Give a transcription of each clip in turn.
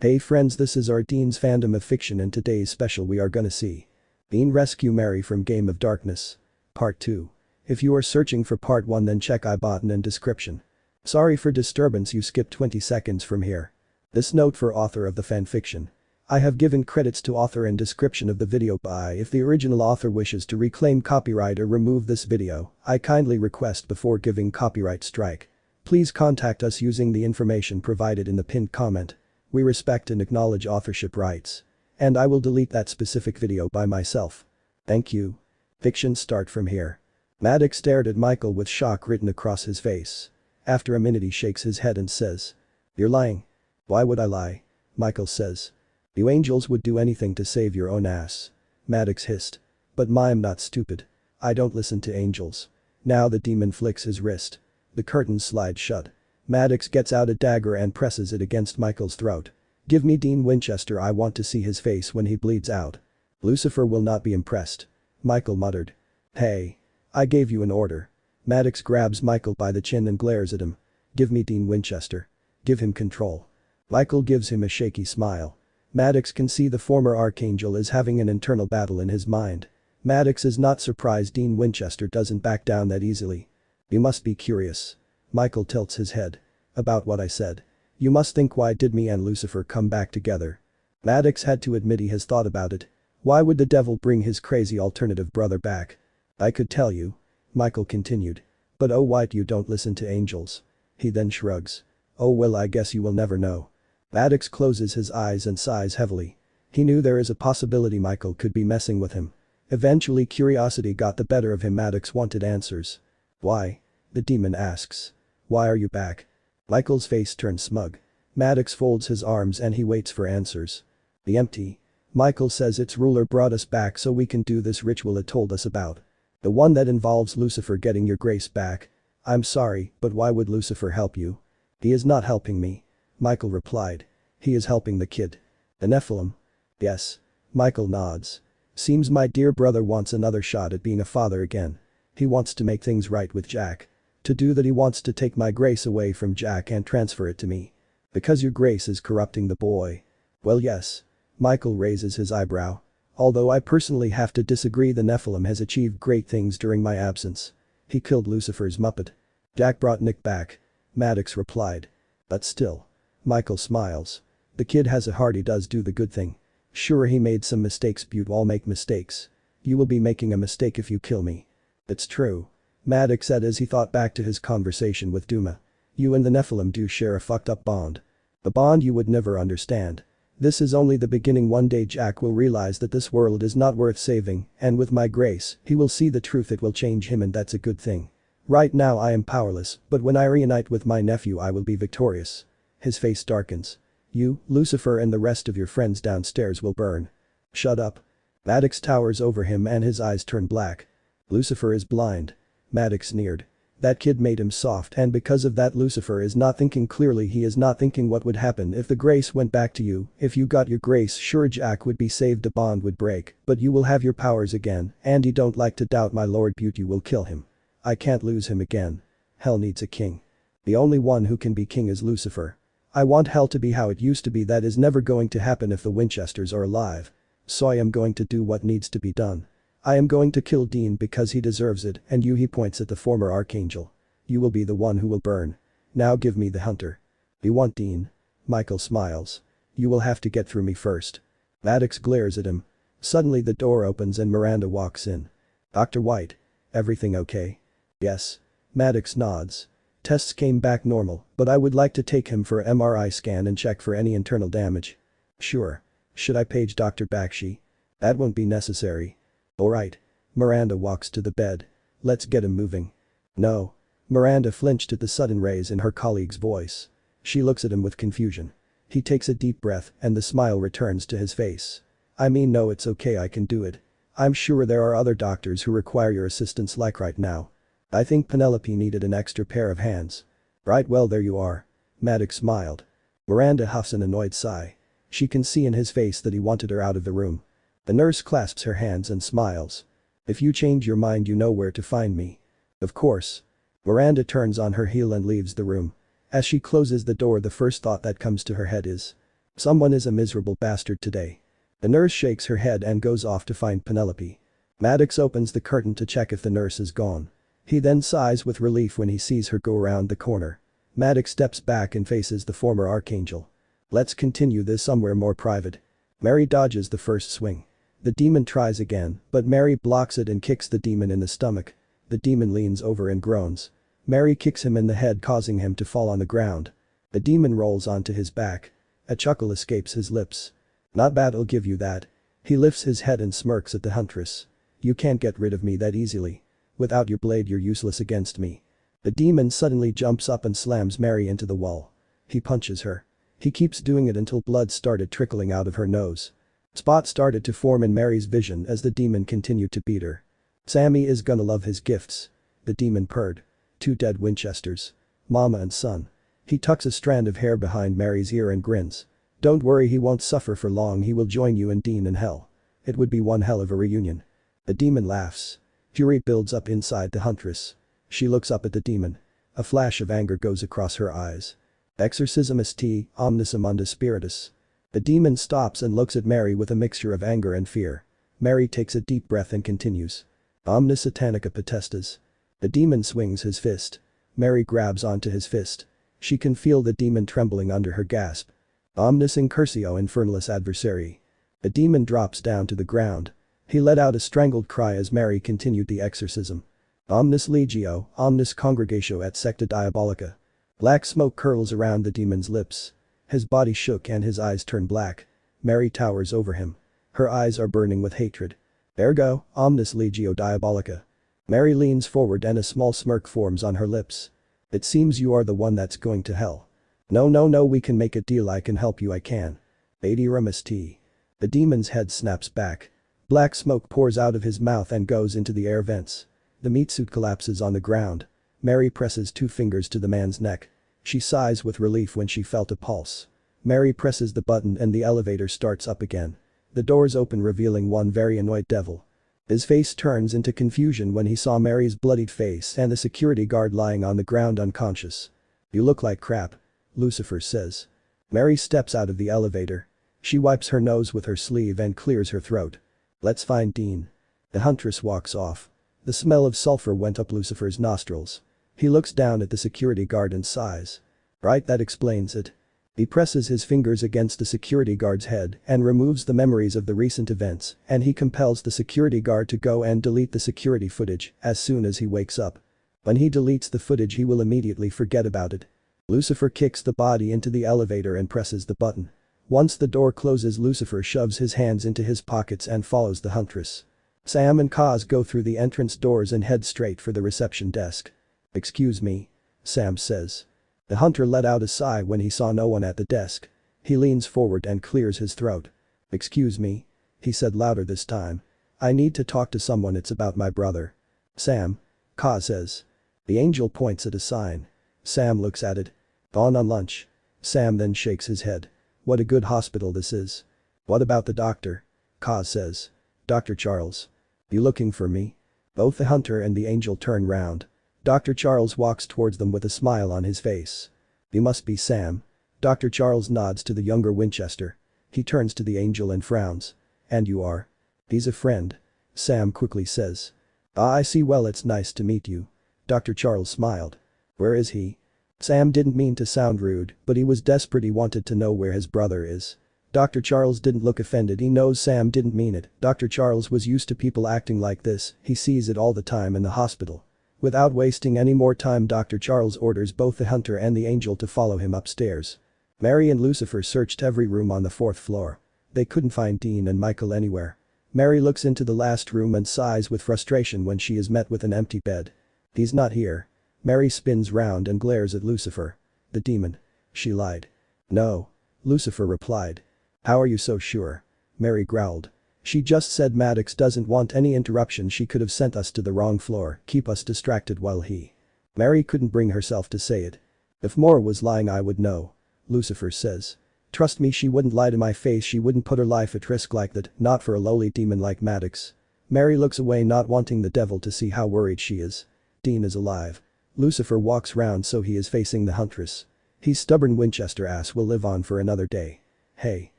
Hey friends, this is our Dean's fandom of fiction, and today's special we are gonna see Dean rescue Mary from Game of Darkness. Part 2. If you are searching for part 1 then check I button in description. Sorry for disturbance, you skipped 20 seconds from here. This note for author of the fanfiction. I have given credits to author in description of the video by if the original author wishes to reclaim copyright or remove this video, I kindly request before giving copyright strike. Please contact us using the information provided in the pinned comment. We respect and acknowledge authorship rights. And I will delete that specific video by myself. Thank you. Fiction start from here. Maddox stared at Michael with shock written across his face. After a minute he shakes his head and says, "You're lying." "Why would I lie?" Michael says. "You angels would do anything to save your own ass." Maddox hissed. "But I'm not stupid. I don't listen to angels." Now the demon flicks his wrist. The curtains slide shut. Maddox gets out a dagger and presses it against Michael's throat. "Give me Dean Winchester, I want to see his face when he bleeds out." "Lucifer will not be impressed," Michael muttered. "Hey. I gave you an order." Maddox grabs Michael by the chin and glares at him. "Give me Dean Winchester. Give him control." Michael gives him a shaky smile. Maddox can see the former Archangel is having an internal battle in his mind. Maddox is not surprised Dean Winchester doesn't back down that easily. "You must be curious." Michael tilts his head. "About what I said. You must think, why did me and Lucifer come back together?" Maddox had to admit he has thought about it. Why would the devil bring his crazy alternative brother back? "I could tell you," Michael continued. "But oh, White, you don't listen to angels." He then shrugs. "Oh well, I guess you will never know." Maddox closes his eyes and sighs heavily. He knew there is a possibility Michael could be messing with him. Eventually curiosity got the better of him. Maddox wanted answers. "Why?" the demon asks. "Why are you back?" Michael's face turns smug. Maddox folds his arms and he waits for answers. "The empty." Michael says its ruler brought us back so we can do this ritual it told us about. "The one that involves Lucifer getting your grace back." "I'm sorry, but why would Lucifer help you?" "He is not helping me," Michael replied. "He is helping the kid." "The Nephilim?" "Yes." Michael nods. "Seems my dear brother wants another shot at being a father again. He wants to make things right with Jack. To do that he wants to take my grace away from Jack and transfer it to me. Because your grace is corrupting the boy." "Well, yes." Michael raises his eyebrow. "Although I personally have to disagree, the Nephilim has achieved great things during my absence. He killed Lucifer's Muppet. Jack brought Nick back." Maddox replied. "But still." Michael smiles. "The kid has a heart, he does do the good thing. Sure, he made some mistakes, but you all make mistakes. You will be making a mistake if you kill me." "It's true." Maddox said as he thought back to his conversation with Duma. "You and the Nephilim do share a fucked up bond. A bond you would never understand. This is only the beginning. One day Jack will realize that this world is not worth saving, and with my grace, he will see the truth. It will change him, and that's a good thing. Right now I am powerless, but when I reunite with my nephew I will be victorious." His face darkens. "You, Lucifer, and the rest of your friends downstairs will burn." "Shut up." Maddox towers over him and his eyes turn black. "Lucifer is blind." Maddox sneered. "That kid made him soft, and because of that Lucifer is not thinking clearly. He is not thinking what would happen if the grace went back to you. If you got your grace, sure, Jack would be saved, a bond would break, but you will have your powers again, and you don't like to doubt my Lord Beauty will kill him. I can't lose him again. Hell needs a king. The only one who can be king is Lucifer. I want hell to be how it used to be. That is never going to happen if the Winchesters are alive. So I am going to do what needs to be done. I am going to kill Dean because he deserves it, and you," he points at the former Archangel. "You will be the one who will burn. Now give me the hunter." "You want Dean?" Michael smiles. "You will have to get through me first." Maddox glares at him. Suddenly the door opens and Miranda walks in. "Dr. White. Everything okay?" "Yes." Maddox nods. "Tests came back normal, but I would like to take him for a MRI scan and check for any internal damage." "Sure. Should I page Dr. Bakshi?" "That won't be necessary." "Alright." Miranda walks to the bed. "Let's get him moving." "No." Miranda flinched at the sudden raise in her colleague's voice. She looks at him with confusion. He takes a deep breath and the smile returns to his face. "I mean, no, it's okay, I can do it. I'm sure there are other doctors who require your assistance, like right now. I think Penelope needed an extra pair of hands." "Right, well, there you are." Maddox smiled. Miranda huffs an annoyed sigh. She can see in his face that he wanted her out of the room. The nurse clasps her hands and smiles. "If you change your mind, you know where to find me." "Of course." Miranda turns on her heel and leaves the room. As she closes the door, the first thought that comes to her head is, Someone is a miserable bastard today. The nurse shakes her head and goes off to find Penelope. Maddox opens the curtain to check if the nurse is gone. He then sighs with relief when he sees her go around the corner. Maddox steps back and faces the former Archangel. Let's continue this somewhere more private. Mary dodges the first swing. The demon tries again, but Mary blocks it and kicks the demon in the stomach. The demon leans over and groans. Mary kicks him in the head, causing him to fall on the ground. The demon rolls onto his back. A chuckle escapes his lips. Not bad, I'll give you that. He lifts his head and smirks at the huntress. You can't get rid of me that easily. Without your blade you're useless against me. The demon suddenly jumps up and slams Mary into the wall. He punches her. He keeps doing it until blood started trickling out of her nose. Spots started to form in Mary's vision as the demon continued to beat her. Sammy is gonna love his gifts. The demon purred. 2 dead Winchesters. Mama and son. He tucks a strand of hair behind Mary's ear and grins. Don't worry, he won't suffer for long, he will join you and Dean in hell. It would be one hell of a reunion. The demon laughs. Fury builds up inside the huntress. She looks up at the demon. A flash of anger goes across her eyes. Exorcism est omnis imunda spiritus. The demon stops and looks at Mary with a mixture of anger and fear. Mary takes a deep breath and continues. Omnis satanica potestas. The demon swings his fist. Mary grabs onto his fist. She can feel the demon trembling under her gasp. Omnis incursio infernalis adversari. The demon drops down to the ground. He let out a strangled cry as Mary continued the exorcism. Omnis legio, omnis congregatio et secta diabolica. Black smoke curls around the demon's lips. His body shook and his eyes turned black. Mary towers over him. Her eyes are burning with hatred. Ergo, omnis legio diabolica. Mary leans forward and a small smirk forms on her lips. It seems you are the one that's going to hell. No, we can make a deal, I can help you, I can. Adiurum est. The demon's head snaps back. Black smoke pours out of his mouth and goes into the air vents. The meat suit collapses on the ground. Mary presses 2 fingers to the man's neck. She sighs with relief when she felt a pulse. Mary presses the button and the elevator starts up again. The doors open, revealing one very annoyed devil. His face turns into confusion when he saw Mary's bloodied face and the security guard lying on the ground unconscious. You look like crap, Lucifer says. Mary steps out of the elevator. She wipes her nose with her sleeve and clears her throat. Let's find Dean. The huntress walks off. The smell of sulfur went up Lucifer's nostrils. He looks down at the security guard and sighs. Right, that explains it. He presses his fingers against the security guard's head and removes the memories of the recent events, and he compels the security guard to go and delete the security footage as soon as he wakes up. When he deletes the footage, he will immediately forget about it. Lucifer kicks the body into the elevator and presses the button. Once the door closes, Lucifer shoves his hands into his pockets and follows the huntress. Sam and Kaz go through the entrance doors and head straight for the reception desk. Excuse me, Sam says. The hunter let out a sigh when he saw no one at the desk. He leans forward and clears his throat. Excuse me, he said louder this time. I need to talk to someone, it's about my brother. Sam, Kaz says. The angel points at a sign. Sam looks at it. Gone on lunch. Sam then shakes his head. What a good hospital this is. What about the doctor? Kaz says. Dr. Charles. You looking for me? Both the hunter and the angel turn round. Dr. Charles walks towards them with a smile on his face. You must be Sam. Dr. Charles nods to the younger Winchester. He turns to the angel and frowns. And you are? He's a friend. Sam quickly says. Ah, I see, well, it's nice to meet you. Dr. Charles smiled. Where is he? Sam didn't mean to sound rude, but he was desperate, he wanted to know where his brother is. Dr. Charles didn't look offended, he knows Sam didn't mean it. Dr. Charles was used to people acting like this, he sees it all the time in the hospital. Without wasting any more time, Dr. Charles orders both the hunter and the angel to follow him upstairs. Mary and Lucifer searched every room on the 4th floor. They couldn't find Dean and Michael anywhere. Mary looks into the last room and sighs with frustration when she is met with an empty bed. He's not here. Mary spins round and glares at Lucifer. The demon. She lied. No. Lucifer replied. How are you so sure? Mary growled. She just said Maddox doesn't want any interruption, she could have sent us to the wrong floor, keep us distracted while he. Mary couldn't bring herself to say it. If Moore was lying, I would know. Lucifer says. Trust me, she wouldn't lie to my face, she wouldn't put her life at risk like that, not for a lowly demon like Maddox. Mary looks away, not wanting the devil to see how worried she is. Dean is alive. Lucifer walks round so he is facing the huntress. His stubborn Winchester ass will live on for another day. Hey.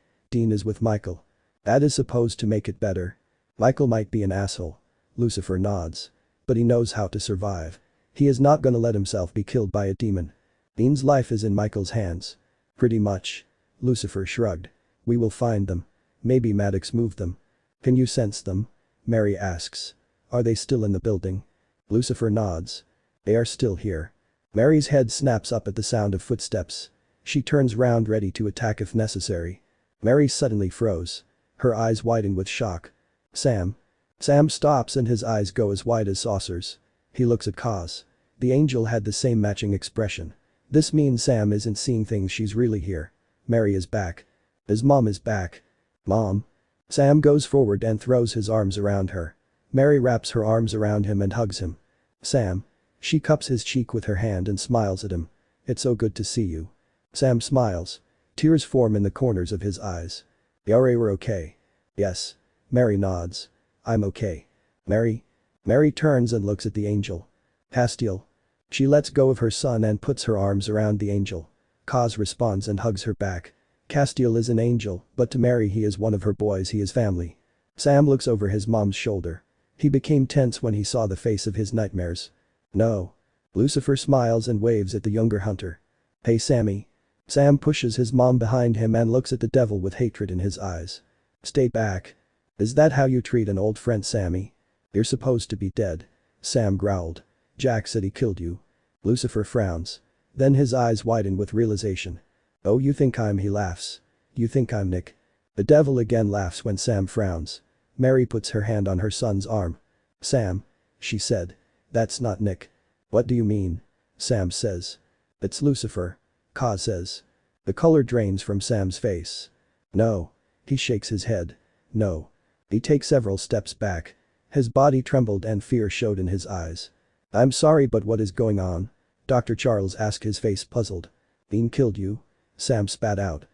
Dean is with Michael. That is supposed to make it better. Michael might be an asshole. Lucifer nods. But he knows how to survive. He is not gonna let himself be killed by a demon. Dean's life is in Michael's hands. Pretty much. Lucifer shrugged. We will find them. Maybe Maddox moved them. Can you sense them? Mary asks. Are they still in the building? Lucifer nods. They are still here. Mary's head snaps up at the sound of footsteps. She turns round ready to attack if necessary. Mary suddenly froze. Her eyes widen with shock. Sam. Sam stops and his eyes go as wide as saucers. He looks at Kaz. The angel had the same matching expression. This means Sam isn't seeing things, she's really here. Mary is back. His mom is back. Mom. Sam goes forward and throws his arms around her. Mary wraps her arms around him and hugs him. Sam. She cups his cheek with her hand and smiles at him. It's so good to see you. Sam smiles. Tears form in the corners of his eyes. We're okay. Yes. Mary nods. I'm okay. Mary? Mary turns and looks at the angel. Castiel. She lets go of her son and puts her arms around the angel. Kaz responds and hugs her back. Castiel is an angel, but to Mary he is one of her boys, he is family. Sam looks over his mom's shoulder. He became tense when he saw the face of his nightmares. No. Lucifer smiles and waves at the younger hunter. Hey Sammy. Sam pushes his mom behind him and looks at the devil with hatred in his eyes. Stay back. Is that how you treat an old friend, Sammy? You're supposed to be dead. Sam growled. Jack said he killed you. Lucifer frowns. Then his eyes widen with realization. Oh, you think he laughs. You think I'm Nick? The devil again laughs when Sam frowns. Mary puts her hand on her son's arm. Sam. She said. That's not Nick. What do you mean? Sam says. It's Lucifer. Kaz says. The color drains from Sam's face. No. He shakes his head. No. He takes several steps back. His body trembled and fear showed in his eyes. I'm sorry, but what is going on? Dr. Charles asked, his face puzzled. Dean killed you? Sam spat out.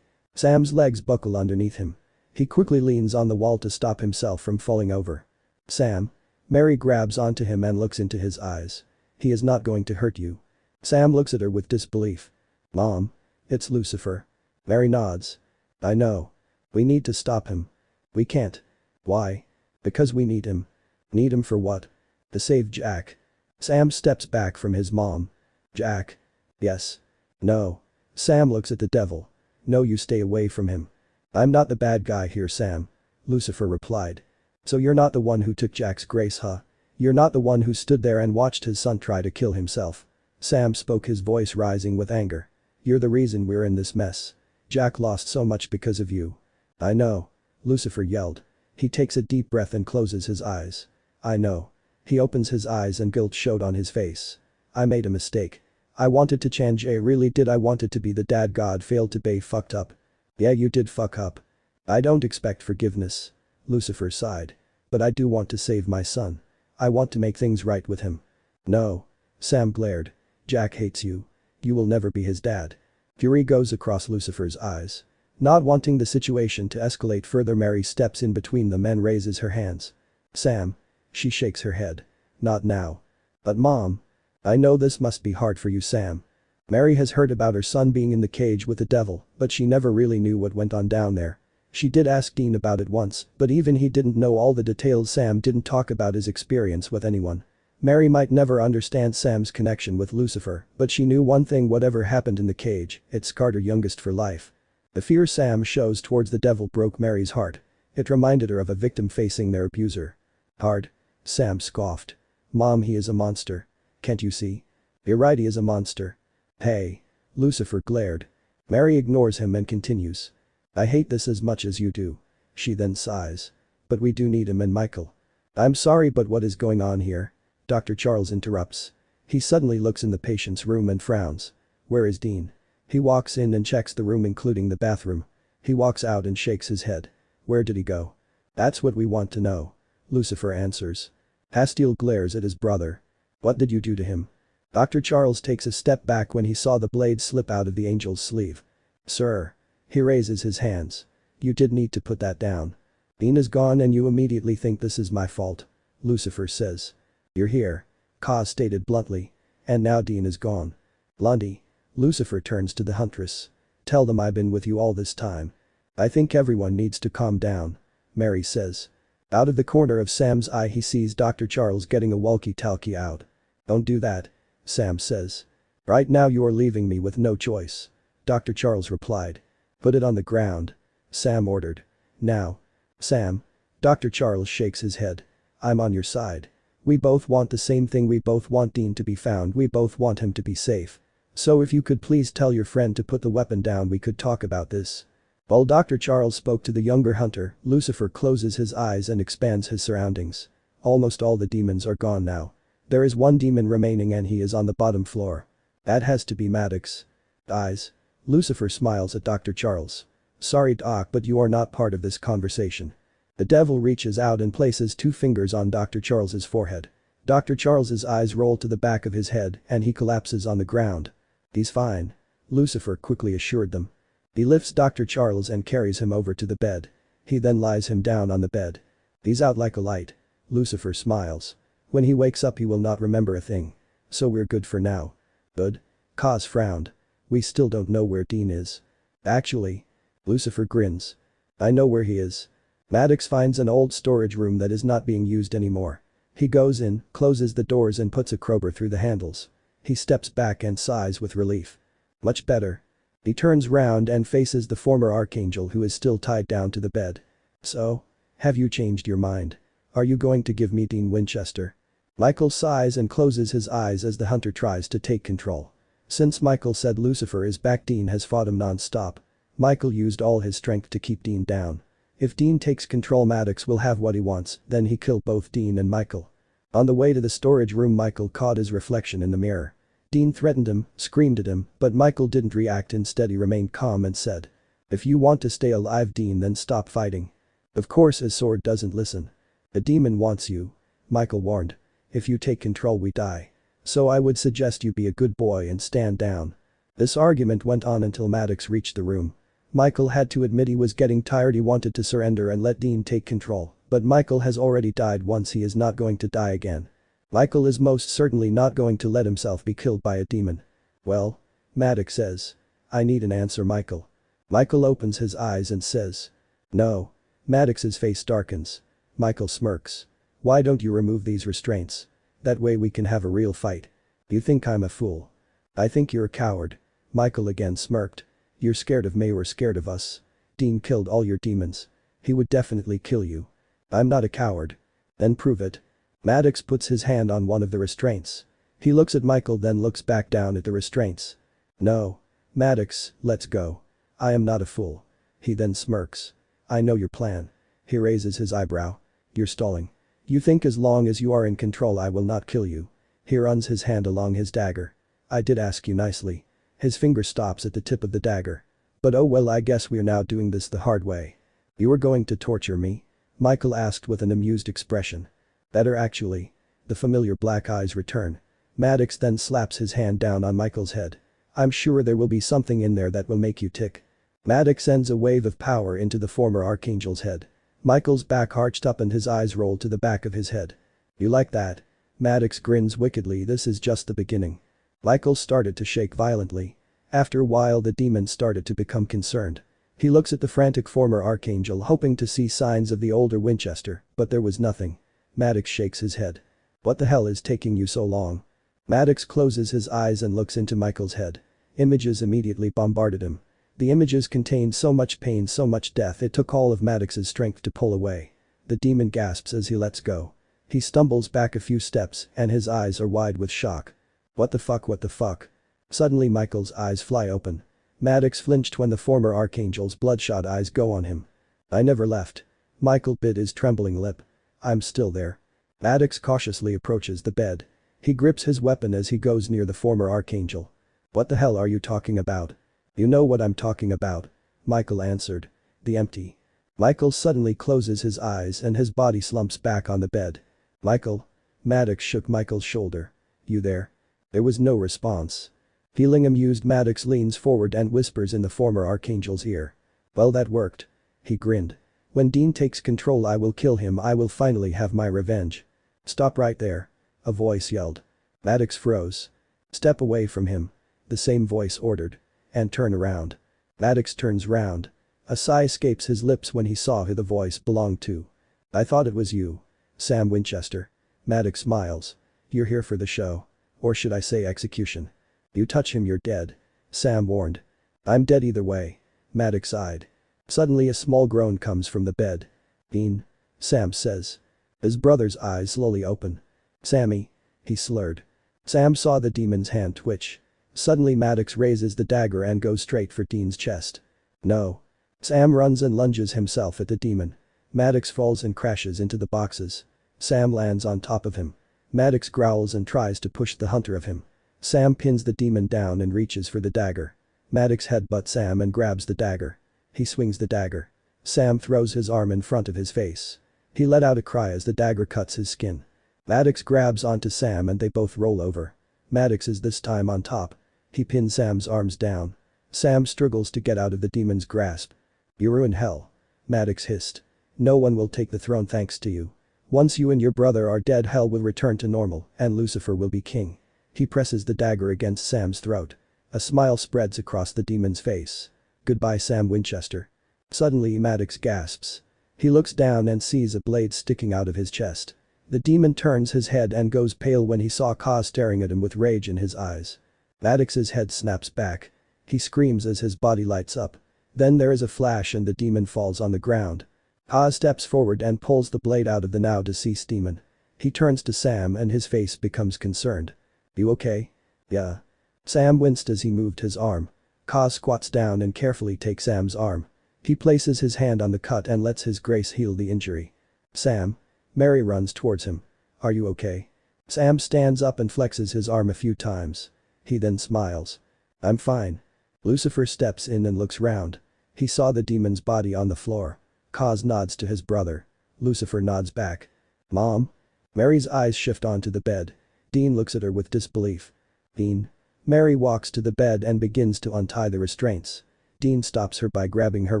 Sam's legs buckle underneath him. He quickly leans on the wall to stop himself from falling over. Sam. Mary grabs onto him and looks into his eyes. He is not going to hurt you. Sam looks at her with disbelief. Mom. It's Lucifer. Mary nods. I know. We need to stop him. We can't. Why? Because we need him. Need him for what? To save Jack. Sam steps back from his mom. Jack. Yes. No. Sam looks at the devil. No, you stay away from him. I'm not the bad guy here, Sam. Lucifer replied. So you're not the one who took Jack's grace, huh? You're not the one who stood there and watched his son try to kill himself. Sam spoke, his voice rising with anger. You're the reason we're in this mess. Jack lost so much because of you. I know. Lucifer yelled. He takes a deep breath and closes his eyes. I know. He opens his eyes and guilt showed on his face. I made a mistake. I wanted to change, I really did. I wanted to be the dad God failed to be, fucked up. Yeah, you did fuck up. I don't expect forgiveness. Lucifer sighed. But I do want to save my son. I want to make things right with him. No. Sam glared. Jack hates you. You will never be his dad. Fury goes across Lucifer's eyes. Not wanting the situation to escalate further, Mary steps in between them and raises her hands. Sam. She shakes her head. Not now. But Mom. I know this must be hard for you, Sam. Mary has heard about her son being in the cage with the devil, but she never really knew what went on down there. She did ask Dean about it once, but even he didn't know all the details. Sam didn't talk about his experience with anyone. Mary might never understand Sam's connection with Lucifer, but she knew one thing: whatever happened in the cage, it scarred her youngest for life. The fear Sam shows towards the devil broke Mary's heart. It reminded her of a victim facing their abuser. Hard? Sam scoffed. Mom, he is a monster. Can't you see? You're right, he is a monster. Hey. Lucifer glared. Mary ignores him and continues. I hate this as much as you do. She then sighs. But we do need him and Michael. I'm sorry, but what is going on here? Dr. Charles interrupts. He suddenly looks in the patient's room and frowns. Where is Dean? He walks in and checks the room, including the bathroom. He walks out and shakes his head. Where did he go? That's what we want to know. Lucifer answers. Castiel glares at his brother. What did you do to him? Dr. Charles takes a step back when he saw the blade slip out of the angel's sleeve. Sir. He raises his hands. You did need to put that down. Dean is gone and you immediately think this is my fault. Lucifer says. You're here. Kaz stated bluntly. And now Dean is gone. Blondie. Lucifer turns to the huntress. Tell them I've been with you all this time. I think everyone needs to calm down. Mary says. Out of the corner of Sam's eye he sees Dr. Charles getting a walkie-talkie out. Don't do that. Sam says. Right now you're leaving me with no choice. Dr. Charles replied. Put it on the ground. Sam ordered. Now. Sam. Dr. Charles shakes his head. I'm on your side. We both want the same thing, we both want Dean to be found, we both want him to be safe. So if you could please tell your friend to put the weapon down, we could talk about this. While Dr. Charles spoke to the younger hunter, Lucifer closes his eyes and expands his surroundings. Almost all the demons are gone now. There is one demon remaining and he is on the bottom floor. That has to be Maddox. Eyes. Lucifer smiles at Dr. Charles. Sorry Doc, but you are not part of this conversation. The devil reaches out and places 2 fingers on Dr. Charles's forehead. Dr. Charles's eyes roll to the back of his head and he collapses on the ground. He's fine. Lucifer quickly assured them. He lifts Dr. Charles and carries him over to the bed. He then lies him down on the bed. He's out like a light. Lucifer smiles. When he wakes up he will not remember a thing. So we're good for now. Good? Kaz frowned. We still don't know where Dean is. Actually. Lucifer grins. I know where he is. Maddox finds an old storage room that is not being used anymore. He goes in, closes the doors and puts a crowbar through the handles. He steps back and sighs with relief. Much better. He turns round and faces the former Archangel who is still tied down to the bed. So? Have you changed your mind? Are you going to give me Dean Winchester? Michael sighs and closes his eyes as the hunter tries to take control. Since Michael said Lucifer is back, Dean has fought him non-stop. Michael used all his strength to keep Dean down. If Dean takes control, Maddox will have what he wants, then he killed both Dean and Michael. On the way to the storage room, Michael caught his reflection in the mirror. Dean threatened him, screamed at him, but Michael didn't react. Instead he remained calm and said. If you want to stay alive, Dean, then stop fighting. Of course his sword doesn't listen. The demon wants you. Michael warned. If you take control we die. So I would suggest you be a good boy and stand down. This argument went on until Maddox reached the room. Michael had to admit he was getting tired. He wanted to surrender and let Dean take control, but Michael has already died once, he is not going to die again. Michael is most certainly not going to let himself be killed by a demon. Well? Maddox says. I need an answer, Michael. Michael opens his eyes and says. No. Maddox's face darkens. Michael smirks. Why don't you remove these restraints? That way we can have a real fight. You think I'm a fool? I think you're a coward. Michael again smirked. You're scared of me or scared of us? Dean killed all your demons. He would definitely kill you. I'm not a coward. Then prove it. Maddox puts his hand on one of the restraints. He looks at Michael, then looks back down at the restraints. No. Maddox, let's go. I am not a fool. He then smirks. I know your plan. He raises his eyebrow. You're stalling. You think as long as you are in control I will not kill you. He runs his hand along his dagger. I did ask you nicely. His finger stops at the tip of the dagger. But oh well, I guess we're now doing this the hard way. You were going to torture me? Michael asked with an amused expression. Better actually. The familiar black eyes return. Maddox then slaps his hand down on Michael's head. I'm sure there will be something in there that will make you tick. Maddox sends a wave of power into the former Archangel's head. Michael's back arched up and his eyes rolled to the back of his head. You like that? Maddox grins wickedly. This is just the beginning. Michael started to shake violently. After a while the demon started to become concerned. He looks at the frantic former Archangel hoping to see signs of the older Winchester, but there was nothing. Maddox shakes his head. What the hell is taking you so long? Maddox closes his eyes and looks into Michael's head. Images immediately bombarded him. The images contained so much pain, so much death, it took all of Maddox's strength to pull away. The demon gasps as he lets go. He stumbles back a few steps and his eyes are wide with shock. What the fuck, what the fuck? Suddenly Michael's eyes fly open. Maddox flinched when the former Archangel's bloodshot eyes go on him. I never left. Michael bit his trembling lip. I'm still there. Maddox cautiously approaches the bed. He grips his weapon as he goes near the former Archangel. What the hell are you talking about? You know what I'm talking about. Michael answered. The empty. Michael suddenly closes his eyes and his body slumps back on the bed. Michael? Maddox shook Michael's shoulder. You there? There was no response. Feeling amused, Maddox leans forward and whispers in the former Archangel's ear. Well, that worked. He grinned. When Dean takes control I will kill him, I will finally have my revenge. Stop right there. A voice yelled. Maddox froze. Step away from him. The same voice ordered. And turn around. Maddox turns round. A sigh escapes his lips when he saw who the voice belonged to. I thought it was you. Sam Winchester. Maddox smiles. You're here for the show. Or should I say execution. You touch him you're dead. Sam warned. I'm dead either way. Maddox sighed. Suddenly a small groan comes from the bed. Dean. Sam says. His brother's eyes slowly open. Sammy. He slurred. Sam saw the demon's hand twitch. Suddenly Maddox raises the dagger and goes straight for Dean's chest. No. Sam runs and lunges himself at the demon. Maddox falls and crashes into the boxes. Sam lands on top of him. Maddox growls and tries to push the hunter of him. Sam pins the demon down and reaches for the dagger. Maddox headbutts Sam and grabs the dagger. He swings the dagger. Sam throws his arm in front of his face. He let out a cry as the dagger cuts his skin. Maddox grabs onto Sam and they both roll over. Maddox is this time on top. He pins Sam's arms down. Sam struggles to get out of the demon's grasp. You ruined hell. Maddox hissed. No one will take the throne thanks to you. Once you and your brother are dead, hell will return to normal and Lucifer will be king. He presses the dagger against Sam's throat. A smile spreads across the demon's face. Goodbye Sam Winchester. Suddenly Maddox gasps. He looks down and sees a blade sticking out of his chest. The demon turns his head and goes pale when he saw Ka staring at him with rage in his eyes. Maddox's head snaps back. He screams as his body lights up. Then there is a flash and the demon falls on the ground. Ka steps forward and pulls the blade out of the now deceased demon. He turns to Sam and his face becomes concerned. You okay? Yeah. Sam winced as he moved his arm. Ka squats down and carefully takes Sam's arm. He places his hand on the cut and lets his grace heal the injury. Sam. Mary runs towards him. Are you okay? Sam stands up and flexes his arm a few times. He then smiles. I'm fine. Lucifer steps in and looks round. He saw the demon's body on the floor. Kaz nods to his brother. Lucifer nods back. Mom? Mary's eyes shift onto the bed. Dean looks at her with disbelief. Dean? Mary walks to the bed and begins to untie the restraints. Dean stops her by grabbing her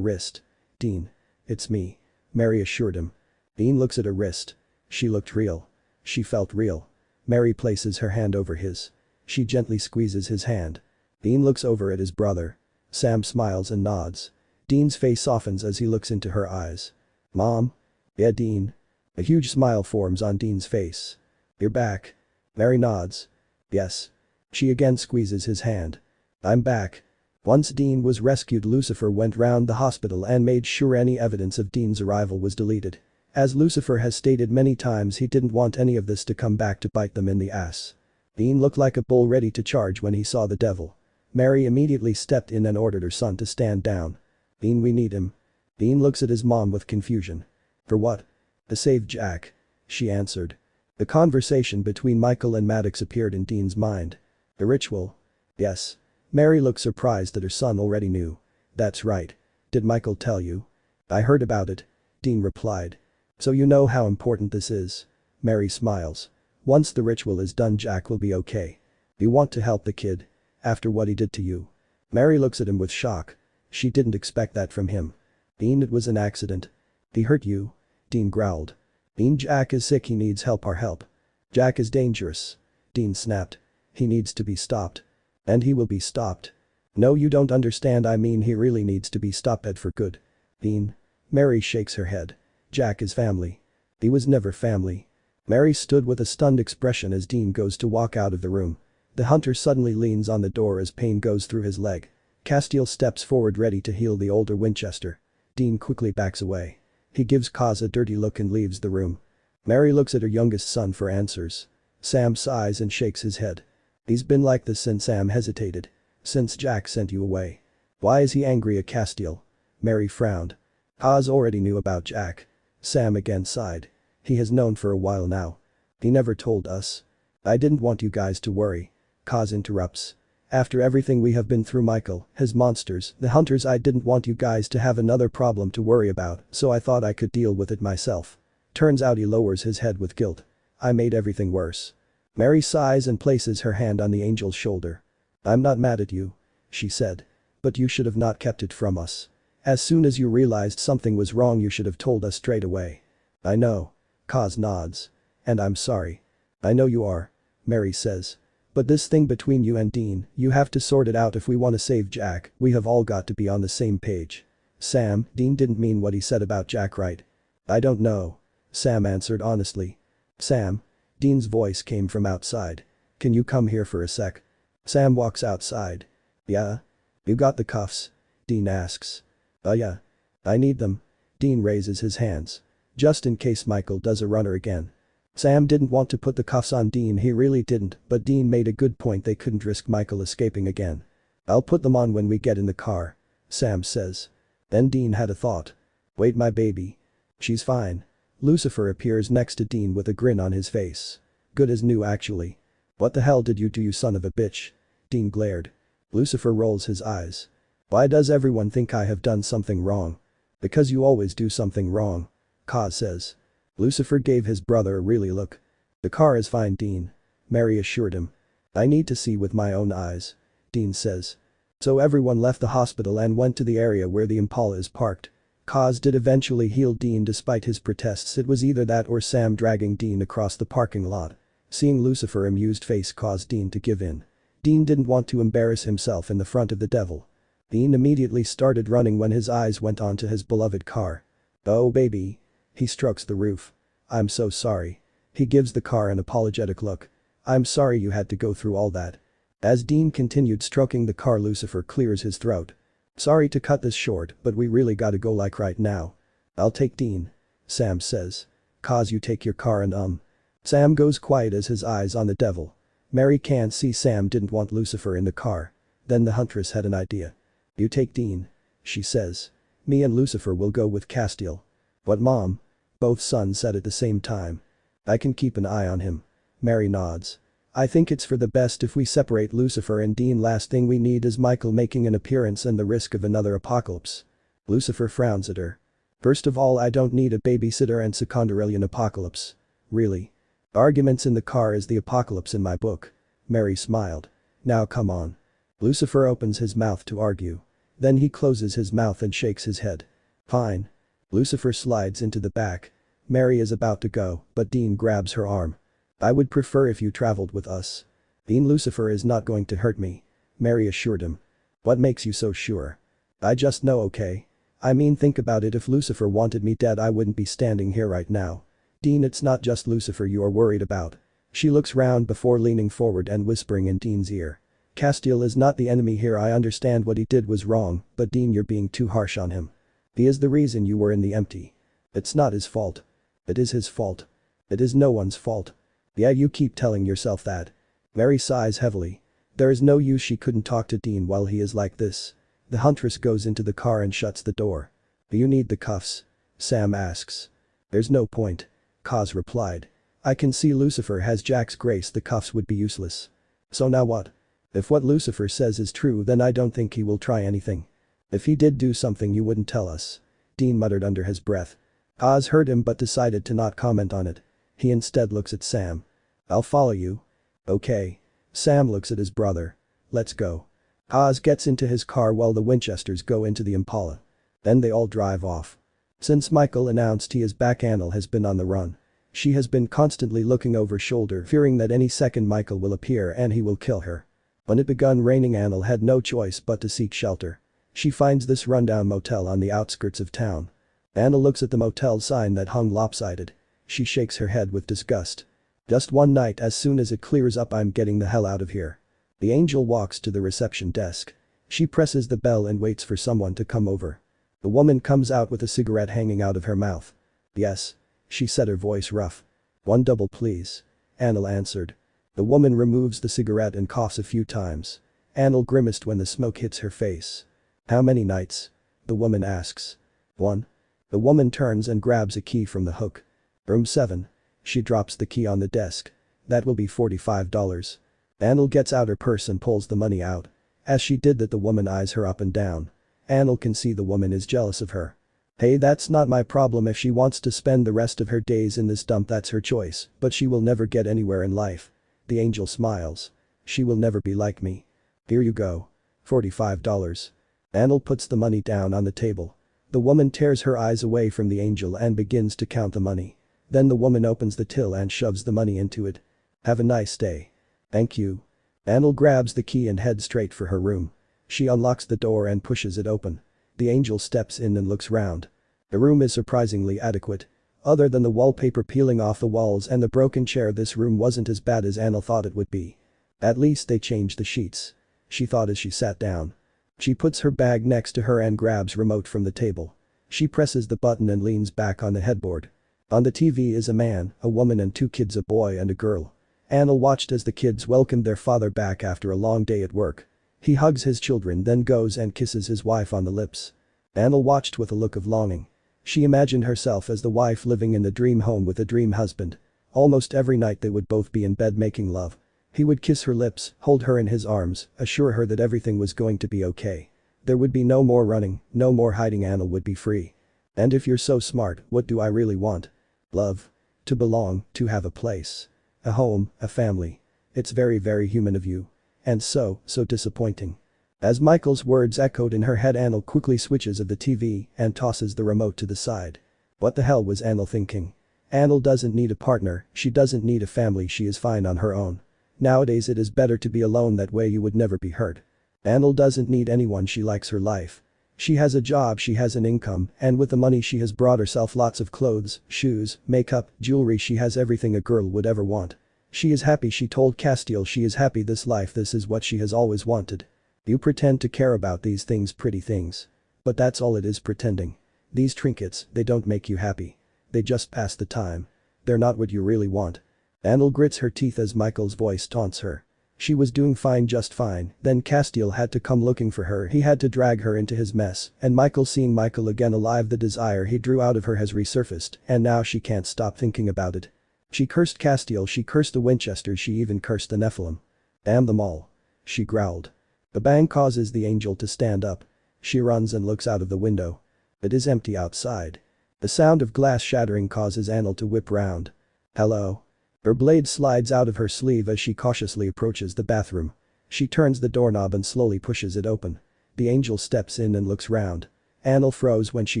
wrist. Dean. It's me. Mary assured him. Dean looks at her wrist. She looked real. She felt real. Mary places her hand over his. She gently squeezes his hand. Dean looks over at his brother. Sam smiles and nods. Dean's face softens as he looks into her eyes. Mom? Yeah Dean. A huge smile forms on Dean's face. You're back. Mary nods. Yes. She again squeezes his hand. I'm back. Once Dean was rescued, Lucifer went round the hospital and made sure any evidence of Dean's arrival was deleted. As Lucifer has stated many times, he didn't want any of this to come back to bite them in the ass. Dean looked like a bull ready to charge when he saw the devil. Mary immediately stepped in and ordered her son to stand down. Dean, we need him. Dean looks at his mom with confusion. For what? To save Jack. She answered. The conversation between Michael and Maddox appeared in Dean's mind. The ritual? Yes. Mary looked surprised that her son already knew. That's right. Did Michael tell you? I heard about it. Dean replied. So you know how important this is? Mary smiles. Once the ritual is done, Jack will be okay. You want to help the kid? After what he did to you? Mary looks at him with shock. She didn't expect that from him. Dean, it was an accident. He hurt you? Dean growled. Dean, Jack is sick, he needs help, our help. Jack is dangerous. Dean snapped. He needs to be stopped. And he will be stopped. No, you don't understand, I mean he really needs to be stopped for good. Dean. Mary shakes her head. Jack is family. He was never family. Mary stood with a stunned expression as Dean goes to walk out of the room. The hunter suddenly leans on the door as pain goes through his leg. Castiel steps forward ready to heal the older Winchester. Dean quickly backs away. He gives Kaz a dirty look and leaves the room. Mary looks at her youngest son for answers. Sam sighs and shakes his head. He's been like this since. Sam hesitated. Since Jack sent you away. Why is he angry at Castiel? Mary frowned. Kaz already knew about Jack. Sam again sighed. He has known for a while now. He never told us. I didn't want you guys to worry. Kaz interrupts. After everything we have been through, Michael, his monsters, the hunters, I didn't want you guys to have another problem to worry about, so I thought I could deal with it myself. Turns out he lowers his head with guilt. I made everything worse. Mary sighs and places her hand on the angel's shoulder. I'm not mad at you. She said. But you should have not kept it from us. As soon as you realized something was wrong, you should have told us straight away. I know. Kaz nods. And I'm sorry. I know you are. Mary says. But this thing between you and Dean, you have to sort it out if we want to save Jack, we have all got to be on the same page. Sam, Dean didn't mean what he said about Jack, right? I don't know. Sam answered honestly. Sam. Dean's voice came from outside. Can you come here for a sec? Sam walks outside. Yeah? You got the cuffs? Dean asks. Yeah. I need them. Dean raises his hands. Just in case Michael does a runner again. Sam didn't want to put the cuffs on Dean, he really didn't, but Dean made a good point, they couldn't risk Michael escaping again. I'll put them on when we get in the car. Sam says. Then Dean had a thought. Wait, my baby. She's fine. Lucifer appears next to Dean with a grin on his face. Good as new actually. What the hell did you do, you son of a bitch? Dean glared. Lucifer rolls his eyes. Why does everyone think I have done something wrong? Because you always do something wrong. Kaz says. Lucifer gave his brother a really look. The car is fine, Dean. Mary assured him. I need to see with my own eyes. Dean says. So everyone left the hospital and went to the area where the Impala is parked. Kaz did eventually heal Dean despite his protests, it was either that or Sam dragging Dean across the parking lot. Seeing Lucifer's amused face caused Dean to give in. Dean didn't want to embarrass himself in the front of the devil. Dean immediately started running when his eyes went onto his beloved car. Oh baby. He strokes the roof. I'm so sorry. He gives the car an apologetic look. I'm sorry you had to go through all that. As Dean continued stroking the car, Lucifer clears his throat. Sorry to cut this short, but we really gotta go like right now. I'll take Dean. Sam says. Cause you take your car and Sam goes quiet as his eyes on the devil. Mary can't see Sam didn't want Lucifer in the car. Then the huntress had an idea. You take Dean. She says. Me and Lucifer will go with Castiel. What, Mom? Both sons said at the same time. I can keep an eye on him. Mary nods. I think it's for the best if we separate Lucifer and Dean. Last thing we need is Michael making an appearance and the risk of another apocalypse. Lucifer frowns at her. First of all, I don't need a babysitter, and secondarily an apocalypse. Really? Arguments in the car is the apocalypse in my book. Mary smiled. Now come on. Lucifer opens his mouth to argue. Then he closes his mouth and shakes his head. Fine. Lucifer slides into the back. Mary is about to go, but Dean grabs her arm. I would prefer if you traveled with us. Dean, Lucifer is not going to hurt me. Mary assured him. What makes you so sure? I just know, okay? I mean, think about it, if Lucifer wanted me dead I wouldn't be standing here right now. Dean, it's not just Lucifer you are worried about. She looks round before leaning forward and whispering in Dean's ear. Castiel is not the enemy here, I understand what he did was wrong, but Dean, you're being too harsh on him. He is the reason you were in the empty. It's not his fault. It is his fault. It is no one's fault. Yeah, you keep telling yourself that. Mary sighs heavily. There is no use, she couldn't talk to Dean while he is like this. The huntress goes into the car and shuts the door. Do you need the cuffs? Sam asks. There's no point. Kaz replied. I can see Lucifer has Jack's grace, the cuffs would be useless. So now what? If what Lucifer says is true, then I don't think he will try anything. If he did do something you wouldn't tell us. Dean muttered under his breath. Oz heard him but decided to not comment on it. He instead looks at Sam. I'll follow you. Okay. Sam looks at his brother. Let's go. Oz gets into his car while the Winchesters go into the Impala. Then they all drive off. Since Michael announced he is back, Annel has been on the run. She has been constantly looking over shoulder, fearing that any second Michael will appear and he will kill her. When it begun raining, Annel had no choice but to seek shelter. She finds this rundown motel on the outskirts of town. Annel looks at the motel sign that hung lopsided. She shakes her head with disgust. Just one night, as soon as it clears up I'm getting the hell out of here. The angel walks to the reception desk. She presses the bell and waits for someone to come over. The woman comes out with a cigarette hanging out of her mouth. Yes. She said, her voice rough. One double please. Annel answered. The woman removes the cigarette and coughs a few times. Annel grimaced when the smoke hits her face. How many nights? The woman asks. One. The woman turns and grabs a key from the hook. Room 7. She drops the key on the desk. That will be $45. Annel gets out her purse and pulls the money out. As she did that, the woman eyes her up and down. Annel can see the woman is jealous of her. Hey, that's not my problem. If she wants to spend the rest of her days in this dump, that's her choice, but she will never get anywhere in life. The angel smiles. She will never be like me. Here you go. $45. Annel puts the money down on the table. The woman tears her eyes away from the angel and begins to count the money. Then the woman opens the till and shoves the money into it. Have a nice day. Thank you. Anil grabs the key and heads straight for her room. She unlocks the door and pushes it open. The angel steps in and looks round. The room is surprisingly adequate. Other than the wallpaper peeling off the walls and the broken chair, this room wasn't as bad as Anil thought it would be. At least they changed the sheets. She thought as she sat down. She puts her bag next to her and grabs remote from the table. She presses the button and leans back on the headboard. On the TV is a man, a woman and two kids, a boy and a girl. Anil watched as the kids welcomed their father back after a long day at work. He hugs his children, then goes and kisses his wife on the lips. Anil watched with a look of longing. She imagined herself as the wife living in the dream home with a dream husband. Almost every night they would both be in bed making love. He would kiss her lips, hold her in his arms, assure her that everything was going to be okay. There would be no more running, no more hiding. Anil would be free. And if you're so smart, what do I really want? Love. To belong, to have a place. A home, a family. It's very, very human of you. And so disappointing. As Michael's words echoed in her head, Anil quickly switches of the TV and tosses the remote to the side. What the hell was Anil thinking? Anil doesn't need a partner, she doesn't need a family, she is fine on her own. Nowadays it is better to be alone, that way you would never be hurt. Anil doesn't need anyone, she likes her life. She has a job, she has an income, and with the money she has brought herself lots of clothes, shoes, makeup, jewelry, she has everything a girl would ever want. She is happy, she told Castiel, she is happy, this life, this is what she has always wanted. You pretend to care about these things, pretty things. But that's all it is, pretending. These trinkets, they don't make you happy. They just pass the time. They're not what you really want. Anil grits her teeth as Michael's voice taunts her. She was doing fine, just fine, then Castiel had to come looking for her, he had to drag her into his mess, and Michael, seeing Michael again alive, the desire he drew out of her has resurfaced, and now she can't stop thinking about it. She cursed Castiel, she cursed the Winchesters, she even cursed the Nephilim. Damn them all. She growled. A bang causes the angel to stand up. She runs and looks out of the window. It is empty outside. The sound of glass shattering causes Anil to whip round. Hello. Her blade slides out of her sleeve as she cautiously approaches the bathroom. She turns the doorknob and slowly pushes it open. The angel steps in and looks round. Anil froze when she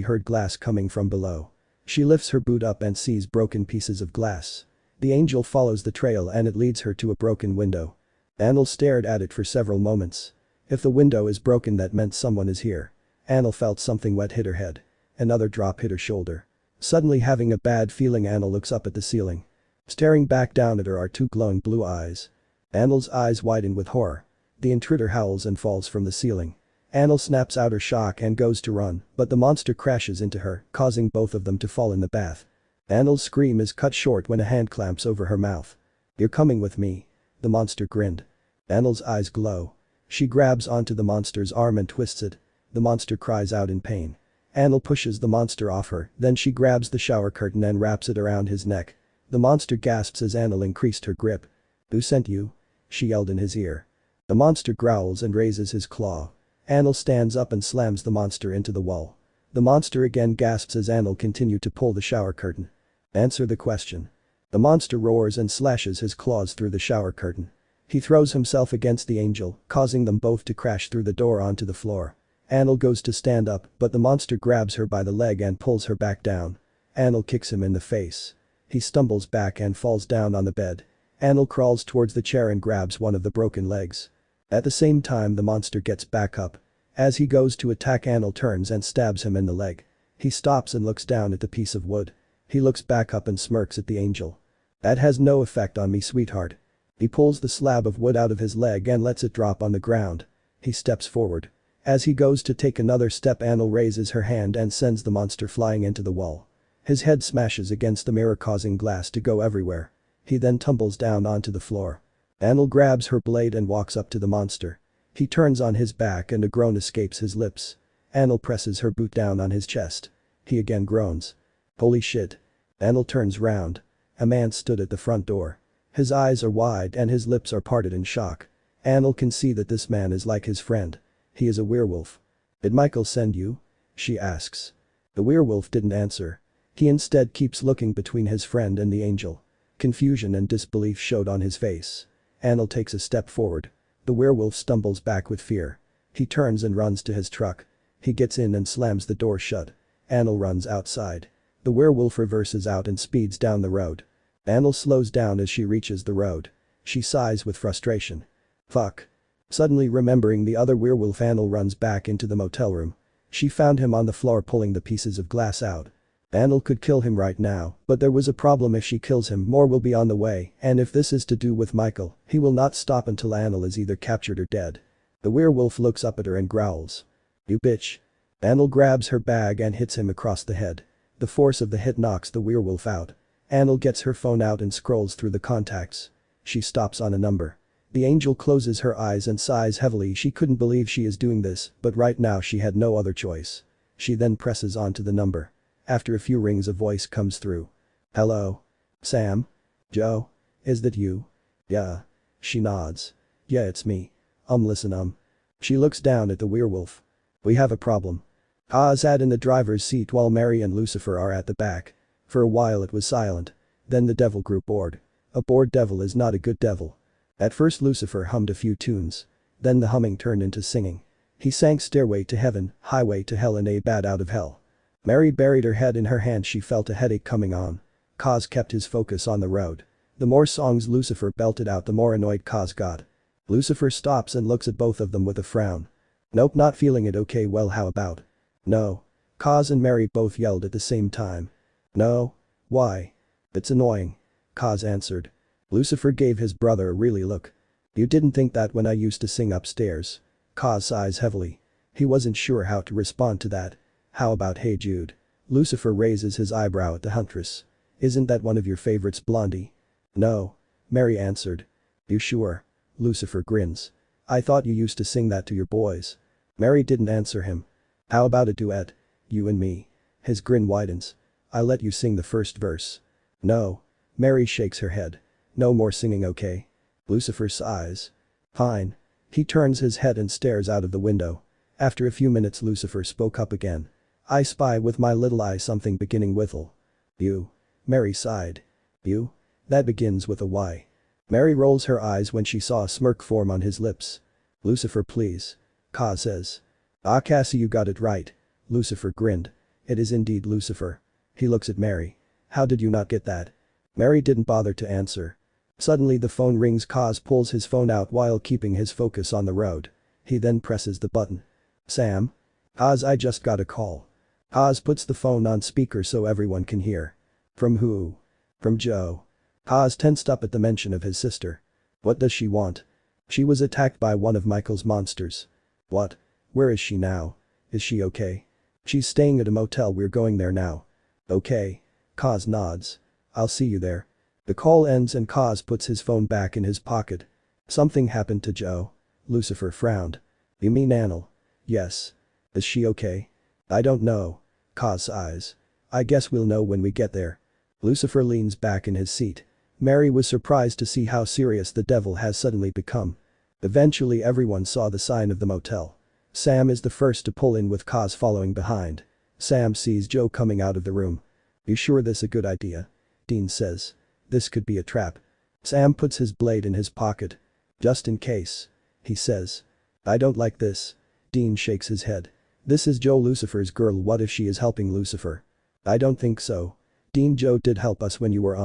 heard glass coming from below. She lifts her boot up and sees broken pieces of glass. The angel follows the trail and it leads her to a broken window. Anil stared at it for several moments. If the window is broken, that meant someone is here. Anil felt something wet hit her head. Another drop hit her shoulder. Suddenly having a bad feeling, Anil looks up at the ceiling. Staring back down at her are two glowing blue eyes. Anil's eyes widen with horror. The intruder howls and falls from the ceiling. Anil snaps out her shock and goes to run, but the monster crashes into her, causing both of them to fall in the bath. Anil's scream is cut short when a hand clamps over her mouth. You're coming with me. The monster grinned. Anil's eyes glow. She grabs onto the monster's arm and twists it. The monster cries out in pain. Anil pushes the monster off her, then she grabs the shower curtain and wraps it around his neck. The monster gasps as Anil increased her grip. Who sent you? She yelled in his ear. The monster growls and raises his claw. Anil stands up and slams the monster into the wall. The monster again gasps as Anil continued to pull the shower curtain. Answer the question. The monster roars and slashes his claws through the shower curtain. He throws himself against the angel, causing them both to crash through the door onto the floor. Anil goes to stand up, but the monster grabs her by the leg and pulls her back down. Anil kicks him in the face. He stumbles back and falls down on the bed. Anil crawls towards the chair and grabs one of the broken legs. At the same time, the monster gets back up. As he goes to attack, Anil turns and stabs him in the leg. He stops and looks down at the piece of wood. He looks back up and smirks at the angel. That has no effect on me, sweetheart. He pulls the slab of wood out of his leg and lets it drop on the ground. He steps forward. As he goes to take another step, Anil raises her hand and sends the monster flying into the wall. His head smashes against the mirror, causing glass to go everywhere. He then tumbles down onto the floor. Anil grabs her blade and walks up to the monster. He turns on his back and a groan escapes his lips. Anil presses her boot down on his chest. He again groans. Holy shit. Anil turns round. A man stood at the front door. His eyes are wide and his lips are parted in shock. Anil can see that this man is like his friend. He is a werewolf. Did Michael send you? She asks. The werewolf didn't answer. He instead keeps looking between his friend and the angel. Confusion and disbelief showed on his face. Anil takes a step forward. The werewolf stumbles back with fear. He turns and runs to his truck. He gets in and slams the door shut. Anil runs outside. The werewolf reverses out and speeds down the road. Anil slows down as she reaches the road. She sighs with frustration. Fuck. Suddenly remembering the other werewolf, Anil runs back into the motel room. She found him on the floor pulling the pieces of glass out. Anil could kill him right now, but there was a problem. If she kills him, more will be on the way, and if this is to do with Michael, he will not stop until Anil is either captured or dead. The werewolf looks up at her and growls. You bitch. Anil grabs her bag and hits him across the head. The force of the hit knocks the werewolf out. Anil gets her phone out and scrolls through the contacts. She stops on a number. The angel closes her eyes and sighs heavily. She couldn't believe she is doing this, but right now she had no other choice. She then presses onto the number. After a few rings, a voice comes through. Hello? Sam? Joe? Is that you? Yeah. She nods. Yeah, it's me. Listen. She looks down at the werewolf. We have a problem. Kaz sat in the driver's seat while Mary and Lucifer are at the back. For a while it was silent. Then the devil grew bored. A bored devil is not a good devil. At first Lucifer hummed a few tunes. Then the humming turned into singing. He sang Stairway to Heaven, Highway to Hell and A Bat Out of Hell. Mary buried her head in her hands. She felt a headache coming on. Kaz kept his focus on the road. The more songs Lucifer belted out, the more annoyed Kaz got. Lucifer stops and looks at both of them with a frown. Nope, not feeling it. Okay, well, how about? No. Kaz and Mary both yelled at the same time. No. Why? It's annoying. Kaz answered. Lucifer gave his brother a really look. You didn't think that when I used to sing upstairs? Kaz sighs heavily. He wasn't sure how to respond to that. How about Hey Jude? Lucifer raises his eyebrow at the huntress. Isn't that one of your favorites, Blondie? No. Mary answered. You sure? Lucifer grins. I thought you used to sing that to your boys. Mary didn't answer him. How about a duet? You and me. His grin widens. I let you sing the first verse. No. Mary shakes her head. No more singing, okay? Lucifer sighs. Fine. He turns his head and stares out of the window. After a few minutes Lucifer spoke up again. I spy with my little eye something beginning with L. You. Mary sighed. You? That begins with a Y. Mary rolls her eyes when she saw a smirk form on his lips. Lucifer, please. Kaz says. Ah, Cassie, you got it right. Lucifer grinned. It is indeed Lucifer. He looks at Mary. How did you not get that? Mary didn't bother to answer. Suddenly the phone rings. Kaz pulls his phone out while keeping his focus on the road. He then presses the button. Sam? Kaz, I just got a call. Kaz puts the phone on speaker so everyone can hear. From who? From Joe. Kaz tensed up at the mention of his sister. What does she want? She was attacked by one of Michael's monsters. What? Where is she now? Is she okay? She's staying at a motel. We're going there now. Okay. Kaz nods. I'll see you there. The call ends and Kaz puts his phone back in his pocket. Something happened to Joe. Lucifer frowned. You mean Anil? Yes. Is she okay? I don't know. Kaz sighs. I guess we'll know when we get there. Lucifer leans back in his seat. Mary was surprised to see how serious the devil has suddenly become. Eventually everyone saw the sign of the motel. Sam is the first to pull in with Kaz following behind. Sam sees Joe coming out of the room. You sure this a good idea? Dean says. This could be a trap. Sam puts his blade in his pocket. Just in case. He says. I don't like this. Dean shakes his head. This is Joe, Lucifer's girl. What if she is helping Lucifer? I don't think so. Dean, Joe did help us when you were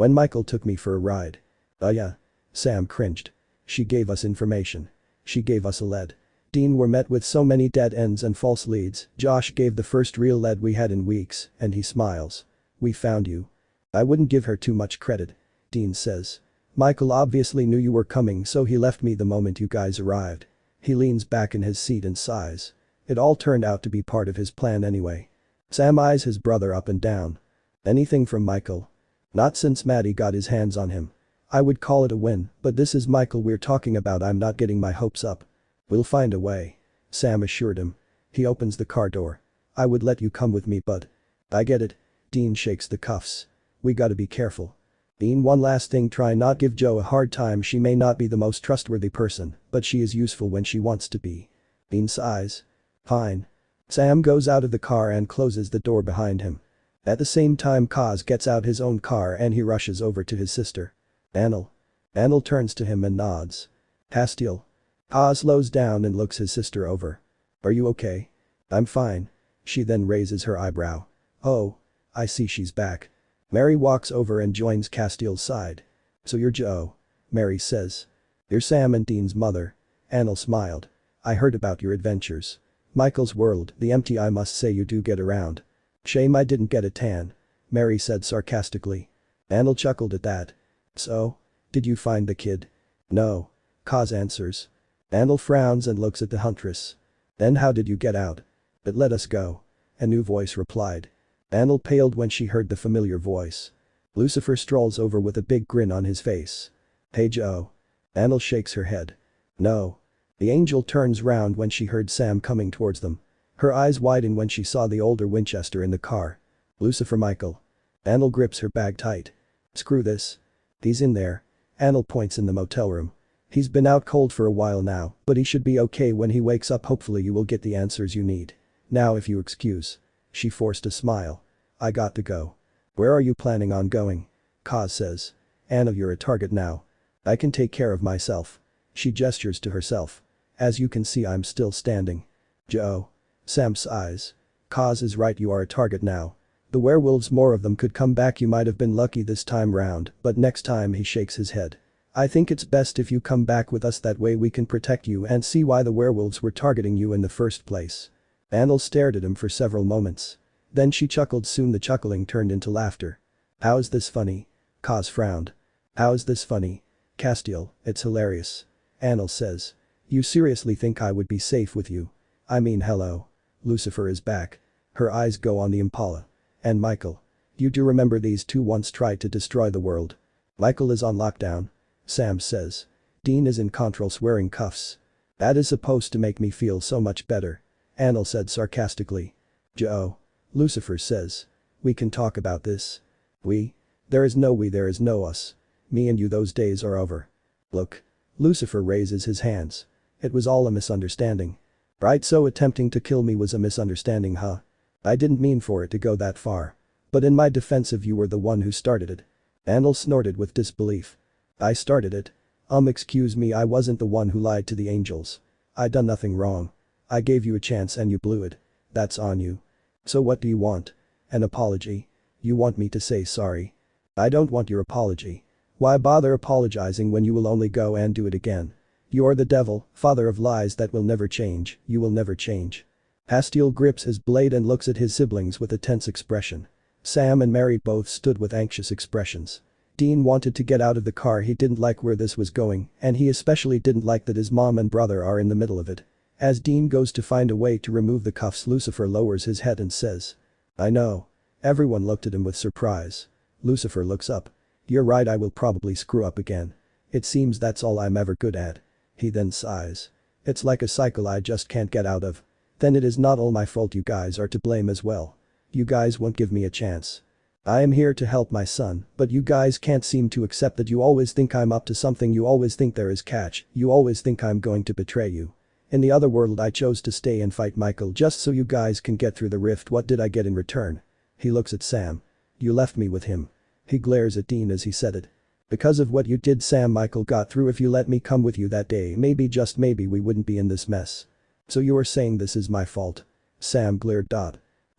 when Michael took me for a ride. Oh yeah. Sam cringed. She gave us information. She gave us a lead. Dean, were met with so many dead ends and false leads. Josh gave the first real lead we had in weeks, and he smiles. We found you. I wouldn't give her too much credit. Dean says. Michael obviously knew you were coming, so he left me the moment you guys arrived. He leans back in his seat and sighs. It all turned out to be part of his plan anyway. Sam eyes his brother up and down. Anything from Michael? Not since Maddie got his hands on him. I would call it a win, but this is Michael we're talking about. I'm not getting my hopes up. We'll find a way. Sam assured him. He opens the car door. I would let you come with me, but. I get it. Dean shakes the cuffs. We gotta be careful. Dean, one last thing, try not give Joe a hard time. She may not be the most trustworthy person, but she is useful when she wants to be. Dean sighs. Fine. Sam goes out of the car and closes the door behind him. At the same time Kaz gets out his own car and he rushes over to his sister. Anil. Anil turns to him and nods. Castiel. Kaz slows down and looks his sister over. Are you okay? I'm fine. She then raises her eyebrow. Oh. I see she's back. Mary walks over and joins Castiel's side. So you're Joe. Mary says. You're Sam and Dean's mother. Anil smiled. I heard about your adventures. Michael's world, the empty I must say you do get around. Shame I didn't get a tan. Mary said sarcastically. Anil chuckled at that. So? Did you find the kid? No. Kaz answers. Anil frowns and looks at the huntress. Then how did you get out? But let us go. A new voice replied. Anil paled when she heard the familiar voice. Lucifer strolls over with a big grin on his face. Hey Joe. Anil shakes her head. No. The angel turns round when she heard Sam coming towards them. Her eyes widen when she saw the older Winchester in the car. Lucifer Michael. Anil grips her bag tight. Screw this. He's in there. Anil points in the motel room. He's been out cold for a while now, but he should be okay when he wakes up. Hopefully you will get the answers you need. Now if you excuse. She forced a smile. I got to go. Where are you planning on going? Kaz says. Anil, you're a target now. I can take care of myself. She gestures to herself. As you can see, I'm still standing. Joe. Sam sighs. Kaz is right, you are a target now. The werewolves, more of them could come back. You might have been lucky this time round, but next time. He shakes his head. I think it's best if you come back with us, that way we can protect you and see why the werewolves were targeting you in the first place. Anil stared at him for several moments. Then she chuckled. Soon the chuckling turned into laughter. How's this funny? Kaz frowned. How's this funny? Castiel, it's hilarious. Anil says. You seriously think I would be safe with you? I mean, hello. Lucifer is back. Her eyes go on the Impala. And Michael. You do remember these two once tried to destroy the world? Michael is on lockdown. Sam says. Dean is in control, wearing cuffs. That is supposed to make me feel so much better. Anil said sarcastically. Joe. Lucifer says. We can talk about this. We? There is no we, there is no us. Me and you, those days are over. Look. Lucifer raises his hands. It was all a misunderstanding. Right, so attempting to kill me was a misunderstanding, huh? I didn't mean for it to go that far. But in my defense, you were the one who started it. Anil snorted with disbelief. I started it? Excuse me, I wasn't the one who lied to the angels. I done nothing wrong. I gave you a chance and you blew it. That's on you. So what do you want? An apology? You want me to say sorry? I don't want your apology. Why bother apologizing when you will only go and do it again? You're the devil, father of lies that will never change. You will never change. Castiel grips his blade and looks at his siblings with a tense expression. Sam and Mary both stood with anxious expressions. Dean wanted to get out of the car. He didn't like where this was going, and he especially didn't like that his mom and brother are in the middle of it. As Dean goes to find a way to remove the cuffs, Lucifer lowers his head and says. I know. Everyone looked at him with surprise. Lucifer looks up. You're right, I will probably screw up again. It seems that's all I'm ever good at. He then sighs. It's like a cycle I just can't get out of. Then it is not all my fault, you guys are to blame as well. You guys won't give me a chance. I am here to help my son, but you guys can't seem to accept that. You always think I'm up to something, you always think there is catch, you always think I'm going to betray you. In the other world I chose to stay and fight Michael just so you guys can get through the rift. What did I get in return? He looks at Sam. You left me with him. He glares at Dean as he said it. Because of what you did, Sam, Michael got through. If you let me come with you that day, maybe, just maybe, we wouldn't be in this mess. So you are saying this is my fault? Sam glared.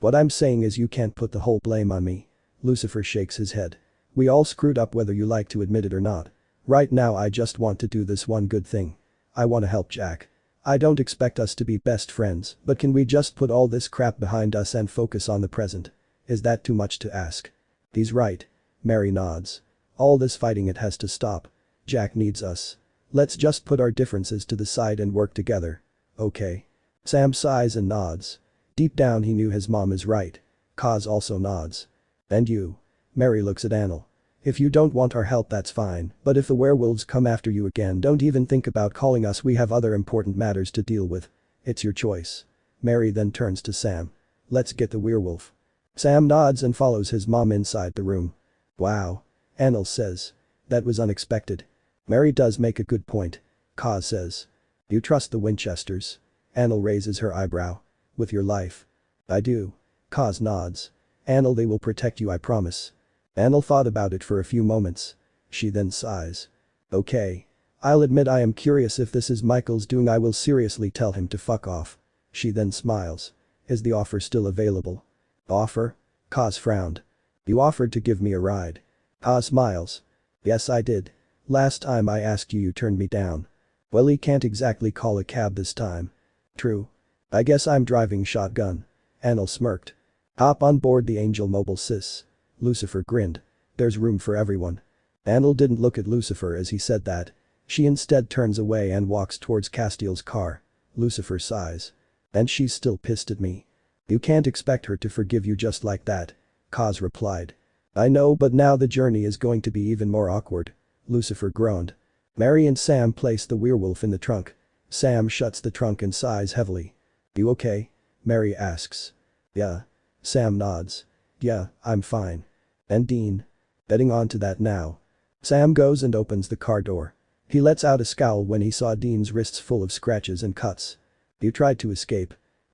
What I'm saying is you can't put the whole blame on me. Lucifer shakes his head. We all screwed up whether you like to admit it or not. Right now I just want to do this one good thing. I want to help Jack. I don't expect us to be best friends, but can we just put all this crap behind us and focus on the present? Is that too much to ask? He's right. Mary nods. All this fighting, it has to stop. Jack needs us. Let's just put our differences to the side and work together. Okay. Sam sighs and nods. Deep down he knew his mom is right. Kaz also nods. And you? Mary looks at Anil. If you don't want our help, that's fine, but if the werewolves come after you again, don't even think about calling us. We have other important matters to deal with. It's your choice. Mary then turns to Sam. Let's get the werewolf. Sam nods and follows his mom inside the room. Wow. Anil says. That was unexpected. Mary does make a good point. Kaz says. You trust the Winchesters? Anil raises her eyebrow. With your life? I do. Kaz nods. Anil, they will protect you, I promise. Anil thought about it for a few moments. She then sighs. Okay. I'll admit I am curious if this is Michael's doing. I will seriously tell him to fuck off. She then smiles. Is the offer still available? Offer? Kaz frowned. You offered to give me a ride. Kaz smiles. Yes, I did. Last time I asked you, you turned me down. Well, he can't exactly call a cab this time. True. I guess I'm driving shotgun. Anil smirked. Hop on board the Angel Mobile sis. Lucifer grinned. There's room for everyone. Anil didn't look at Lucifer as he said that. She instead turns away and walks towards Castiel's car. Lucifer sighs. And she's still pissed at me. You can't expect her to forgive you just like that. Kaz replied. I know, but now the journey is going to be even more awkward. Lucifer groaned. Mary and Sam place the werewolf in the trunk. Sam shuts the trunk and sighs heavily. You okay? Mary asks. Yeah. Sam nods. Yeah, I'm fine. And Dean? Betting on to that now. Sam goes and opens the car door. He lets out a scowl when he saw Dean's wrists full of scratches and cuts. You tried to escape.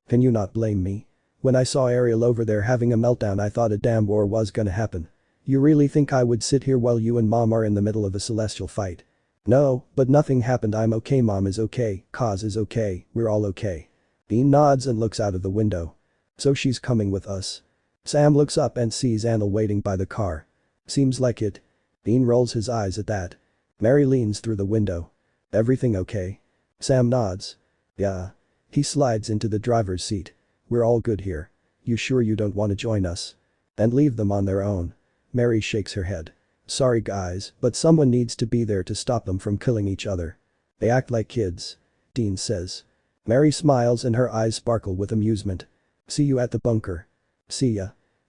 Can you not blame me? When I saw Ariel over there having a meltdown, I thought a damn war was gonna happen. You really think I would sit here while you and Mom are in the middle of a celestial fight? No, but nothing happened. I'm okay, Mom is okay, Kaz is okay, we're all okay. Dean nods and looks out of the window. So she's coming with us. Sam looks up and sees Anil waiting by the car. Seems like it. Dean rolls his eyes at that. Mary leans through the window. Everything okay? Sam nods. Yeah. He slides into the driver's seat. We're all good here. You sure you don't want to join us? And leave them on their own? Mary shakes her head. Sorry guys, but someone needs to be there to stop them from killing each other. They act like kids. Dean says. Mary smiles and her eyes sparkle with amusement. See you at the bunker. See ya.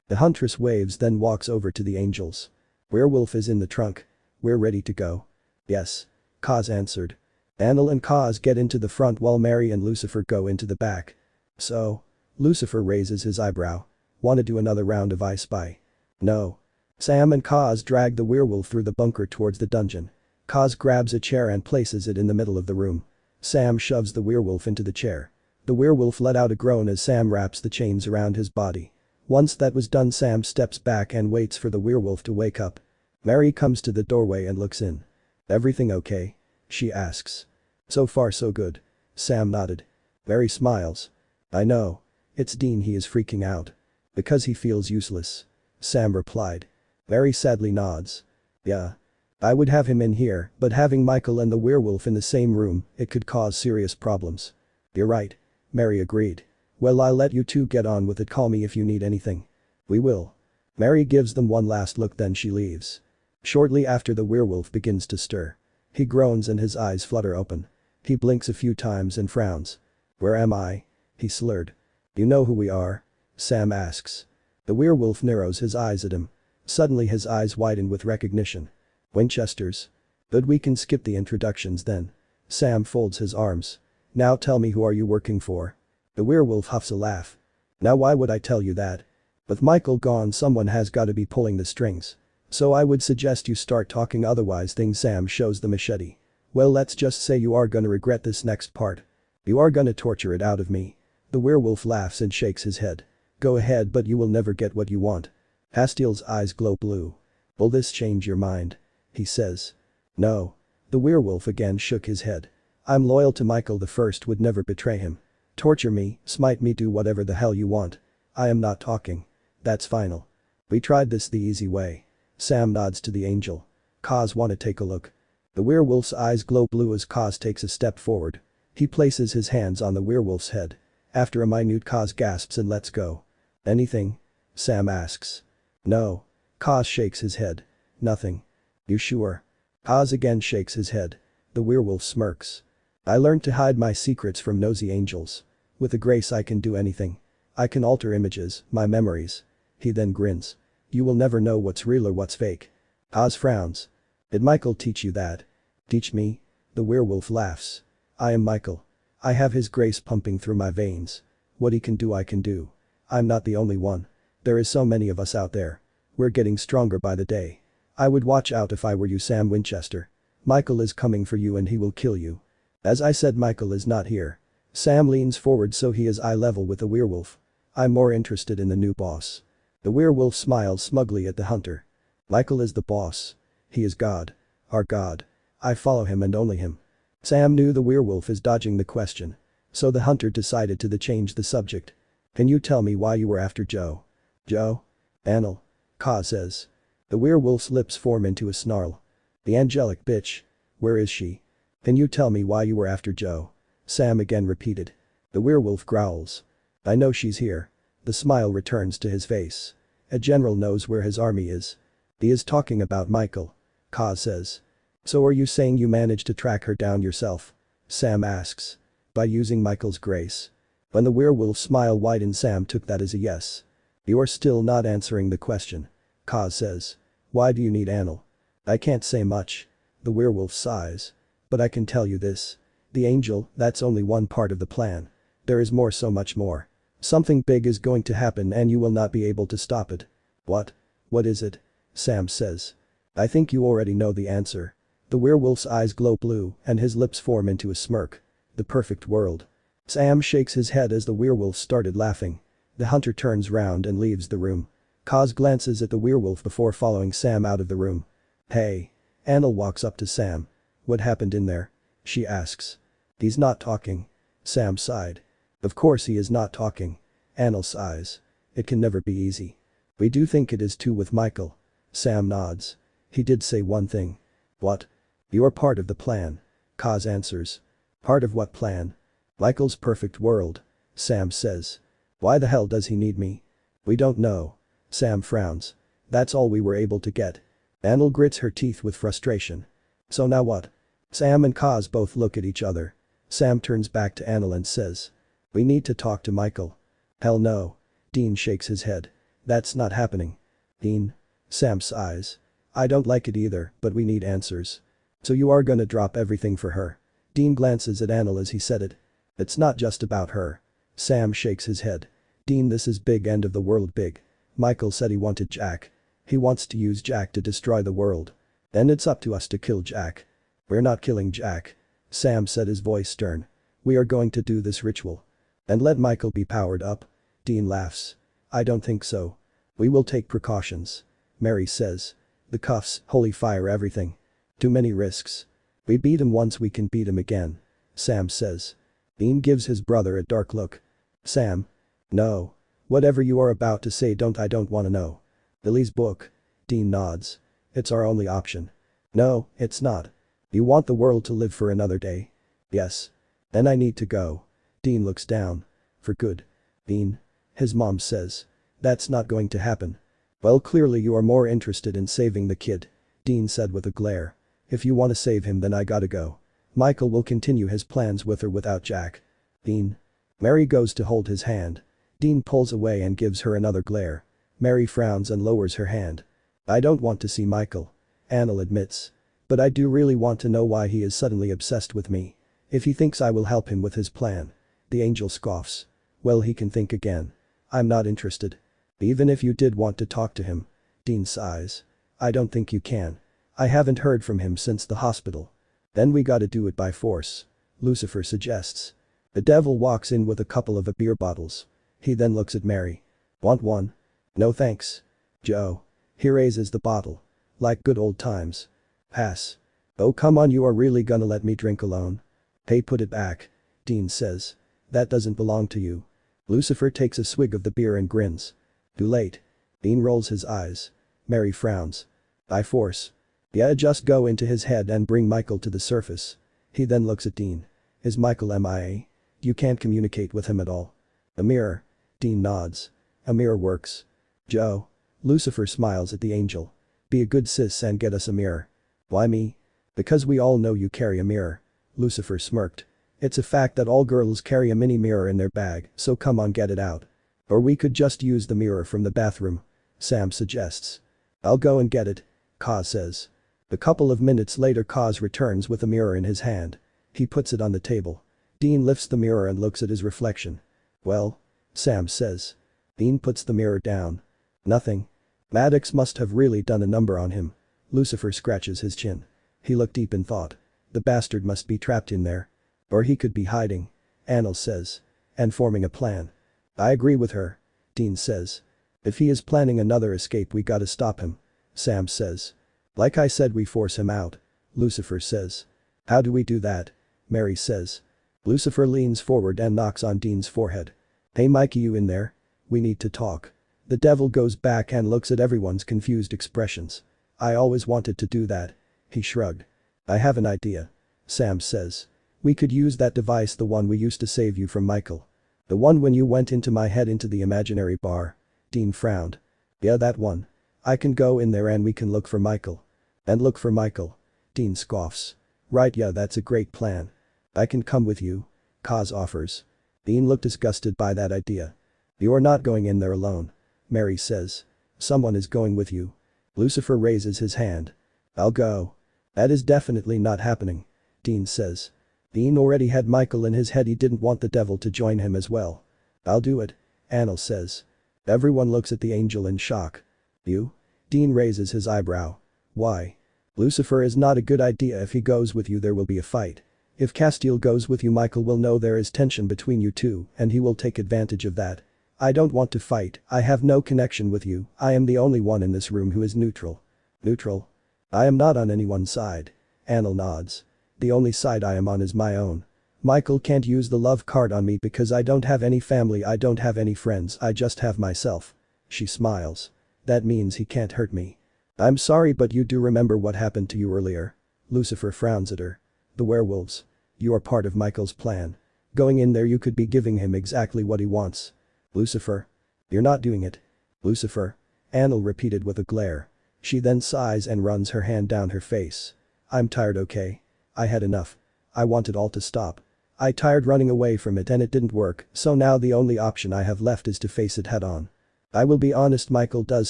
The huntress waves, then walks over to the angels. Werewolf is in the trunk. We're ready to go. Yes. Kaz answered. Anil and Kaz get into the front while Mary and Lucifer go into the back. So? Lucifer raises his eyebrow. Wanna do another round of I Spy? No. Sam and Kaz drag the werewolf through the bunker towards the dungeon. Kaz grabs a chair and places it in the middle of the room. Sam shoves the werewolf into the chair. The werewolf let out a groan as Sam wraps the chains around his body. Once that was done, Sam steps back and waits for the werewolf to wake up. Mary comes to the doorway and looks in. Everything okay? She asks. So far so good. Sam nodded. Mary smiles. I know. It's Dean, he is freaking out. Because he feels useless. Sam replied. Mary sadly nods. Yeah. I would have him in here, but having Michael and the werewolf in the same room, it could cause serious problems. You're right. Mary agreed. Well, I'll let you two get on with it, call me if you need anything. We will. Mary gives them one last look, then she leaves. Shortly after, the werewolf begins to stir. He groans and his eyes flutter open. He blinks a few times and frowns. Where am I? He slurred. You know who we are? Sam asks. The werewolf narrows his eyes at him. Suddenly his eyes widen with recognition. Winchesters. But we can skip the introductions then. Sam folds his arms. Now tell me, who are you working for? The werewolf huffs a laugh. Now why would I tell you that? With Michael gone, someone has got to be pulling the strings. So I would suggest you start talking, otherwise things. Sam shows the machete. Well, let's just say you are gonna regret this next part. You are gonna torture it out of me. The werewolf laughs and shakes his head. Go ahead, but you will never get what you want. Castiel's eyes glow blue. Will this change your mind? He says. No. The werewolf again shook his head. I'm loyal to Michael the First, would never betray him. Torture me, smite me, do whatever the hell you want. I am not talking. That's final. We tried this the easy way. Sam nods to the angel. Kaz, wanna take a look? The werewolf's eyes glow blue as Kaz takes a step forward. He places his hands on the werewolf's head. After a minute, Kaz gasps and lets go. Anything? Sam asks. No. Kaz shakes his head. Nothing. You sure? Kaz again shakes his head. The werewolf smirks. I learned to hide my secrets from nosy angels. With a grace I can do anything. I can alter images, my memories. He then grins. You will never know what's real or what's fake. Kaz frowns. Did Michael teach you that? Teach me? The werewolf laughs. I am Michael. I have his grace pumping through my veins. What he can do, I can do. I'm not the only one. There is so many of us out there. We're getting stronger by the day. I would watch out if I were you, Sam Winchester. Michael is coming for you and he will kill you. As I said, Michael is not here. Sam leans forward so he is eye level with the werewolf. I'm more interested in the new boss. The werewolf smiles smugly at the hunter. Michael is the boss. He is God. Our God. I follow him and only him. Sam knew the werewolf is dodging the question. So the hunter decided to change the subject. Can you tell me why you were after Joe? Joe? Anil. Kaz says. The werewolf's lips form into a snarl. The angelic bitch. Where is she? Can you tell me why you were after Joe? Sam again repeated. The werewolf growls. I know she's here. The smile returns to his face. A general knows where his army is. He is talking about Michael. Ka says. So are you saying you managed to track her down yourself? Sam asks. By using Michael's grace. When the werewolf's smile widened, Sam took that as a yes. You are still not answering the question. Ka says. Why do you need Anil? I can't say much. The werewolf sighs. But I can tell you this. The angel, that's only one part of the plan. There is more, so much more. Something big is going to happen and you will not be able to stop it. What? What is it? Sam says. I think you already know the answer. The werewolf's eyes glow blue and his lips form into a smirk. The perfect world. Sam shakes his head as the werewolf started laughing. The hunter turns round and leaves the room. Kaz glances at the werewolf before following Sam out of the room. Hey. Anil walks up to Sam. What happened in there? She asks. He's not talking. Sam sighed. Of course he is not talking. Anil sighs. It can never be easy. We do think it is too with Michael. Sam nods. He did say one thing. What? You're part of the plan. Kaz answers. Part of what plan? Michael's perfect world. Sam says. Why the hell does he need me? We don't know. Sam frowns. That's all we were able to get. Anil grits her teeth with frustration. So now what? Sam and Kaz both look at each other. Sam turns back to Anil and says. We need to talk to Michael. Hell no. Dean shakes his head. That's not happening. Dean? Sam sighs. I don't like it either, but we need answers. So you are gonna drop everything for her? Dean glances at Anil as he said it. It's not just about her. Sam shakes his head. Dean, this is big, end of the world big. Michael said he wanted Jack. He wants to use Jack to destroy the world. And it's up to us to kill Jack. We're not killing Jack. Sam said, his voice stern. We are going to do this ritual. And let Michael be powered up. Dean laughs. I don't think so. We will take precautions. Mary says. The cuffs, holy fire, everything. Too many risks. We beat him once, we can beat him again. Sam says. Dean gives his brother a dark look. Sam. No. Whatever you are about to say, I don't want to know. Billy's book. Dean nods. It's our only option. No, it's not. You want the world to live for another day? Yes. Then I need to go. Dean looks down. For good. Dean. His mom says. That's not going to happen. Well, clearly you are more interested in saving the kid. Dean said with a glare. If you want to save him, then I gotta go. Michael will continue his plans with or without Jack. Dean. Mary goes to hold his hand. Dean pulls away and gives her another glare. Mary frowns and lowers her hand. I don't want to see Michael. Anil admits. But I do really want to know why he is suddenly obsessed with me. If he thinks I will help him with his plan. The angel scoffs. Well, he can think again. I'm not interested. Even if you did want to talk to him. Dean sighs. I don't think you can. I haven't heard from him since the hospital. Then we gotta do it by force. Lucifer suggests. The devil walks in with a couple of beer bottles. He then looks at Mary. Want one? No thanks. Joe. He raises the bottle. Like good old times. Pass. Oh come on, you are really gonna let me drink alone? Hey, put it back. Dean says. That doesn't belong to you. Lucifer takes a swig of the beer and grins. Too late. Dean rolls his eyes. Mary frowns. By force. Yeah, just go into his head and bring Michael to the surface. He then looks at Dean. Is Michael MIA? You can't communicate with him at all. A mirror. Dean nods. A mirror works. Joe. Lucifer smiles at the angel. Be a good sis and get us a mirror. Why me? Because we all know you carry a mirror. Lucifer smirked. It's a fact that all girls carry a mini mirror in their bag, so come on, get it out. Or we could just use the mirror from the bathroom. Sam suggests. I'll go and get it. Kaz says. A couple of minutes later, Kaz returns with a mirror in his hand. He puts it on the table. Dean lifts the mirror and looks at his reflection. Well? Sam says. Dean puts the mirror down. Nothing. Maddox must have really done a number on him. Lucifer scratches his chin. He looked deep in thought. The bastard must be trapped in there. Or he could be hiding. Anil says. And forming a plan. I agree with her. Dean says. If he is planning another escape, we gotta stop him. Sam says. Like I said, we force him out. Lucifer says. How do we do that? Mary says. Lucifer leans forward and knocks on Dean's forehead. Hey Mikey, you in there? We need to talk. The devil goes back and looks at everyone's confused expressions. I always wanted to do that. He shrugged. I have an idea. Sam says. We could use that device, the one we used to save you from Michael. The one when you went into my head into the imaginary bar. Dean frowned. Yeah, that one. I can go in there and we can look for Michael. And look for Michael. Dean scoffs. Right, yeah, that's a great plan. I can come with you. Kaz offers. Dean looked disgusted by that idea. You're not going in there alone. Mary says. Someone is going with you. Lucifer raises his hand. I'll go. That is definitely not happening. Dean says. Dean already had Michael in his head, he didn't want the devil to join him as well. I'll do it. Anil says. Everyone looks at the angel in shock. You? Dean raises his eyebrow. Why? Lucifer is not a good idea. If he goes with you there will be a fight. If Castiel goes with you Michael will know there is tension between you two and he will take advantage of that. I don't want to fight, I have no connection with you, I am the only one in this room who is neutral. Neutral? I am not on anyone's side. Anil nods. The only side I am on is my own. Michael can't use the love card on me because I don't have any family, I don't have any friends, I just have myself. She smiles. That means he can't hurt me. I'm sorry but you do remember what happened to you earlier. Lucifer frowns at her. The werewolves. You are part of Michael's plan. Going in there you could be giving him exactly what he wants. Lucifer. You're not doing it. Lucifer. Anil repeated with a glare. She then sighs and runs her hand down her face. I'm tired, okay? I had enough. I want it all to stop. I tired running away from it and it didn't work, so now the only option I have left is to face it head on. I will be honest, Michael does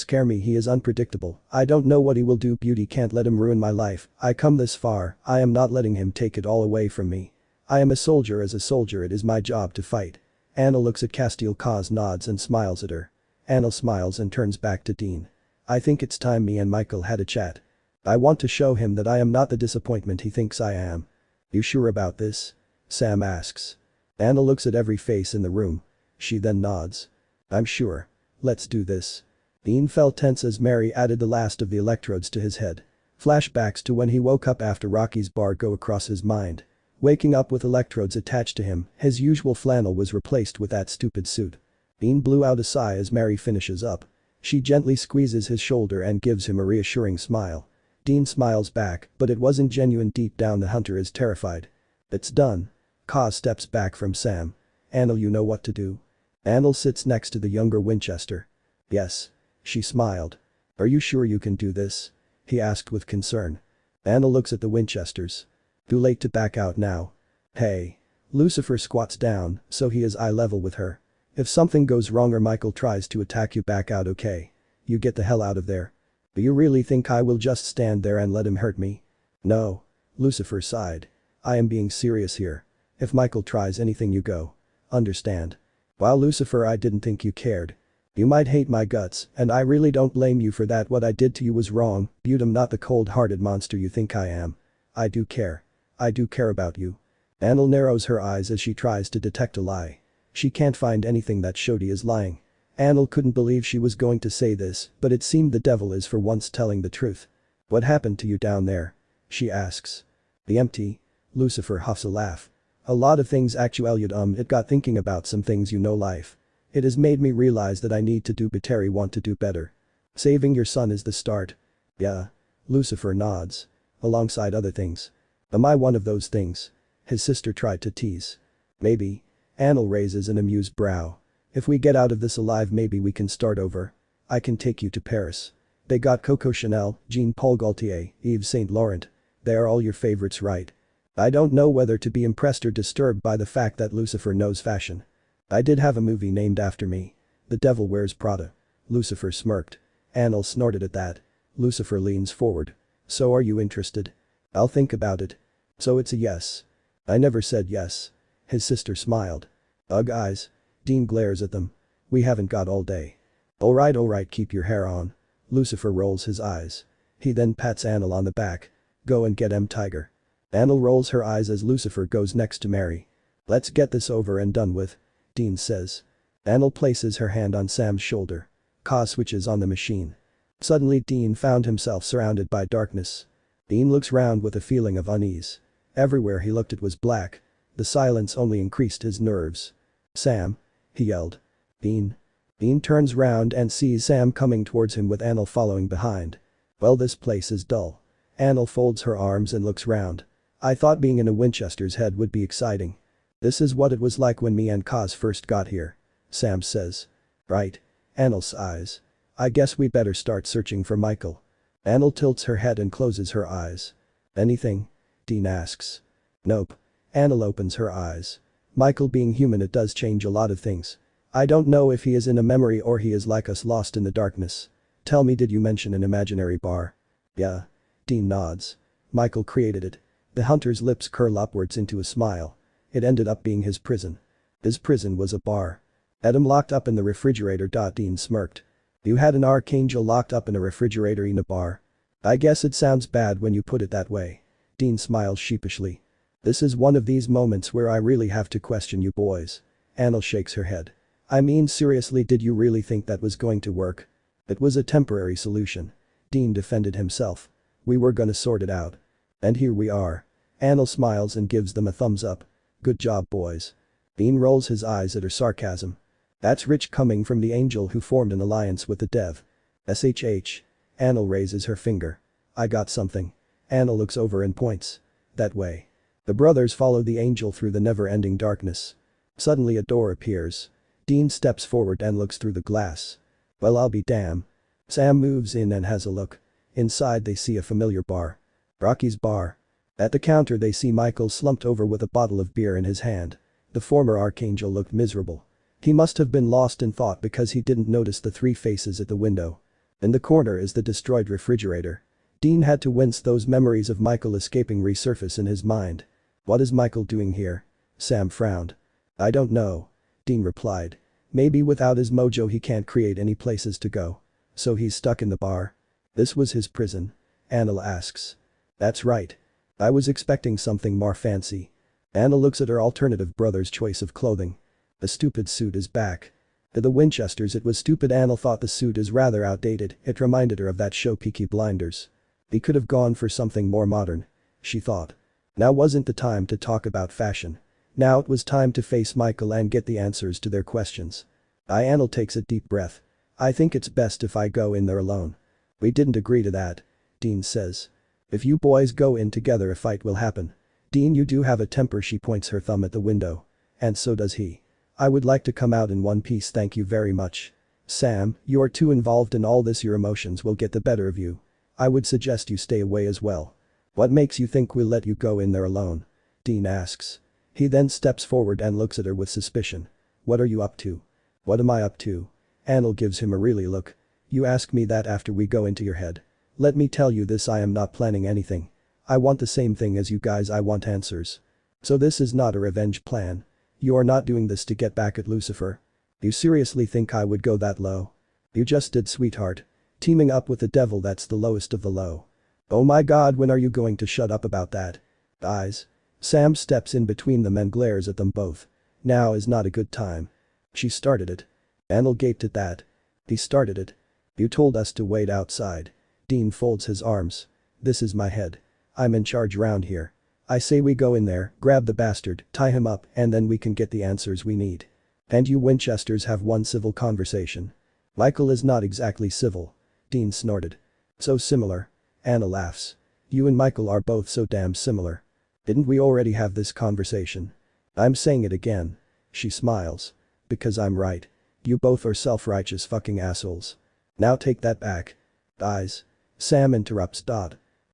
scare me, he is unpredictable, I don't know what he will do, beauty can't let him ruin my life, I come this far, I am not letting him take it all away from me. I am a soldier, as a soldier it is my job to fight. Anil looks at Castiel, Kaz nods and smiles at her. Anil smiles and turns back to Dean. I think it's time me and Michael had a chat. I want to show him that I am not the disappointment he thinks I am. You sure about this? Sam asks. Anil looks at every face in the room. She then nods. I'm sure. Let's do this. Dean felt tense as Mary added the last of the electrodes to his head. Flashbacks to when he woke up after Rocky's bar go across his mind. Waking up with electrodes attached to him, his usual flannel was replaced with that stupid suit. Dean blew out a sigh as Mary finishes up. She gently squeezes his shoulder and gives him a reassuring smile. Dean smiles back, but it wasn't genuine. Deep down the hunter is terrified. It's done. Kaz steps back from Sam. Anil, you know what to do. Anil sits next to the younger Winchester. Yes. She smiled. Are you sure you can do this? He asked with concern. Anil looks at the Winchesters. Too late to back out now. Hey. Lucifer squats down, so he is eye level with her. If something goes wrong or Michael tries to attack you, back out, okay? You get the hell out of there. Do you really think I will just stand there and let him hurt me? No. Lucifer sighed. I am being serious here. If Michael tries anything you go. Understand? Wow, Lucifer, I didn't think you cared. You might hate my guts, and I really don't blame you for that. What I did to you was wrong, but I'm not the cold-hearted monster you think I am. I do care. I do care about you. Anil narrows her eyes as she tries to detect a lie. She can't find anything that showed he is lying. Anil couldn't believe she was going to say this, but it seemed the devil is for once telling the truth. What happened to you down there? She asks. The empty. Lucifer huffs a laugh. A lot of things actually, it got thinking about some things, life. It has made me realize that I need to do better, want to do better. Saving your son is the start. Yeah. Lucifer nods. Alongside other things. Am I one of those things? His sister tried to tease. Maybe. Anil raises an amused brow. If we get out of this alive maybe we can start over. I can take you to Paris. They got Coco Chanel, Jean Paul Gaultier, Yves Saint Laurent. They are all your favorites, right? I don't know whether to be impressed or disturbed by the fact that Lucifer knows fashion. I did have a movie named after me. The Devil Wears Prada. Lucifer smirked. Anil snorted at that. Lucifer leans forward. So are you interested? I'll think about it. So it's a yes. I never said yes. His sister smiled. Ugh, guys. Dean glares at them. We haven't got all day. Alright, keep your hair on. Lucifer rolls his eyes. He then pats Anil on the back. Go and get Tiger. Anil rolls her eyes as Lucifer goes next to Mary. Let's get this over and done with. Dean says. Anil places her hand on Sam's shoulder. Kaz switches on the machine. Suddenly Dean found himself surrounded by darkness. Dean looks round with a feeling of unease. Everywhere he looked it was black. The silence only increased his nerves. Sam. He yelled. Dean. Dean turns round and sees Sam coming towards him with Anil following behind. Well, this place is dull. Anil folds her arms and looks round. I thought being in a Winchester's head would be exciting. This is what it was like when me and Kaz first got here. Sam says. Right. Anil sighs. I guess we better start searching for Michael. Anil tilts her head and closes her eyes. Anything? Dean asks. Nope. Anil opens her eyes. Michael being human, it does change a lot of things. I don't know if he is in a memory or he is like us, lost in the darkness. Tell me, did you mention an imaginary bar? Yeah. Dean nods. Michael created it. The hunter's lips curl upwards into a smile. It ended up being his prison. His prison was a bar. Had him locked up in the refrigerator. Dean smirked. You had an archangel locked up in a refrigerator in a bar? I guess it sounds bad when you put it that way. Dean smiles sheepishly. This is one of these moments where I really have to question you boys. Anil shakes her head. I mean, seriously, did you really think that was going to work? It was a temporary solution. Dean defended himself. We were gonna sort it out. And here we are. Anil smiles and gives them a thumbs up. Good job, boys. Dean rolls his eyes at her sarcasm. That's rich coming from the angel who formed an alliance with the dev. SHH. Anil raises her finger. I got something. Anil looks over and points. That way. The brothers follow the angel through the never-ending darkness. Suddenly a door appears. Dean steps forward and looks through the glass. Well, I'll be damned. Sam moves in and has a look. Inside they see a familiar bar. Rocky's bar. At the counter they see Michael slumped over with a bottle of beer in his hand. The former archangel looked miserable. He must have been lost in thought because he didn't notice the three faces at the window. In the corner is the destroyed refrigerator. Dean had to wince. Those memories of Michael escaping resurface in his mind. What is Michael doing here? Sam frowned. I don't know. Dean replied. Maybe without his mojo he can't create any places to go. So he's stuck in the bar. This was his prison? Anil asks. That's right. I was expecting something more fancy. Anil looks at her alternative brother's choice of clothing. The stupid suit is back. To the Winchesters it was stupid. Anil thought the suit is rather outdated. It reminded her of that show Peaky Blinders. He could have gone for something more modern. She thought. Now wasn't the time to talk about fashion. Now it was time to face Michael and get the answers to their questions. Anil takes a deep breath. I think it's best if I go in there alone. We didn't agree to that. Dean says. If you boys go in together a fight will happen. Dean, you do have a temper. She points her thumb at the window. And so does he. I would like to come out in one piece, thank you very much. Sam, you are too involved in all this, your emotions will get the better of you. I would suggest you stay away as well. What makes you think we'll let you go in there alone? Dean asks. He then steps forward and looks at her with suspicion. What are you up to? What am I up to? Anil gives him a really look. You ask me that after we go into your head. Let me tell you this, I am not planning anything. I want the same thing as you guys, I want answers. So this is not a revenge plan. You are not doing this to get back at Lucifer. You seriously think I would go that low? You just did, sweetheart. Teaming up with the devil, that's the lowest of the low. Oh my god, when are you going to shut up about that? Eyes. Sam steps in between them and glares at them both. Now is not a good time. She started it. Anil gaped at that. He started it. You told us to wait outside. Dean folds his arms. This is my head. I'm in charge round here. I say we go in there, grab the bastard, tie him up, and then we can get the answers we need. And you Winchesters have one civil conversation. Michael is not exactly civil. Dean snorted. So similar. Anil laughs. You and Michael are both so damn similar. Didn't we already have this conversation? I'm saying it again. She smiles. Because I'm right. You both are self-righteous fucking assholes. Now take that back. Eyes. Sam interrupts.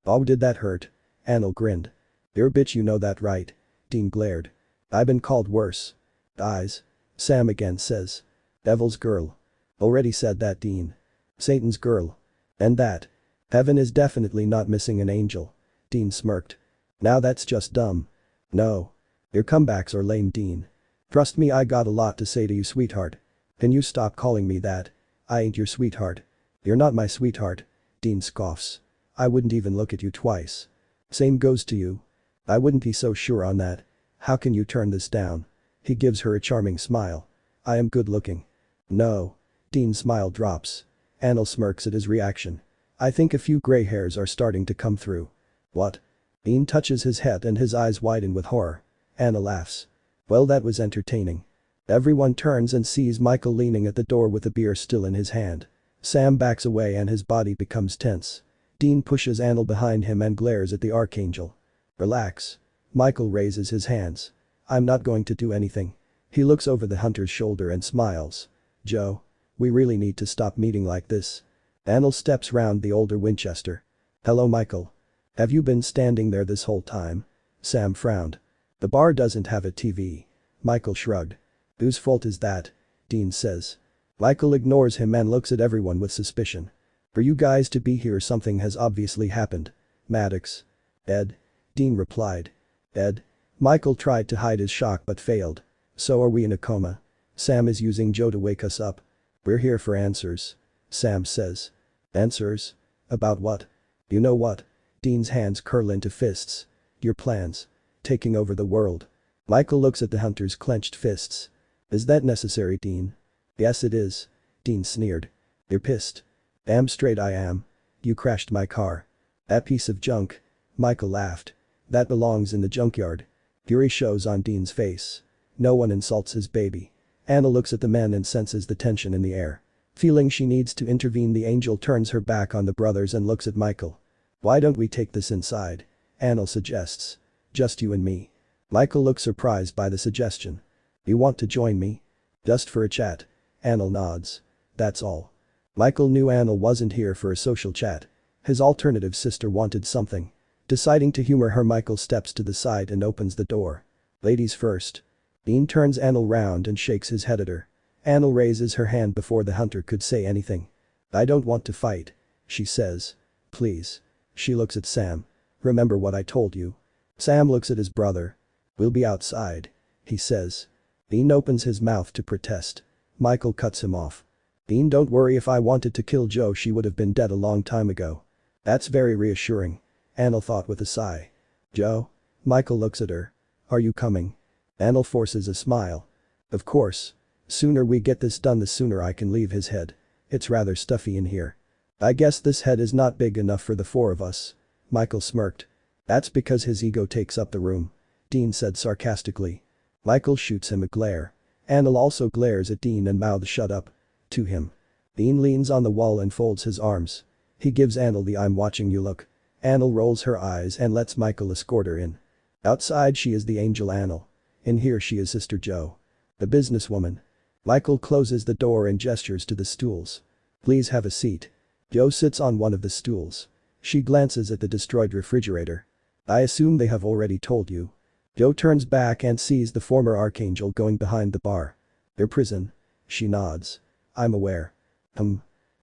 Oh, did that hurt? Anil grinned. You're a bitch, you know that, right? Dean glared. I've been called worse. Eyes. Sam again says. Devil's girl. Already said that, Dean. Satan's girl. And that. Heaven is definitely not missing an angel. Dean smirked. Now that's just dumb. No. Your comebacks are lame, Dean. Trust me, I got a lot to say to you, sweetheart. Can you stop calling me that? I ain't your sweetheart. You're not my sweetheart. Dean scoffs. I wouldn't even look at you twice. Same goes to you. I wouldn't be so sure on that. How can you turn this down? He gives her a charming smile. I am good looking. No. Dean's smile drops. Anil smirks at his reaction. I think a few gray hairs are starting to come through. What? Dean touches his head and his eyes widen with horror. Anil laughs. Well, that was entertaining. Everyone turns and sees Michael leaning at the door with the beer still in his hand. Sam backs away and his body becomes tense. Dean pushes Anil behind him and glares at the Archangel. Relax. Michael raises his hands. I'm not going to do anything. He looks over the hunter's shoulder and smiles. Joe. We really need to stop meeting like this. Anil steps round the older Winchester. Hello Michael. Have you been standing there this whole time? Sam frowned. The bar doesn't have a TV. Michael shrugged. Whose fault is that? Dean says. Michael ignores him and looks at everyone with suspicion. For you guys to be here something has obviously happened. Maddox. Ed. Dean replied. Ed. Michael tried to hide his shock but failed. So are we in a coma? Sam is using Joe to wake us up. We're here for answers. Sam says. Answers? About what? You know what? Dean's hands curl into fists. Your plans. Taking over the world. Michael looks at the hunter's clenched fists. Is that necessary, Dean? Yes it is. Dean sneered. You're pissed. Damn straight I am. You crashed my car. That piece of junk. Michael laughed. That belongs in the junkyard. Fury shows on Dean's face. No one insults his baby. Anna looks at the men and senses the tension in the air. Feeling she needs to intervene, the angel turns her back on the brothers and looks at Michael. Why don't we take this inside? Anna suggests. Just you and me. Michael looks surprised by the suggestion. You want to join me? Just for a chat. Anil nods. That's all. Michael knew Anil wasn't here for a social chat. His alternative sister wanted something. Deciding to humor her, Michael steps to the side and opens the door. Ladies first. Dean turns Anil round and shakes his head at her. Anil raises her hand before the hunter could say anything. I don't want to fight. She says. Please. She looks at Sam. Remember what I told you. Sam looks at his brother. We'll be outside. He says. Dean opens his mouth to protest. Michael cuts him off. Dean, don't worry, if I wanted to kill Joe she would have been dead a long time ago. That's very reassuring. Anil thought with a sigh. Joe? Michael looks at her. Are you coming? Anil forces a smile. Of course. Sooner we get this done the sooner I can leave his head. It's rather stuffy in here. I guess this head is not big enough for the four of us. Michael smirked. That's because his ego takes up the room. Dean said sarcastically. Michael shoots him a glare. Anil also glares at Dean and mouths shut up. To him. Dean leans on the wall and folds his arms. He gives Anil the I'm watching you look. Anil rolls her eyes and lets Michael escort her in. Outside she is the angel Anil. In here she is Sister Joe. The businesswoman. Michael closes the door and gestures to the stools. Please have a seat. Joe sits on one of the stools. She glances at the destroyed refrigerator. I assume they have already told you. Joe turns back and sees the former Archangel going behind the bar. Their prison. She nods. I'm aware.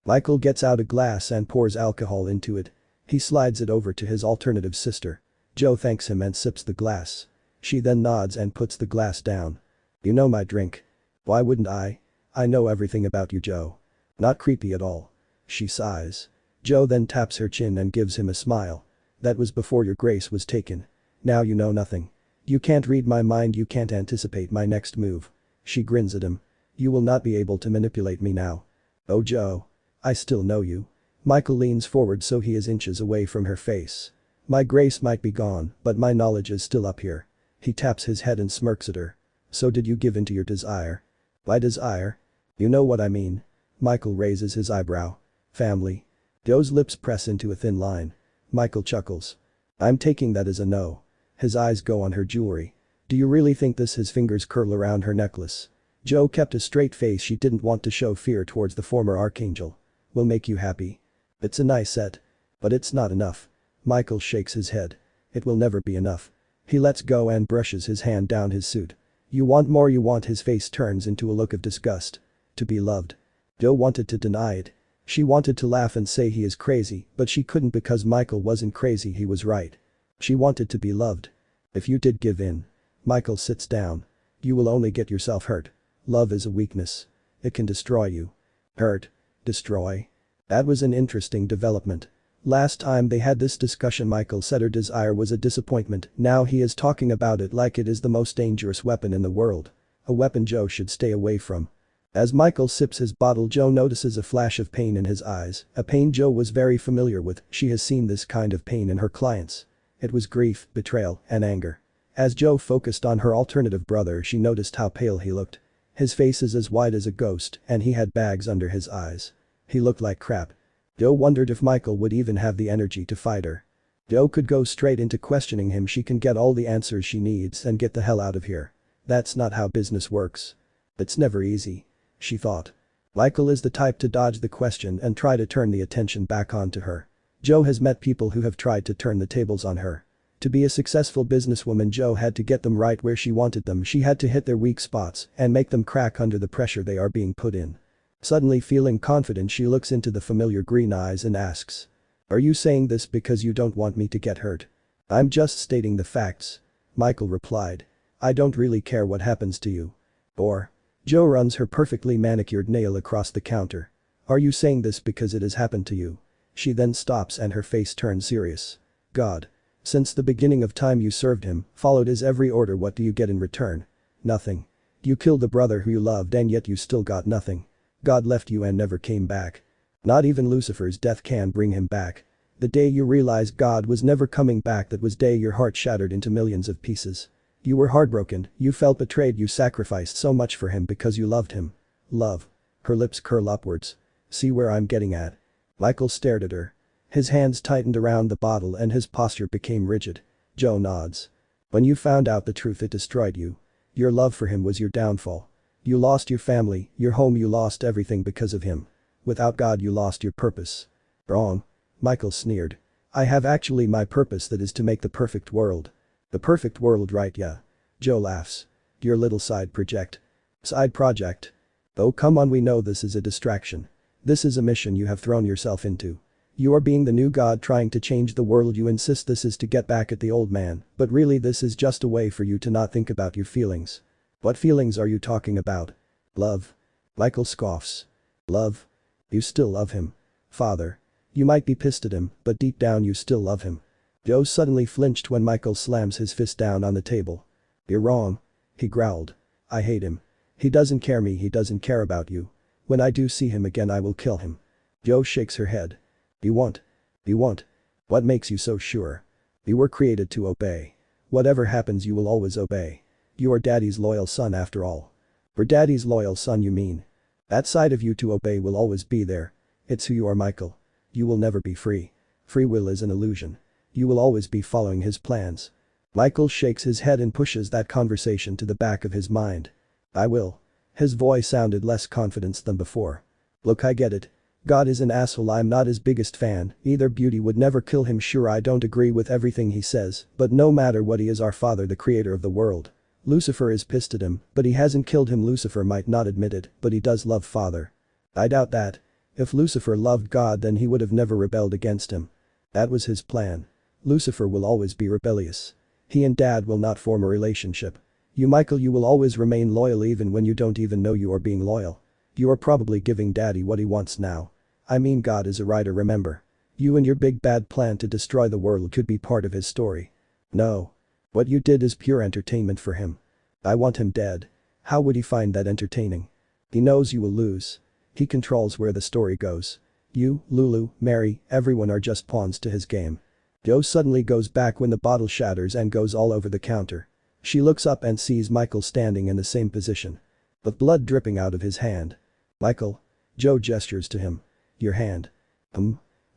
Michael gets out a glass and pours alcohol into it. He slides it over to his alternative sister. Joe thanks him and sips the glass. She then nods and puts the glass down. You know my drink. Why wouldn't I? I know everything about you, Joe. Not creepy at all. She sighs. Joe then taps her chin and gives him a smile. That was before your grace was taken. Now you know nothing. You can't read my mind, you can't anticipate my next move. She grins at him. You will not be able to manipulate me now. Oh Joe. I still know you. Michael leans forward so he is inches away from her face. My grace might be gone, but my knowledge is still up here. He taps his head and smirks at her. So did you give in to your desire? By desire? You know what I mean. Michael raises his eyebrow. Family. Joe's lips press into a thin line. Michael chuckles. I'm taking that as a no. His eyes go on her jewelry. Do you really think this? His fingers curl around her necklace. Joe kept a straight face. She didn't want to show fear towards the former Archangel. Will make you happy. It's a nice set. But it's not enough. Michael shakes his head. It will never be enough. He lets go and brushes his hand down his suit. You want more, you want. His face turns into a look of disgust. To be loved. Joe wanted to deny it. She wanted to laugh and say he is crazy, but she couldn't because Michael wasn't crazy, he was right. She wanted to be loved. If you did give in. Michael sits down. You will only get yourself hurt. Love is a weakness. It can destroy you. Hurt. Destroy. That was an interesting development. Last time they had this discussion Michael said her desire was a disappointment, now he is talking about it like it is the most dangerous weapon in the world. A weapon Joe should stay away from. As Michael sips his bottle, Joe notices a flash of pain in his eyes, a pain Joe was very familiar with. She has seen this kind of pain in her clients. It was grief, betrayal, and anger. As Joe focused on her alternative brother, she noticed how pale he looked. His face is as white as a ghost and he had bags under his eyes. He looked like crap. Joe wondered if Michael would even have the energy to fight her. Joe could go straight into questioning him. She can get all the answers she needs and get the hell out of here. That's not how business works. It's never easy. She thought. Michael is the type to dodge the question and try to turn the attention back onto her. Joe has met people who have tried to turn the tables on her. To be a successful businesswoman, Joe had to get them right where she wanted them. She had to hit their weak spots and make them crack under the pressure they are being put in. Suddenly feeling confident, she looks into the familiar green eyes and asks. Are you saying this because you don't want me to get hurt? I'm just stating the facts. Michael replied. I don't really care what happens to you. Or. Joe runs her perfectly manicured nail across the counter. Are you saying this because it has happened to you? She then stops and her face turns serious. God. Since the beginning of time you served him, followed his every order. What do you get in return? Nothing. You killed the brother who you loved and yet you still got nothing. God left you and never came back. Not even Lucifer's death can bring him back. The day you realized God was never coming back, that was day your heart shattered into millions of pieces. You were heartbroken, you felt betrayed, you sacrificed so much for him because you loved him. Love. Her lips curl upwards. See where I'm getting at? Michael stared at her. His hands tightened around the bottle and his posture became rigid. Joe nods. When you found out the truth, it destroyed you. Your love for him was your downfall. You lost your family, your home, you lost everything because of him. Without God you lost your purpose. Wrong. Michael sneered. I have actually my purpose, that is to make the perfect world. The perfect world, right? Yeah. Joe laughs. Your little side project. Side project? Oh come on, we know this is a distraction. This is a mission you have thrown yourself into. You are being the new God trying to change the world. You insist this is to get back at the old man, but really this is just a way for you to not think about your feelings. What feelings are you talking about? Love. Michael scoffs. Love? You still love him. Father. You might be pissed at him, but deep down you still love him. Joe suddenly flinched when Michael slams his fist down on the table. You're wrong. He growled. I hate him. He doesn't care me, he doesn't care about you. When I do see him again I will kill him. Joe shakes her head. You won't. You won't. What makes you so sure? You were created to obey. Whatever happens you will always obey. You are daddy's loyal son after all. For daddy's loyal son you mean? That side of you to obey will always be there. It's who you are, Michael. You will never be free. Free will is an illusion. You will always be following his plans. Michael shakes his head and pushes that conversation to the back of his mind. I will. His voice sounded less confident than before. Look, I get it. God is an asshole, I'm not his biggest fan, either. Beauty would never kill him. Sure, I don't agree with everything he says, but no matter what, he is our father, the creator of the world. Lucifer is pissed at him, but he hasn't killed him. Lucifer might not admit it, but he does love Father. I doubt that. If Lucifer loved God, then he would have never rebelled against him. That was his plan. Lucifer will always be rebellious. He and Dad will not form a relationship. You, Michael, you will always remain loyal even when you don't even know you are being loyal. You are probably giving Daddy what he wants now. I mean, God is a writer, remember? You and your big bad plan to destroy the world could be part of his story. No. What you did is pure entertainment for him. I want him dead. How would he find that entertaining? He knows you will lose. He controls where the story goes. You, Lulu, Mary, everyone are just pawns to his game. Joe suddenly goes back when the bottle shatters and goes all over the counter. She looks up and sees Michael standing in the same position. With blood dripping out of his hand. Michael. Joe gestures to him. Your hand.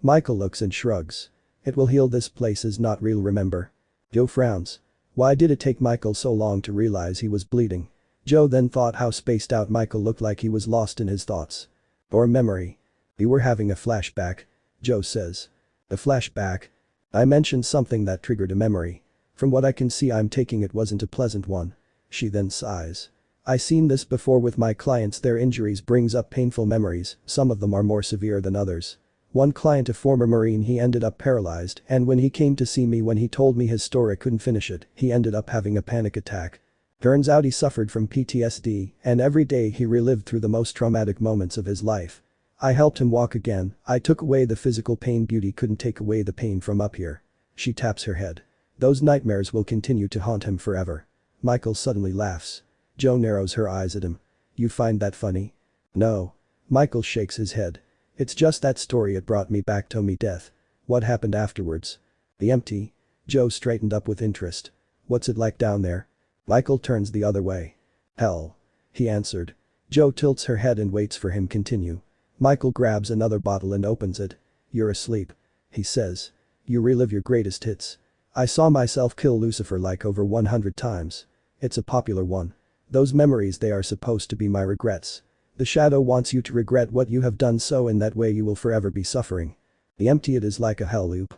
Michael looks and shrugs. It will heal, this place is not real, remember? Joe frowns. Why did it take Michael so long to realize he was bleeding? Joe then thought how spaced out Michael looked, like he was lost in his thoughts. Or memory. We were having a flashback. Joe says. A flashback? I mentioned something that triggered a memory. From what I can see, I'm taking it wasn't a pleasant one. She then sighs. I seen this before with my clients, their injuries brings up painful memories, some of them are more severe than others. One client, a former Marine, he ended up paralyzed, and when he came to see me, when he told me his story, I couldn't finish it, he ended up having a panic attack. Turns out he suffered from PTSD, and every day he relived through the most traumatic moments of his life. I helped him walk again, I took away the physical pain. Beauty couldn't take away the pain from up here. She taps her head. Those nightmares will continue to haunt him forever. Michael suddenly laughs. Joe narrows her eyes at him. You find that funny? No. Michael shakes his head. It's just that story, it brought me back to me death. What happened afterwards? The empty? Joe straightened up with interest. What's it like down there? Michael turns the other way. Hell. He answered. Joe tilts her head and waits for him continue. Michael grabs another bottle and opens it. You're asleep. He says. You relive your greatest hits. I saw myself kill Lucifer like over 100 times. It's a popular one. Those memories, they are supposed to be my regrets. The shadow wants you to regret what you have done, so in that way you will forever be suffering. The empty, it is like a hell loop.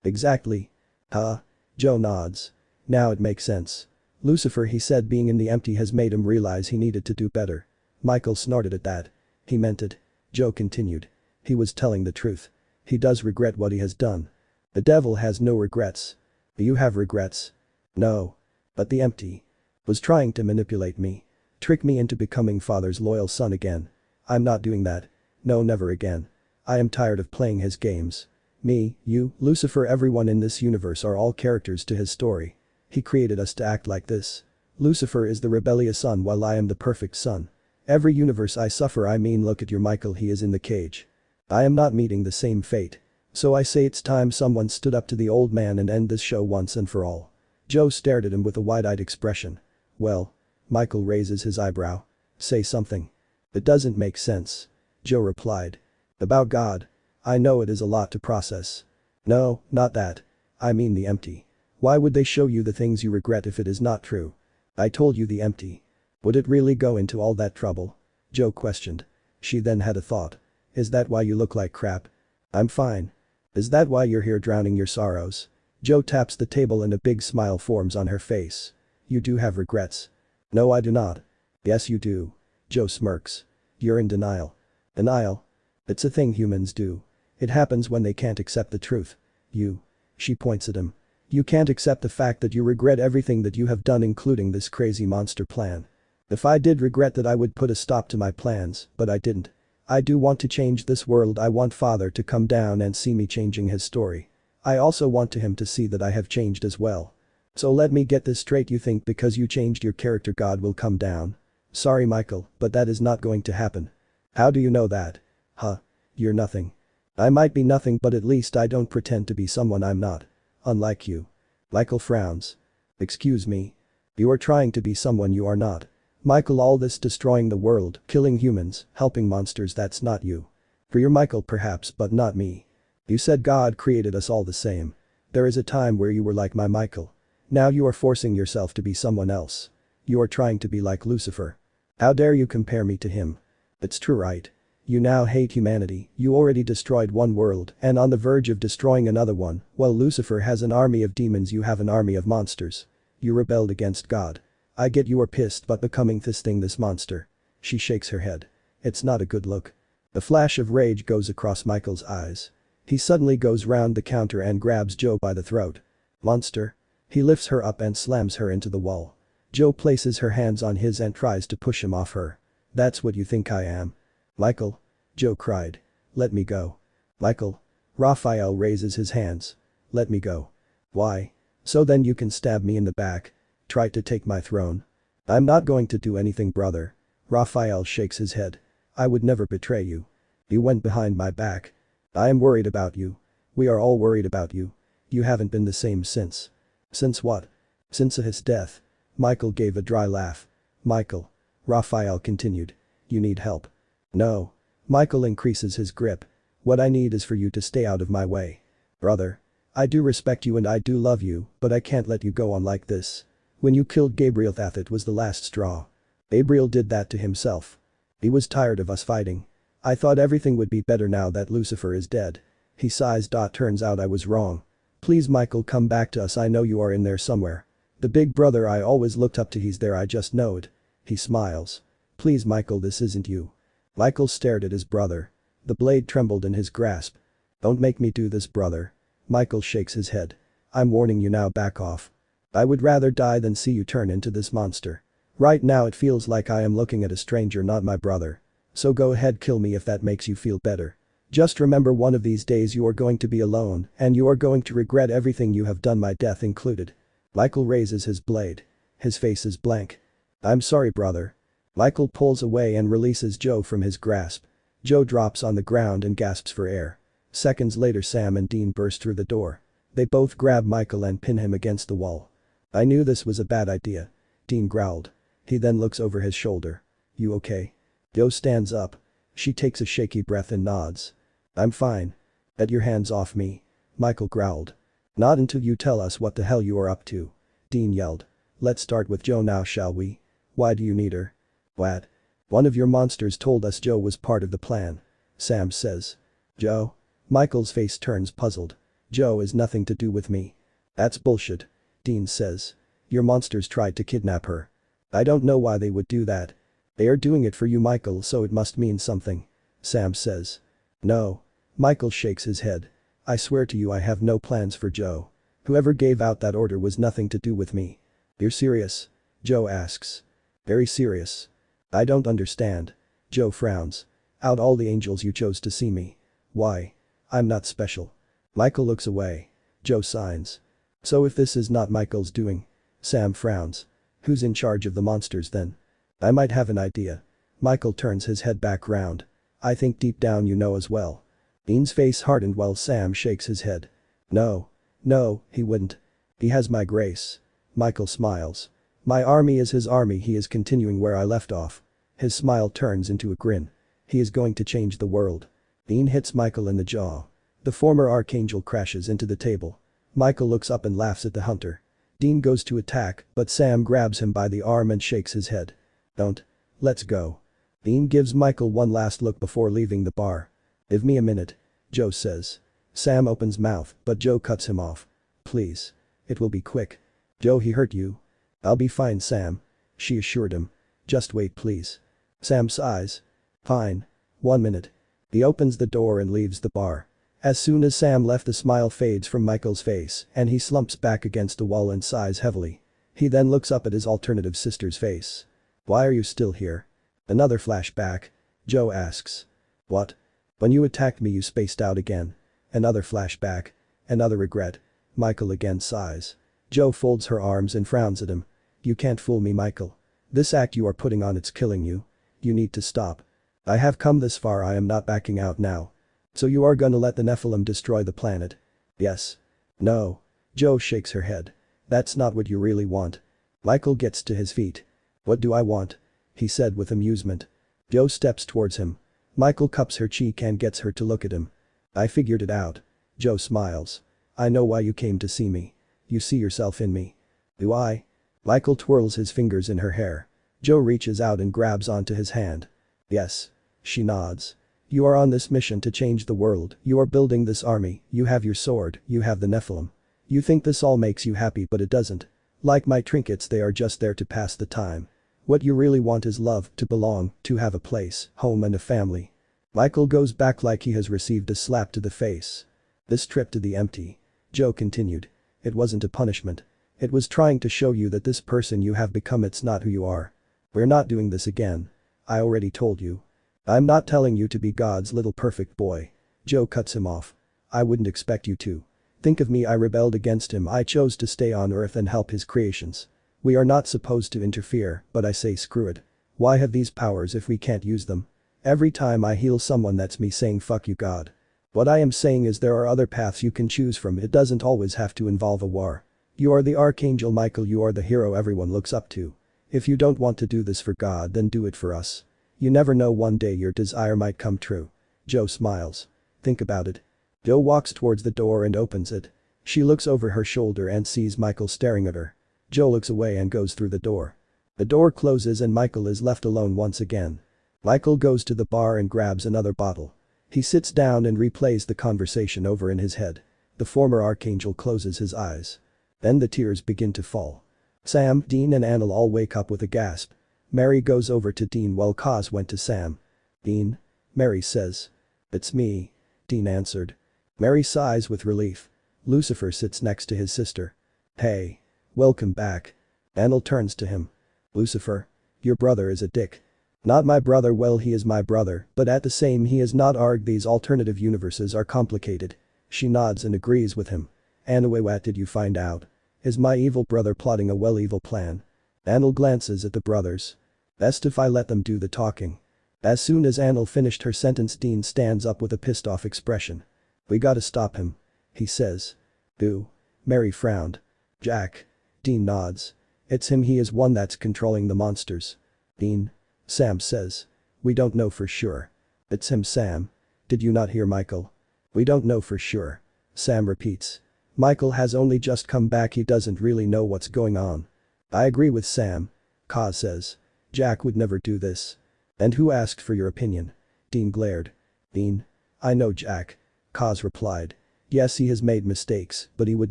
Exactly. Huh? Joe nods. Now it makes sense. Lucifer, he said, being in the empty has made him realize he needed to do better. Michael snorted at that. He meant it. Joe continued. He was telling the truth. He does regret what he has done. The devil has no regrets. You have regrets? No. But the empty was trying to manipulate me. Trick me into becoming father's loyal son again. I'm not doing that. No, never again. I am tired of playing his games. Me, you, Lucifer, everyone in this universe are all characters to his story. He created us to act like this. Lucifer is the rebellious son while I am the perfect son. Every universe I suffer, I mean, look at your Michael, he is in the cage. I am not meeting the same fate. So I say it's time someone stood up to the old man and end this show once and for all. Joe stared at him with a wide-eyed expression. Well? Michael raises his eyebrow. Say something. It doesn't make sense. Joe replied. About God. I know it is a lot to process. No, not that. I mean the empty. Why would they show you the things you regret if it is not true? I told you the empty. Would it really go into all that trouble? Joe questioned. She then had a thought. Is that why you look like crap? I'm fine. Is that why you're here drowning your sorrows? Joe taps the table and a big smile forms on her face. You do have regrets. No, I do not. Yes, you do. Joe smirks. You're in denial. Denial? It's a thing humans do. It happens when they can't accept the truth. You. She points at him. You can't accept the fact that you regret everything that you have done, including this crazy monster plan. If I did regret that, I would put a stop to my plans, but I didn't. I do want to change this world. I want Father to come down and see me changing his story. I also want him to see that I have changed as well. So let me get this straight, you think because you changed your character God will come down? Sorry Michael, but that is not going to happen. How do you know that? Huh? You're nothing. I might be nothing, but at least I don't pretend to be someone I'm not. Unlike you. Michael frowns. Excuse me. You are trying to be someone you are not. Michael, all this destroying the world, killing humans, helping monsters, that's not you. For you're Michael perhaps, but not me. You said God created us all the same. There is a time where you were like my Michael. Now you are forcing yourself to be someone else. You are trying to be like Lucifer. How dare you compare me to him? It's true, right? You now hate humanity. You already destroyed one world and on the verge of destroying another one, while Lucifer has an army of demons, you have an army of monsters. You rebelled against God. I get you are pissed, but becoming this thing, this monster. She shakes her head. It's not a good look. A flash of rage goes across Michael's eyes. He suddenly goes round the counter and grabs Joe by the throat. Monster. He lifts her up and slams her into the wall. Joe places her hands on his and tries to push him off her. That's what you think I am? Michael. Joe cried. Let me go. Michael. Raphael raises his hands. Let me go. Why? So then you can stab me in the back. Try to take my throne. I'm not going to do anything, brother. Raphael shakes his head. I would never betray you. You went behind my back. I am worried about you. We are all worried about you. You haven't been the same since. Since what? Since his death. Michael gave a dry laugh. Michael. Raphael continued. You need help. No. Michael increases his grip. What I need is for you to stay out of my way. Brother. I do respect you and I do love you, but I can't let you go on like this. When you killed Gabriel, that was the last straw. Gabriel did that to himself. He was tired of us fighting. I thought everything would be better now that Lucifer is dead. He sighs. Turns out I was wrong. Please Michael, come back to us. I know you are in there somewhere. The big brother I always looked up to, he's there, I just know it. He smiles. Please Michael, this isn't you. Michael stared at his brother. The blade trembled in his grasp. Don't make me do this, brother. Michael shakes his head. I'm warning you now, back off. I would rather die than see you turn into this monster. Right now it feels like I am looking at a stranger, not my brother. So go ahead, kill me if that makes you feel better. Just remember, one of these days you are going to be alone and you are going to regret everything you have done, my death included. Michael raises his blade. His face is blank. I'm sorry, brother. Michael pulls away and releases Joe from his grasp. Joe drops on the ground and gasps for air. Seconds later, Sam and Dean burst through the door. They both grab Michael and pin him against the wall. I knew this was a bad idea. Dean growled. He then looks over his shoulder. You okay? Joe stands up. She takes a shaky breath and nods. I'm fine. Get your hands off me. Michael growled. Not until you tell us what the hell you are up to. Dean yelled. Let's start with Joe now, shall we? Why do you need her? What? One of your monsters told us Joe was part of the plan. Sam says. Joe? Michael's face turns puzzled. Joe is nothing to do with me. That's bullshit. Dean says. Your monsters tried to kidnap her. I don't know why they would do that. They are doing it for you, Michael, so it must mean something. Sam says. No. Michael shakes his head. I swear to you I have no plans for Joe. Whoever gave out that order was nothing to do with me. You're serious? Joe asks. Very serious. I don't understand. Joe frowns. Out all the angels you chose to see me. Why? I'm not special. Michael looks away. Joe signs. So if this is not Michael's doing. Sam frowns. Who's in charge of the monsters then? I might have an idea. Michael turns his head back round. I think deep down you know as well. Dean's face hardened while Sam shakes his head. No. No, he wouldn't. He has my grace. Michael smiles. My army is his army, he is continuing where I left off. His smile turns into a grin. He is going to change the world. Dean hits Michael in the jaw. The former archangel crashes into the table. Michael looks up and laughs at the hunter. Dean goes to attack, but Sam grabs him by the arm and shakes his head. Don't. Let's go. Dean gives Michael one last look before leaving the bar. Give me a minute. Joe says. Sam opens mouth, but Joe cuts him off. Please. It will be quick. Joe, he hurt you. I'll be fine, Sam. She assured him. Just wait, please. Sam sighs. Fine. 1 minute. He opens the door and leaves the bar. As soon as Sam left, the smile fades from Michael's face and he slumps back against the wall and sighs heavily. He then looks up at his alternative sister's face. Why are you still here? Another flashback. Joe asks. What? When you attacked me you spaced out again. Another flashback. Another regret. Michael again sighs. Joe folds her arms and frowns at him. You can't fool me, Michael. This act you are putting on, it's killing you. You need to stop. I have come this far, I am not backing out now. So you are gonna let the Nephilim destroy the planet? Yes. No. Joe shakes her head. That's not what you really want. Michael gets to his feet. What do I want? He said with amusement. Joe steps towards him. Michael cups her cheek and gets her to look at him. I figured it out. Joe smiles. I know why you came to see me. You see yourself in me. Do I? Michael twirls his fingers in her hair. Joe reaches out and grabs onto his hand. Yes. She nods. You are on this mission to change the world, you are building this army, you have your sword, you have the Nephilim. You think this all makes you happy, but it doesn't. Like my trinkets, they are just there to pass the time. What you really want is love, to belong, to have a place, home and a family. Michael goes back like he has received a slap to the face. This trip to the empty. Joe continued. It wasn't a punishment. It was trying to show you that this person you have become, it's not who you are. We're not doing this again. I already told you. I'm not telling you to be God's little perfect boy. Joe cuts him off. I wouldn't expect you to. Think of me, I rebelled against him, I chose to stay on Earth and help his creations. We are not supposed to interfere, but I say screw it. Why have these powers if we can't use them? Every time I heal someone, that's me saying fuck you, God. What I am saying is there are other paths you can choose from, it doesn't always have to involve a war. You are the Archangel Michael, you are the hero everyone looks up to. If you don't want to do this for God, then do it for us. You never know, one day your desire might come true. Joe smiles. Think about it. Joe walks towards the door and opens it. She looks over her shoulder and sees Michael staring at her. Joe looks away and goes through the door. The door closes and Michael is left alone once again. Michael goes to the bar and grabs another bottle. He sits down and replays the conversation over in his head. The former Archangel closes his eyes. Then the tears begin to fall. Sam, Dean and Anil all wake up with a gasp. Mary goes over to Dean while Kaz went to Sam. Dean? Mary says. It's me. Dean answered. Mary sighs with relief. Lucifer sits next to his sister. Hey. Welcome back. Anil turns to him. Lucifer. Your brother is a dick. Not my brother, well he is my brother, but at the same he is not. These alternative universes are complicated. She nods and agrees with him. Anyway, what did you find out? Is my evil brother plotting a evil plan? Anil glances at the brothers. Best if I let them do the talking. As soon as Anil finished her sentence, Dean stands up with a pissed off expression. We gotta stop him. He says. Do? Mary frowned. Jack. Dean nods. It's him, he is one that's controlling the monsters. Dean. Sam says. We don't know for sure. It's him, Sam. Did you not hear Michael? We don't know for sure. Sam repeats. Michael has only just come back, he doesn't really know what's going on. I agree with Sam. Kaz says. Jack would never do this. And who asked for your opinion? Dean glared. Dean. I know Jack. Kaz replied. Yes, he has made mistakes, but he would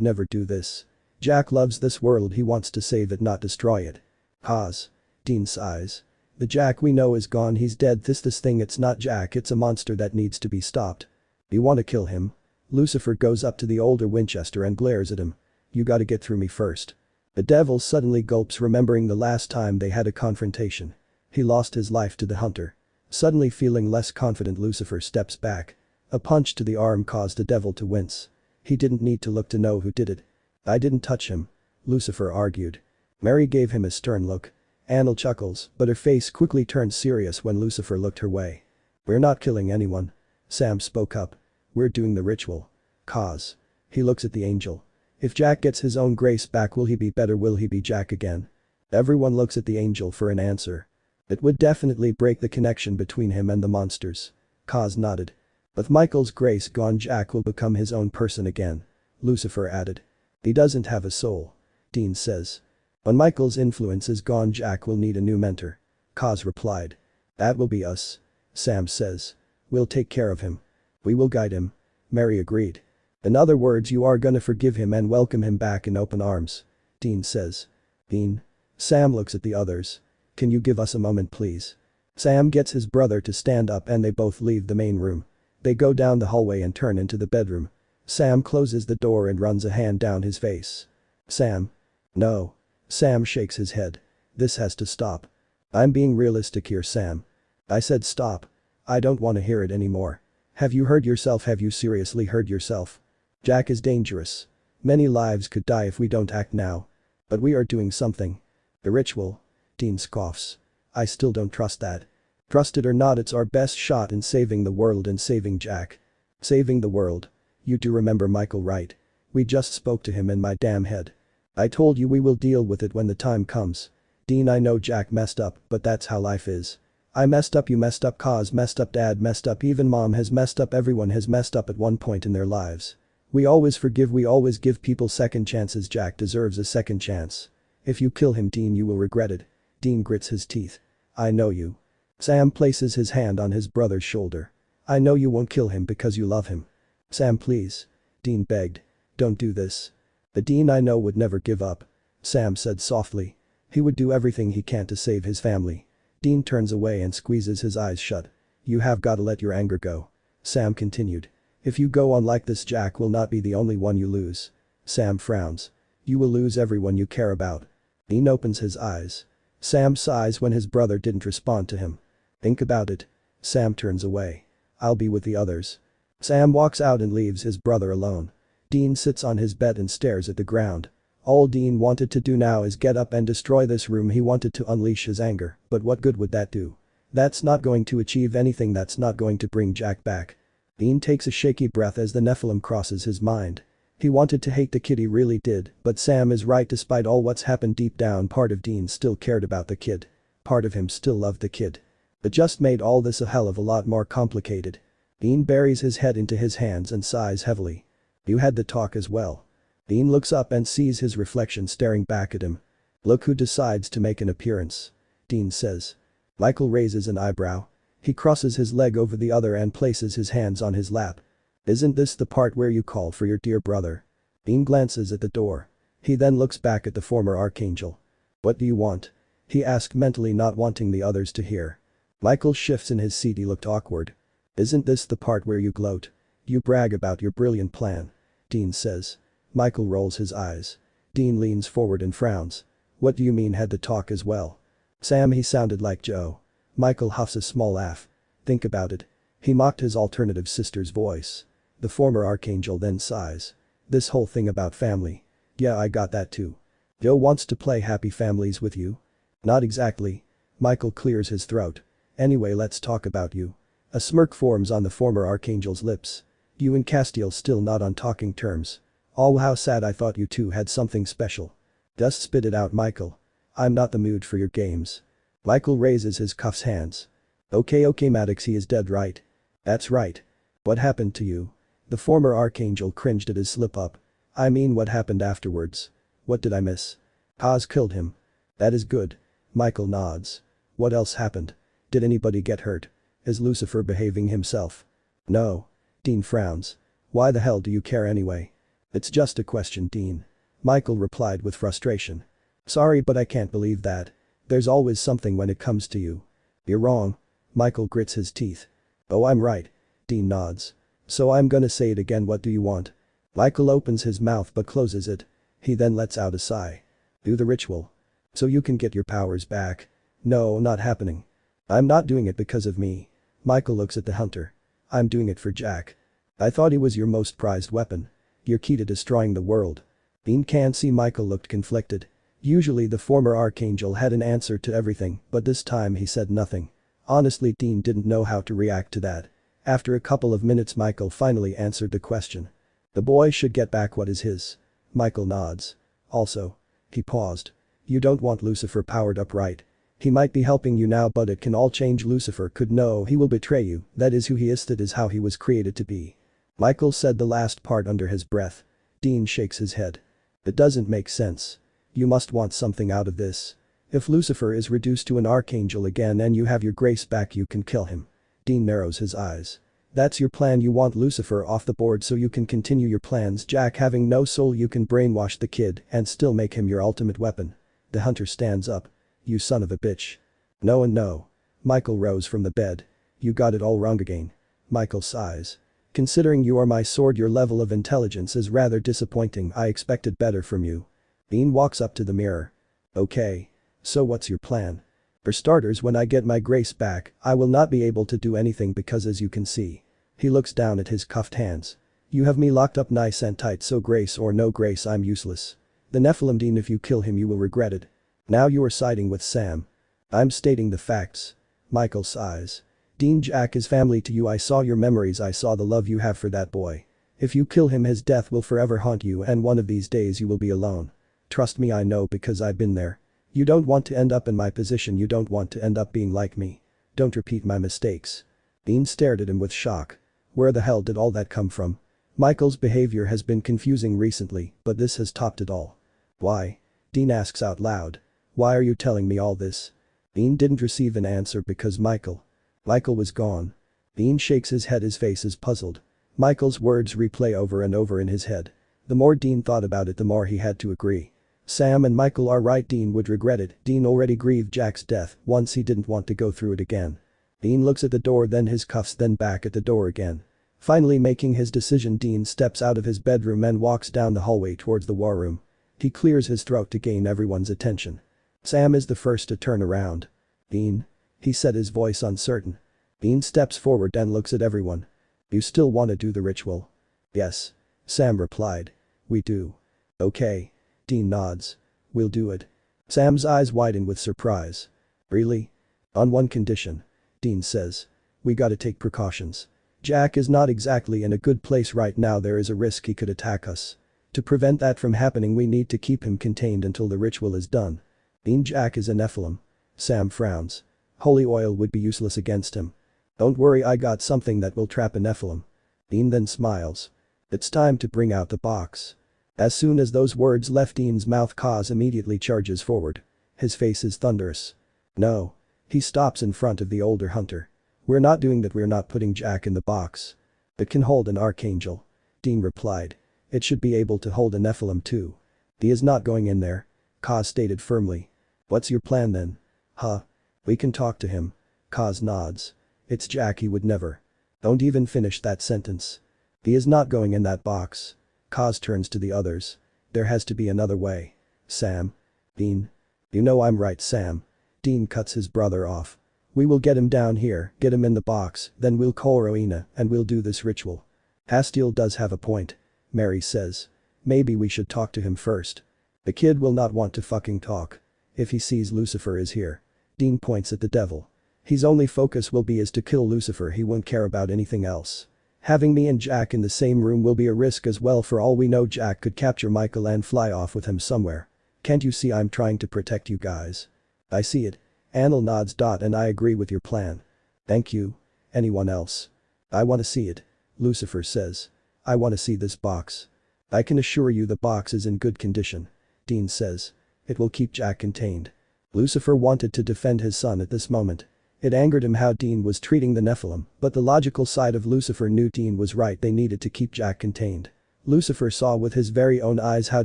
never do this. Jack loves this world, he wants to save it, not destroy it. Kaz. Dean sighs. The Jack we know is gone, he's dead. This thing, it's not Jack, it's a monster that needs to be stopped. You want to kill him? Lucifer goes up to the older Winchester and glares at him. You gotta get through me first. The devil suddenly gulps, remembering the last time they had a confrontation. He lost his life to the hunter. Suddenly feeling less confident, Lucifer steps back. A punch to the arm caused the devil to wince. He didn't need to look to know who did it. I didn't touch him. Lucifer argued. Mary gave him a stern look. Annel chuckles, but her face quickly turned serious when Lucifer looked her way. We're not killing anyone. Sam spoke up. We're doing the ritual. Kaz. He looks at the angel. If Jack gets his own grace back, will he be better, will he be Jack again? Everyone looks at the angel for an answer. It would definitely break the connection between him and the monsters. Kaz nodded. With Michael's grace gone, Jack will become his own person again. Lucifer added. He doesn't have a soul. Dean says. When Michael's influence is gone, Jack will need a new mentor. Kaz replied. That will be us. Sam says. We'll take care of him. We will guide him. Mary agreed. In other words, you are gonna forgive him and welcome him back in open arms. Dean says. Dean. Sam looks at the others. Can you give us a moment, please? Sam gets his brother to stand up and they both leave the main room. They go down the hallway and turn into the bedroom. Sam closes the door and runs a hand down his face. Sam. No. Sam shakes his head. This has to stop. I'm being realistic here, Sam. I said stop. I don't want to hear it anymore. Have you heard yourself? Have you seriously heard yourself? Jack is dangerous. Many lives could die if we don't act now. But we are doing something. The ritual. Dean scoffs. I still don't trust that. Trust it or not, it's our best shot in saving the world and saving Jack. Saving the world. You do remember Michael, right? We just spoke to him in my damn head. I told you we will deal with it when the time comes. Dean, I know Jack messed up, but that's how life is. I messed up, you messed up, Kaz messed up, Dad messed up, even Mom has messed up, everyone has messed up at one point in their lives. We always forgive, we always give people second chances. Jack deserves a second chance. If you kill him, Dean, you will regret it. Dean grits his teeth. I know you. Sam places his hand on his brother's shoulder. I know you won't kill him because you love him. Sam, please. Dean begged. Don't do this. The Dean I know would never give up. Sam said softly. He would do everything he can to save his family. Dean turns away and squeezes his eyes shut. You have got to let your anger go. Sam continued. If you go on like this, Jack will not be the only one you lose. Sam frowns. You will lose everyone you care about. Dean opens his eyes. Sam sighs when his brother didn't respond to him. Think about it. Sam turns away. I'll be with the others. Sam walks out and leaves his brother alone. Dean sits on his bed and stares at the ground. All Dean wanted to do now is get up and destroy this room. He wanted to unleash his anger, but what good would that do? That's not going to achieve anything, that's not going to bring Jack back. Dean takes a shaky breath as the Nephilim crosses his mind. He wanted to hate the kid, he really did, but Sam is right, despite all what's happened deep down, part of Dean still cared about the kid. Part of him still loved the kid. It just made all this a hell of a lot more complicated. Dean buries his head into his hands and sighs heavily. You had the talk as well. Dean looks up and sees his reflection staring back at him. Look who decides to make an appearance. Dean says. Michael raises an eyebrow. He crosses his leg over the other and places his hands on his lap. Isn't this the part where you call for your dear brother? Dean glances at the door. He then looks back at the former archangel. What do you want? He asked, mentally not wanting the others to hear. Michael shifts in his seat, he looked awkward. Isn't this the part where you gloat? You brag about your brilliant plan. Dean says. Michael rolls his eyes. Dean leans forward and frowns. What do you mean had the talk as well? Sam, he sounded like Joe. Michael huffs a small laugh. Think about it. He mocked his alternative sister's voice. The former archangel then sighs. This whole thing about family. Yeah, I got that too. Joe wants to play happy families with you? Not exactly. Michael clears his throat. Anyway, let's talk about you. A smirk forms on the former archangel's lips. You and Castiel still not on talking terms. Oh, how sad, I thought you two had something special. Just spit it out, Michael. I'm not the mood for your games. Michael raises his cuffs hands. Okay, Maddox, he is dead, right? That's right. What happened to you? The former Archangel cringed at his slip-up. I mean, what happened afterwards? What did I miss? Kaz killed him. That is good. Michael nods. What else happened? Did anybody get hurt? Is Lucifer behaving himself? No. Dean frowns. Why the hell do you care anyway? It's just a question, Dean. Michael replied with frustration. Sorry, but I can't believe that. There's always something when it comes to you. You're wrong. Michael grits his teeth. Oh, I'm right. Dean nods. So I'm gonna say it again, what do you want? Michael opens his mouth but closes it. He then lets out a sigh. Do the ritual. So you can get your powers back. No, not happening. I'm not doing it because of me. Michael looks at the hunter. I'm doing it for Jack. I thought he was your most prized weapon. Your key to destroying the world. Dean can't see. Michael looked conflicted. Usually the former Archangel had an answer to everything, but this time he said nothing. Honestly, Dean didn't know how to react to that. After a couple of minutes, Michael finally answered the question. The boy should get back what is his. Michael nods. Also. He paused. You don't want Lucifer powered up, right? He might be helping you now, but it can all change. Lucifer could know he will betray you, that is who he is, that is how he was created to be. Michael said the last part under his breath. Dean shakes his head. It doesn't make sense. You must want something out of this. If Lucifer is reduced to an archangel again and you have your grace back, you can kill him. Dean narrows his eyes. That's your plan? You want Lucifer off the board so you can continue your plans? Jack having no soul, you can brainwash the kid and still make him your ultimate weapon. The hunter stands up. You son of a bitch. No and no. Michael rose from the bed. You got it all wrong again. Michael sighs. Considering you are my sword, your level of intelligence is rather disappointing. I expected better from you. Dean walks up to the mirror. Okay. So what's your plan? For starters, when I get my grace back, I will not be able to do anything because, as you can see. He looks down at his cuffed hands. You have me locked up nice and tight, so grace or no grace, I'm useless. The Nephilim, Dean, if you kill him you will regret it. Now you are siding with Sam. I'm stating the facts. Michael sighs. Dean, Jack is family to you. I saw your memories, I saw the love you have for that boy. If you kill him, his death will forever haunt you, and one of these days you will be alone. Trust me, I know, because I've been there. You don't want to end up in my position, you don't want to end up being like me. Don't repeat my mistakes. Dean stared at him with shock. Where the hell did all that come from? Michael's behavior has been confusing recently, but this has topped it all. Why? Dean asks out loud. Why are you telling me all this? Dean didn't receive an answer because Michael was gone. Dean shakes his head, his face is puzzled. Michael's words replay over and over in his head. The more Dean thought about it, the more he had to agree. Sam and Michael are right, Dean would regret it. Dean already grieved Jack's death once, he didn't want to go through it again. Dean looks at the door, then his cuffs, then back at the door again. Finally making his decision, Dean steps out of his bedroom and walks down the hallway towards the war room. He clears his throat to gain everyone's attention. Sam is the first to turn around. Dean? He said, his voice uncertain. Dean steps forward and looks at everyone. You still want to do the ritual? Yes. Sam replied. We do. Okay. Dean nods. We'll do it. Sam's eyes widen with surprise. Really? On one condition. Dean says. We gotta take precautions. Jack is not exactly in a good place right now, there is a risk he could attack us. To prevent that from happening, we need to keep him contained until the ritual is done. Dean, Jack is a Nephilim. Sam frowns. Holy oil would be useless against him. Don't worry, I got something that will trap a Nephilim. Dean then smiles. It's time to bring out the box. As soon as those words left Dean's mouth, Kaz immediately charges forward. His face is thunderous. No. He stops in front of the older hunter. We're not doing that, we're not putting Jack in the box. It can hold an archangel. Dean replied. It should be able to hold a Nephilim too. He is not going in there. Kaz stated firmly. What's your plan then? Huh? We can talk to him. Kaz nods. It's Jack, he would never. Don't even finish that sentence. He is not going in that box. Kaz turns to the others. There has to be another way. Sam. Dean. You know I'm right, Sam. Dean cuts his brother off. We will get him down here, get him in the box, then we'll call Rowena and we'll do this ritual. Hastiel does have a point. Mary says. Maybe we should talk to him first. The kid will not want to fucking talk. If he sees Lucifer is here. Dean points at the devil. His only focus will be is to kill Lucifer, he won't care about anything else. Having me and Jack in the same room will be a risk as well. For all we know, Jack could capture Michael and fly off with him somewhere. Can't you see I'm trying to protect you guys? I see it. Anil nods. And I agree with your plan. Thank you. Anyone else? I want to see it. Lucifer says. I want to see this box. I can assure you the box is in good condition. Dean says. It will keep Jack contained. Lucifer wanted to defend his son at this moment. It angered him how Dean was treating the Nephilim, but the logical side of Lucifer knew Dean was right, they needed to keep Jack contained. Lucifer saw with his very own eyes how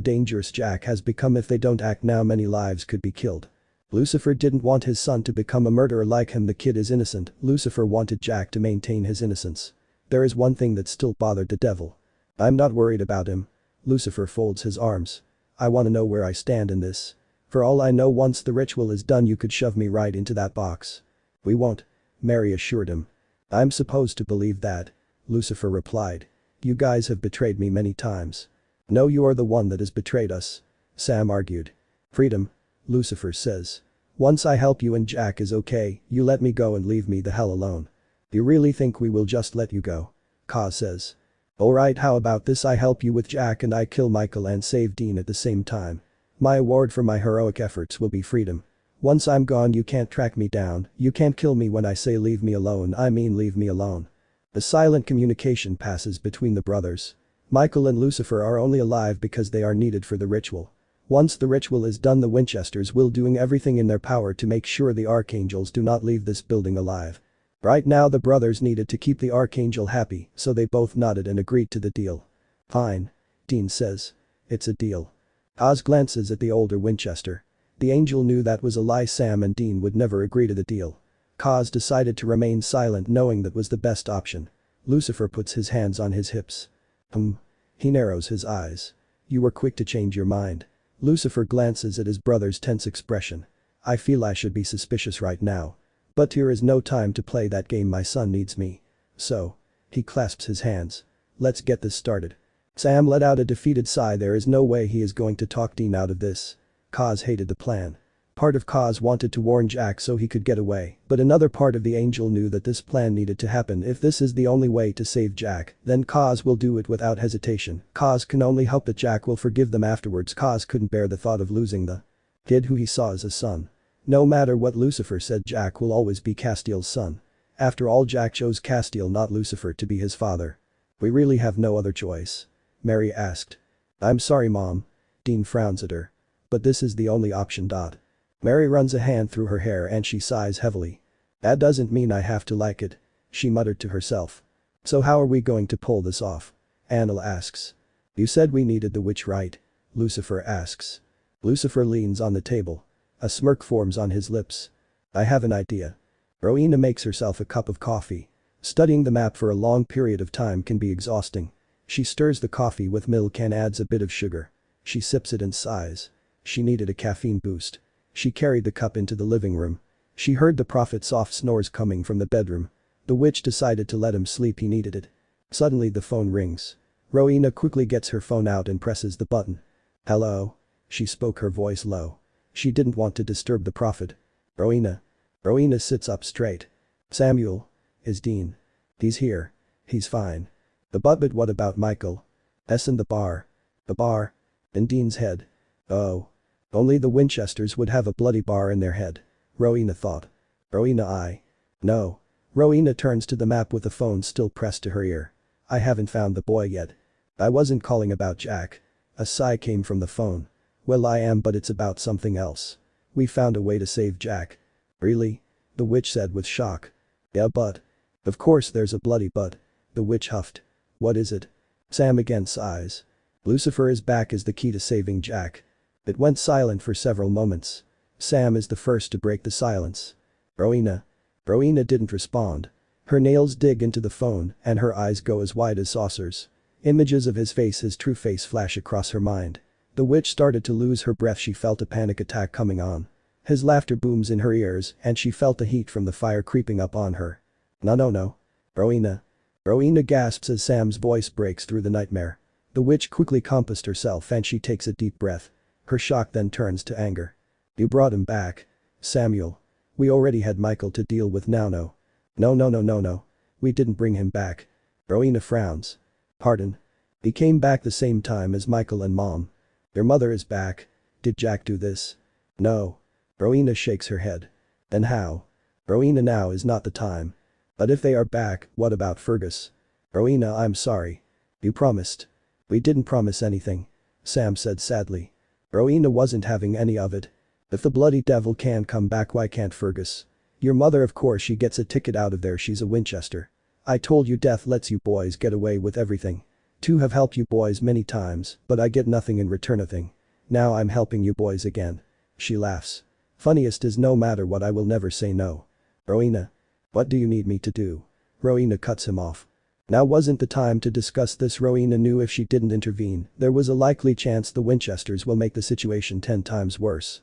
dangerous Jack has become. If they don't act now, many lives could be killed. Lucifer didn't want his son to become a murderer like him. The kid is innocent. Lucifer wanted Jack to maintain his innocence. There is one thing that still bothered the devil. I'm not worried about him. Lucifer folds his arms. I want to know where I stand in this. For all I know, once the ritual is done, you could shove me right into that box. We won't, Mary assured him. I'm supposed to believe that, Lucifer replied. You guys have betrayed me many times. No, you are the one that has betrayed us, Sam argued. Freedom, Lucifer says. Once I help you and Jack is okay, you let me go and leave me the hell alone. You really think we will just let you go? Ka says. Alright, how about this, I help you with Jack and I kill Michael and save Dean at the same time. My award for my heroic efforts will be freedom. Once I'm gone you can't track me down, you can't kill me. When I say leave me alone, I mean leave me alone. A silent communication passes between the brothers. Michael and Lucifer are only alive because they are needed for the ritual. Once the ritual is done, the Winchesters will doing everything in their power to make sure the Archangels do not leave this building alive. Right now the brothers needed to keep the Archangel happy, so they both nodded and agreed to the deal. Fine. Dean says. It's a deal. Oz glances at the older Winchester. The angel knew that was a lie. Sam and Dean would never agree to the deal. Kaz decided to remain silent, knowing that was the best option. Lucifer puts his hands on his hips. He narrows his eyes. You were quick to change your mind. Lucifer glances at his brother's tense expression. I feel I should be suspicious right now. But here is no time to play that game, my son needs me. So. He clasps his hands. Let's get this started. Sam let out a defeated sigh. There is no way he is going to talk Dean out of this. Kaz hated the plan. Part of Kaz wanted to warn Jack so he could get away, but another part of the angel knew that this plan needed to happen. If this is the only way to save Jack, then Kaz will do it without hesitation. Kaz can only hope that Jack will forgive them afterwards. Kaz couldn't bear the thought of losing the kid who he saw as a son. No matter what Lucifer said, Jack will always be Castiel's son. After all, Jack chose Castiel, not Lucifer, to be his father. We really have no other choice? Mary asked. I'm sorry, Mom. Dean frowns at her. But this is the only option. Mary runs a hand through her hair and she sighs heavily. That doesn't mean I have to like it, she muttered to herself. So how are we going to pull this off? Annel asks. You said we needed the witch, right? Lucifer asks. Lucifer leans on the table. A smirk forms on his lips. I have an idea. Rowena makes herself a cup of coffee. Studying the map for a long period of time can be exhausting. She stirs the coffee with milk and adds a bit of sugar. She sips it and sighs. She needed a caffeine boost. She carried the cup into the living room. She heard the prophet's soft snores coming from the bedroom. The witch decided to let him sleep, he needed it. Suddenly the phone rings. Rowena quickly gets her phone out and presses the button. Hello? She spoke, her voice low. She didn't want to disturb the prophet. Rowena. Rowena sits up straight. Samuel. Is Dean? He's here. He's fine. But what about Michael? In the bar. The bar? In Dean's head. Oh. Only the Winchesters would have a bloody bar in their head. Rowena thought. Rowena, No. Rowena turns to the map with the phone still pressed to her ear. I haven't found the boy yet. I wasn't calling about Jack. A sigh came from the phone. Well, I am, but it's about something else. We found a way to save Jack. Really? The witch said with shock. Yeah, but. Of course there's a bloody but. The witch huffed. What is it? Sam again sighs. Lucifer is back as the key to saving Jack. It went silent for several moments. Sam is the first to break the silence. Rowena. Rowena didn't respond. Her nails dig into the phone and her eyes go as wide as saucers. Images of his face, his true face, flash across her mind. The witch started to lose her breath. She felt a panic attack coming on. His laughter booms in her ears and she felt the heat from the fire creeping up on her. No. Rowena. Rowena gasps as Sam's voice breaks through the nightmare. The witch quickly composed herself and she takes a deep breath. Her shock then turns to anger. You brought him back. Samuel. We already had Michael to deal with now. No. We didn't bring him back. Rowena frowns. Pardon? He came back the same time as Michael and Mom. Your mother is back. Did Jack do this? No. Rowena shakes her head. Then how? Rowena, now is not the time. But if they are back, what about Fergus? Rowena, I'm sorry. You promised. We didn't promise anything. Sam said sadly. Rowena wasn't having any of it. If the bloody devil can't come back, why can't Fergus? Your mother, of course she gets a ticket out of there, she's a Winchester. I told you death lets you boys get away with everything. To have helped you boys many times, but I get nothing in return a thing. Now I'm helping you boys again. She laughs. Funniest is no matter what I will never say no. Rowena. What do you need me to do? Rowena cuts him off. Now wasn't the time to discuss this. Rowena knew if she didn't intervene, there was a likely chance the Winchesters will make the situation 10 times worse.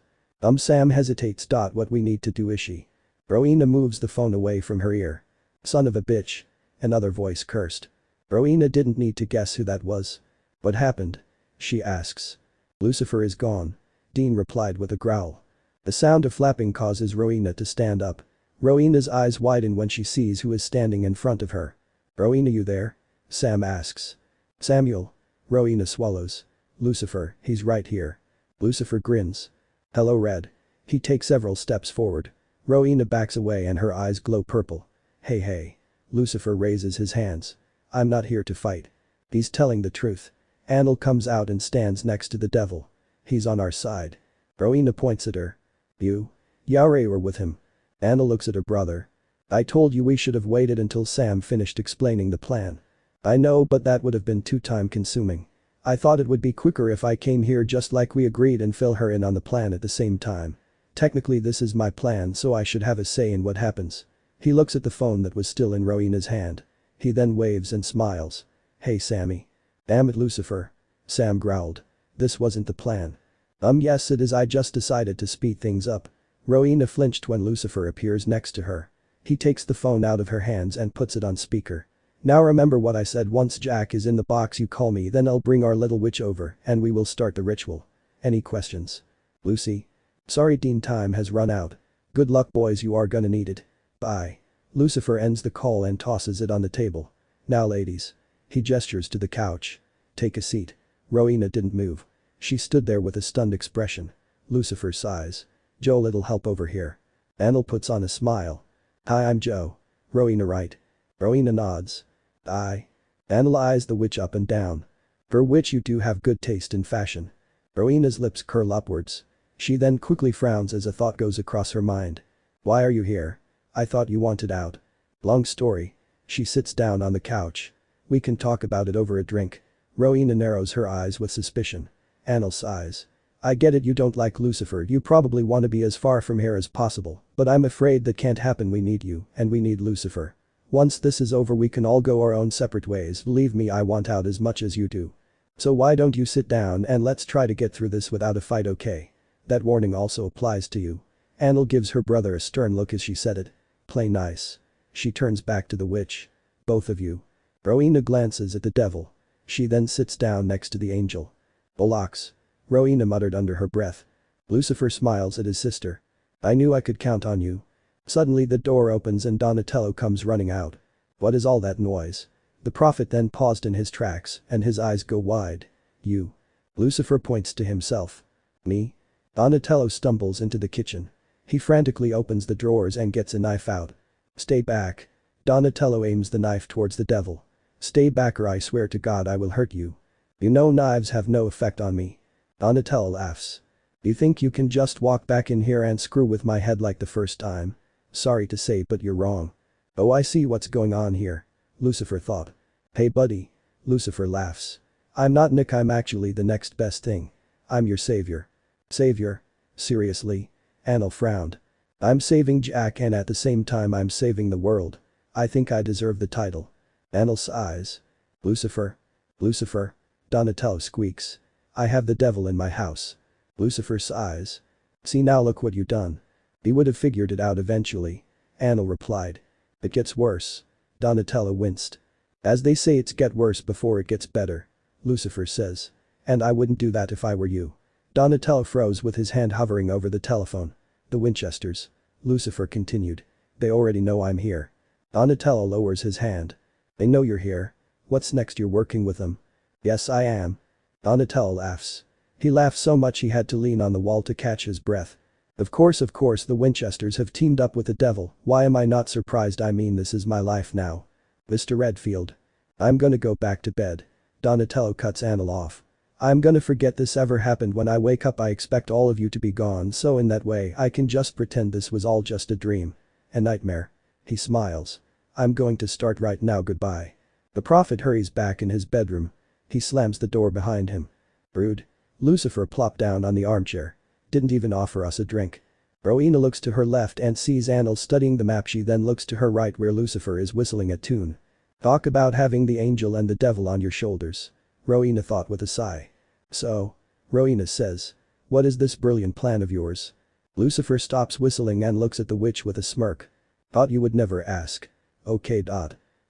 Sam hesitates. What we need to do is she. Rowena moves the phone away from her ear. Son of a bitch. Another voice cursed. Rowena didn't need to guess who that was. What happened? She asks. Lucifer is gone. Dean replied with a growl. The sound of flapping causes Rowena to stand up. Rowena's eyes widen when she sees who is standing in front of her. Rowena, you there? Sam asks. Samuel. Rowena swallows. Lucifer, he's right here. Lucifer grins. Hello, Red. He takes several steps forward. Rowena backs away and her eyes glow purple. Hey. Lucifer raises his hands. I'm not here to fight. He's telling the truth. Anil comes out and stands next to the devil. He's on our side. Rowena points at her. You? Yaure were with him. Anil looks at her brother. I told you we should have waited until Sam finished explaining the plan. I know, but that would have been too time consuming. I thought it would be quicker if I came here just like we agreed and fill her in on the plan at the same time. Technically this is my plan, so I should have a say in what happens. He looks at the phone that was still in Rowena's hand. He then waves and smiles. Hey Sammy. Damn it, Lucifer. Sam growled. This wasn't the plan. Yes it is, I just decided to speed things up. Rowena flinched when Lucifer appears next to her. He takes the phone out of her hands and puts it on speaker. Now remember what I said, once Jack is in the box you call me, then I'll bring our little witch over and we will start the ritual. Any questions? Lucy? Sorry Dean, time has run out. Good luck boys, you are gonna need it. Bye. Lucifer ends the call and tosses it on the table. Now ladies. He gestures to the couch. Take a seat. Rowena didn't move. She stood there with a stunned expression. Lucifer sighs. Joe, little help over here. Anil puts on a smile. Hi, I'm Joe. Rowena right? Rowena nods. Aye. Anil eyes the witch up and down. For which you do have good taste in fashion. Rowena's lips curl upwards. She then quickly frowns as a thought goes across her mind. Why are you here? I thought you wanted out. Long story. She sits down on the couch. We can talk about it over a drink. Rowena narrows her eyes with suspicion. Anil sighs. I get it, you don't like Lucifer, you probably want to be as far from here as possible, but I'm afraid that can't happen. We need you, and we need Lucifer. Once this is over we can all go our own separate ways. Believe me, I want out as much as you do. So why don't you sit down and let's try to get through this without a fight, okay? That warning also applies to you. Anil gives her brother a stern look as she said it. Play nice. She turns back to the witch. Both of you. Rowena glances at the devil. She then sits down next to the angel. Bollocks. Rowena muttered under her breath. Lucifer smiles at his sister. I knew I could count on you. Suddenly the door opens and Donatello comes running out. What is all that noise? The prophet then paused in his tracks and his eyes go wide. You. Lucifer points to himself. Me? Donatello stumbles into the kitchen. He frantically opens the drawers and gets a knife out. Stay back. Donatello aims the knife towards the devil. Stay back or I swear to God I will hurt you. You know knives have no effect on me. Donatello laughs. You think you can just walk back in here and screw with my head like the first time? Sorry to say, but you're wrong. Oh, I see what's going on here. Lucifer thought. Hey buddy. Lucifer laughs. I'm not Nick, I'm actually the next best thing. I'm your savior. Savior? Seriously? Anil frowned. I'm saving Jack and at the same time I'm saving the world. I think I deserve the title. Anil sighs. Lucifer? Lucifer? Donatello squeaks. I have the devil in my house. Lucifer sighs. See now, look what you done. He would have figured it out eventually. Anil replied. It gets worse. Donatello winced. As they say, it's get worse before it gets better. Lucifer says. And I wouldn't do that if I were you. Donatello froze with his hand hovering over the telephone. The Winchesters. Lucifer continued. They already know I'm here. Donatello lowers his hand. They know you're here. What's next, you're working with them? Yes I am. Donatello laughs. He laughed so much he had to lean on the wall to catch his breath. Of course the Winchesters have teamed up with the devil, why am I not surprised? I mean, this is my life now. Mr. Redfield. I'm gonna go back to bed. Donatello cuts Anil off. I'm gonna forget this ever happened. When I wake up I expect all of you to be gone, so in that way I can just pretend this was all just a dream. A nightmare. He smiles. I'm going to start right now, goodbye. The prophet hurries back in his bedroom. He slams the door behind him. Rude. Lucifer plopped down on the armchair. Didn't even offer us a drink. Rowena looks to her left and sees Anil studying the map. She then looks to her right where Lucifer is whistling a tune. Talk about having the angel and the devil on your shoulders. Rowena thought with a sigh. So? Rowena says. What is this brilliant plan of yours? Lucifer stops whistling and looks at the witch with a smirk. Thought you would never ask. Okay.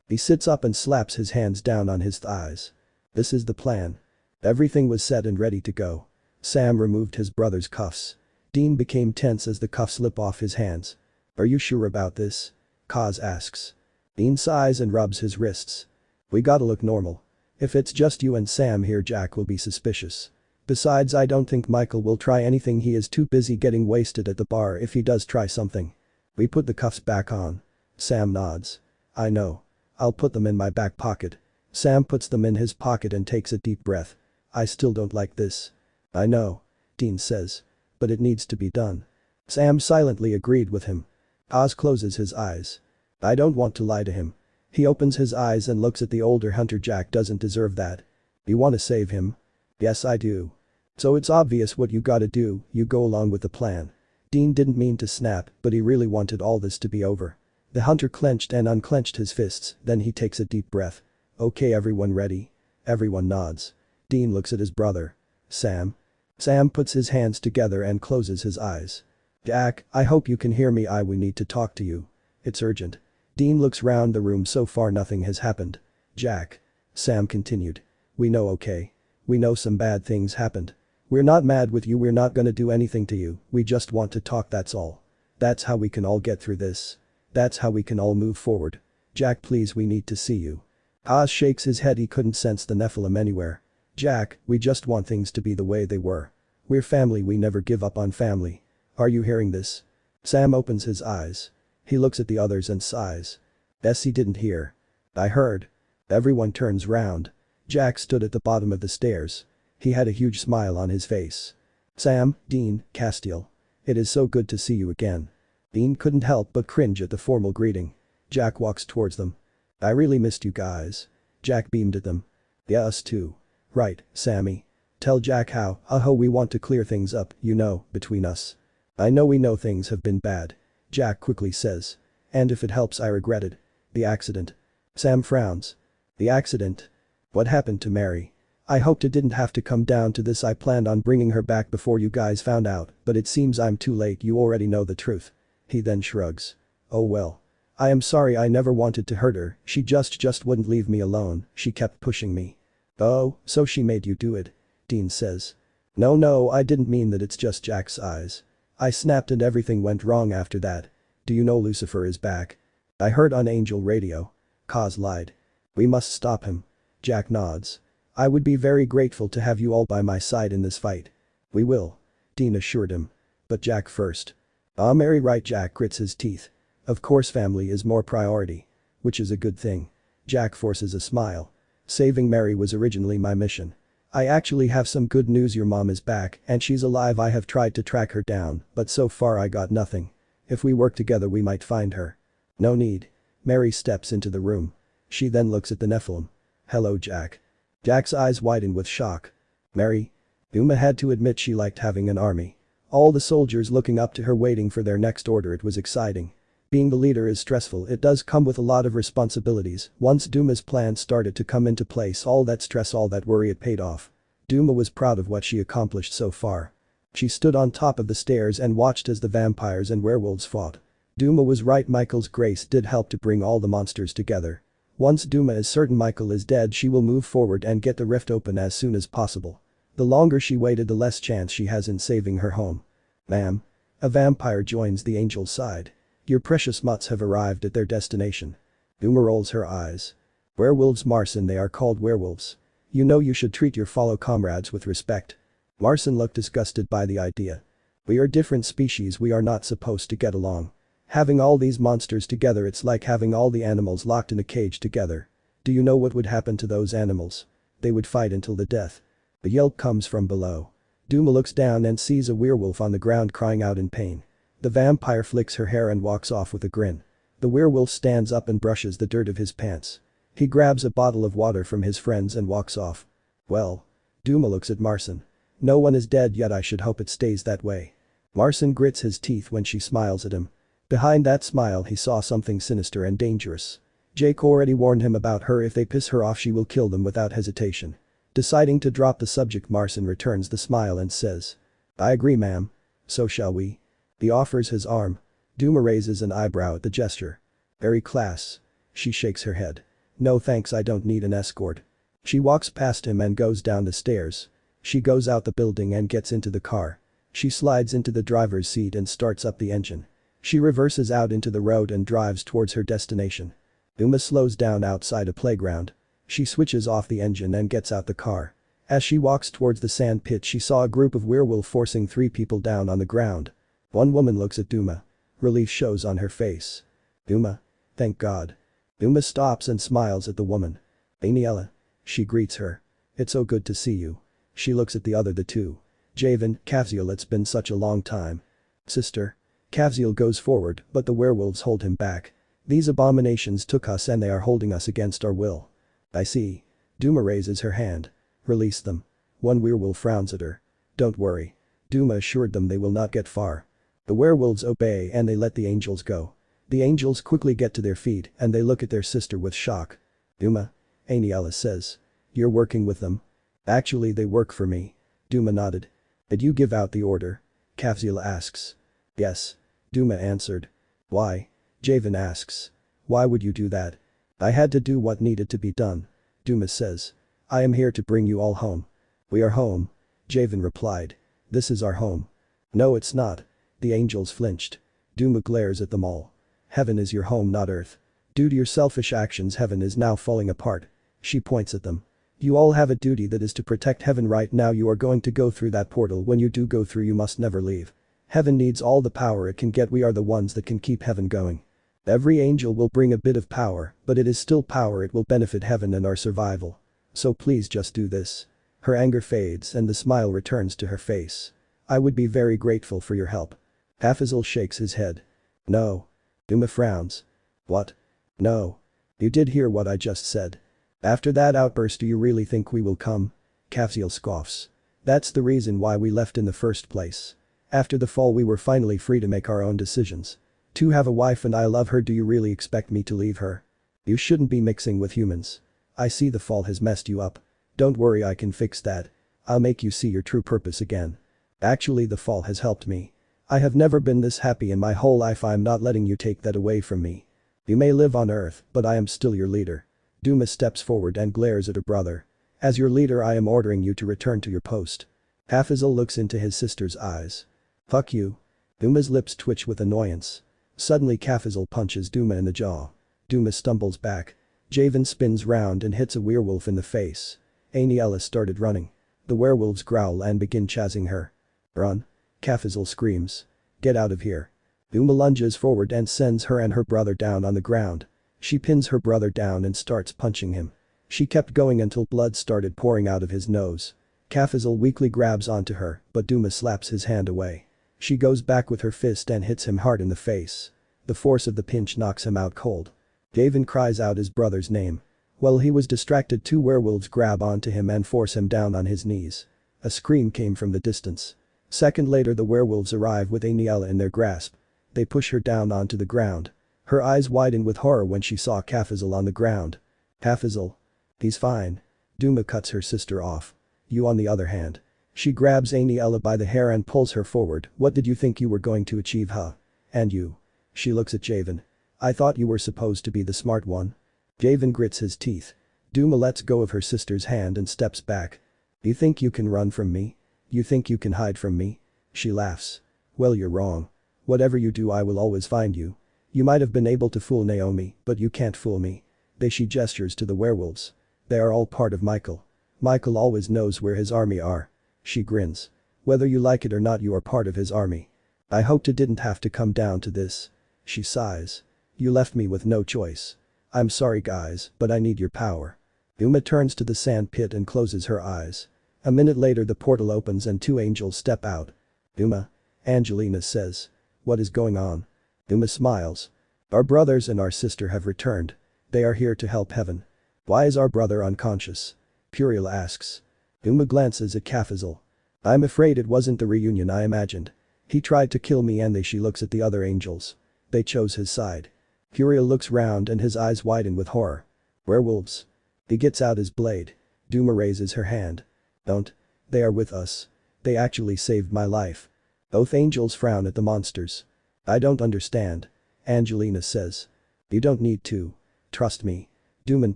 He sits up and slaps his hands down on his thighs. This is the plan. Everything was set and ready to go. Sam removed his brother's cuffs. Dean became tense as the cuffs slip off his hands. Are you sure about this? Kaz asks. Dean sighs and rubs his wrists. We gotta look normal. If it's just you and Sam here, Jack will be suspicious. Besides, I don't think Michael will try anything. He is too busy getting wasted at the bar if he does try something. We put the cuffs back on. Sam nods. I know. I'll put them in my back pocket. Sam puts them in his pocket and takes a deep breath. I still don't like this. I know. Dean says. But it needs to be done. Sam silently agreed with him. Oz closes his eyes. I don't want to lie to him. He opens his eyes and looks at the older hunter. Jack doesn't deserve that. You want to save him? Yes, I do. So it's obvious what you gotta do, you go along with the plan. Dean didn't mean to snap, but he really wanted all this to be over. The hunter clenched and unclenched his fists, then he takes a deep breath. Okay, everyone ready? Everyone nods. Dean looks at his brother. Sam? Sam puts his hands together and closes his eyes. Jack, I hope you can hear me. We need to talk to you. It's urgent. Dean looks round the room. So far nothing has happened. Jack. Sam continued. We know, okay? We know some bad things happened. We're not mad with you, we're not gonna do anything to you, we just want to talk, that's all. That's how we can all get through this. That's how we can all move forward. Jack, please, we need to see you. Oz shakes his head. He couldn't sense the Nephilim anywhere. Jack, we just want things to be the way they were. We're family, we never give up on family. Are you hearing this? Sam opens his eyes. He looks at the others and sighs. Bessie didn't hear. I heard. Everyone turns round. Jack stood at the bottom of the stairs. He had a huge smile on his face. Sam, Dean, Castiel. It is so good to see you again. Dean couldn't help but cringe at the formal greeting. Jack walks towards them. I really missed you guys. Jack beamed at them. Yeah, us too. Right, Sammy. Tell Jack how. We want to clear things up, you know, between us. I know we know things have been bad. Jack quickly says. And if it helps, I regretted. The accident. Sam frowns. The accident? What happened to Mary? I hoped it didn't have to come down to this. I planned on bringing her back before you guys found out, but it seems I'm too late. You already know the truth. He then shrugs. Oh well. I am sorry, I never wanted to hurt her, she just wouldn't leave me alone, she kept pushing me. Oh, so she made you do it? Dean says. No, I didn't mean that. It's just Jack's eyes. I snapped and everything went wrong after that. Do you know Lucifer is back? I heard on Angel Radio. Kaz lied. We must stop him. Jack nods. I would be very grateful to have you all by my side in this fight. We will. Dean assured him. But Jack first. Mary, right? Jack grits his teeth. Of course, family is more priority. Which is a good thing. Jack forces a smile. Saving Mary was originally my mission. I actually have some good news. Your mom is back and she's alive. I have tried to track her down, but so far I got nothing. If we work together we might find her. No need. Mary steps into the room. She then looks at the Nephilim. Hello, Jack. Jack's eyes widen with shock. Mary? Uma had to admit she liked having an army. All the soldiers looking up to her, waiting for their next order. It was exciting. Being the leader is stressful. It does come with a lot of responsibilities. Once Duma's plan started to come into place, all that stress, all that worry, it paid off. Duma was proud of what she accomplished so far. She stood on top of the stairs and watched as the vampires and werewolves fought. Duma was right, Michael's grace did help to bring all the monsters together. Once Duma is certain Michael is dead, she will move forward and get the rift open as soon as possible. The longer she waited, the less chance she has in saving her home. Ma'am. A vampire joins the angel's side. Your precious mutts have arrived at their destination. Duma rolls her eyes. Werewolves, Marson, they are called werewolves. You know you should treat your fellow comrades with respect. Marson looked disgusted by the idea. We are different species, we are not supposed to get along. Having all these monsters together, it's like having all the animals locked in a cage together. Do you know what would happen to those animals? They would fight until the death. A yelp comes from below. Duma looks down and sees a werewolf on the ground crying out in pain. The vampire flicks her hair and walks off with a grin. The werewolf stands up and brushes the dirt of his pants. He grabs a bottle of water from his friends and walks off. Well. Duma looks at Marcin. No one is dead yet, I should hope it stays that way. Marcin grits his teeth when she smiles at him. Behind that smile he saw something sinister and dangerous. Jake already warned him about her. If they piss her off she will kill them without hesitation. Deciding to drop the subject, Marcin returns the smile and says. I agree, ma'am. So shall we? He offers his arm. Duma raises an eyebrow at the gesture. Very class. She shakes her head. No thanks, I don't need an escort. She walks past him and goes down the stairs. She goes out the building and gets into the car. She slides into the driver's seat and starts up the engine. She reverses out into the road and drives towards her destination. Duma slows down outside a playground. She switches off the engine and gets out the car. As she walks towards the sand pit, she saw a group of werewolves forcing 3 people down on the ground. One woman looks at Duma. Relief shows on her face. Duma? Thank God. Duma stops and smiles at the woman. Aniela. She greets her. It's so good to see you. She looks at the two. Javen, Kavziel, it's been such a long time. Sister. Kavziel goes forward, but the werewolves hold him back. These abominations took us and they are holding us against our will. I see. Duma raises her hand. Release them. One werewolf frowns at her. Don't worry. Duma assured them they will not get far. The werewolves obey and they let the angels go. The angels quickly get to their feet and they look at their sister with shock. Duma? Aniela says. You're working with them? Actually they work for me. Duma nodded. Did you give out the order? Kavziel asks. Yes. Duma answered. Why? Javen asks. Why would you do that? I had to do what needed to be done. Duma says. I am here to bring you all home. We are home. Javen replied. This is our home. No, it's not. The angels flinched. Duma glares at them all. Heaven is your home, not earth. Due to your selfish actions, heaven is now falling apart. She points at them. You all have a duty, that is to protect heaven right now. You are going to go through that portal. When you do go through, you must never leave. Heaven needs all the power it can get. We are the ones that can keep heaven going. Every angel will bring a bit of power, but it is still power. It will benefit heaven and our survival. So please just do this. Her anger fades and the smile returns to her face. I would be very grateful for your help. Hafizel shakes his head. No. Duma frowns. What? No. You did hear what I just said. After that outburst, do you really think we will come? Kavziel scoffs. That's the reason why we left in the first place. After the fall we were finally free to make our own decisions. To have a wife and I love her. Do you really expect me to leave her? You shouldn't be mixing with humans. I see the fall has messed you up. Don't worry, I can fix that. I'll make you see your true purpose again. Actually, the fall has helped me. I have never been this happy in my whole life. I'm not letting you take that away from me. You may live on Earth, but I am still your leader. Duma steps forward and glares at her brother. As your leader, I am ordering you to return to your post. Hafizel looks into his sister's eyes. Fuck you. Duma's lips twitch with annoyance. Suddenly Hafizel punches Duma in the jaw. Duma stumbles back. Javen spins round and hits a werewolf in the face. Aniela started running. The werewolves growl and begin chasing her. Run. Hafizel screams. Get out of here. Duma lunges forward and sends her and her brother down on the ground. She pins her brother down and starts punching him. She kept going until blood started pouring out of his nose. Hafizel weakly grabs onto her, but Duma slaps his hand away. She goes back with her fist and hits him hard in the face. The force of the pinch knocks him out cold. Javen cries out his brother's name. While he was distracted, 2 werewolves grab onto him and force him down on his knees. A scream came from the distance. Second later, the werewolves arrive with Aniela in their grasp. They push her down onto the ground. Her eyes widen with horror when she saw Hafizel on the ground. Hafizel. He's fine. Duma cuts her sister off. You on the other hand. She grabs Aniela by the hair and pulls her forward. What did you think you were going to achieve, huh? And you? She looks at Javen. I thought you were supposed to be the smart one. Javen grits his teeth. Duma lets go of her sister's hand and steps back. You think you can run from me? You think you can hide from me? She laughs. Well, you're wrong. Whatever you do, I will always find you. You might have been able to fool Naomi, but you can't fool me. She gestures to the werewolves. They are all part of Michael. Michael always knows where his army are. She grins. Whether you like it or not, you are part of his army. I hoped it didn't have to come down to this. She sighs. You left me with no choice. I'm sorry guys, but I need your power. Uma turns to the sand pit and closes her eyes. A minute later the portal opens and two angels step out. Uma. Angelina says. What is going on? Uma smiles. Our brothers and our sister have returned. They are here to help heaven. Why is our brother unconscious? Puriel asks. Uma glances at Kafazil. I'm afraid it wasn't the reunion I imagined. He tried to kill me and she looks at the other angels. They chose his side. Puriel looks round and his eyes widen with horror. Werewolves. He gets out his blade. Duma raises her hand. Don't. They are with us. They actually saved my life. Both angels frown at the monsters. I don't understand. Angelina says. You don't need to. Trust me. Duman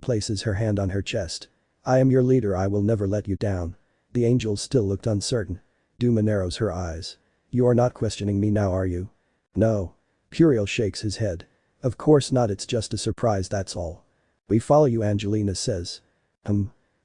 places her hand on her chest. I am your leader, I will never let you down. The angels still looked uncertain. Duma narrows her eyes. You are not questioning me now, are you? No. Puriel shakes his head. Of course not, it's just a surprise, that's all. We follow you, Angelina says.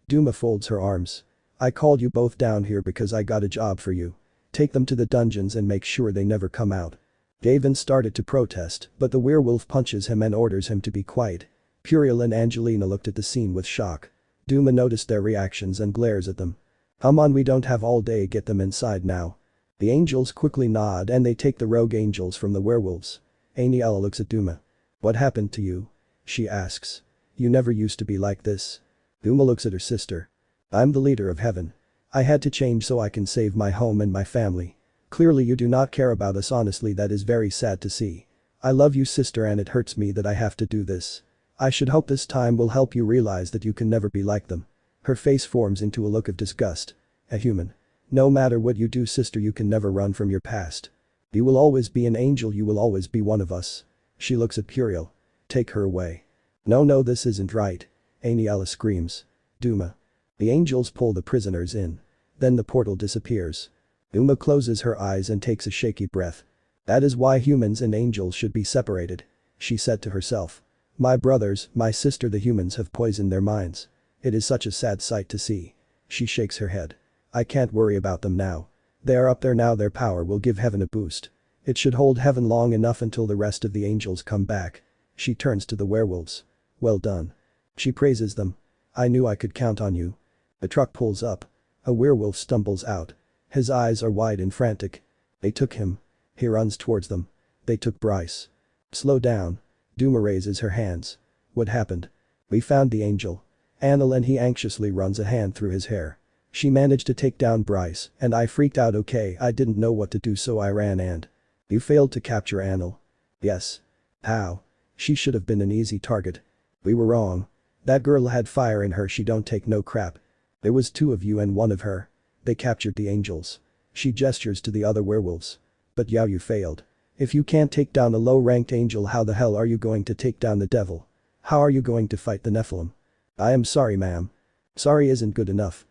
Duma folds her arms. I called you both down here because I got a job for you. Take them to the dungeons and make sure they never come out. Gavin started to protest, but the werewolf punches him and orders him to be quiet. Puriel and Angelina looked at the scene with shock. Duma noticed their reactions and glares at them. Come on, we don't have all day, get them inside now. The angels quickly nod and they take the rogue angels from the werewolves. Aniela looks at Duma. What happened to you? She asks. You never used to be like this. Duma looks at her sister. I'm the leader of heaven. I had to change so I can save my home and my family. Clearly you do not care about us, honestly that is very sad to see. I love you, sister, and it hurts me that I have to do this. I should hope this time will help you realize that you can never be like them. Her face forms into a look of disgust. A human. No matter what you do, sister, you can never run from your past. You will always be an angel, you will always be one of us. She looks at Puriel. Take her away. No, this isn't right. Aniela screams. Duma. The angels pull the prisoners in. Then the portal disappears. Uma closes her eyes and takes a shaky breath. That is why humans and angels should be separated. She said to herself. My brothers, my sister, the humans have poisoned their minds. It is such a sad sight to see. She shakes her head. I can't worry about them now. They are up there now, their power will give heaven a boost. It should hold heaven long enough until the rest of the angels come back. She turns to the werewolves. Well done. She praises them. I knew I could count on you. The truck pulls up. A werewolf stumbles out. His eyes are wide and frantic. They took him. He runs towards them. They took Bryce. Slow down. Duma raises her hands. What happened? We found the angel. Anil, and he anxiously runs a hand through his hair. She managed to take down Bryce and I freaked out. Okay, I didn't know what to do so I ran and. You failed to capture Anil. Yes. How? She should have been an easy target. We were wrong. That girl had fire in her, she don't take no crap. There was two of you and one of her. They captured the angels. She gestures to the other werewolves. But Yao, you failed. If you can't take down a low-ranked angel, how the hell are you going to take down the devil? How are you going to fight the Nephilim? I am sorry, ma'am. Sorry isn't good enough.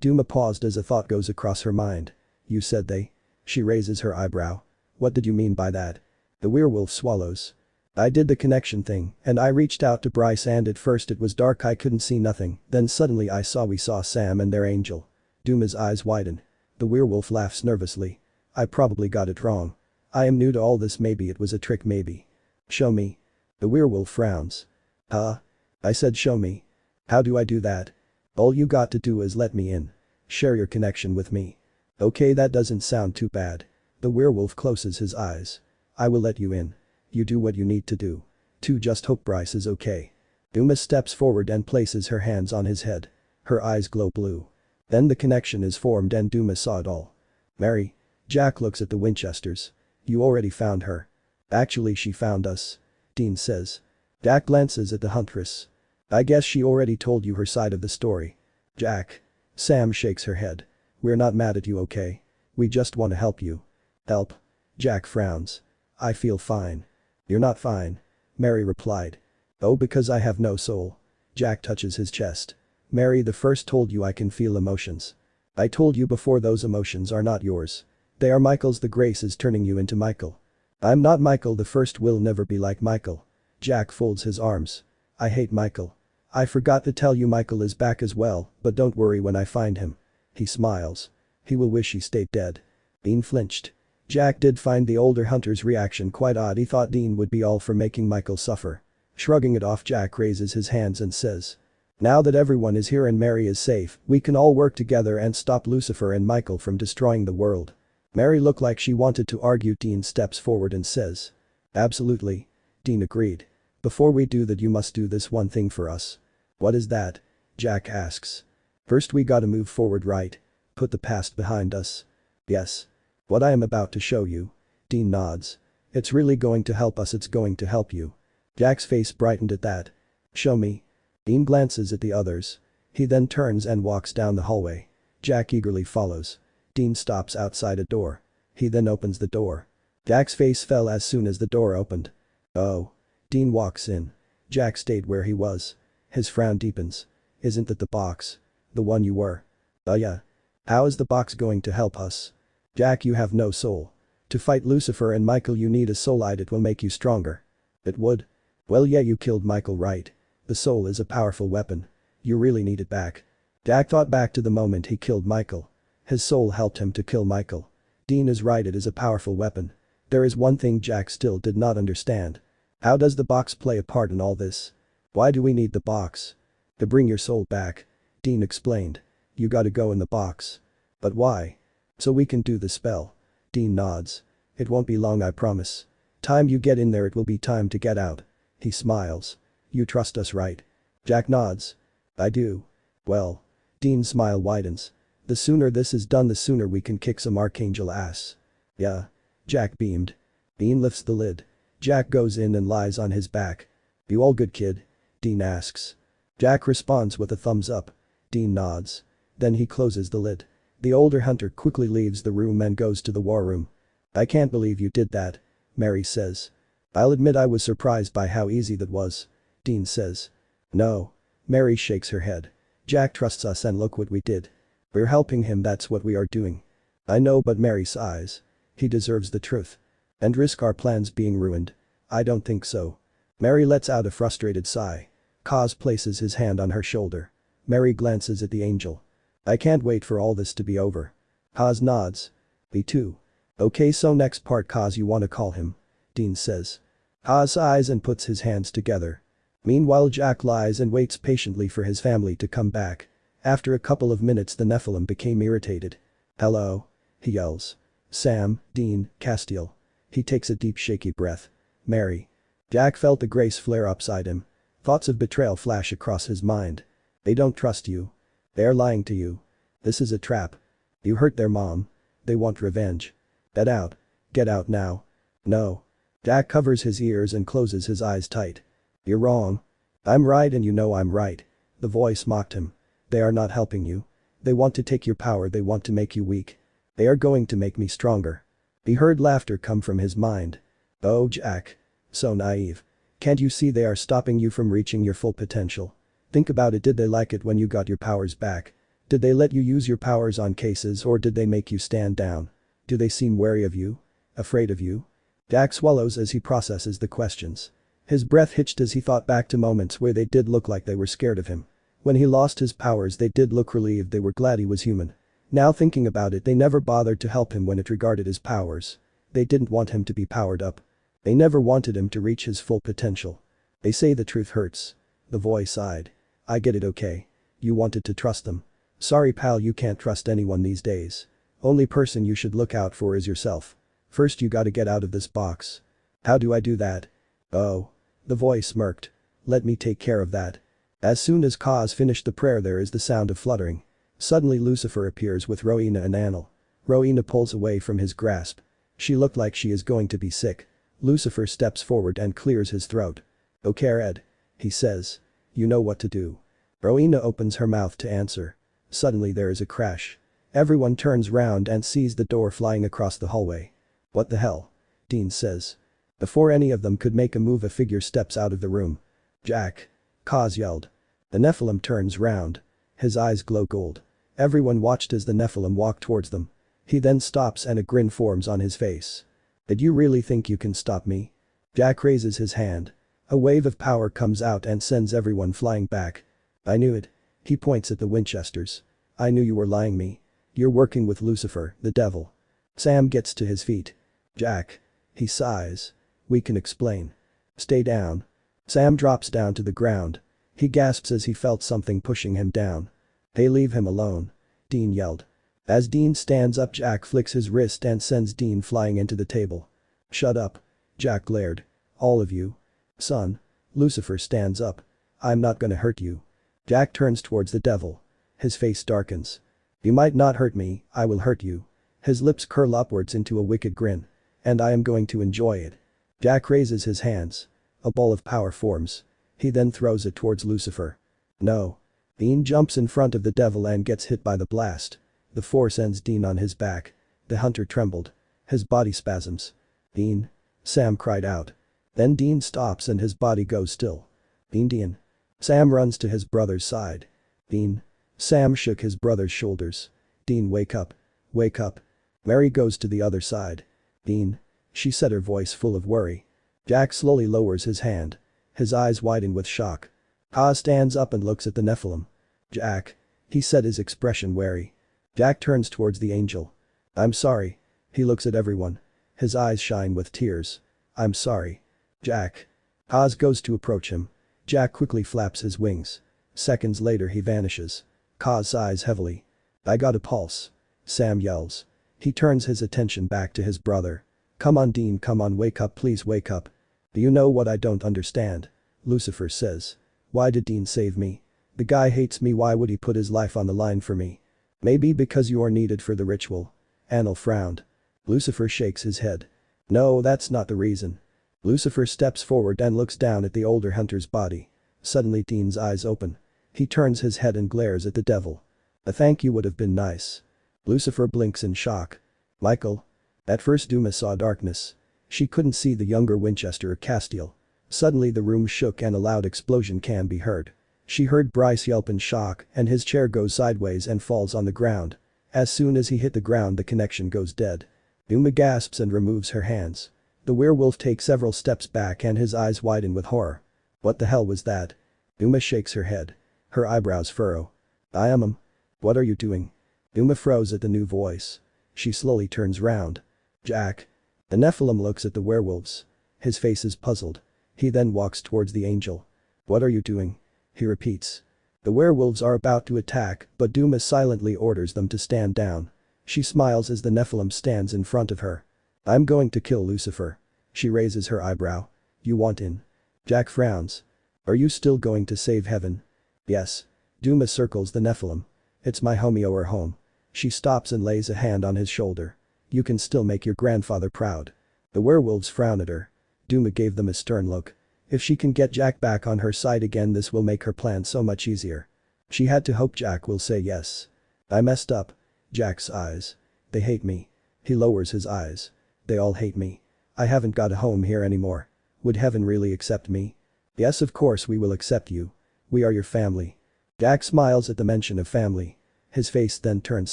Duma paused as a thought goes across her mind. You said they? She raises her eyebrow. What did you mean by that? The werewolf swallows. I did the connection thing and I reached out to Bryce and at first it was dark, I couldn't see nothing, then suddenly we saw Sam and their angel. Duma's eyes widen. The werewolf laughs nervously. I probably got it wrong. I am new to all this, maybe it was a trick, maybe. Show me. The werewolf frowns. Huh? I said show me. How do I do that? All you got to do is let me in. Share your connection with me. Okay, that doesn't sound too bad. The werewolf closes his eyes. I will let you in. You do what you need to do. Just hope Bryce is okay. Duma steps forward and places her hands on his head. Her eyes glow blue. Then the connection is formed and Duma saw it all. Mary. Jack looks at the Winchesters. You already found her. Actually, she found us. Dean says. Jack glances at the huntress. I guess she already told you her side of the story. Jack. Sam shakes her head. We're not mad at you, okay? We just want to help you. Help? Jack frowns. I feel fine. You're not fine. Mary replied. Oh, because I have no soul. Jack touches his chest. Mary, the first told you I can feel emotions. I told you before, those emotions are not yours. They are Michael's, the grace is turning you into Michael. I'm not Michael, the first will never be like Michael. Jack folds his arms. I hate Michael. I forgot to tell you Michael is back as well, but don't worry when I find him. He smiles. He will wish he stayed dead. Dean flinched. Jack did find the older hunter's reaction quite odd. He thought Dean would be all for making Michael suffer. Shrugging it off, Jack raises his hands and says. Now that everyone is here and Mary is safe, we can all work together and stop Lucifer and Michael from destroying the world. Mary looked like she wanted to argue. Dean steps forward and says. Absolutely. Dean agreed. Before we do that you must do this one thing for us. What is that? Jack asks. First we gotta move forward, right? Put the past behind us. Yes. What I am about to show you. Dean nods. It's really going to help us, it's going to help you. Jack's face brightened at that. Show me. Dean glances at the others. He then turns and walks down the hallway. Jack eagerly follows. Dean stops outside a door. He then opens the door. Jack's face fell as soon as the door opened. Oh. Dean walks in. Jack stayed where he was. His frown deepens. Isn't that the box? The one you were? Yeah. How is the box going to help us? Jack, you have no soul. To fight Lucifer and Michael you need a soulite, it will make you stronger. It would? Well yeah, you killed Michael, right? The soul is a powerful weapon. You really need it back. Jack thought back to the moment he killed Michael. His soul helped him to kill Michael. Dean is right, it is a powerful weapon. There is one thing Jack still did not understand. How does the box play a part in all this? Why do we need the box? To bring your soul back. Dean explained. You gotta go in the box. But why? So we can do the spell. Dean nods. It won't be long, I promise. Time you get in there it will be time to get out. He smiles. You trust us, right? Jack nods. I do. Well. Dean's smile widens. The sooner this is done the sooner we can kick some archangel ass. Yeah. Jack beamed. Dean lifts the lid. Jack goes in and lies on his back. You all good, kid? Dean asks. Jack responds with a thumbs up. Dean nods. Then he closes the lid. The older hunter quickly leaves the room and goes to the war room. I can't believe you did that, Mary says. I'll admit I was surprised by how easy that was, Dean says. No. Mary shakes her head. Jack trusts us and look what we did. We're helping him, that's what we are doing. I know, but Mary sighs. He deserves the truth. And risk our plans being ruined? I don't think so. Mary lets out a frustrated sigh. Kaz places his hand on her shoulder. Mary glances at the angel. I can't wait for all this to be over. Kaz nods. Me too. Okay, so next part, Kaz, you wanna call him? Dean says. Kaz sighs and puts his hands together. Meanwhile Jack lies and waits patiently for his family to come back. After a couple of minutes the Nephilim became irritated. Hello? He yells. Sam, Dean, Castiel. He takes a deep shaky breath. Mary. Jack felt the grace flare upside him. Thoughts of betrayal flash across his mind. They don't trust you. They're lying to you. This is a trap. You hurt their mom. They want revenge. Get out. Get out now. No. Jack covers his ears and closes his eyes tight. You're wrong. I'm right and you know I'm right. The voice mocked him. They are not helping you. They want to take your power, they want to make you weak. They are going to make me stronger. He heard laughter come from his mind. Oh Jack. So naive. Can't you see they are stopping you from reaching your full potential? Think about it, did they like it when you got your powers back? Did they let you use your powers on cases or did they make you stand down? Do they seem wary of you? Afraid of you? Jack swallows as he processes the questions. His breath hitched as he thought back to moments where they did look like they were scared of him. When he lost his powers they did look relieved, they were glad he was human. Now thinking about it, they never bothered to help him when it regarded his powers. They didn't want him to be powered up. They never wanted him to reach his full potential. They say the truth hurts. The voice sighed. I get it, okay. You wanted to trust them. Sorry pal, you can't trust anyone these days. Only person you should look out for is yourself. First you gotta get out of this box. How do I do that? Oh. The voice smirked. Let me take care of that. As soon as Kaz finished the prayer there is the sound of fluttering. Suddenly Lucifer appears with Rowena and Anil. Rowena pulls away from his grasp. She looked like she is going to be sick. Lucifer steps forward and clears his throat. Okay Ed. He says. You know what to do. Rowena opens her mouth to answer. Suddenly there is a crash. Everyone turns round and sees the door flying across the hallway. What the hell? Dean says. Before any of them could make a move a figure steps out of the room. Jack. Kaz yelled. The Nephilim turns round. His eyes glow gold. Everyone watched as the Nephilim walked towards them. He then stops and a grin forms on his face. Did you really think you can stop me? Jack raises his hand. A wave of power comes out and sends everyone flying back. I knew it. He points at the Winchesters. I knew you were lying me. You're working with Lucifer, the devil. Sam gets to his feet. Jack. He sighs. We can explain. Stay down. Sam drops down to the ground. He gasps as he felt something pushing him down. "Hey, leave him alone," Dean yelled. As Dean stands up, Jack flicks his wrist and sends Dean flying into the table. "Shut up," Jack glared. "All of you." "Son." Lucifer stands up. "I'm not gonna hurt you." Jack turns towards the devil. His face darkens. "You might not hurt me, I will hurt you." His lips curl upwards into a wicked grin. "And I am going to enjoy it." Jack raises his hands. A ball of power forms. He then throws it towards Lucifer. "No." Dean jumps in front of the devil and gets hit by the blast. The force ends Dean on his back. The hunter trembled. His body spasms. "Dean." Sam cried out. Then Dean stops and his body goes still. Dean. Sam runs to his brother's side. "Dean." Sam shook his brother's shoulders. "Dean, wake up. Wake up." Mary goes to the other side. "Dean." She said, her voice full of worry. Jack slowly lowers his hand. His eyes widen with shock. Ka stands up and looks at the Nephilim. "Jack." He said, his expression wary. Jack turns towards the angel. "I'm sorry." He looks at everyone. His eyes shine with tears. "I'm sorry." "Jack." Oz goes to approach him. Jack quickly flaps his wings. Seconds later he vanishes. Ka sighs heavily. "I got a pulse." Sam yells. He turns his attention back to his brother. "Come on, Dean, come on, wake up, please wake up." "Do you know what I don't understand?" Lucifer says. "Why did Dean save me? The guy hates me, why would he put his life on the line for me?" "Maybe because you are needed for the ritual." Anil frowned. Lucifer shakes his head. "No, that's not the reason." Lucifer steps forward and looks down at the older hunter's body. Suddenly Dean's eyes open. He turns his head and glares at the devil. "A thank you would have been nice." Lucifer blinks in shock. "Michael?" At first Duma saw darkness. She couldn't see the younger Winchester or Castiel. Suddenly the room shook and a loud explosion can be heard. She heard Bryce yelp in shock and his chair goes sideways and falls on the ground. As soon as he hit the ground, the connection goes dead. Duma gasps and removes her hands. The werewolf takes several steps back and his eyes widen with horror. "What the hell was that?" Duma shakes her head. Her eyebrows furrow. "I am him." "What are you doing?" Duma froze at the new voice. She slowly turns round. "Jack." The Nephilim looks at the werewolves. His face is puzzled. He then walks towards the angel. "What are you doing?" He repeats. The werewolves are about to attack, but Duma silently orders them to stand down. She smiles as the Nephilim stands in front of her. "I'm going to kill Lucifer." She raises her eyebrow. "You want in?" Jack frowns. "Are you still going to save heaven?" "Yes." Duma circles the Nephilim. "It's my homie or home." She stops and lays a hand on his shoulder. "You can still make your grandfather proud." The werewolves frown at her. Duma gave them a stern look. If she can get Jack back on her side again, this will make her plan so much easier. She had to hope Jack will say yes. "I messed up." Jack sighs. "They hate me." He lowers his eyes. "They all hate me. I haven't got a home here anymore. Would heaven really accept me?" "Yes, of course we will accept you. We are your family." Jack smiles at the mention of family. His face then turns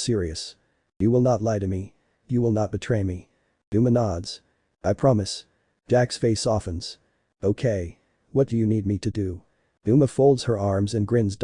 serious. "You will not lie to me. You will not betray me." Duma nods. "I promise." Jack's face softens. "Okay. What do you need me to do?" Duma folds her arms and grins.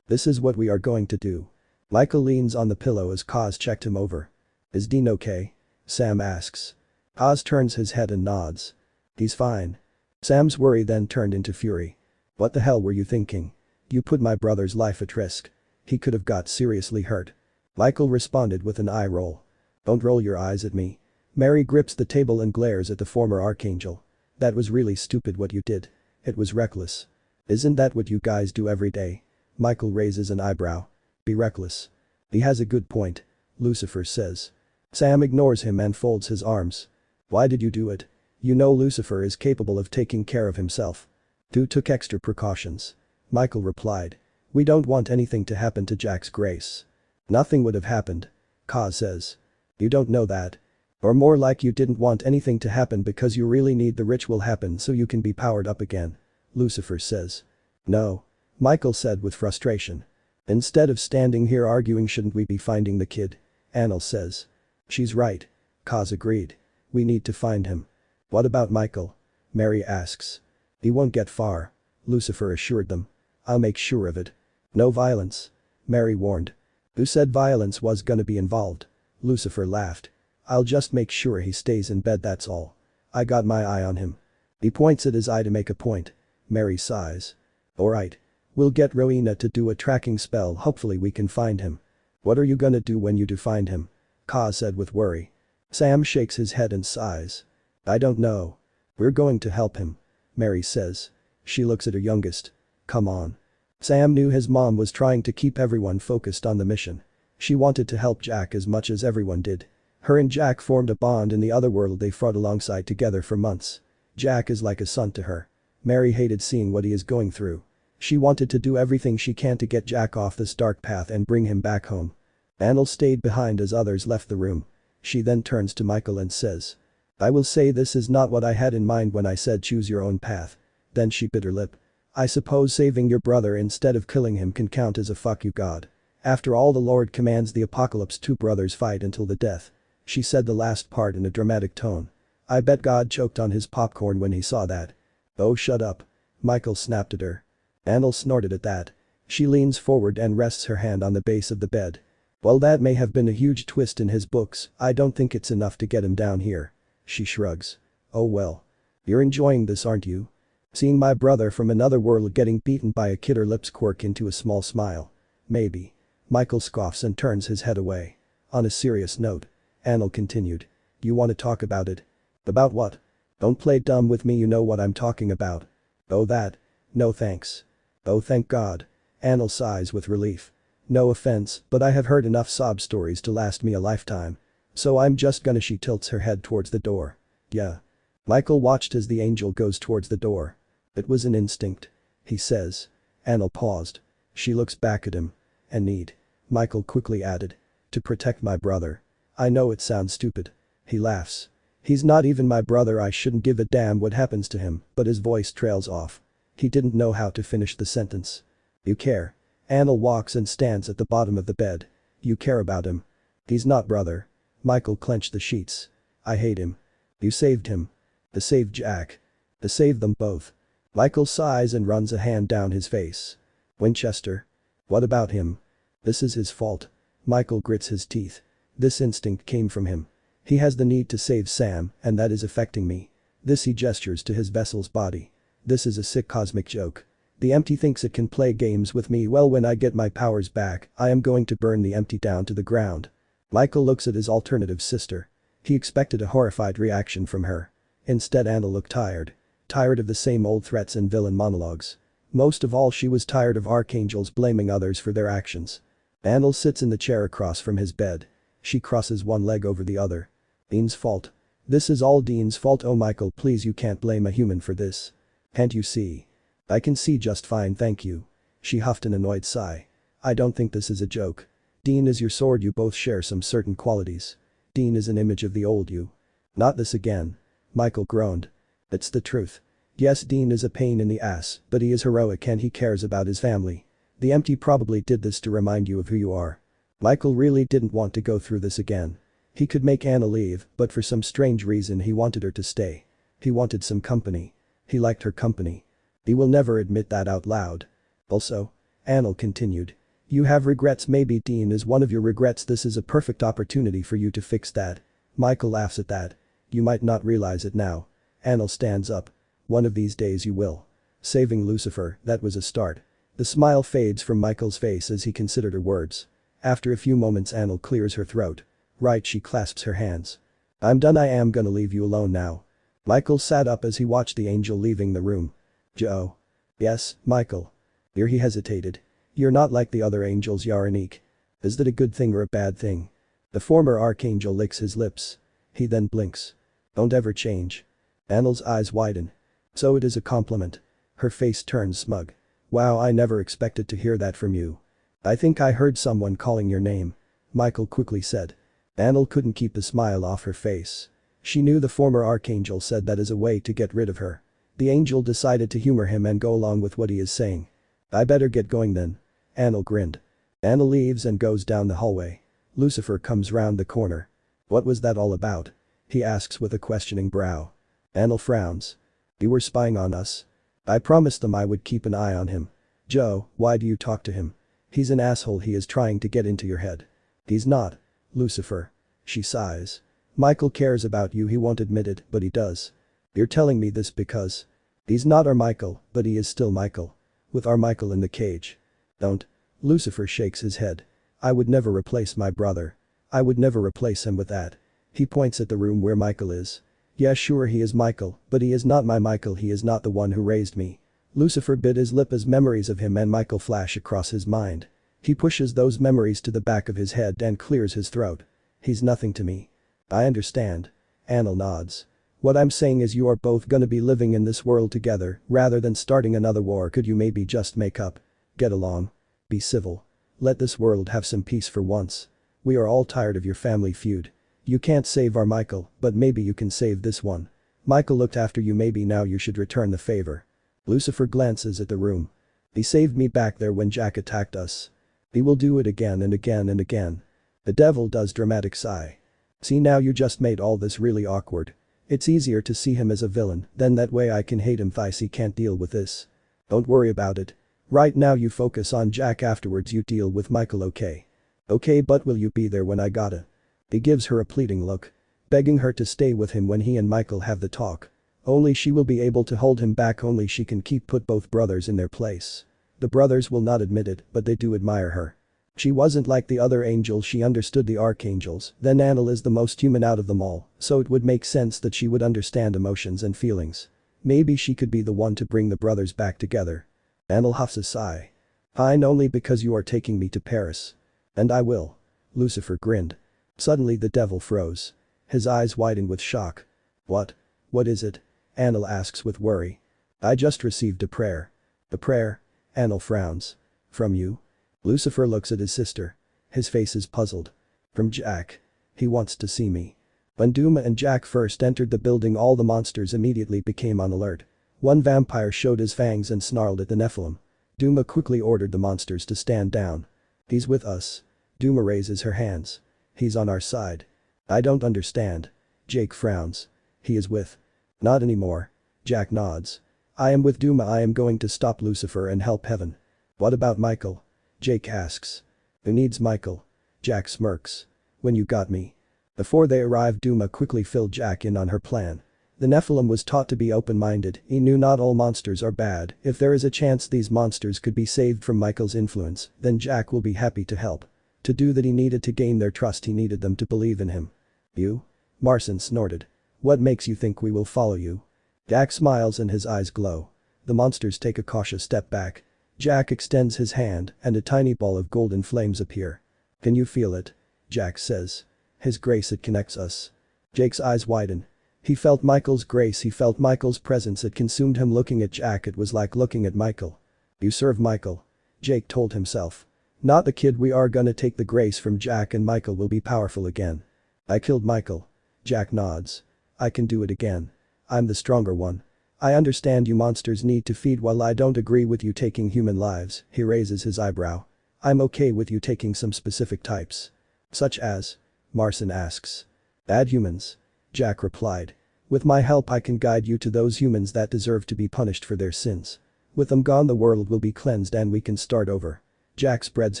"This is what we are going to do." Michael leans on the pillow as Kaz checked him over. "Is Dean okay?" Sam asks. Kaz turns his head and nods. "He's fine." Sam's worry then turned into fury. "What the hell were you thinking? You put my brother's life at risk. He could have got seriously hurt." Michael responded with an eye roll. "Don't roll your eyes at me." Mary grips the table and glares at the former archangel. "That was really stupid what you did. It was reckless." "Isn't that what you guys do every day?" Michael raises an eyebrow. "Be reckless." "He has a good point," Lucifer says. Sam ignores him and folds his arms. "Why did you do it? You know Lucifer is capable of taking care of himself." "Du took extra precautions." Michael replied. "We don't want anything to happen to Jack's Grace." "Nothing would have happened," Kaz says. "You don't know that. Or more like you didn't want anything to happen because you really need the ritual happen so you can be powered up again," Lucifer says. "No," Michael said with frustration. "Instead of standing here arguing, shouldn't we be finding the kid?" Anil says. "She's right," Kaz agreed. "We need to find him." "What about Michael?" Mary asks. "He won't get far," Lucifer assured them. "I'll make sure of it." "No violence," Mary warned. "Who said violence was gonna be involved?" Lucifer laughed. "I'll just make sure he stays in bed, that's all. I got my eye on him." He points at his eye to make a point. Mary sighs. "Alright. We'll get Rowena to do a tracking spell, hopefully we can find him. What are you gonna do when you do find him? Ka said with worry. Sam shakes his head and sighs. I don't know. We're going to help him. Mary says. She looks at her youngest. Come on. Sam knew his mom was trying to keep everyone focused on the mission. She wanted to help Jack as much as everyone did. Her and Jack formed a bond in the other world. They fought alongside together for months. Jack is like a son to her. Mary hated seeing what he is going through. She wanted to do everything she can to get Jack off this dark path and bring him back home. Annel stayed behind as others left the room. She then turns to Michael and says. I will say this is not what I had in mind when I said choose your own path. Then she bit her lip. I suppose saving your brother instead of killing him can count as a fuck you god. After all, the Lord commands the apocalypse, two brothers fight until the death. She said the last part in a dramatic tone. I bet God choked on his popcorn when he saw that. Oh, shut up. Michael snapped at her. Annel snorted at that. She leans forward and rests her hand on the base of the bed. Well, that may have been a huge twist in his books, I don't think it's enough to get him down here. She shrugs. Oh well. You're enjoying this, aren't you? Seeing my brother from another world getting beaten by a kid, her lips quirk into a small smile. Maybe. Michael scoffs and turns his head away. On a serious note. Annel continued. You want to talk about it? About what? Don't play dumb with me, you know what I'm talking about. Oh that? No thanks. Oh thank God. Annel sighs with relief. No offense, but I have heard enough sob stories to last me a lifetime. So I'm just gonna. She tilts her head towards the door. Yeah. Michael watched as the angel goes towards the door. It was an instinct. He says. Annel paused. She looks back at him. A need. Michael quickly added. To protect my brother. I know it sounds stupid. He laughs. He's not even my brother, I shouldn't give a damn what happens to him, but his voice trails off. He didn't know how to finish the sentence. You care. Annel walks and stands at the bottom of the bed. You care about him. He's not brother. Michael clenched the sheets. I hate him. You saved him. To save Jack. To save them both. Michael sighs and runs a hand down his face. Winchester. What about him? This is his fault. Michael grits his teeth. This instinct came from him. He has the need to save Sam, and that is affecting me. This, he gestures to his vessel's body. This is a sick cosmic joke. The empty thinks it can play games with me. Well, when I get my powers back, I am going to burn the empty down to the ground. Michael looks at his alternative sister. He expected a horrified reaction from her. Instead, Annel looked tired. Tired of the same old threats and villain monologues. Most of all, she was tired of archangels blaming others for their actions. Annel sits in the chair across from his bed. She crosses one leg over the other. Dean's fault. This is all Dean's fault. Oh Michael, please, you can't blame a human for this. Can't you see? I can see just fine, thank you. She huffed an annoyed sigh. I don't think this is a joke. Dean is your sword, you both share some certain qualities. Dean is an image of the old you. Not this again. Michael groaned. It's the truth. Yes, Dean is a pain in the ass, but he is heroic and he cares about his family. The empty probably did this to remind you of who you are. Michael really didn't want to go through this again. He could make Anna leave, but for some strange reason he wanted her to stay. He wanted some company. He liked her company. He will never admit that out loud. Also, Annel continued. You have regrets. Maybe Dean is one of your regrets. This is a perfect opportunity for you to fix that. Michael laughs at that. You might not realize it now. Annel stands up. One of these days you will. Saving Lucifer, that was a start. The smile fades from Michael's face as he considered her words. After a few moments, Annel clears her throat. Right, she clasps her hands. I'm done. I am gonna leave you alone now. Michael sat up as he watched the angel leaving the room. Joe. Yes, Michael. Here he hesitated. You're not like the other angels, you're unique. Is that a good thing or a bad thing? The former archangel licks his lips. He then blinks. Don't ever change. Annel's eyes widen. So it is a compliment. Her face turns smug. Wow, I never expected to hear that from you. I think I heard someone calling your name. Michael quickly said. Annel couldn't keep the smile off her face. She knew the former archangel said that as a way to get rid of her. The angel decided to humor him and go along with what he is saying. I better get going then. Annel grinned. Annel leaves and goes down the hallway. Lucifer comes round the corner. What was that all about? He asks with a questioning brow. Annel frowns. You were spying on us. I promised them I would keep an eye on him. Joe, why do you talk to him? He's an asshole. He is trying to get into your head. He's not. Lucifer. She sighs. Michael cares about you, he won't admit it, but he does. You're telling me this because. He's not our Michael, but he is still Michael. With our Michael in the cage. Don't. Lucifer shakes his head. I would never replace my brother. I would never replace him with that. He points at the room where Michael is. Yeah, sure, he is Michael, but he is not my Michael, he is not the one who raised me. Lucifer bit his lip as memories of him and Michael flash across his mind. He pushes those memories to the back of his head and clears his throat. He's nothing to me. I understand. Anil nods. What I'm saying is you are both gonna be living in this world together, rather than starting another war. Could you maybe just make up? Get along. Be civil. Let this world have some peace for once. We are all tired of your family feud. You can't save our Michael, but maybe you can save this one. Michael looked after you, maybe now you should return the favor. Lucifer glances at the room. He saved me back there when Jack attacked us. He will do it again and again and again. The devil does dramatic sigh. See, now you just made all this really awkward. It's easier to see him as a villain, then that way I can hate him. He can't deal with this. Don't worry about it. Right now you focus on Jack, afterwards you deal with Michael, okay? Okay, but will you be there when I gotta? He gives her a pleading look. Begging her to stay with him when he and Michael have the talk. Only she will be able to hold him back, only she can put both brothers in their place. The brothers will not admit it, but they do admire her. She wasn't like the other angels, she understood the archangels, then Anil is the most human out of them all, so it would make sense that she would understand emotions and feelings. Maybe she could be the one to bring the brothers back together. Anil huffs a sigh. Fine, only because you are taking me to Paris. And I will. Lucifer grinned. Suddenly the devil froze. His eyes widened with shock. What? What is it? Anil asks with worry. I just received a prayer. A prayer? Anil frowns. From you? Lucifer looks at his sister. His face is puzzled. From Jack. He wants to see me. When Duma and Jack first entered the building, all the monsters immediately became on alert. One vampire showed his fangs and snarled at the Nephilim. Duma quickly ordered the monsters to stand down. He's with us. Duma raises her hands. He's on our side. I don't understand. Jake frowns. He is with. Not anymore. Jack nods. I am with Duma. I am going to stop Lucifer and help heaven. What about Michael? Jake asks. Who needs Michael? Jack smirks. When you got me. Before they arrived, Duma quickly filled Jack in on her plan. The Nephilim was taught to be open-minded. He knew not all monsters are bad. If there is a chance these monsters could be saved from Michael's influence, then Jack will be happy to help. To do that he needed to gain their trust, he needed them to believe in him. You? Marcin snorted. What makes you think we will follow you? Jack smiles and his eyes glow. The monsters take a cautious step back. Jack extends his hand and a tiny ball of golden flames appear. Can you feel it? Jack says. His grace, it connects us. Jake's eyes widen. He felt Michael's grace, he felt Michael's presence, it consumed him. Looking at Jack, it was like looking at Michael. You serve Michael. Jake told himself. Not the kid. We are gonna take the grace from Jack and Michael will be powerful again. I killed Michael. Jack nods. I can do it again. I'm the stronger one. I understand you monsters need to feed. While I don't agree with you taking human lives, he raises his eyebrow. I'm okay with you taking some specific types. Such as? Marcin asks. Bad humans. Jack replied. With my help I can guide you to those humans that deserve to be punished for their sins. With them gone the world will be cleansed and we can start over. Jack spreads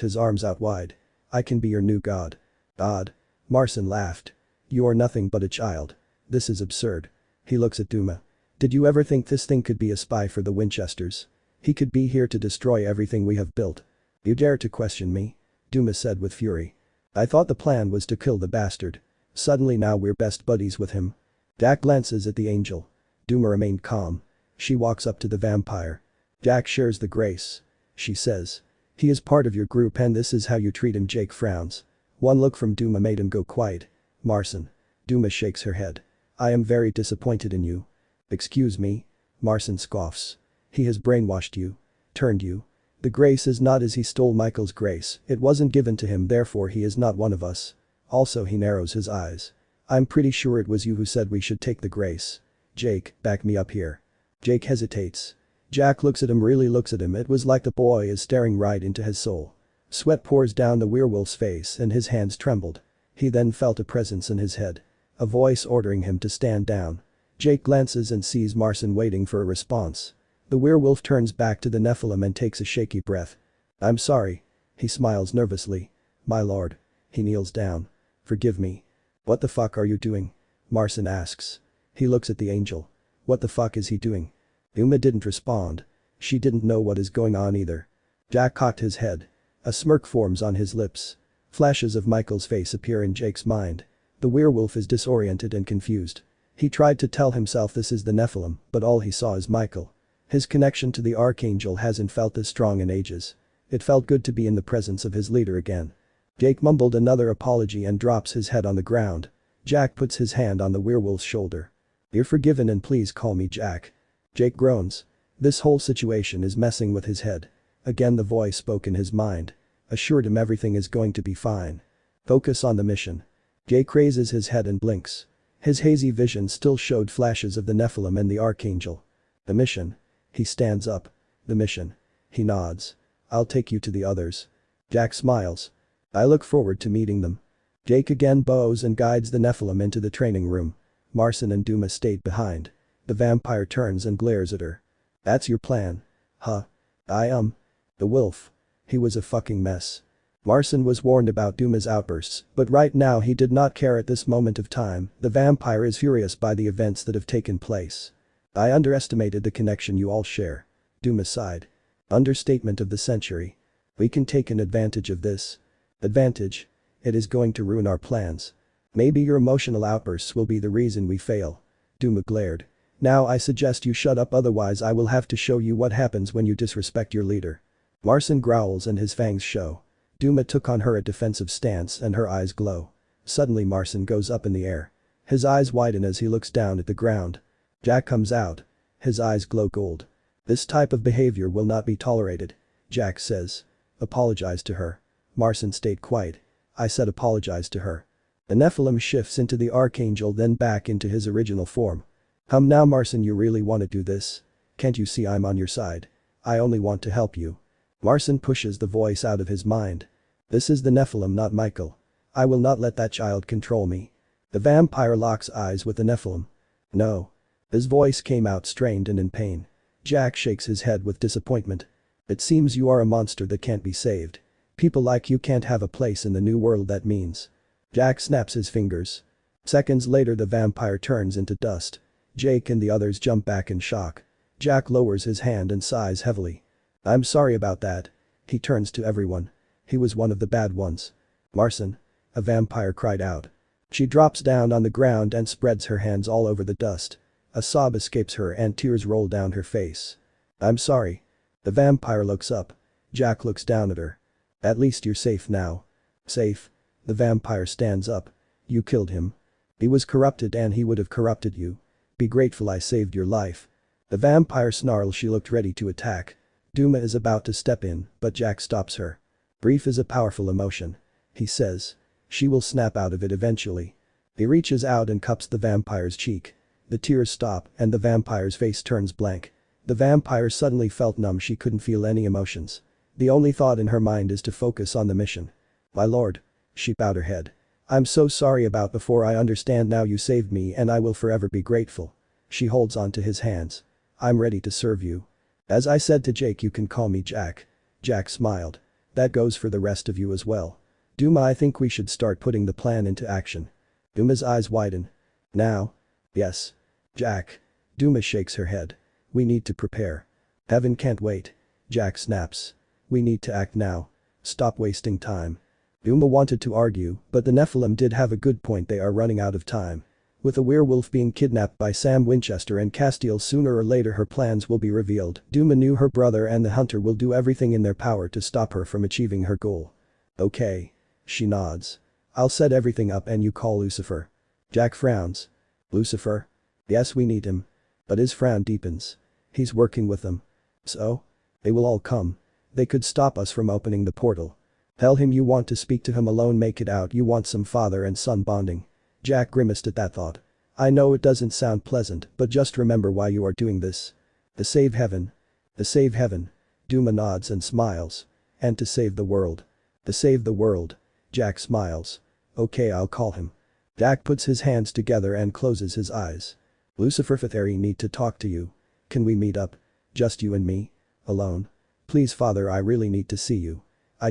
his arms out wide. I can be your new god. God. Marcin laughed. You are nothing but a child. This is absurd. He looks at Duma. Did you ever think this thing could be a spy for the Winchesters? He could be here to destroy everything we have built. You dare to question me? Duma said with fury. I thought the plan was to kill the bastard. Suddenly now we're best buddies with him. Jack glances at the angel. Duma remained calm. She walks up to the vampire. Jack shares the grace. She says. He is part of your group and this is how you treat him. Jake frowns. One look from Duma made him go quiet. Marcin. Duma shakes her head. I am very disappointed in you. Excuse me? Marcin scoffs. He has brainwashed you. Turned you. The grace is not as he stole Michael's grace, it wasn't given to him, therefore he is not one of us. Also he narrows his eyes. I'm pretty sure it was you who said we should take the grace. Jake, back me up here. Jake hesitates. Jack looks at him, really looks at him, it was like the boy is staring right into his soul. Sweat pours down the werewolf's face and his hands trembled. He then felt a presence in his head. A voice ordering him to stand down. Jake glances and sees Marcin waiting for a response. The werewolf turns back to the Nephilim and takes a shaky breath. I'm sorry. He smiles nervously. My lord. He kneels down. Forgive me. What the fuck are you doing? Marcin asks. He looks at the angel. What the fuck is he doing? Uma didn't respond. She didn't know what is going on either. Jack cocked his head. A smirk forms on his lips. Flashes of Michael's face appear in Jake's mind. The werewolf is disoriented and confused. He tried to tell himself this is the Nephilim, but all he saw is Michael. His connection to the Archangel hasn't felt this strong in ages. It felt good to be in the presence of his leader again. Jake mumbled another apology and drops his head on the ground. Jack puts his hand on the werewolf's shoulder. "You're forgiven and please call me Jack." Jake groans. This whole situation is messing with his head. Again the voice spoke in his mind. Assured him everything is going to be fine. Focus on the mission. Jake raises his head and blinks. His hazy vision still showed flashes of the Nephilim and the Archangel. The mission. He stands up. The mission. He nods. "I'll take you to the others." Jack smiles. "I look forward to meeting them." Jake again bows and guides the Nephilim into the training room. Marcin and Duma stayed behind. The vampire turns and glares at her. "That's your plan? Huh? The wolf. He was a fucking mess." Marcin was warned about Duma's outbursts, but right now he did not care at this moment of time. The vampire is furious by the events that have taken place. "I underestimated the connection you all share." Duma sighed. "Understatement of the century. We can take an advantage of this." "Advantage? It is going to ruin our plans. Maybe your emotional outbursts will be the reason we fail." Duma glared. "Now I suggest you shut up, otherwise I will have to show you what happens when you disrespect your leader." Marcin growls and his fangs show. Duma took on her a defensive stance and her eyes glow. Suddenly Marcin goes up in the air. His eyes widen as he looks down at the ground. Jack comes out. His eyes glow gold. "This type of behavior will not be tolerated," Jack says. "Apologize to her." Marcin stayed quiet. "I said apologize to her." The Nephilim shifts into the Archangel, then back into his original form. Now Marcin, you really want to do this? Can't you see I'm on your side? I only want to help you." Marcin pushes the voice out of his mind. "This is the Nephilim, not Michael. I will not let that child control me." The vampire locks eyes with the Nephilim. "No." His voice came out strained and in pain. Jack shakes his head with disappointment. "It seems you are a monster that can't be saved. People like you can't have a place in the new world, that means." Jack snaps his fingers. Seconds later the vampire turns into dust. Jake and the others jump back in shock. Jack lowers his hand and sighs heavily. "I'm sorry about that." He turns to everyone. "He was one of the bad ones." "Marcin," a vampire cried out. She drops down on the ground and spreads her hands all over the dust. A sob escapes her and tears roll down her face. "I'm sorry." The vampire looks up. Jack looks down at her. "At least you're safe now." "Safe?" The vampire stands up. "You killed him. He was corrupted and he would have corrupted you. Be grateful I saved your life." The vampire snarls. She looked ready to attack. Duma is about to step in, but Jack stops her. "Grief is a powerful emotion," he says. "She will snap out of it eventually." He reaches out and cups the vampire's cheek. The tears stop and the vampire's face turns blank. The vampire suddenly felt numb. She couldn't feel any emotions. The only thought in her mind is to focus on the mission. "My lord." She bowed her head. "I'm so sorry about before. I understand now. You saved me and I will forever be grateful." She holds on to his hands. "I'm ready to serve you. As I said to Jake, you can call me Jack." Jack smiled. "That goes for the rest of you as well. Duma, I think we should start putting the plan into action." Duma's eyes widen. "Now?" "Yes." "Jack." Duma shakes her head. "We need to prepare." "Heaven can't wait." Jack snaps. "We need to act now. Stop wasting time." Duma wanted to argue, but the Nephilim did have a good point. They are running out of time. With a werewolf being kidnapped by Sam Winchester and Castiel, sooner or later her plans will be revealed. Duma knew her brother and the hunter will do everything in their power to stop her from achieving her goal. "Okay." She nods. "I'll set everything up and you call Lucifer." Jack frowns. "Lucifer?" "Yes, we need him." But his frown deepens. "He's working with them." "So?" "They will all come. They could stop us from opening the portal." "Tell him you want to speak to him alone. Make it out you want some father and son bonding." Jack grimaced at that thought. "I know it doesn't sound pleasant, but just remember why you are doing this. To save heaven." "To save heaven." Duma nods and smiles. "And to save the world." "To save the world." Jack smiles. "Okay, I'll call him." Jack puts his hands together and closes his eyes. "Lucifer, Father, need to talk to you. Can we meet up? Just you and me? Alone? Please, Father, I really need to see you."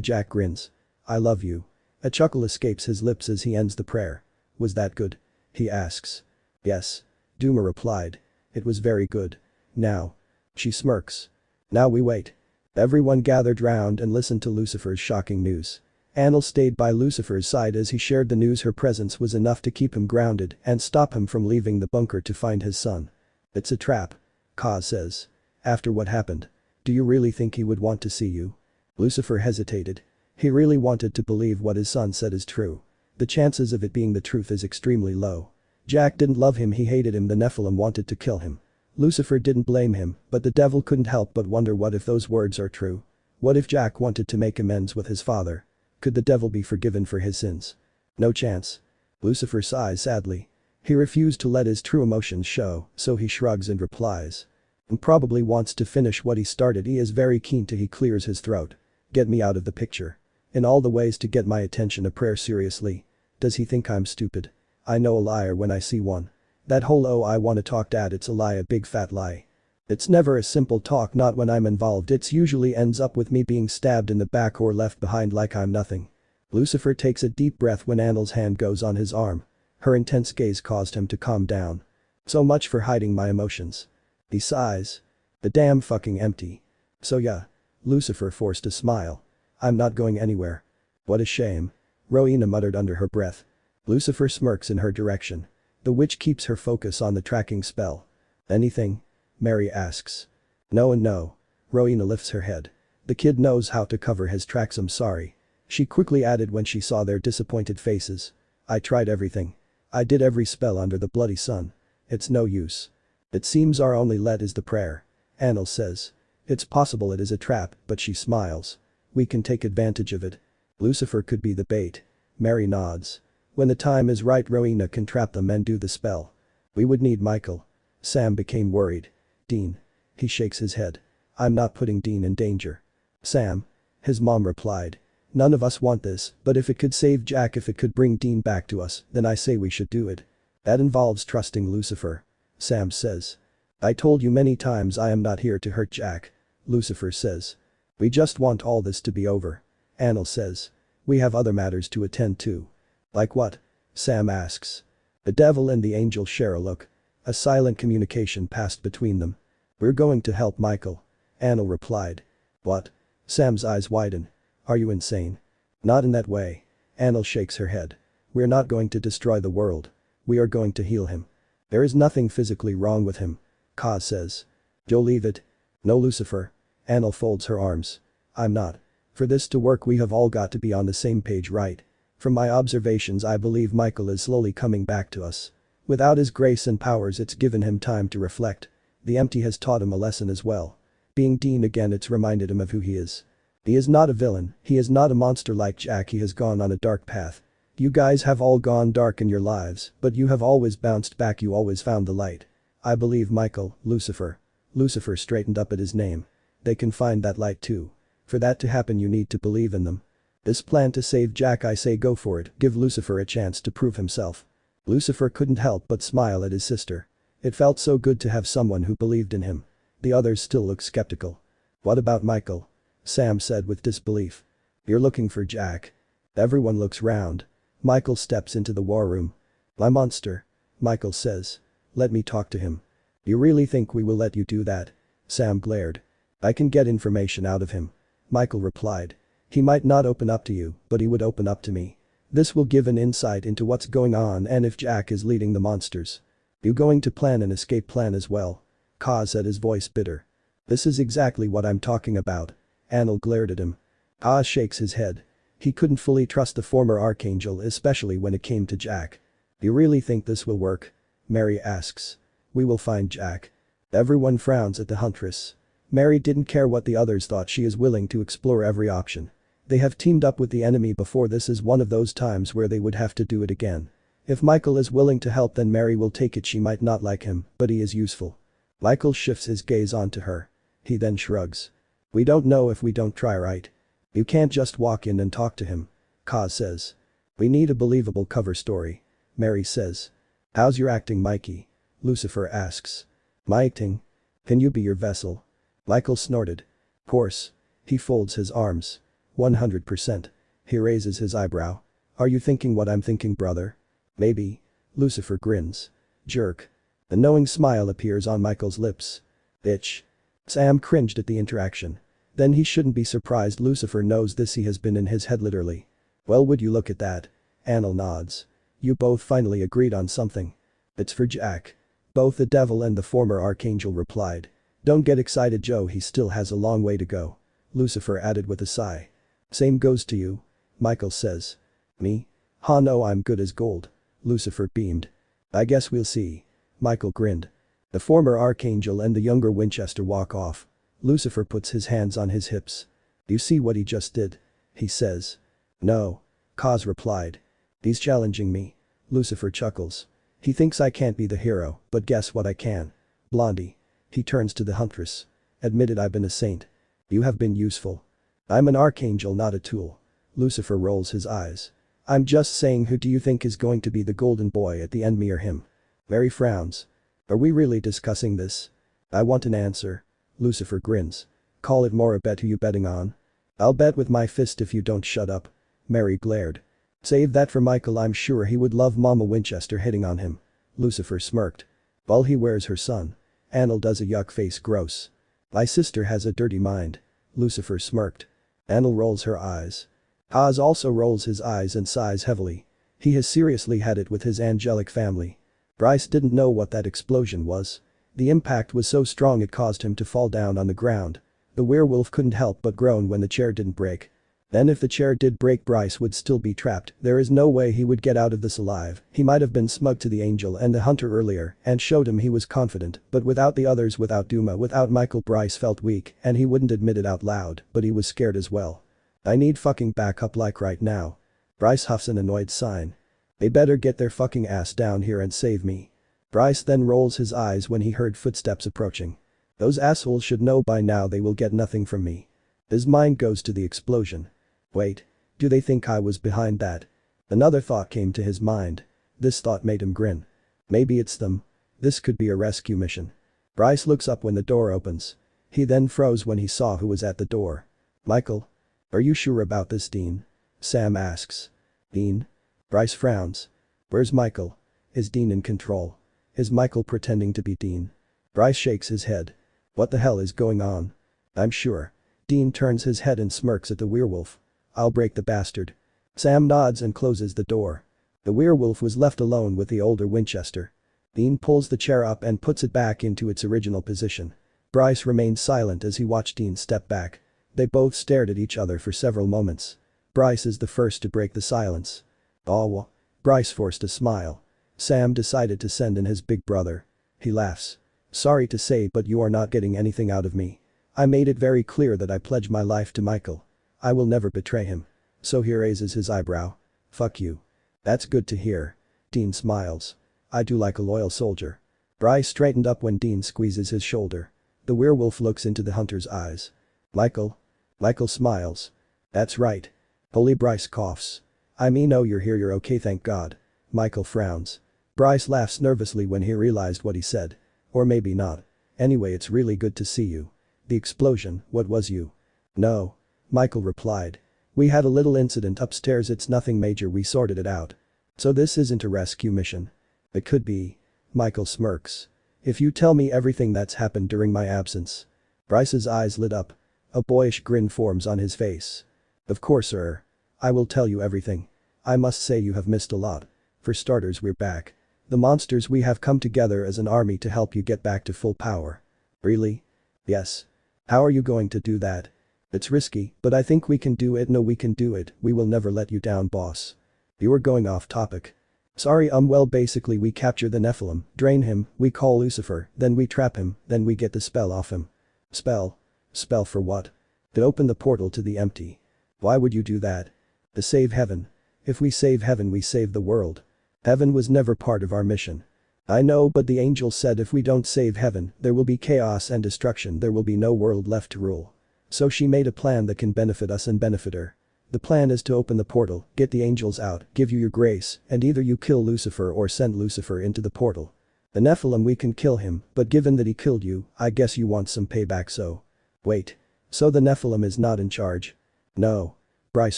Jack grins. "I love you." A chuckle escapes his lips as he ends the prayer. "Was that good?" he asks. "Yes." Duma replied. "It was very good. Now." She smirks. Now we wait. Everyone gathered round and listened to Lucifer's shocking news. Annel stayed by Lucifer's side as he shared the news. Her presence was enough to keep him grounded and stop him from leaving the bunker to find his son. It's a trap. Ka says. After what happened. Do you really think he would want to see you? Lucifer hesitated. He really wanted to believe what his son said is true. The chances of it being the truth is extremely low. Jack didn't love him, he hated him, the Nephilim wanted to kill him. Lucifer didn't blame him, but the devil couldn't help but wonder, what if those words are true? What if Jack wanted to make amends with his father? Could the devil be forgiven for his sins? No chance. Lucifer sighs sadly. He refused to let his true emotions show, so he shrugs and replies. And probably wants to finish what he started. He is very keen to. He clears his throat. Get me out of the picture. In all the ways to get my attention. A prayer, seriously. Does he think I'm stupid? I know a liar when I see one. That whole "oh I wanna talk dad," it's a lie, a big fat lie. It's never a simple talk, not when I'm involved. It's usually ends up with me being stabbed in the back or left behind like I'm nothing. Lucifer takes a deep breath when Annel's hand goes on his arm. Her intense gaze caused him to calm down. So much for hiding my emotions. He sighs. The damn fucking empty. So yeah. Lucifer forced a smile. I'm not going anywhere. What a shame. Rowena muttered under her breath. Lucifer smirks in her direction. The witch keeps her focus on the tracking spell. Anything? Mary asks. No and no. Rowena lifts her head. The kid knows how to cover his tracks, I'm sorry. She quickly added when she saw their disappointed faces. I tried everything. I did every spell under the bloody sun. It's no use. It seems our only lead is the prayer. Annel says. It's possible it is a trap, but she smiles. We can take advantage of it. Lucifer could be the bait. Mary nods. When the time is right, Rowena can trap them and do the spell. We would need Michael. Sam became worried. Dean. He shakes his head. I'm not putting Dean in danger. Sam. His mom replied. None of us want this, but if it could save Jack, if it could bring Dean back to us, then I say we should do it. That involves trusting Lucifer. Sam says. I told you many times I am not here to hurt Jack. Lucifer says. We just want all this to be over. Annel says. We have other matters to attend to. Like what? Sam asks. The devil and the angel share a look. A silent communication passed between them. We're going to help Michael. Annel replied. What? Sam's eyes widen. Are you insane? Not in that way. Annel shakes her head. We're not going to destroy the world. We are going to heal him. There is nothing physically wrong with him. Ka says. You'll leave it? No, Lucifer. Annel folds her arms. I'm not. For this to work, we have all got to be on the same page, right? From my observations, I believe Michael is slowly coming back to us. Without his grace and powers, it's given him time to reflect. The empty has taught him a lesson as well. Being Dean again, it's reminded him of who he is. He is not a villain, he is not a monster like Jack, he has gone on a dark path. You guys have all gone dark in your lives, but you have always bounced back, you always found the light. I believe Michael, Lucifer. Lucifer straightened up at his name. They can find that light too. For that to happen, you need to believe in them. This plan to save Jack, I say go for it, give Lucifer a chance to prove himself. Lucifer couldn't help but smile at his sister. It felt so good to have someone who believed in him. The others still looked skeptical. What about Michael? Sam said with disbelief. You're looking for Jack. Everyone looks round. Michael steps into the war room. My monster. Michael says. Let me talk to him. You really think we will let you do that? Sam glared. I can get information out of him. Michael replied. He might not open up to you, but he would open up to me. This will give an insight into what's going on and if Jack is leading the monsters. You going to plan an escape plan as well? Ka said, his voice bitter. This is exactly what I'm talking about. Annel glared at him. Ka shakes his head. He couldn't fully trust the former archangel, especially when it came to Jack. Do you really think this will work? Mary asks. We will find Jack. Everyone frowns at the huntress. Mary didn't care what the others thought, she is willing to explore every option. They have teamed up with the enemy before, this is one of those times where they would have to do it again. If Michael is willing to help, then Mary will take it. She might not like him, but he is useful. Michael shifts his gaze onto her. He then shrugs. We don't know if we don't try, right? You can't just walk in and talk to him. Ka says. We need a believable cover story. Mary says. How's your acting, Mikey? Lucifer asks. My acting? Can you be your vessel? Michael snorted. Course. He folds his arms. 100%. He raises his eyebrow. Are you thinking what I'm thinking, brother? Maybe. Lucifer grins. Jerk. A knowing smile appears on Michael's lips. Bitch. Sam cringed at the interaction. Then he shouldn't be surprised Lucifer knows this, he has been in his head literally. Well, would you look at that? Anil nods. You both finally agreed on something. It's for Jack. Both the devil and the former archangel replied. Don't get excited, Joe, he still has a long way to go. Lucifer added with a sigh. Same goes to you. Michael says. Me? Huh, no, I'm good as gold. Lucifer beamed. I guess we'll see. Michael grinned. The former archangel and the younger Winchester walk off. Lucifer puts his hands on his hips. You see what he just did? He says. No. Kaz replied. He's challenging me. Lucifer chuckles. He thinks I can't be the hero, but guess what, I can. Blondie. He turns to the huntress. Admitted I've been a saint. You have been useful. I'm an archangel, not a tool. Lucifer rolls his eyes. I'm just saying, who do you think is going to be the golden boy at the end, me or him? Mary frowns. Are we really discussing this? I want an answer. Lucifer grins. Call it more a bet, who you betting on? I'll bet with my fist if you don't shut up. Mary glared. Save that for Michael, I'm sure he would love Mama Winchester hitting on him. Lucifer smirked. Well, he wears her son. Anil does a yuck face, gross. My sister has a dirty mind. Lucifer smirked. Anil rolls her eyes. Haas also rolls his eyes and sighs heavily. He has seriously had it with his angelic family. Bryce didn't know what that explosion was. The impact was so strong it caused him to fall down on the ground. The werewolf couldn't help but groan when the chair didn't break. Then if the chair did break, Bryce would still be trapped. There is no way he would get out of this alive. He might have been smug to the angel and the hunter earlier and showed him he was confident, but without the others, without Duma, without Michael, Bryce felt weak, and he wouldn't admit it out loud, but he was scared as well. I need fucking backup like right now. Bryce huffs an annoyed sign. They better get their fucking ass down here and save me. Bryce then rolls his eyes when he heard footsteps approaching. Those assholes should know by now they will get nothing from me. His mind goes to the explosion. Wait. Do they think I was behind that? Another thought came to his mind. This thought made him grin. Maybe it's them. This could be a rescue mission. Bryce looks up when the door opens. He then froze when he saw who was at the door. Michael? Are you sure about this, Dean? Sam asks. Dean? Bryce frowns. Where's Michael? Is Dean in control? Is Michael pretending to be Dean? Bryce shakes his head. What the hell is going on? I'm sure. Dean turns his head and smirks at the werewolf. I'll break the bastard. Sam nods and closes the door. The werewolf was left alone with the older Winchester. Dean pulls the chair up and puts it back into its original position. Bryce remained silent as he watched Dean step back. They both stared at each other for several moments. Bryce is the first to break the silence. Oh. Bryce forced a smile. Sam decided to send in his big brother. He laughs. Sorry to say, but you are not getting anything out of me. I made it very clear that I pledge my life to Michael. I will never betray him. So he raises his eyebrow. Fuck you. That's good to hear. Dean smiles. I do like a loyal soldier. Bryce straightened up when Dean squeezes his shoulder. The werewolf looks into the hunter's eyes. Michael? Michael smiles. That's right. Holy Bryce coughs. I mean, oh, you're here, you're okay, thank God. Michael frowns. Bryce laughs nervously when he realized what he said. Or maybe not. Anyway, it's really good to see you. The explosion, what was you? No. Michael replied. We had a little incident upstairs, it's nothing major, we sorted it out. So this isn't a rescue mission? It could be. Michael smirks. If you tell me everything that's happened during my absence. Bryce's eyes lit up. A boyish grin forms on his face. Of course, sir. I will tell you everything. I must say you have missed a lot. For starters, we're back. The monsters, we have come together as an army to help you get back to full power. Really? Yes. How are you going to do that? It's risky, but I think we can do it. No, we can do it. We will never let you down, boss. You are going off topic. Sorry, well, basically we capture the Nephilim, drain him, we call Lucifer, then we trap him, then we get the spell off him. Spell? Spell for what? To open the portal to the empty. Why would you do that? To save heaven. If we save heaven, we save the world. Heaven was never part of our mission. I know, but the angel said if we don't save heaven, there will be chaos and destruction, there will be no world left to rule. So she made a plan that can benefit us and benefit her. The plan is to open the portal, get the angels out, give you your grace, and either you kill Lucifer or send Lucifer into the portal. The Nephilim, we can kill him, but given that he killed you, I guess you want some payback, so. Wait. So the Nephilim is not in charge? No. Bryce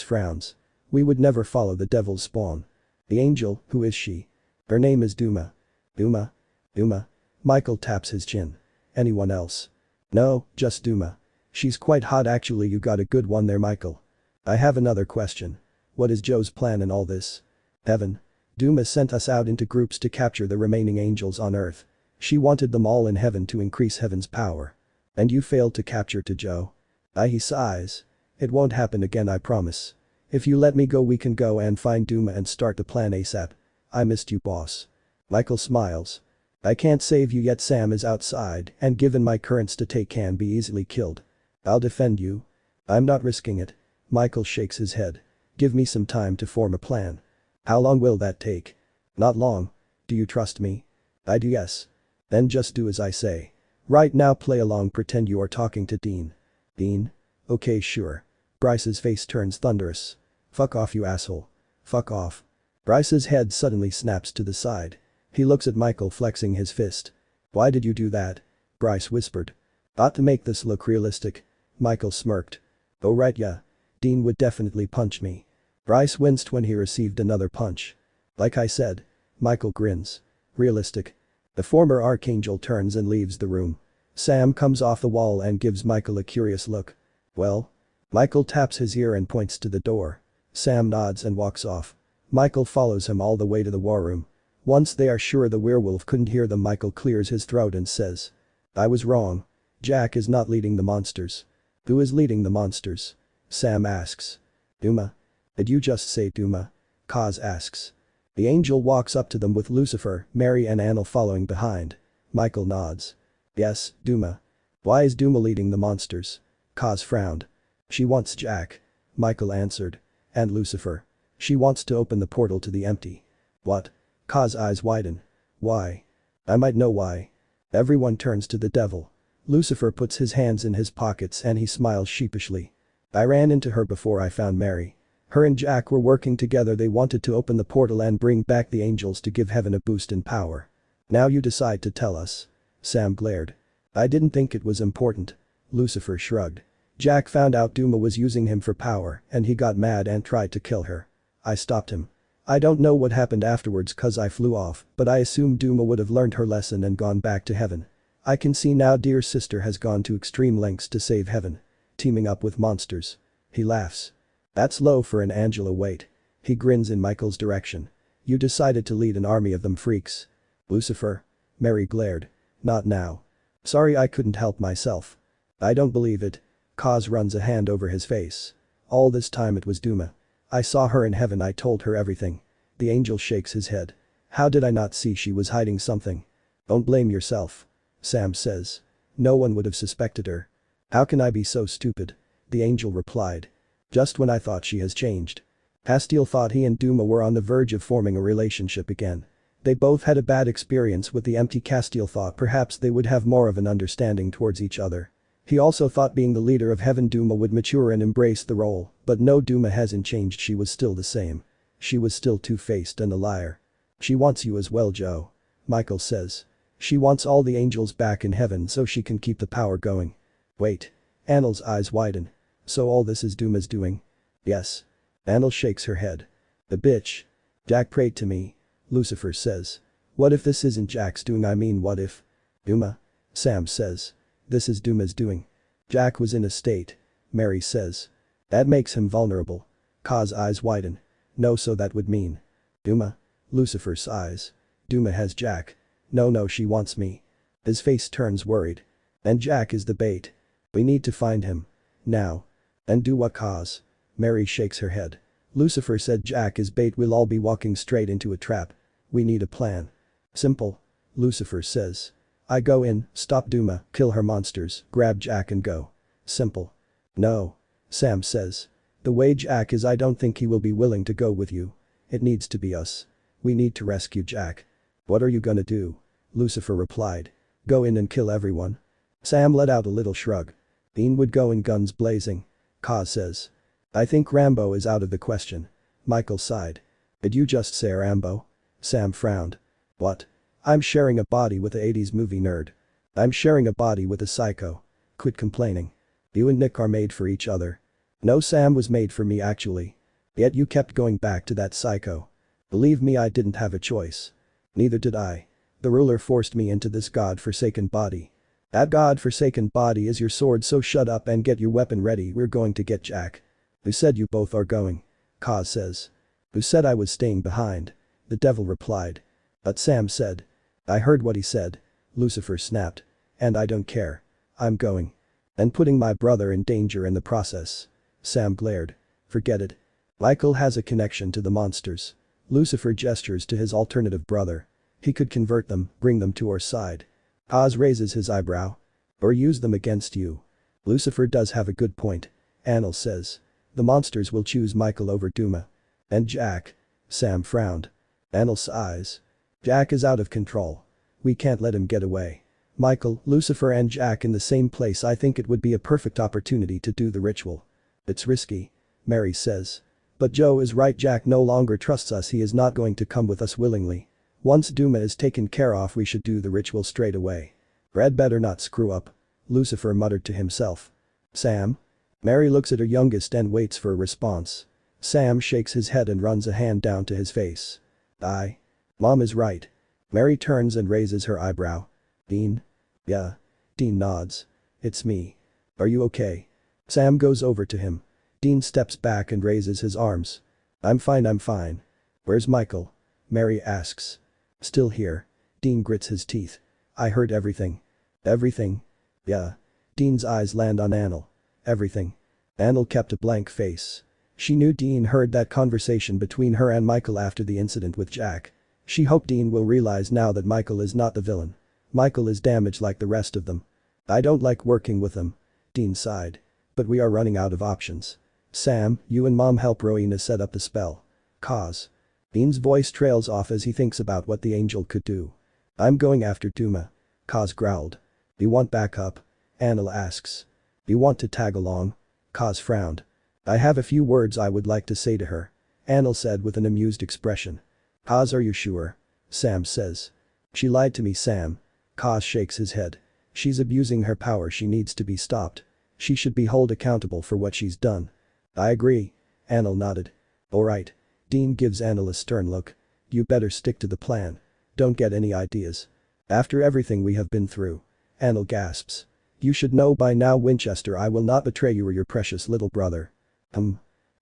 frowns. We would never follow the devil's spawn. The angel, who is she? Her name is Duma. Duma? Duma? Michael taps his chin. Anyone else? No, just Duma. She's quite hot actually, you got a good one there, Michael. I have another question. What is Joe's plan in all this? Heaven. Duma sent us out into groups to capture the remaining angels on Earth. She wanted them all in heaven to increase heaven's power. And you failed to capture to Joe. He sighs. It won't happen again, I promise. If you let me go we can go and find Duma and start the plan ASAP. I missed you, boss. Michael smiles. I can't save you yet, Sam is outside and given my current state can be easily killed. I'll defend you. I'm not risking it. Michael shakes his head. Give me some time to form a plan. How long will that take? Not long. Do you trust me? I do, yes. Then just do as I say. Right now play along, pretend you are talking to Dean. Dean? Okay, sure. Bryce's face turns thunderous. Fuck off, you asshole. Fuck off. Bryce's head suddenly snaps to the side. He looks at Michael flexing his fist. Why did you do that? Bryce whispered. Ought to make this look realistic. Michael smirked. Oh right, yeah. Dean would definitely punch me. Bryce winced when he received another punch. Like I said. Michael grins. Realistic. The former archangel turns and leaves the room. Sam comes off the wall and gives Michael a curious look. Well? Michael taps his ear and points to the door. Sam nods and walks off. Michael follows him all the way to the war room. Once they are sure the werewolf couldn't hear them, Michael clears his throat and says. I was wrong. Jack is not leading the monsters. Who is leading the monsters? Sam asks. Duma. Did you just say Duma? Kaz asks. The angel walks up to them with Lucifer, Mary and Anil following behind. Michael nods. Yes, Duma. Why is Duma leading the monsters? Kaz frowned. She wants Jack. Michael answered. And Lucifer. She wants to open the portal to the empty. What? Kaz's eyes widen. Why? I might know why. Everyone turns to the devil. Lucifer puts his hands in his pockets and he smiles sheepishly. I ran into her before I found Mary. Her and Jack were working together, they wanted to open the portal and bring back the angels to give heaven a boost in power. Now you decide to tell us. Sam glared. I didn't think it was important. Lucifer shrugged. Jack found out Duma was using him for power and he got mad and tried to kill her. I stopped him. I don't know what happened afterwards cause I flew off, but I assume Duma would have learned her lesson and gone back to heaven. I can see now dear sister has gone to extreme lengths to save heaven. Teaming up with monsters. He laughs. That's low for an Angela weight. He grins in Michael's direction. You decided to lead an army of them freaks. Lucifer? Mary glared. Not now. Sorry, I couldn't help myself. I don't believe it. Kaz runs a hand over his face. All this time it was Duma. I saw her in heaven, I told her everything. The angel shakes his head. How did I not see she was hiding something? Don't blame yourself. Sam says. No one would have suspected her. How can I be so stupid? The angel replied. Just when I thought she has changed. Castiel thought he and Duma were on the verge of forming a relationship again. They both had a bad experience with the empty. Castiel thought perhaps they would have more of an understanding towards each other. He also thought being the leader of heaven Duma would mature and embrace the role, but no, Duma hasn't changed, she was still the same. She was still two-faced and a liar. She wants you as well, Joe. Michael says. She wants all the angels back in heaven so she can keep the power going. Wait. Anil's eyes widen. So all this is Duma's doing? Yes. Anil shakes her head. The bitch. Jack prayed to me. Lucifer says. What if this isn't Jack's doing, I mean what if? Duma? Sam says. This is Duma's doing. Jack was in a state. Mary says. That makes him vulnerable. Kaz's eyes widen. No, so that would mean. Duma? Lucifer sighs. Duma has Jack. No, she wants me. His face turns worried. And Jack is the bait. We need to find him. Now. And do what, Kaz? Mary shakes her head. Lucifer said Jack is bait, we'll all be walking straight into a trap. We need a plan. Simple. Lucifer says. I go in, stop Duma, kill her monsters, grab Jack and go. Simple. No. Sam says. The way Jack is, I don't think he will be willing to go with you. It needs to be us. We need to rescue Jack. What are you gonna do? Lucifer replied. Go in and kill everyone. Sam let out a little shrug. Dean would go in guns blazing. Kaz says. I think Rambo is out of the question. Michael sighed. Did you just say Rambo? Sam frowned. What? I'm sharing a body with a 80s movie nerd. I'm sharing a body with a psycho. Quit complaining. You and Nick are made for each other. No, Sam was made for me actually. Yet you kept going back to that psycho. Believe me, I didn't have a choice. Neither did I. The ruler forced me into this god-forsaken body. That god-forsaken body is your sword, so shut up and get your weapon ready, we're going to get Jack. Who said you both are going? Kaz says. Who said I was staying behind? The devil replied. But Sam said. I heard what he said. Lucifer snapped. And I don't care. I'm going. And putting my brother in danger in the process. Sam glared. Forget it. Michael has a connection to the monsters. Lucifer gestures to his alternative brother. He could convert them, bring them to our side. Kaz raises his eyebrow. Or use them against you. Lucifer does have a good point. Anil says. The monsters will choose Michael over Duma. And Jack. Sam frowned. Anil sighs. Jack is out of control. We can't let him get away. Michael, Lucifer and Jack in the same place, I think it would be a perfect opportunity to do the ritual. It's risky. Mary says. But Joe is right, Jack no longer trusts us, he is not going to come with us willingly. Once Duma is taken care of we should do the ritual straight away. Red better not screw up. Lucifer muttered to himself. Sam? Mary looks at her youngest and waits for a response. Sam shakes his head and runs a hand down to his face. Mom is right. Mary turns and raises her eyebrow. Dean? Yeah. Dean nods. It's me. Are you okay? Sam goes over to him. Dean steps back and raises his arms. I'm fine. Where's Michael? Mary asks. Still here. Dean grits his teeth. I heard everything. Everything? Yeah. Dean's eyes land on Anil. Everything. Anil kept a blank face. She knew Dean heard that conversation between her and Michael after the incident with Jack. She hoped Dean will realize now that Michael is not the villain. Michael is damaged like the rest of them. I don't like working with them. Dean sighed. But we are running out of options. Sam, you and Mom help Rowena set up the spell. Cause. Dean's voice trails off as he thinks about what the angel could do. I'm going after Duma. Kaz growled. You want backup? Anil asks. You want to tag along? Kaz frowned. I have a few words I would like to say to her. Anil said with an amused expression. Kaz, are you sure? Sam says. She lied to me, Sam. Kaz shakes his head. She's abusing her power, she needs to be stopped. She should be held accountable for what she's done. I agree. Anil nodded. Alright. Dean gives Anil a stern look. You better stick to the plan. Don't get any ideas. After everything we have been through. Anil gasps. You should know by now, Winchester, I will not betray you or your precious little brother.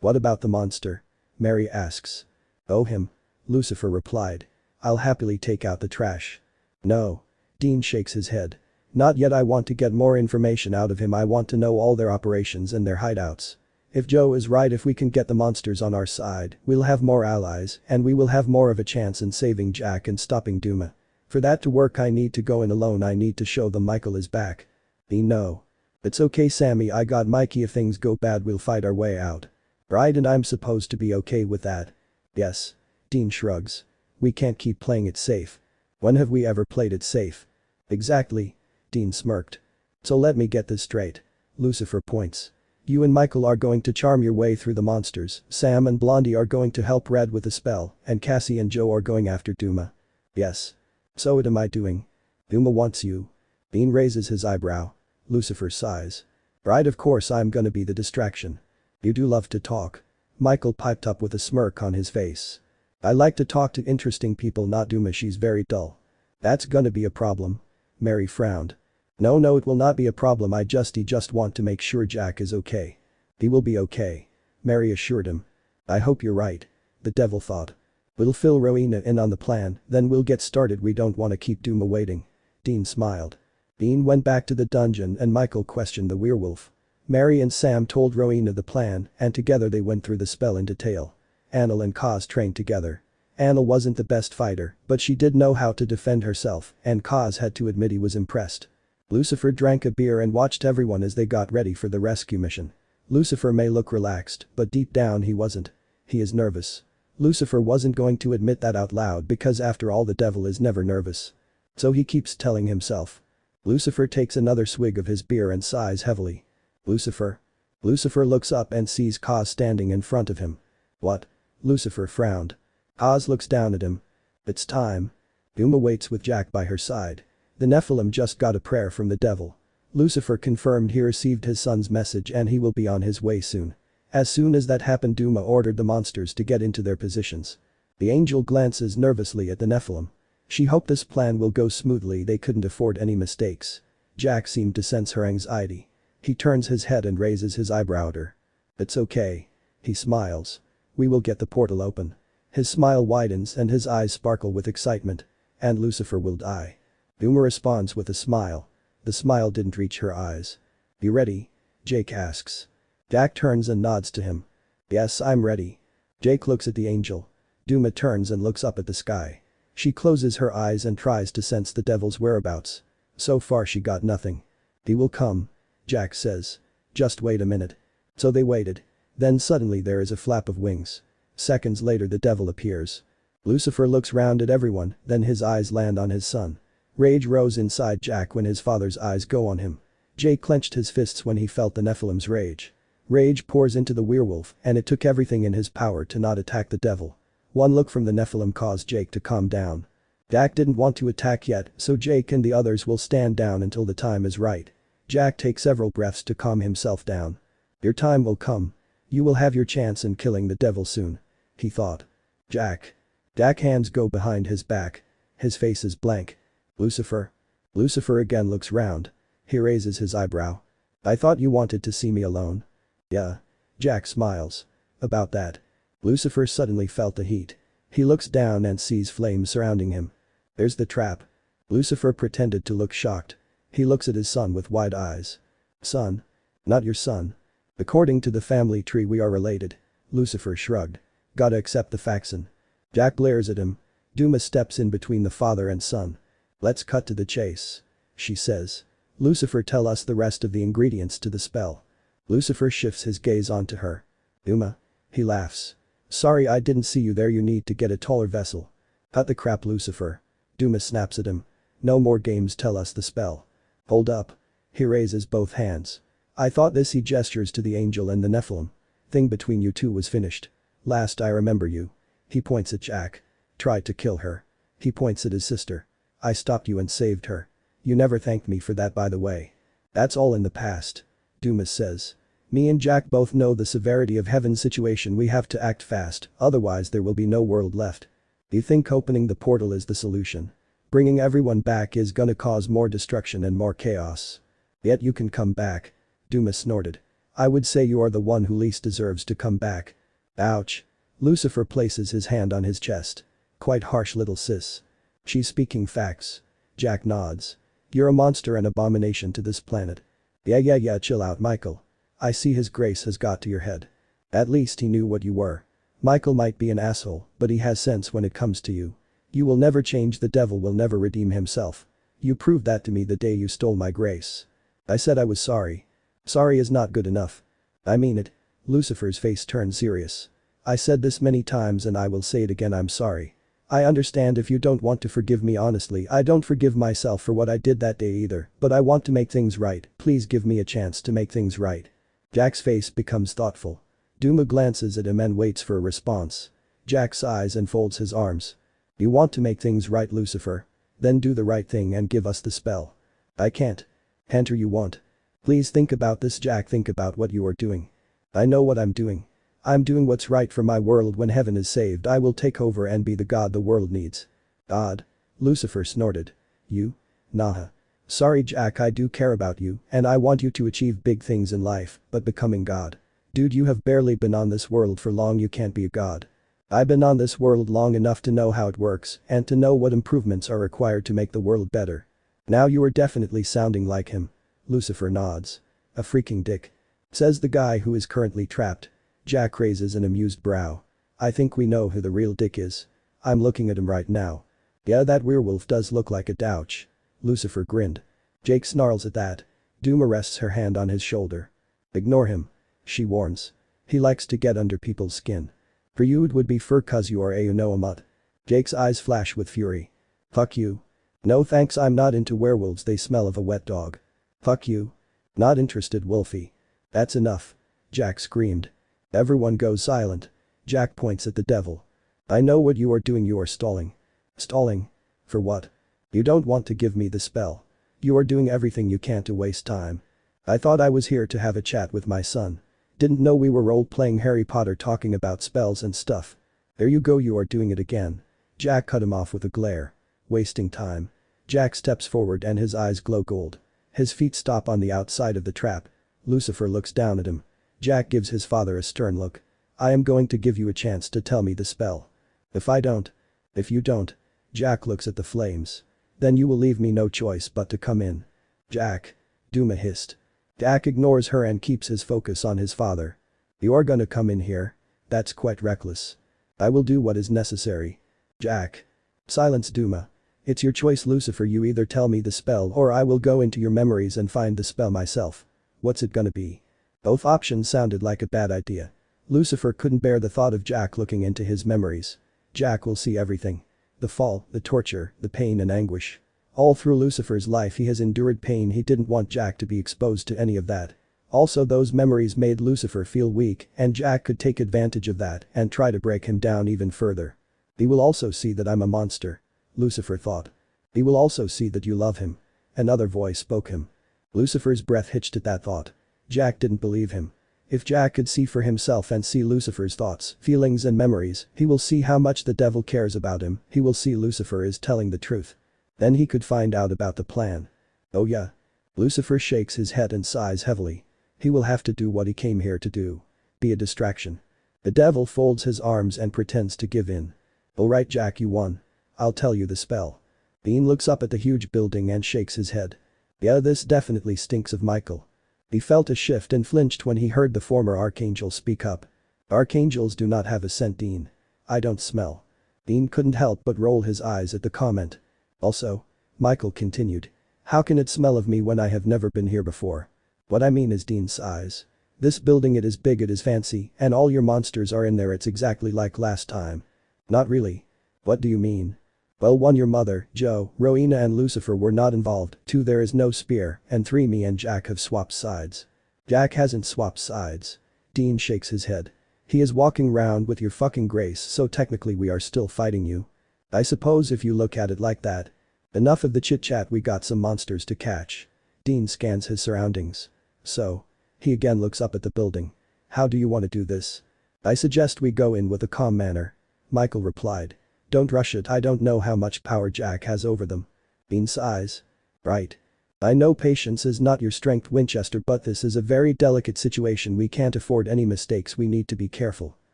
What about the monster? Mary asks. Oh, him. Lucifer replied. I'll happily take out the trash. No. Dean shakes his head. Not yet, I want to get more information out of him, I want to know all their operations and their hideouts. If Joe is right, if we can get the monsters on our side, we'll have more allies and we will have more of a chance in saving Jack and stopping Duma. For that to work I need to go in alone, I need to show them Michael is back. No. It's okay, Sammy, I got Mikey, if things go bad we'll fight our way out. Right, and I'm supposed to be okay with that? Yes. Dean shrugs. We can't keep playing it safe. When have we ever played it safe? Exactly. Dean smirked. So let me get this straight. Lucifer points. You and Michael are going to charm your way through the monsters, Sam and Blondie are going to help Red with the spell, and Cassie and Joe are going after Duma. Yes. So what am I doing? Duma wants you. Dean raises his eyebrow. Lucifer sighs. Right, of course I'm gonna be the distraction. You do love to talk. Michael piped up with a smirk on his face. I like to talk to interesting people, not Duma, she's very dull. That's gonna be a problem. Mary frowned. No, it will not be a problem, I just want to make sure Jack is okay. He will be okay. Mary assured him. I hope you're right. The devil thought. We'll fill Rowena in on the plan, then we'll get started, we don't want to keep Duma waiting. Dean smiled. Dean went back to the dungeon and Michael questioned the werewolf. Mary and Sam told Rowena the plan and together they went through the spell in detail. Anil and Kaz trained together. Anil wasn't the best fighter, but she did know how to defend herself and Kaz had to admit he was impressed. Lucifer drank a beer and watched everyone as they got ready for the rescue mission. Lucifer may look relaxed, but deep down he wasn't. He is nervous. Lucifer wasn't going to admit that out loud because after all the devil is never nervous. So he keeps telling himself. Lucifer takes another swig of his beer and sighs heavily. Lucifer? Lucifer looks up and sees Kaz standing in front of him. What? Lucifer frowned. Kaz looks down at him. It's time. Duma waits with Jack by her side. The Nephilim just got a prayer from the devil. Lucifer confirmed he received his son's message and he will be on his way soon. As soon as that happened, Duma ordered the monsters to get into their positions. The angel glances nervously at the Nephilim. She hoped this plan will go smoothly, they couldn't afford any mistakes. Jack seemed to sense her anxiety. He turns his head and raises his eyebrow at her. "It's okay." He smiles. "We will get the portal open." His smile widens and his eyes sparkle with excitement. "And Lucifer will die." Uma responds with a smile. The smile didn't reach her eyes. "You ready?" Jake asks. Jack turns and nods to him. "Yes, I'm ready." Jake looks at the angel. Duma turns and looks up at the sky. She closes her eyes and tries to sense the devil's whereabouts. So far she got nothing. "He will come," Jack says. "Just wait a minute." So they waited. Then suddenly there is a flap of wings. Seconds later the devil appears. Lucifer looks round at everyone, then his eyes land on his son. Rage rose inside Jack when his father's eyes go on him. Jake clenched his fists when he felt the Nephilim's rage. Rage pours into the werewolf and it took everything in his power to not attack the devil. One look from the Nephilim caused Jake to calm down. Jack didn't want to attack yet, so Jake and the others will stand down until the time is right. Jack takes several breaths to calm himself down. "Your time will come. You will have your chance in killing the devil soon," he thought. Jack. Jack's hands go behind his back. His face is blank. "Lucifer?" Lucifer again looks round. He raises his eyebrow. "I thought you wanted to see me alone." "Yeah." Jack smiles. "About that." Lucifer suddenly felt the heat. He looks down and sees flames surrounding him. "There's the trap." Lucifer pretended to look shocked. He looks at his son with wide eyes. "Son? Not your son. According to the family tree we are related." Lucifer shrugged. "Gotta accept the faxon." Jack glares at him. Duma steps in between the father and son. "Let's cut to the chase," she says. "Lucifer, tell us the rest of the ingredients to the spell." Lucifer shifts his gaze onto her. "Uma?" He laughs. "Sorry I didn't see you there, you need to get a taller vessel." "Cut the crap, Lucifer." Duma snaps at him. "No more games, tell us the spell." "Hold up." He raises both hands. "I thought this," he gestures to the angel and the Nephilim. "Thing between you two was finished. Last I remember you." He points at Jack. "Tried to kill her." He points at his sister. "I stopped you and saved her. You never thanked me for that, by the way." "That's all in the past," Dumas says. "Me and Jack both know the severity of Heaven's situation, we have to act fast, otherwise there will be no world left." "Do you think opening the portal is the solution? Bringing everyone back is gonna cause more destruction and more chaos." "Yet you can come back." Dumas snorted. "I would say you are the one who least deserves to come back." "Ouch." Lucifer places his hand on his chest. "Quite harsh, little sis." "She's speaking facts." Jack nods. "You're a monster and abomination to this planet." Yeah, chill out, Michael. I see his grace has got to your head. At least he knew what you were. Michael might be an asshole, but he has sense when it comes to you. You will never change, the devil will never redeem himself. You proved that to me the day you stole my grace." I said I was sorry. Sorry is not good enough. I mean it. Lucifer's face turned serious. "I said this many times and I will say it again, I'm sorry. I understand if you don't want to forgive me, honestly I don't forgive myself for what I did that day either, but I want to make things right, please give me a chance to make things right." Jack's face becomes thoughtful. Duma glances at him and waits for a response. Jack sighs and folds his arms. "You want to make things right, Lucifer? Then do the right thing and give us the spell." "I can't." "Enter, you won't." "Please think about this, Jack, think about what you are doing." "I know what I'm doing. I'm doing what's right for my world. When heaven is saved I will take over and be the god the world needs." "God?" Lucifer snorted. "You? Nah. Sorry Jack, I do care about you and I want you to achieve big things in life, but becoming God? Dude, you have barely been on this world for long, you can't be a god." "I've been on this world long enough to know how it works and to know what improvements are required to make the world better." "Now you are definitely sounding like him." Lucifer nods. "A freaking dick," says the guy who is currently trapped. Jack raises an amused brow. "I think we know who the real dick is. I'm looking at him right now." "Yeah, that werewolf does look like a douche." Lucifer grinned. Jake snarls at that. Duma rests her hand on his shoulder. "Ignore him," she warns. "He likes to get under people's skin. For you it would be fur cuz you are a you know a mutt." Jake's eyes flash with fury. "Fuck you." "No thanks, I'm not into werewolves, they smell of a wet dog." "Fuck you." "Not interested, Wolfie." "That's enough." Jack screamed. Everyone goes silent. Jack points at the devil. "I know what you are doing, you are stalling." "Stalling? For what?" "You don't want to give me the spell. You are doing everything you can to waste time." "I thought I was here to have a chat with my son. Didn't know we were role-playing Harry Potter talking about spells and stuff." "There you go, you are doing it again." Jack cut him off with a glare. "Wasting time." Jack steps forward and his eyes glow gold. His feet stop on the outside of the trap. Lucifer looks down at him. Jack gives his father a stern look. I am going to give you a chance to tell me the spell. If I don't. If you don't. Jack looks at the flames. Then you will leave me no choice but to come in. Jack. Duma hissed. Jack ignores her and keeps his focus on his father. You're gonna come in here? That's quite reckless. I will do what is necessary. Jack. Silence Duma. It's your choice Lucifer, you either tell me the spell or I will go into your memories and find the spell myself. What's it gonna be? Both options sounded like a bad idea. Lucifer couldn't bear the thought of Jack looking into his memories. Jack will see everything. The fall, the torture, the pain and anguish. All through Lucifer's life he has endured pain, he didn't want Jack to be exposed to any of that. Also those memories made Lucifer feel weak and Jack could take advantage of that and try to break him down even further. He will also see that I'm a monster. Lucifer thought. He will also see that you love him. Another voice spoke him. Lucifer's breath hitched at that thought. Jack didn't believe him. If Jack could see for himself and see Lucifer's thoughts, feelings and memories, he will see how much the devil cares about him, he will see Lucifer is telling the truth. Then he could find out about the plan. Oh yeah. Lucifer shakes his head and sighs heavily. He will have to do what he came here to do. Be a distraction. The devil folds his arms and pretends to give in. Alright Jack, you won. I'll tell you the spell. Bean looks up at the huge building and shakes his head. Yeah, this definitely stinks of Michael. He felt a shift and flinched when he heard the former Archangel speak up. Archangels do not have a scent, Dean. I don't smell. Dean couldn't help but roll his eyes at the comment. Also, Michael continued. How can it smell of me when I have never been here before? What I mean is Dean sighs. This building, it is big, it is fancy, and all your monsters are in there, it's exactly like last time. Not really. What do you mean? Well, 1 your mother, Joe, Rowena and Lucifer were not involved, 2 there is no spear, and 3 me and Jack have swapped sides. Jack hasn't swapped sides. Dean shakes his head. He is walking round with your fucking grace, so technically we are still fighting you. I suppose if you look at it like that. Enough of the chit chat, we got some monsters to catch. Dean scans his surroundings. So. He again looks up at the building. How do you want to do this? I suggest we go in with a calm manner. Michael replied. Don't rush it, I don't know how much power Jack has over them. Dean sighs. Right. I know patience is not your strength, Winchester, but this is a very delicate situation, we can't afford any mistakes, we need to be careful.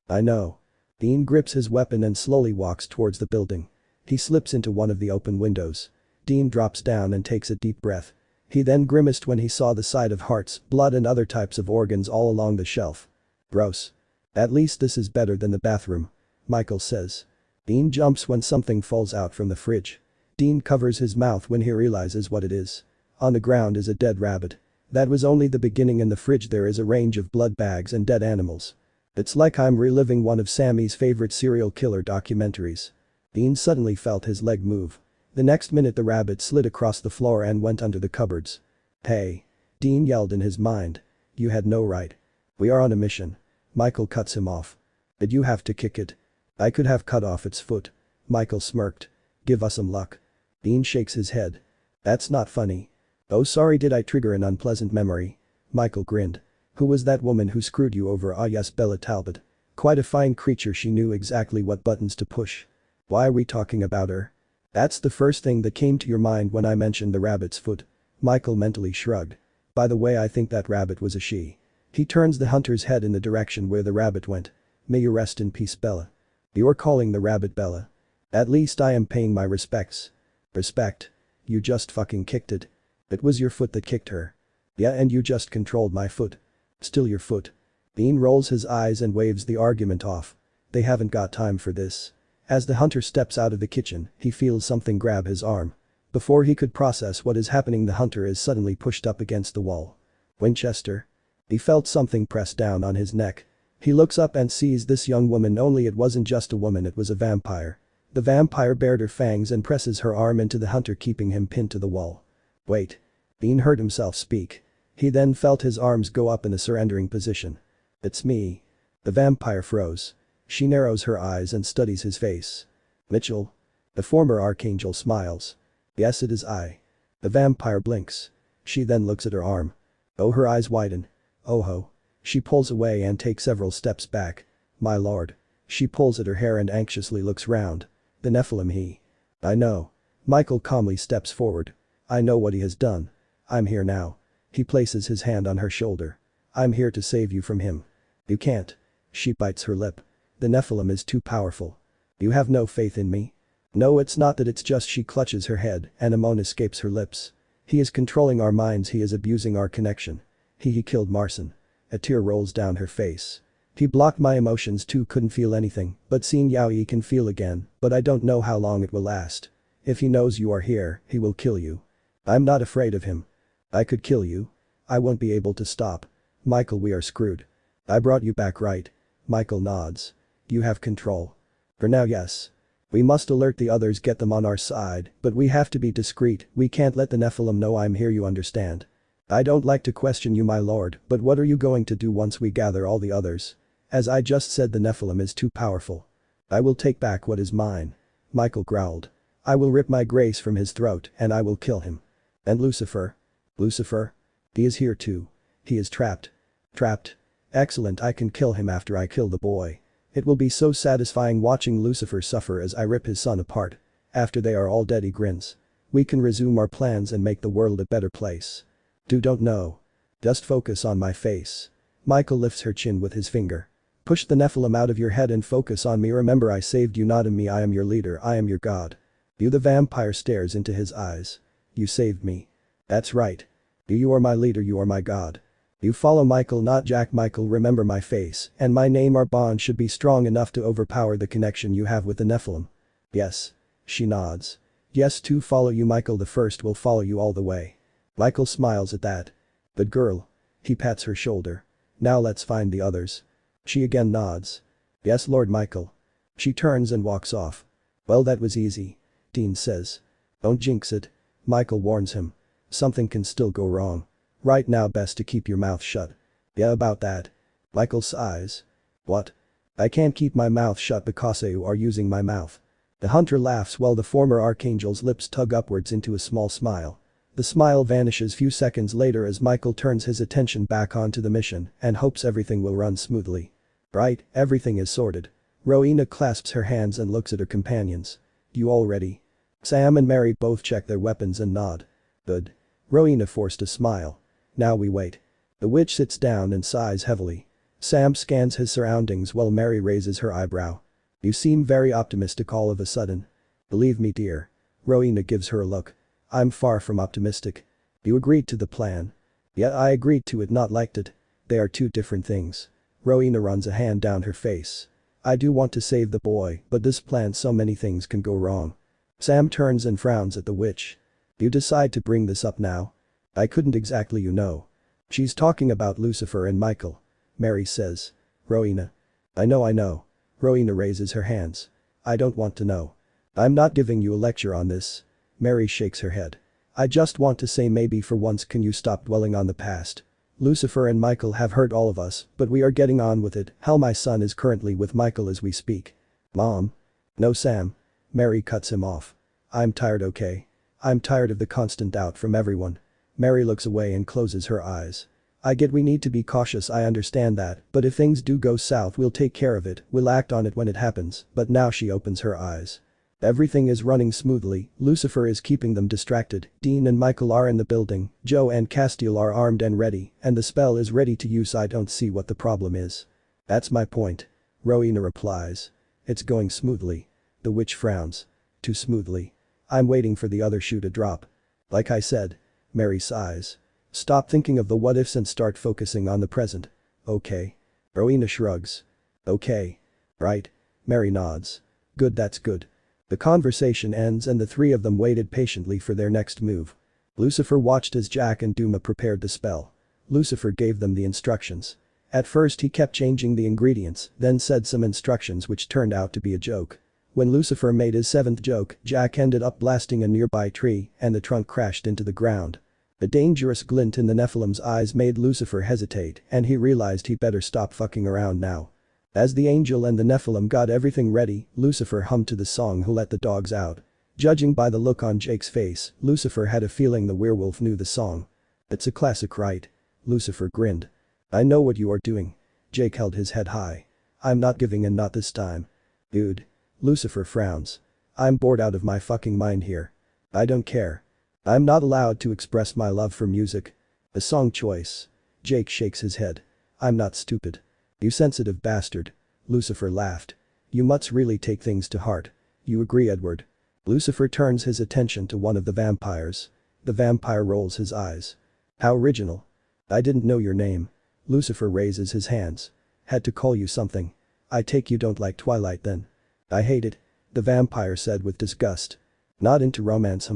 I know. Dean grips his weapon and slowly walks towards the building. He slips into one of the open windows. Dean drops down and takes a deep breath. He then grimaced when he saw the sight of hearts, blood and other types of organs all along the shelf. Gross. At least this is better than the bathroom. Michael says. Dean jumps when something falls out from the fridge. Dean covers his mouth when he realizes what it is. On the ground is a dead rabbit. That was only the beginning, in the fridge there is a range of blood bags and dead animals. It's like I'm reliving one of Sammy's favorite serial killer documentaries. Dean suddenly felt his leg move. The next minute the rabbit slid across the floor and went under the cupboards. Hey. Dean yelled in his mind. You had no right. We are on a mission. Michael cuts him off. Did you have to kick it? I could have cut off its foot. Michael smirked. Give us some luck. Dean shakes his head. That's not funny. Oh sorry, did I trigger an unpleasant memory? Michael grinned. Who was that woman who screwed you over? Ah yes, Bella Talbot. Quite a fine creature, she knew exactly what buttons to push. Why are we talking about her? That's the first thing that came to your mind when I mentioned the rabbit's foot. Michael mentally shrugged. By the way, I think that rabbit was a she. He turns the hunter's head in the direction where the rabbit went. May you rest in peace, Bella. You're calling the rabbit Bella. At least I am paying my respects. Respect? You just fucking kicked it. It was your foot that kicked her. Yeah, and you just controlled my foot. Still your foot. Dean rolls his eyes and waves the argument off. They haven't got time for this. As the hunter steps out of the kitchen, he feels something grab his arm. Before he could process what is happening, the hunter is suddenly pushed up against the wall. Winchester? He felt something press down on his neck. He looks up and sees this young woman, only it wasn't just a woman, it was a vampire. The vampire bared her fangs and presses her arm into the hunter, keeping him pinned to the wall. Wait. Dean heard himself speak. He then felt his arms go up in a surrendering position. It's me. The vampire froze. She narrows her eyes and studies his face. Mitchell? The former Archangel smiles. Yes, it is I. The vampire blinks. She then looks at her arm. Oh, her eyes widen. Oh ho. She pulls away and takes several steps back. My lord. She pulls at her hair and anxiously looks round. The Nephilim, he. I know. Michael calmly steps forward. I know what he has done. I'm here now. He places his hand on her shoulder. I'm here to save you from him. You can't. She bites her lip. The Nephilim is too powerful. You have no faith in me? No, it's not that, it's just she clutches her head and a moan escapes her lips. He is controlling our minds, he is abusing our connection. He killed Marcin. A tear rolls down her face. He blocked my emotions too, couldn't feel anything, but seeing Yaoi can feel again, but I don't know how long it will last. If he knows you are here, he will kill you. I'm not afraid of him. I could kill you. I won't be able to stop. Michael, we are screwed. I brought you back, right? Michael nods. You have control. For now, yes. We must alert the others, get them on our side, but we have to be discreet, we can't let the Nephilim know I'm here, you understand? I don't like to question you, my lord, but what are you going to do once we gather all the others? As I just said, the Nephilim is too powerful. I will take back what is mine. Michael growled. I will rip my grace from his throat and I will kill him. And Lucifer? Lucifer? He is here too. He is trapped. Trapped? Excellent, I can kill him after I kill the boy. It will be so satisfying watching Lucifer suffer as I rip his son apart. After they are all dead, he grins. We can resume our plans and make the world a better place. Don't know. Just focus on my face. Michael lifts her chin with his finger. Push the Nephilim out of your head and focus on me, remember I saved you, not in me, I am your leader, I am your god. You, the vampire stares into his eyes. You saved me. That's right. You are my leader, you are my god. You follow Michael, not Jack. Michael, remember my face and my name, our bond should be strong enough to overpower the connection you have with the Nephilim. Yes. She nods. Yes, to follow you, Michael, the first will follow you all the way. Michael smiles at that. But girl. He pats her shoulder. Now let's find the others. She again nods. Yes, Lord Michael. She turns and walks off. Well, that was easy. Dean says. Don't jinx it. Michael warns him. Something can still go wrong. Right now, best to keep your mouth shut. Yeah, about that. Michael sighs. What? I can't keep my mouth shut because you are using my mouth. The hunter laughs while the former archangel's lips tug upwards into a small smile. The smile vanishes few seconds later as Michael turns his attention back onto the mission and hopes everything will run smoothly. Right, everything is sorted. Rowena clasps her hands and looks at her companions. You all ready? Sam and Mary both check their weapons and nod. Good. Rowena forced a smile. Now we wait. The witch sits down and sighs heavily. Sam scans his surroundings while Mary raises her eyebrow. You seem very optimistic all of a sudden. Believe me, dear. Rowena gives her a look. I'm far from optimistic. You agreed to the plan. Yeah, I agreed to it, not liked it. They are two different things. Rowena runs a hand down her face. I do want to save the boy, but this plan, so many things can go wrong. Sam turns and frowns at the witch. You decide to bring this up now? I couldn't exactly, you know. She's talking about Lucifer and Michael. Mary says. Rowena. I know. Rowena raises her hands. I don't want to know. I'm not giving you a lecture on this. Mary shakes her head. I just want to say, maybe for once can you stop dwelling on the past? Lucifer and Michael have hurt all of us, but we are getting on with it. Hell, my son is currently with Michael as we speak. Mom? No, Sam. Mary cuts him off. I'm tired, okay? I'm tired of the constant doubt from everyone. Mary looks away and closes her eyes. I get we need to be cautious, I understand that, but if things do go south, we'll take care of it, we'll act on it when it happens. But now she opens her eyes. Everything is running smoothly, Lucifer is keeping them distracted, Dean and Michael are in the building, Joe and Castiel are armed and ready, and the spell is ready to use. I don't see what the problem is. That's my point. Rowena replies. It's going smoothly. The witch frowns. Too smoothly. I'm waiting for the other shoe to drop. Like I said. Mary sighs. Stop thinking of the what ifs and start focusing on the present. Okay. Rowena shrugs. Okay. Right. Mary nods. Good, that's good. The conversation ends and the three of them waited patiently for their next move. Lucifer watched as Jack and Duma prepared the spell. Lucifer gave them the instructions. At first he kept changing the ingredients, then said some instructions which turned out to be a joke. When Lucifer made his seventh joke, Jack ended up blasting a nearby tree and the trunk crashed into the ground. A dangerous glint in the Nephilim's eyes made Lucifer hesitate and he realized he better stop fucking around now. As the angel and the Nephilim got everything ready, Lucifer hummed to the song Who Let the Dogs Out. Judging by the look on Jake's face, Lucifer had a feeling the werewolf knew the song. It's a classic, right? Lucifer grinned. I know what you are doing. Jake held his head high. I'm not giving in, not this time. Dude. Lucifer frowns. I'm bored out of my fucking mind here. I don't care. I'm not allowed to express my love for music. A song choice. Jake shakes his head. I'm not stupid. You sensitive bastard. Lucifer laughed. You mutts really take things to heart. You agree, Edward? Lucifer turns his attention to one of the vampires. The vampire rolls his eyes. How original. I didn't know your name. Lucifer raises his hands. Had to call you something. I take you don't like Twilight then. I hate it. The vampire said with disgust. Not into romance,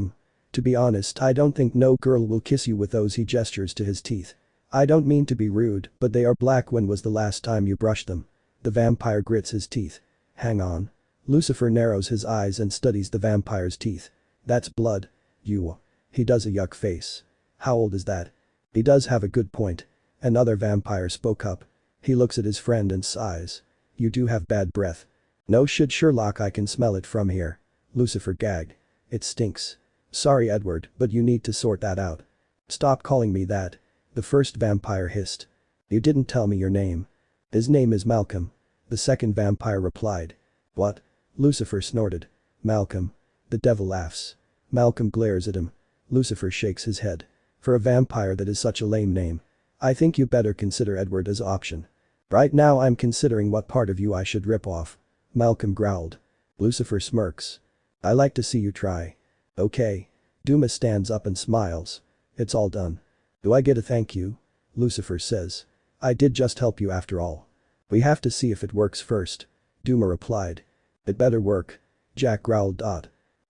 To be honest, I don't think no girl will kiss you with those. He gestures to his teeth. I don't mean to be rude, but they are black. When was the last time you brushed them? The vampire grits his teeth. Hang on. Lucifer narrows his eyes and studies the vampire's teeth. That's blood. You. He does a yuck face. How old is that? He does have a good point. Another vampire spoke up. He looks at his friend and sighs. You do have bad breath. No shit, Sherlock, I can smell it from here. Lucifer gagged. It stinks. Sorry, Edward, but you need to sort that out. Stop calling me that. The first vampire hissed. You didn't tell me your name. His name is Malcolm. The second vampire replied. What? Lucifer snorted. Malcolm. The devil laughs. Malcolm glares at him. Lucifer shakes his head. For a vampire, that is such a lame name. I think you better consider Edward as option. Right now I'm considering what part of you I should rip off. Malcolm growled. Lucifer smirks. I like to see you try. Okay. Duma stands up and smiles. It's all done. Do I get a thank you? Lucifer says. I did just help you after all. We have to see if it works first. Duma replied. It better work. Jack growled.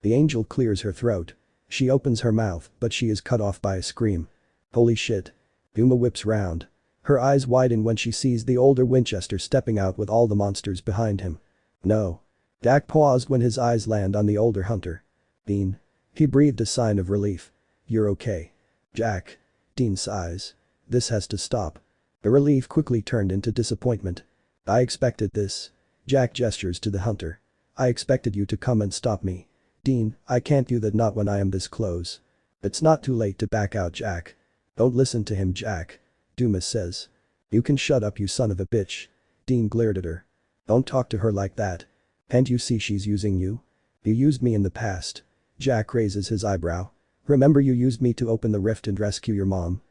The angel clears her throat. She opens her mouth, but she is cut off by a scream. Holy shit. Duma whips round. Her eyes widen when she sees the older Winchester stepping out with all the monsters behind him. No. Jack paused when his eyes land on the older hunter. Dean. He breathed a sign of relief. You're okay. Jack. Dean sighs. This has to stop. The relief quickly turned into disappointment. I expected this. Jack gestures to the hunter. I expected you to come and stop me. Dean, I can't do that, not when I am this close. It's not too late to back out, Jack. Don't listen to him, Jack. Dumas says. You can shut up, you son of a bitch. Dean glared at her. Don't talk to her like that. Can't you see she's using you? You used me in the past. Jack raises his eyebrow. Remember, you used me to open the rift and rescue your mom?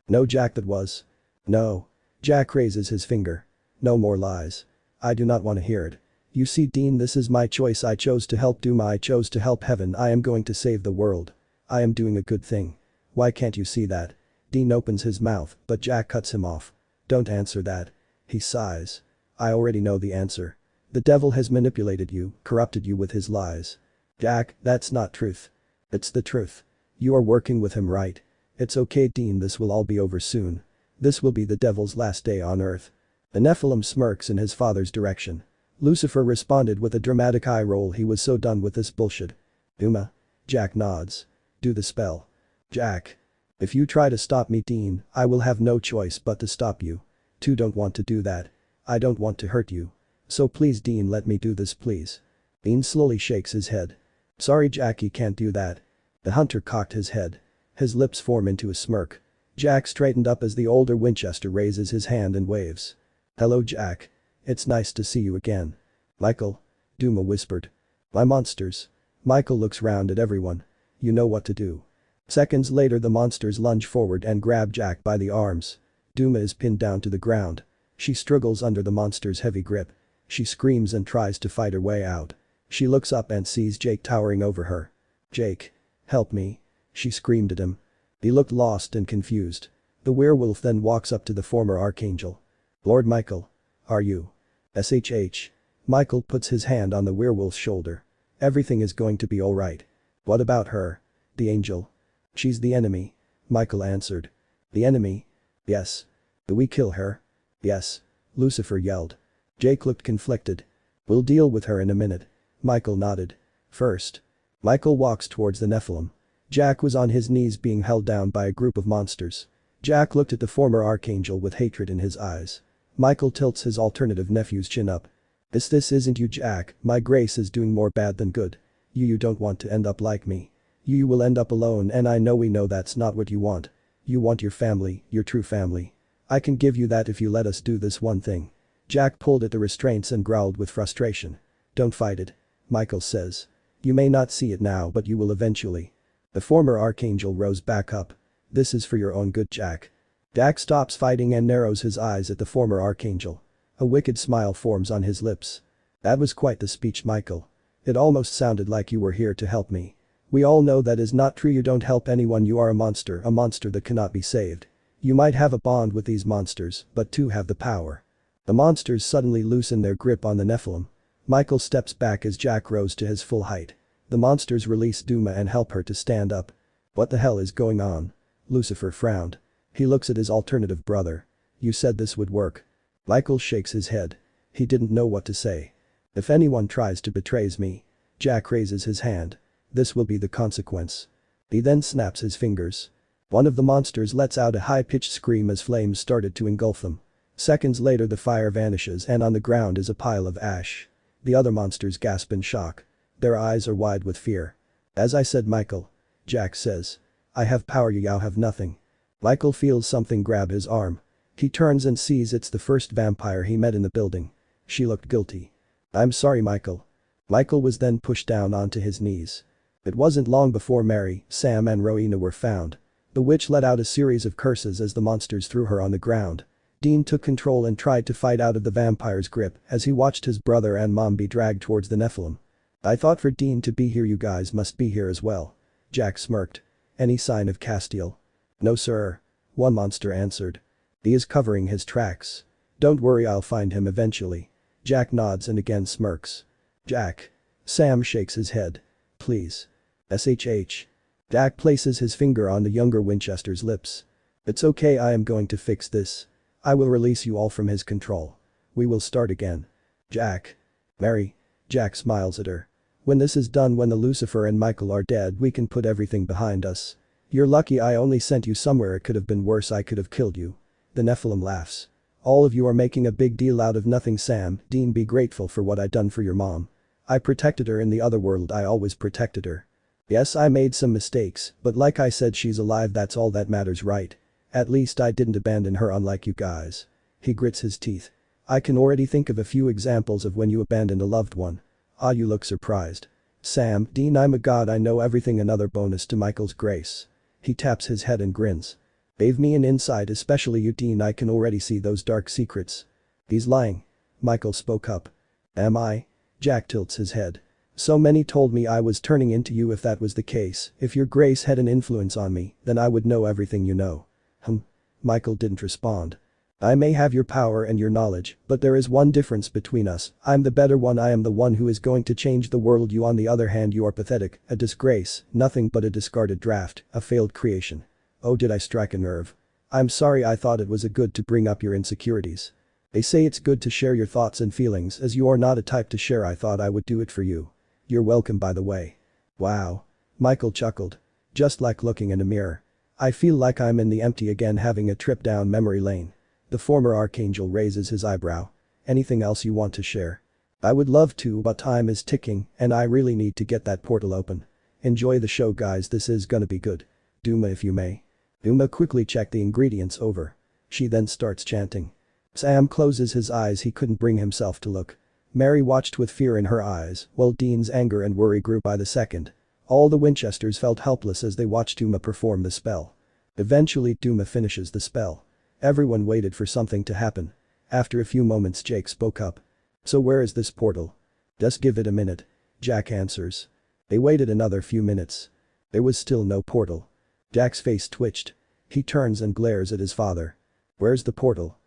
No, Jack, that was. No. Jack raises his finger. No more lies. I do not want to hear it. You see, Dean, this is my choice. I chose to help Duma. I chose to help Heaven. I am going to save the world. I am doing a good thing. Why can't you see that? Dean opens his mouth, but Jack cuts him off. Don't answer that. He sighs. I already know the answer. The devil has manipulated you, corrupted you with his lies. Jack, that's not truth. It's the truth. You are working with him, right? It's okay, Dean, this will all be over soon. This will be the devil's last day on earth. The Nephilim smirks in his father's direction. Lucifer responded with a dramatic eye roll. He was so done with this bullshit. Duma. Jack nods. Do the spell. Jack. If you try to stop me, Dean, I will have no choice but to stop you. Two don't want to do that. I don't want to hurt you. So please, Dean, let me do this, please. Dean slowly shakes his head. Sorry, Jack, he can't do that. The hunter cocked his head. His lips form into a smirk. Jack straightened up as the older Winchester raises his hand and waves. Hello, Jack. It's nice to see you again. Michael. Duma whispered. My monsters. Michael looks round at everyone. You know what to do. Seconds later, the monsters lunge forward and grab Jack by the arms. Duma is pinned down to the ground. She struggles under the monster's heavy grip. She screams and tries to fight her way out. She looks up and sees Jake towering over her. Jake. Help me. She screamed at him. He looked lost and confused. The werewolf then walks up to the former archangel. Lord Michael. Are you? SHH. Michael puts his hand on the werewolf's shoulder. Everything is going to be alright. What about her? The angel. She's the enemy. Michael answered. The enemy? Yes. Do we kill her? Yes. Lucifer yelled. Jake looked conflicted. We'll deal with her in a minute. Michael nodded. First. Michael walks towards the Nephilim. Jack was on his knees being held down by a group of monsters. Jack looked at the former archangel with hatred in his eyes. Michael tilts his alternative nephew's chin up. This isn't you, Jack. My grace is doing more bad than good. You don't want to end up like me. You will end up alone, and I know we know that's not what you want. You want your family, your true family. I can give you that if you let us do this one thing. Jack pulled at the restraints and growled with frustration. Don't fight it. Michael says. You may not see it now, but you will eventually. The former archangel rose back up. This is for your own good, Jack. Jack stops fighting and narrows his eyes at the former archangel. A wicked smile forms on his lips. That was quite the speech, Michael. It almost sounded like you were here to help me. We all know that is not true. You don't help anyone. You are a monster that cannot be saved. You might have a bond with these monsters, but to have the power. The monsters suddenly loosen their grip on the Nephilim. Michael steps back as Jack rose to his full height. The monsters release Duma and help her to stand up. What the hell is going on? Lucifer frowned. He looks at his alternative brother. You said this would work. Michael shakes his head. He didn't know what to say. If anyone tries to betray me. Jack raises his hand. This will be the consequence. He then snaps his fingers. One of the monsters lets out a high-pitched scream as flames started to engulf them. Seconds later the fire vanishes and on the ground is a pile of ash. The other monsters gasp in shock. Their eyes are wide with fear. As I said, Michael. Jack says. I have power, you have nothing. Michael feels something grab his arm. He turns and sees it's the first vampire he met in the building. She looked guilty. I'm sorry, Michael. Michael was then pushed down onto his knees. It wasn't long before Mary, Sam and Rowena were found. The witch let out a series of curses as the monsters threw her on the ground. Dean took control and tried to fight out of the vampire's grip as he watched his brother and mom be dragged towards the Nephilim. I thought for Dean to be here, you guys must be here as well. Jack smirked. Any sign of Castiel? No, sir. One monster answered. He is covering his tracks. Don't worry, I'll find him eventually. Jack nods and again smirks. Jack. Sam shakes his head. Please. SHH. Jack places his finger on the younger Winchester's lips. It's okay, I am going to fix this. I will release you all from his control. We will start again. Jack. Mary. Jack smiles at her. When this is done, when the Lucifer and Michael are dead, we can put everything behind us. You're lucky I only sent you somewhere. It could have been worse. I could have killed you. The Nephilim laughs. All of you are making a big deal out of nothing, Sam. Dean, be grateful for what I done for your mom. I protected her in the other world. I always protected her. Yes, I made some mistakes, but like I said, she's alive. That's all that matters, right? At least I didn't abandon her unlike you guys. He grits his teeth. I can already think of a few examples of when you abandoned a loved one. Ah, you look surprised. Sam, Dean, I'm a god. I know everything. Another bonus to Michael's grace. He taps his head and grins. Gave me an insight, especially you, Dean. I can already see those dark secrets. He's lying. Michael spoke up. Am I? Jack tilts his head. So many told me I was turning into you. If that was the case, if your grace had an influence on me, then I would know everything you know. Michael didn't respond. I may have your power and your knowledge, but there is one difference between us. I'm the better one. I am the one who is going to change the world. You, on the other hand, you are pathetic, a disgrace, nothing but a discarded draft, a failed creation. Oh, did I strike a nerve? I'm sorry. I thought it was a good to bring up your insecurities. They say it's good to share your thoughts and feelings, as you are not a type to share. I thought I would do it for you. You're welcome, by the way. Wow. Michael chuckled. Just like looking in a mirror. I feel like I'm in the empty again, having a trip down memory lane. The former archangel raises his eyebrow. Anything else you want to share? I would love to, but time is ticking and I really need to get that portal open. Enjoy the show, guys. This is gonna be good. Duma, if you may. Duma quickly checked the ingredients over. She then starts chanting. Sam closes his eyes. He couldn't bring himself to look. Mary watched with fear in her eyes, while Dean's anger and worry grew by the second. All the Winchesters felt helpless as they watched Duma perform the spell. Eventually, Duma finishes the spell. Everyone waited for something to happen. After a few moments, Jake spoke up. So where is this portal? Just give it a minute. Jack answers. They waited another few minutes. There was still no portal. Jack's face twitched. He turns and glares at his father. Where's the portal?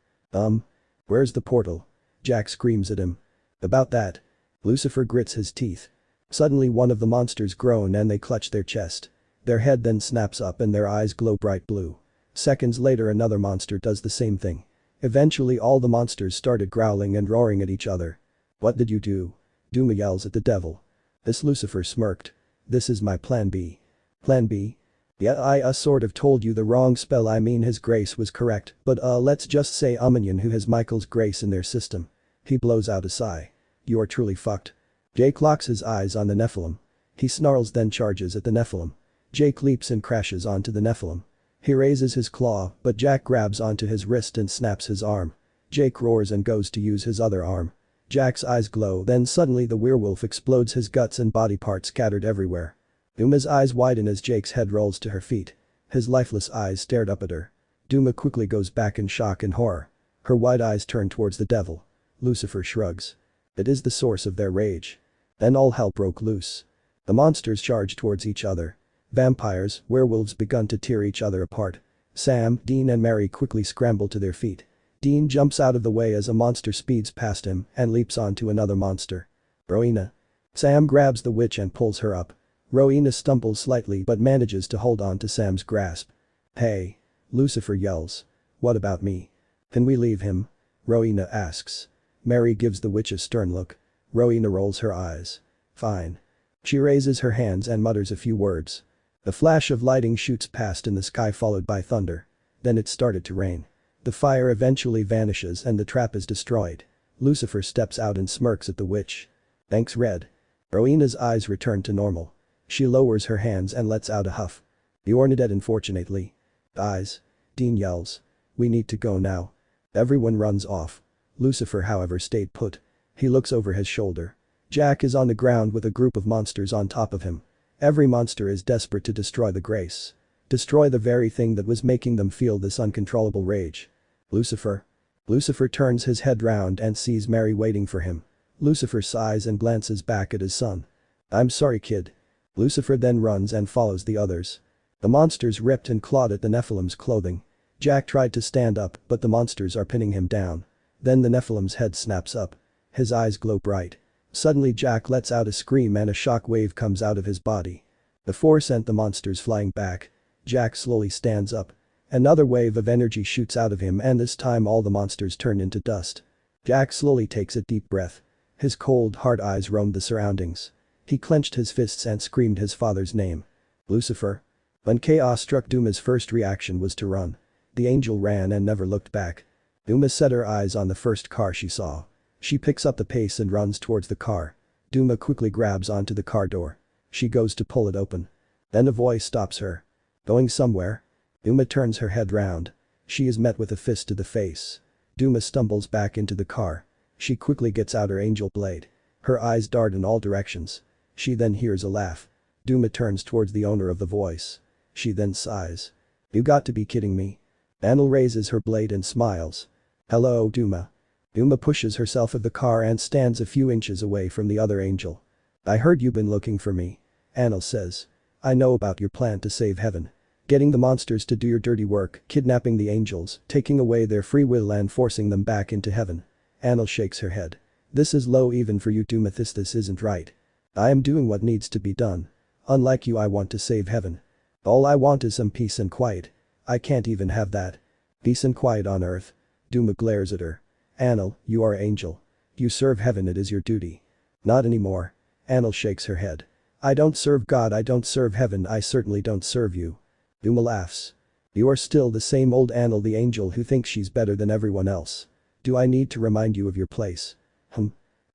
Where's the portal? Jack screams at him. About that. Lucifer grits his teeth. Suddenly one of the monsters groan and they clutch their chest. Their head then snaps up and their eyes glow bright blue. Seconds later another monster does the same thing. Eventually all the monsters started growling and roaring at each other. What did you do? Duma yells at the devil. This Lucifer smirked. This is my plan B. Plan B? Yeah, I sort of told you the wrong spell. I mean his grace was correct, but let's just say Omnion who has Michael's grace in their system. He blows out a sigh. You are truly fucked. Jake locks his eyes on the Nephilim. He snarls then charges at the Nephilim. Jake leaps and crashes onto the Nephilim. He raises his claw, but Jack grabs onto his wrist and snaps his arm. Jake roars and goes to use his other arm. Jack's eyes glow, then suddenly the werewolf explodes, his guts and body parts scattered everywhere. Duma's eyes widen as Jake's head rolls to her feet. His lifeless eyes stared up at her. Duma quickly goes back in shock and horror. Her wide eyes turn towards the devil. Lucifer shrugs. It is the source of their rage. Then all hell broke loose. The monsters charged towards each other. Vampires, werewolves begun to tear each other apart. Sam, Dean and Mary quickly scramble to their feet. Dean jumps out of the way as a monster speeds past him and leaps onto another monster. Rowena. Sam grabs the witch and pulls her up. Rowena stumbles slightly but manages to hold on to Sam's grasp. Hey. Lucifer yells. What about me? Can we leave him? Rowena asks. Mary gives the witch a stern look. Rowena rolls her eyes. Fine. She raises her hands and mutters a few words. The flash of lightning shoots past in the sky followed by thunder. Then it started to rain. The fire eventually vanishes and the trap is destroyed. Lucifer steps out and smirks at the witch. Thanks, Red. Rowena's eyes return to normal. She lowers her hands and lets out a huff. You're dead unfortunately. Eyes. Dean yells. We need to go now. Everyone runs off. Lucifer however stayed put. He looks over his shoulder. Jack is on the ground with a group of monsters on top of him. Every monster is desperate to destroy the grace. Destroy the very thing that was making them feel this uncontrollable rage. Lucifer. Lucifer turns his head round and sees Mary waiting for him. Lucifer sighs and glances back at his son. I'm sorry kid. Lucifer then runs and follows the others. The monsters ripped and clawed at the Nephilim's clothing. Jack tried to stand up but the monsters are pinning him down. Then the Nephilim's head snaps up. His eyes glow bright. Suddenly Jack lets out a scream and a shock wave comes out of his body. The force sent the monsters flying back. Jack slowly stands up. Another wave of energy shoots out of him and this time all the monsters turn into dust. Jack slowly takes a deep breath. His cold, hard eyes roamed the surroundings. He clenched his fists and screamed his father's name. Lucifer. When chaos struck Duma's first reaction was to run. The angel ran and never looked back. Duma set her eyes on the first car she saw. She picks up the pace and runs towards the car. Duma quickly grabs onto the car door. She goes to pull it open. Then a voice stops her. Going somewhere? Duma turns her head round. She is met with a fist to the face. Duma stumbles back into the car. She quickly gets out her angel blade. Her eyes dart in all directions. She then hears a laugh. Duma turns towards the owner of the voice. She then sighs. You got to be kidding me. Anil raises her blade and smiles. Hello, Duma. Duma pushes herself of the car and stands a few inches away from the other angel. I heard you've been looking for me. Anil says. I know about your plan to save heaven. Getting the monsters to do your dirty work, kidnapping the angels, taking away their free will and forcing them back into heaven. Anil shakes her head. This is low even for you Duma, this isn't right. I am doing what needs to be done. Unlike you I want to save heaven. All I want is some peace and quiet. I can't even have that. Peace and quiet on earth. Duma glares at her. Anil, you are angel. You serve heaven, it is your duty. Not anymore. Anil shakes her head. I don't serve God, I don't serve heaven, I certainly don't serve you. Duma laughs. You are still the same old Anil, the angel who thinks she's better than everyone else. Do I need to remind you of your place?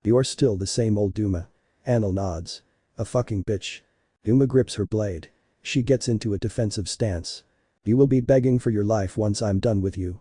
You are still the same old Duma. Anil nods. A fucking bitch. Duma grips her blade. She gets into a defensive stance. You will be begging for your life once I'm done with you.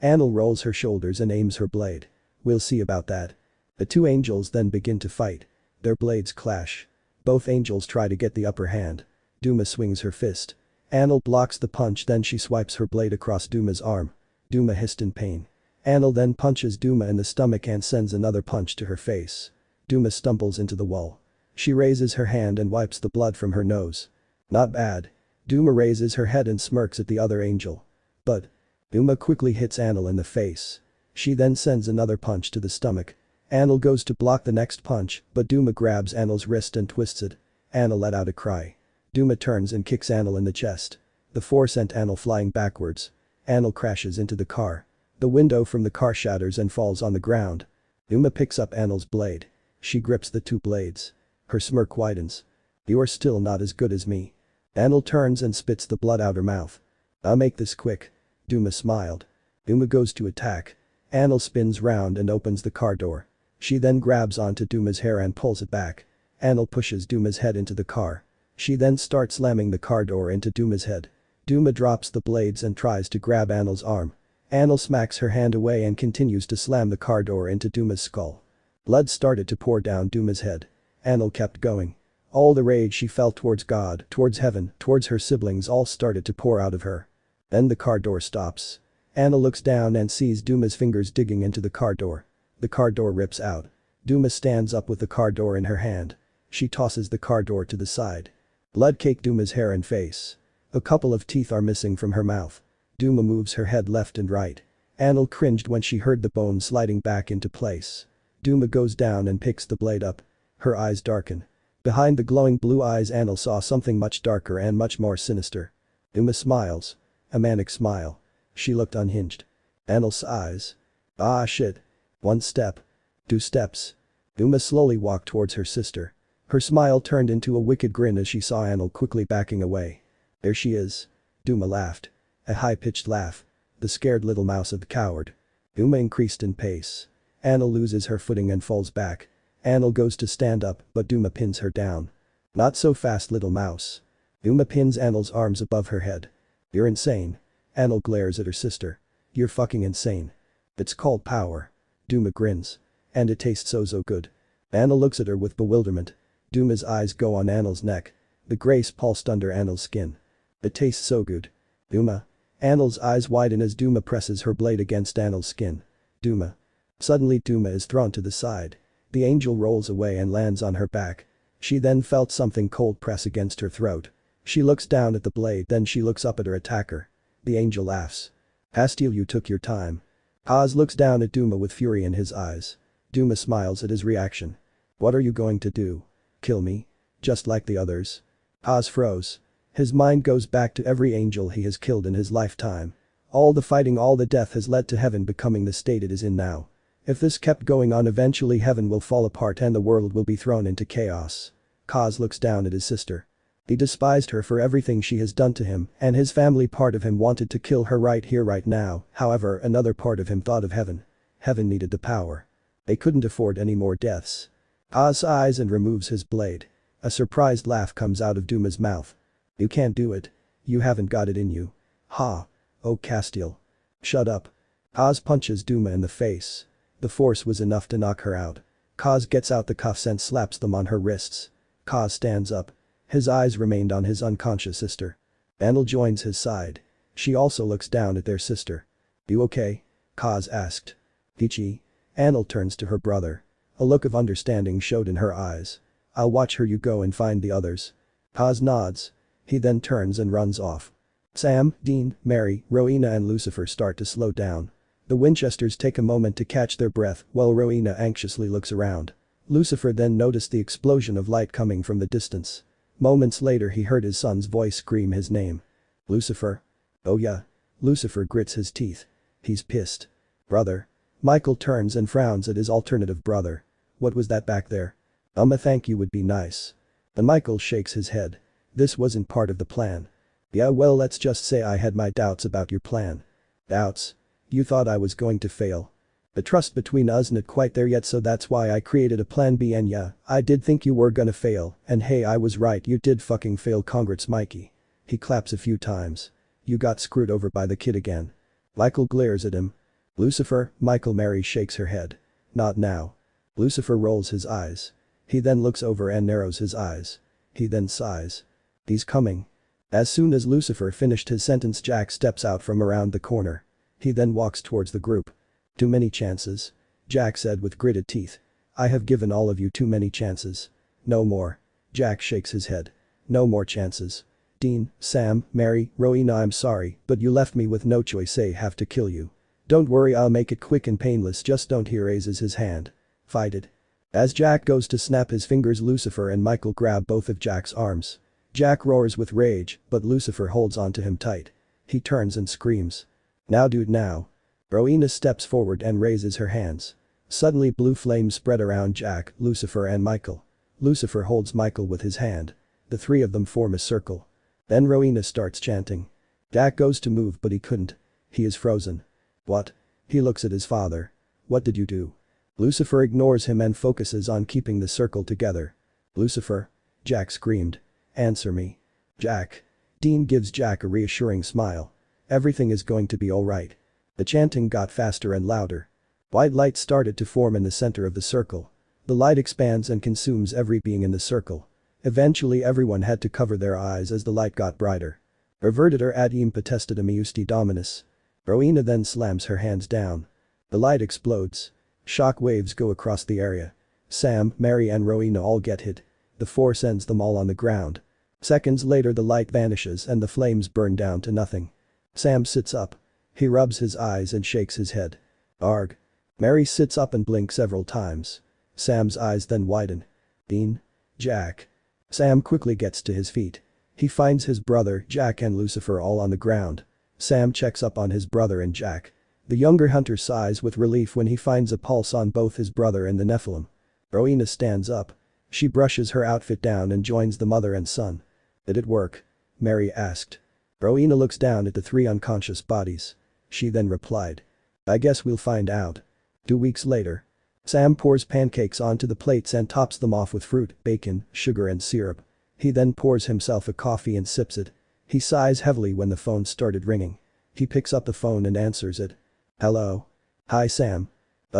Anil rolls her shoulders and aims her blade. We'll see about that. The two angels then begin to fight. Their blades clash. Both angels try to get the upper hand. Duma swings her fist. Anil blocks the punch, then she swipes her blade across Duma's arm. Duma hissed in pain. Anil then punches Duma in the stomach and sends another punch to her face. Duma stumbles into the wall. She raises her hand and wipes the blood from her nose. Not bad. Duma raises her head and smirks at the other angel. But Duma quickly hits Anil in the face. She then sends another punch to the stomach. Anil goes to block the next punch, but Duma grabs Anil's wrist and twists it. Anil let out a cry. Duma turns and kicks Anil in the chest. The force sent Anil flying backwards. Anil crashes into the car. The window from the car shatters and falls on the ground. Duma picks up Anil's blade. She grips the two blades. Her smirk widens. You are still not as good as me. Anil turns and spits the blood out her mouth. I'll make this quick. Duma smiled. Duma goes to attack. Anil spins round and opens the car door. She then grabs onto Duma's hair and pulls it back. Anil pushes Duma's head into the car. She then starts slamming the car door into Duma's head. Duma drops the blades and tries to grab Anil's arm. Anil smacks her hand away and continues to slam the car door into Duma's skull. Blood started to pour down Duma's head. Anil kept going. All the rage she felt towards God, towards heaven, towards her siblings all started to pour out of her. Then the car door stops. Anna looks down and sees Duma's fingers digging into the car door. The car door rips out. Duma stands up with the car door in her hand. She tosses the car door to the side. Blood caked Duma's hair and face. A couple of teeth are missing from her mouth. Duma moves her head left and right. Anil cringed when she heard the bone sliding back into place. Duma goes down and picks the blade up. Her eyes darken. Behind the glowing blue eyes Anil saw something much darker and much more sinister. Duma smiles. A manic smile. She looked unhinged. Anil sighs. Ah shit. 1 step. 2 steps. Duma slowly walked towards her sister. Her smile turned into a wicked grin as she saw Anil quickly backing away. There she is. Duma laughed. A high-pitched laugh. The scared little mouse of the coward. Duma increased in pace. Anil loses her footing and falls back. Anil goes to stand up, but Duma pins her down. Not so fast, little mouse. Duma pins Anil's arms above her head. You're insane. Anil glares at her sister. You're fucking insane. It's called power. Duma grins. And it tastes so good. Anil looks at her with bewilderment. Duma's eyes go on Anil's neck. The grace pulsed under Anil's skin. It tastes so good. Duma. Anil's eyes widen as Duma presses her blade against Anil's skin. Duma. Suddenly Duma is thrown to the side. The angel rolls away and lands on her back. She then felt something cold press against her throat. She looks down at the blade, then she looks up at her attacker. The angel laughs. Hastil, you took your time. Oz looks down at Duma with fury in his eyes. Duma smiles at his reaction. What are you going to do? Kill me? Just like the others? Oz froze. His mind goes back to every angel he has killed in his lifetime. All the fighting, all the death has led to heaven becoming the state it is in now. If this kept going on, eventually heaven will fall apart and the world will be thrown into chaos. Kaz looks down at his sister. He despised her for everything she has done to him, and his family part of him wanted to kill her right here right now. However, another part of him thought of heaven. Heaven needed the power. They couldn't afford any more deaths. Kaz sighs and removes his blade. A surprised laugh comes out of Duma's mouth. You can't do it. You haven't got it in you. Ha. Oh Castiel. Shut up. Kaz punches Duma in the face. The force was enough to knock her out. Kaz gets out the cuffs and slaps them on her wrists. Kaz stands up. His eyes remained on his unconscious sister. Anil joins his side. She also looks down at their sister. You okay? Kaz asked. Ichi. Anil turns to her brother. A look of understanding showed in her eyes. I'll watch her, you go and find the others. Kaz nods. He then turns and runs off. Sam, Dean, Mary, Rowena and Lucifer start to slow down. The Winchesters take a moment to catch their breath while Rowena anxiously looks around. Lucifer then noticed the explosion of light coming from the distance. Moments later he heard his son's voice scream his name. Lucifer? Oh yeah. Lucifer grits his teeth. He's pissed. Brother. Michael turns and frowns at his alternative brother. What was that back there? Thank you would be nice. And Michael shakes his head. This wasn't part of the plan. Yeah, well, let's just say I had my doubts about your plan. Doubts? You thought I was going to fail. The trust between us not quite there yet, so that's why I created a plan B, and yeah, I did think you were gonna fail, and hey, I was right, you did fucking fail. Congrats, Mikey. He claps a few times. You got screwed over by the kid again. Michael glares at him. Lucifer, Michael. Mary shakes her head. Not now. Lucifer rolls his eyes. He then looks over and narrows his eyes. He then sighs. He's coming. As soon as Lucifer finished his sentence, Jack steps out from around the corner. He then walks towards the group. Too many chances. Jack said with gritted teeth. I have given all of you too many chances. No more. Jack shakes his head. No more chances. Dean, Sam, Mary, Rowena, I'm sorry, but you left me with no choice. I have to kill you. Don't worry, I'll make it quick and painless, just don't. He raises his hand. Fight it. As Jack goes to snap his fingers, Lucifer and Michael grab both of Jack's arms. Jack roars with rage, but Lucifer holds onto him tight. He turns and screams. Now dude, now. Rowena steps forward and raises her hands. Suddenly blue flames spread around Jack, Lucifer and Michael. Lucifer holds Michael with his hand. The three of them form a circle. Then Rowena starts chanting. Jack goes to move but he couldn't. He is frozen. What? He looks at his father. What did you do? Lucifer ignores him and focuses on keeping the circle together. Lucifer? Jack screamed. Answer me. Jack. Dean gives Jack a reassuring smile. Everything is going to be alright. The chanting got faster and louder. White light started to form in the center of the circle. The light expands and consumes every being in the circle. Eventually everyone had to cover their eyes as the light got brighter. Revertitor ad impotested meusti dominus. Rowena then slams her hands down. The light explodes. Shock waves go across the area. Sam, Mary and Rowena all get hit. The force sends them all on the ground. Seconds later the light vanishes and the flames burn down to nothing. Sam sits up. He rubs his eyes and shakes his head. Arg. Mary sits up and blinks several times. Sam's eyes then widen. Dean? Jack. Sam quickly gets to his feet. He finds his brother, Jack and Lucifer all on the ground. Sam checks up on his brother and Jack. The younger hunter sighs with relief when he finds a pulse on both his brother and the Nephilim. Rowena stands up. She brushes her outfit down and joins the mother and son. Did it work? Mary asked. Rowena looks down at the three unconscious bodies. She then replied. I guess we'll find out. 2 weeks later. Sam pours pancakes onto the plates and tops them off with fruit, bacon, sugar and syrup. He then pours himself a coffee and sips it. He sighs heavily when the phone started ringing. He picks up the phone and answers it. Hello? Hi Sam.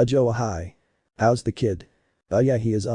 Joe hi. How's the kid? Yeah he is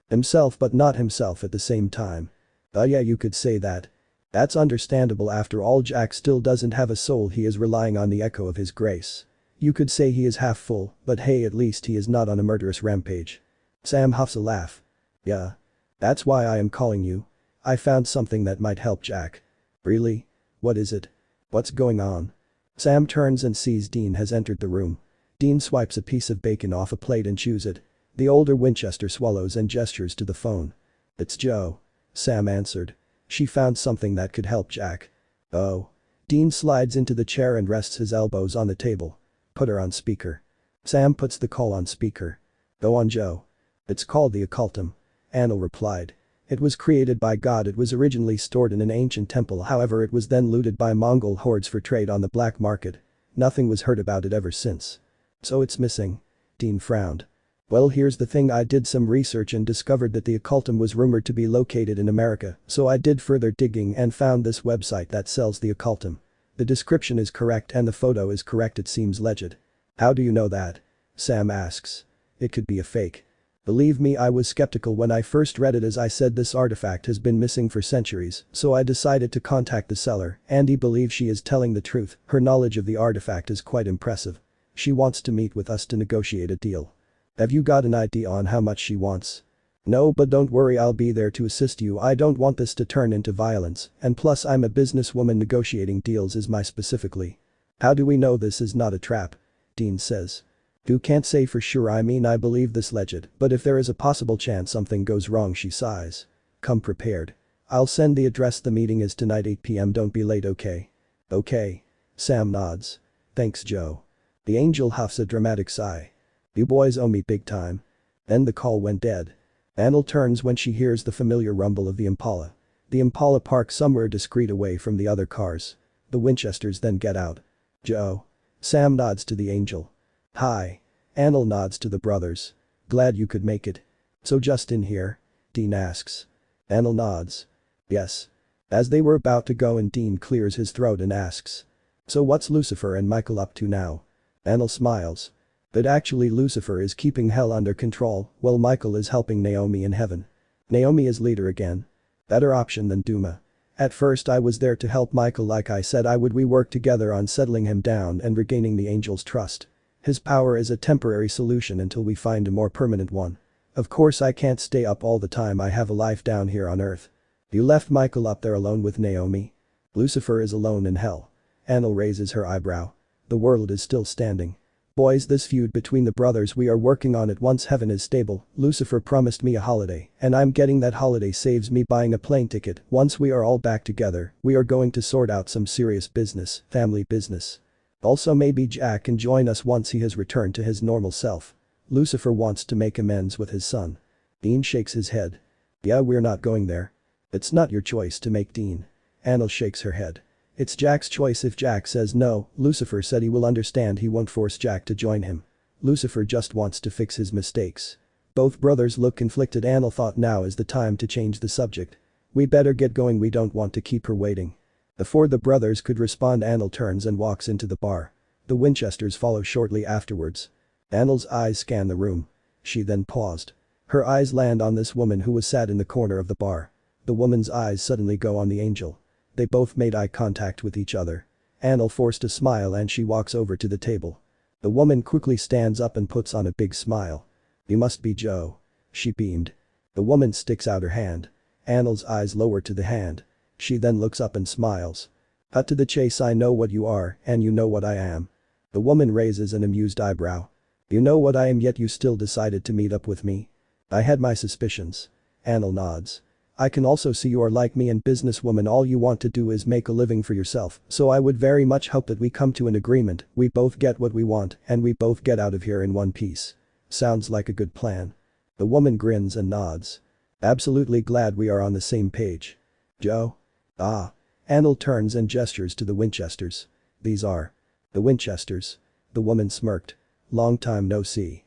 himself but not himself at the same time. Yeah you could say that. That's understandable after all Jack still doesn't have a soul he is relying on the echo of his grace. You could say he is half full, but hey at least he is not on a murderous rampage. Sam huffs a laugh. Yeah. That's why I am calling you. I found something that might help Jack. Really? What is it? What's going on? Sam turns and sees Dean has entered the room. Dean swipes a piece of bacon off a plate and chews it. The older Winchester swallows and gestures to the phone. It's Joe. Sam answered. She found something that could help Jack. Oh. Dean slides into the chair and rests his elbows on the table. Put her on speaker. Sam puts the call on speaker. Go on Joe. It's called the occultum. Anil replied. It was created by God. It was originally stored in an ancient temple, however it was then looted by Mongol hordes for trade on the black market. Nothing was heard about it ever since. So it's missing. Dean frowned. Well here's the thing, I did some research and discovered that the occultum was rumored to be located in America, so I did further digging and found this website that sells the occultum. The description is correct and the photo is correct, it seems legit. How do you know that? Sam asks. It could be a fake. Believe me, I was skeptical when I first read it. As I said, this artifact has been missing for centuries, so I decided to contact the seller. Andy believes she is telling the truth, her knowledge of the artifact is quite impressive. She wants to meet with us to negotiate a deal. Have you got an idea on how much she wants? No, but don't worry, I'll be there to assist you. I don't want this to turn into violence, and plus I'm a businesswoman, negotiating deals is my specifically. How do we know this is not a trap? Dean says. You can't say for sure, I mean I believe this legend, but if there is a possible chance something goes wrong, she sighs. Come prepared. I'll send the address. The meeting is tonight 8 p.m. Don't be late, okay? Okay. Sam nods. Thanks Joe. The angel huffs a dramatic sigh. You boys owe me big time. Then the call went dead. Anil turns when she hears the familiar rumble of the Impala. The Impala parks somewhere discreet away from the other cars. The Winchesters then get out. Joe. Sam nods to the angel. Hi. Anil nods to the brothers. Glad you could make it. So just in here? Dean asks. Anil nods. Yes. As they were about to go in, Dean clears his throat and asks. So what's Lucifer and Michael up to now? Anil smiles. But actually Lucifer is keeping hell under control, while Michael is helping Naomi in heaven. Naomi is leader again. Better option than Duma. At first I was there to help Michael, like I said I would. We worked together on settling him down and regaining the angel's trust. His power is a temporary solution until we find a more permanent one. Of course I can't stay up all the time, I have a life down here on earth. You left Michael up there alone with Naomi? Lucifer is alone in hell. Anil raises her eyebrow. The world is still standing. Boys, this feud between the brothers, we are working on it. Once heaven is stable, Lucifer promised me a holiday, and I'm getting that holiday saves me buying a plane ticket. Once we are all back together, we are going to sort out some serious business, family business. Also maybe Jack can join us once he has returned to his normal self. Lucifer wants to make amends with his son. Dean shakes his head. Yeah, we're not going there. It's not your choice to make, Dean. Anil shakes her head. It's Jack's choice. If Jack says no, Lucifer said he will understand, he won't force Jack to join him. Lucifer just wants to fix his mistakes. Both brothers look conflicted. Anil thought now is the time to change the subject. We better get going, we don't want to keep her waiting. Before the brothers could respond, Anil turns and walks into the bar. The Winchesters follow shortly afterwards. Anil's eyes scan the room. She then paused. Her eyes land on this woman who was sat in the corner of the bar. The woman's eyes suddenly go on the angel. They both made eye contact with each other. Annel forced a smile and she walks over to the table. The woman quickly stands up and puts on a big smile. "You must be Joe." She beamed. The woman sticks out her hand. Annel's eyes lower to the hand. She then looks up and smiles. "Cut to the chase, I know what you are and you know what I am." The woman raises an amused eyebrow. "You know what I am yet you still decided to meet up with me?" "I had my suspicions." Annel nods. "I can also see you are like me and businesswoman, all you want to do is make a living for yourself, so I would very much hope that we come to an agreement, we both get what we want and we both get out of here in one piece." "Sounds like a good plan." The woman grins and nods. "Absolutely glad we are on the same page." "Joe?" "Ah." Annel turns and gestures to the Winchesters. "These are the Winchesters." The woman smirked. "Long time no see."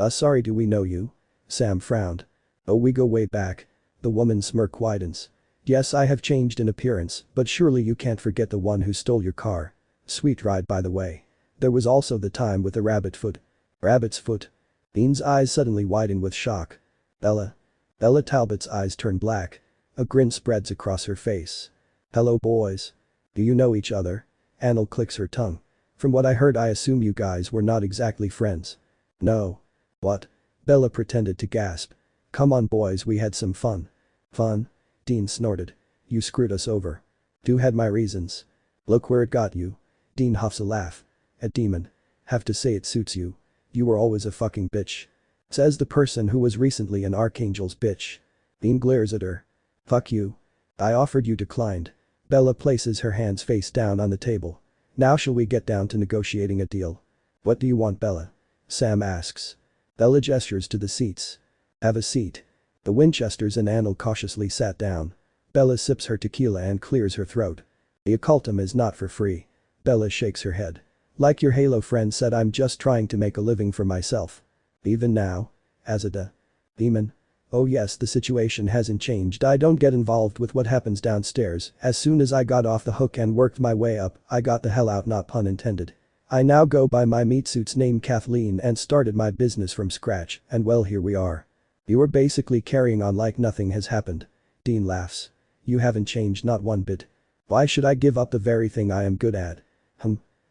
Sorry, do we know you?" Sam frowned. "Oh, we go way back." The woman's smirk widens. "Yes, I have changed in appearance, but surely you can't forget the one who stole your car. Sweet ride, by the way. There was also the time with the rabbit foot." "Rabbit's foot?" Bean's eyes suddenly widen with shock. "Bella?" Bella Talbot's eyes turn black. A grin spreads across her face. "Hello, boys. Do you know each other?" Annel clicks her tongue. "From what I heard, I assume you guys were not exactly friends." "No." "What?" Bella pretended to gasp. "Come on, boys, we had some fun." "Fun?" Dean snorted. "You screwed us over." "Do had my reasons." "Look where it got you." Dean huffs a laugh. "A demon. Have to say it suits you. You were always a fucking bitch." Says the person who was recently an Archangel's bitch. Dean glares at her. "Fuck you. I offered, you declined." Bella places her hands face down on the table. "Now shall we get down to negotiating a deal?" "What do you want, Bella?" Sam asks. Bella gestures to the seats. "Have a seat." The Winchesters and Annel cautiously sat down. Bella sips her tequila and clears her throat. "The occultum is not for free." Bella shakes her head. "Like your Halo friend said, I'm just trying to make a living for myself." "Even now? As a demon?" "Oh yes, the situation hasn't changed. I don't get involved with what happens downstairs. As soon as I got off the hook and worked my way up, I got the hell out, not pun intended. I now go by my meat suit's name Kathleen and started my business from scratch, and well, here we are." "You are basically carrying on like nothing has happened." Dean laughs. "You haven't changed, not one bit." "Why should I give up the very thing I am good at?"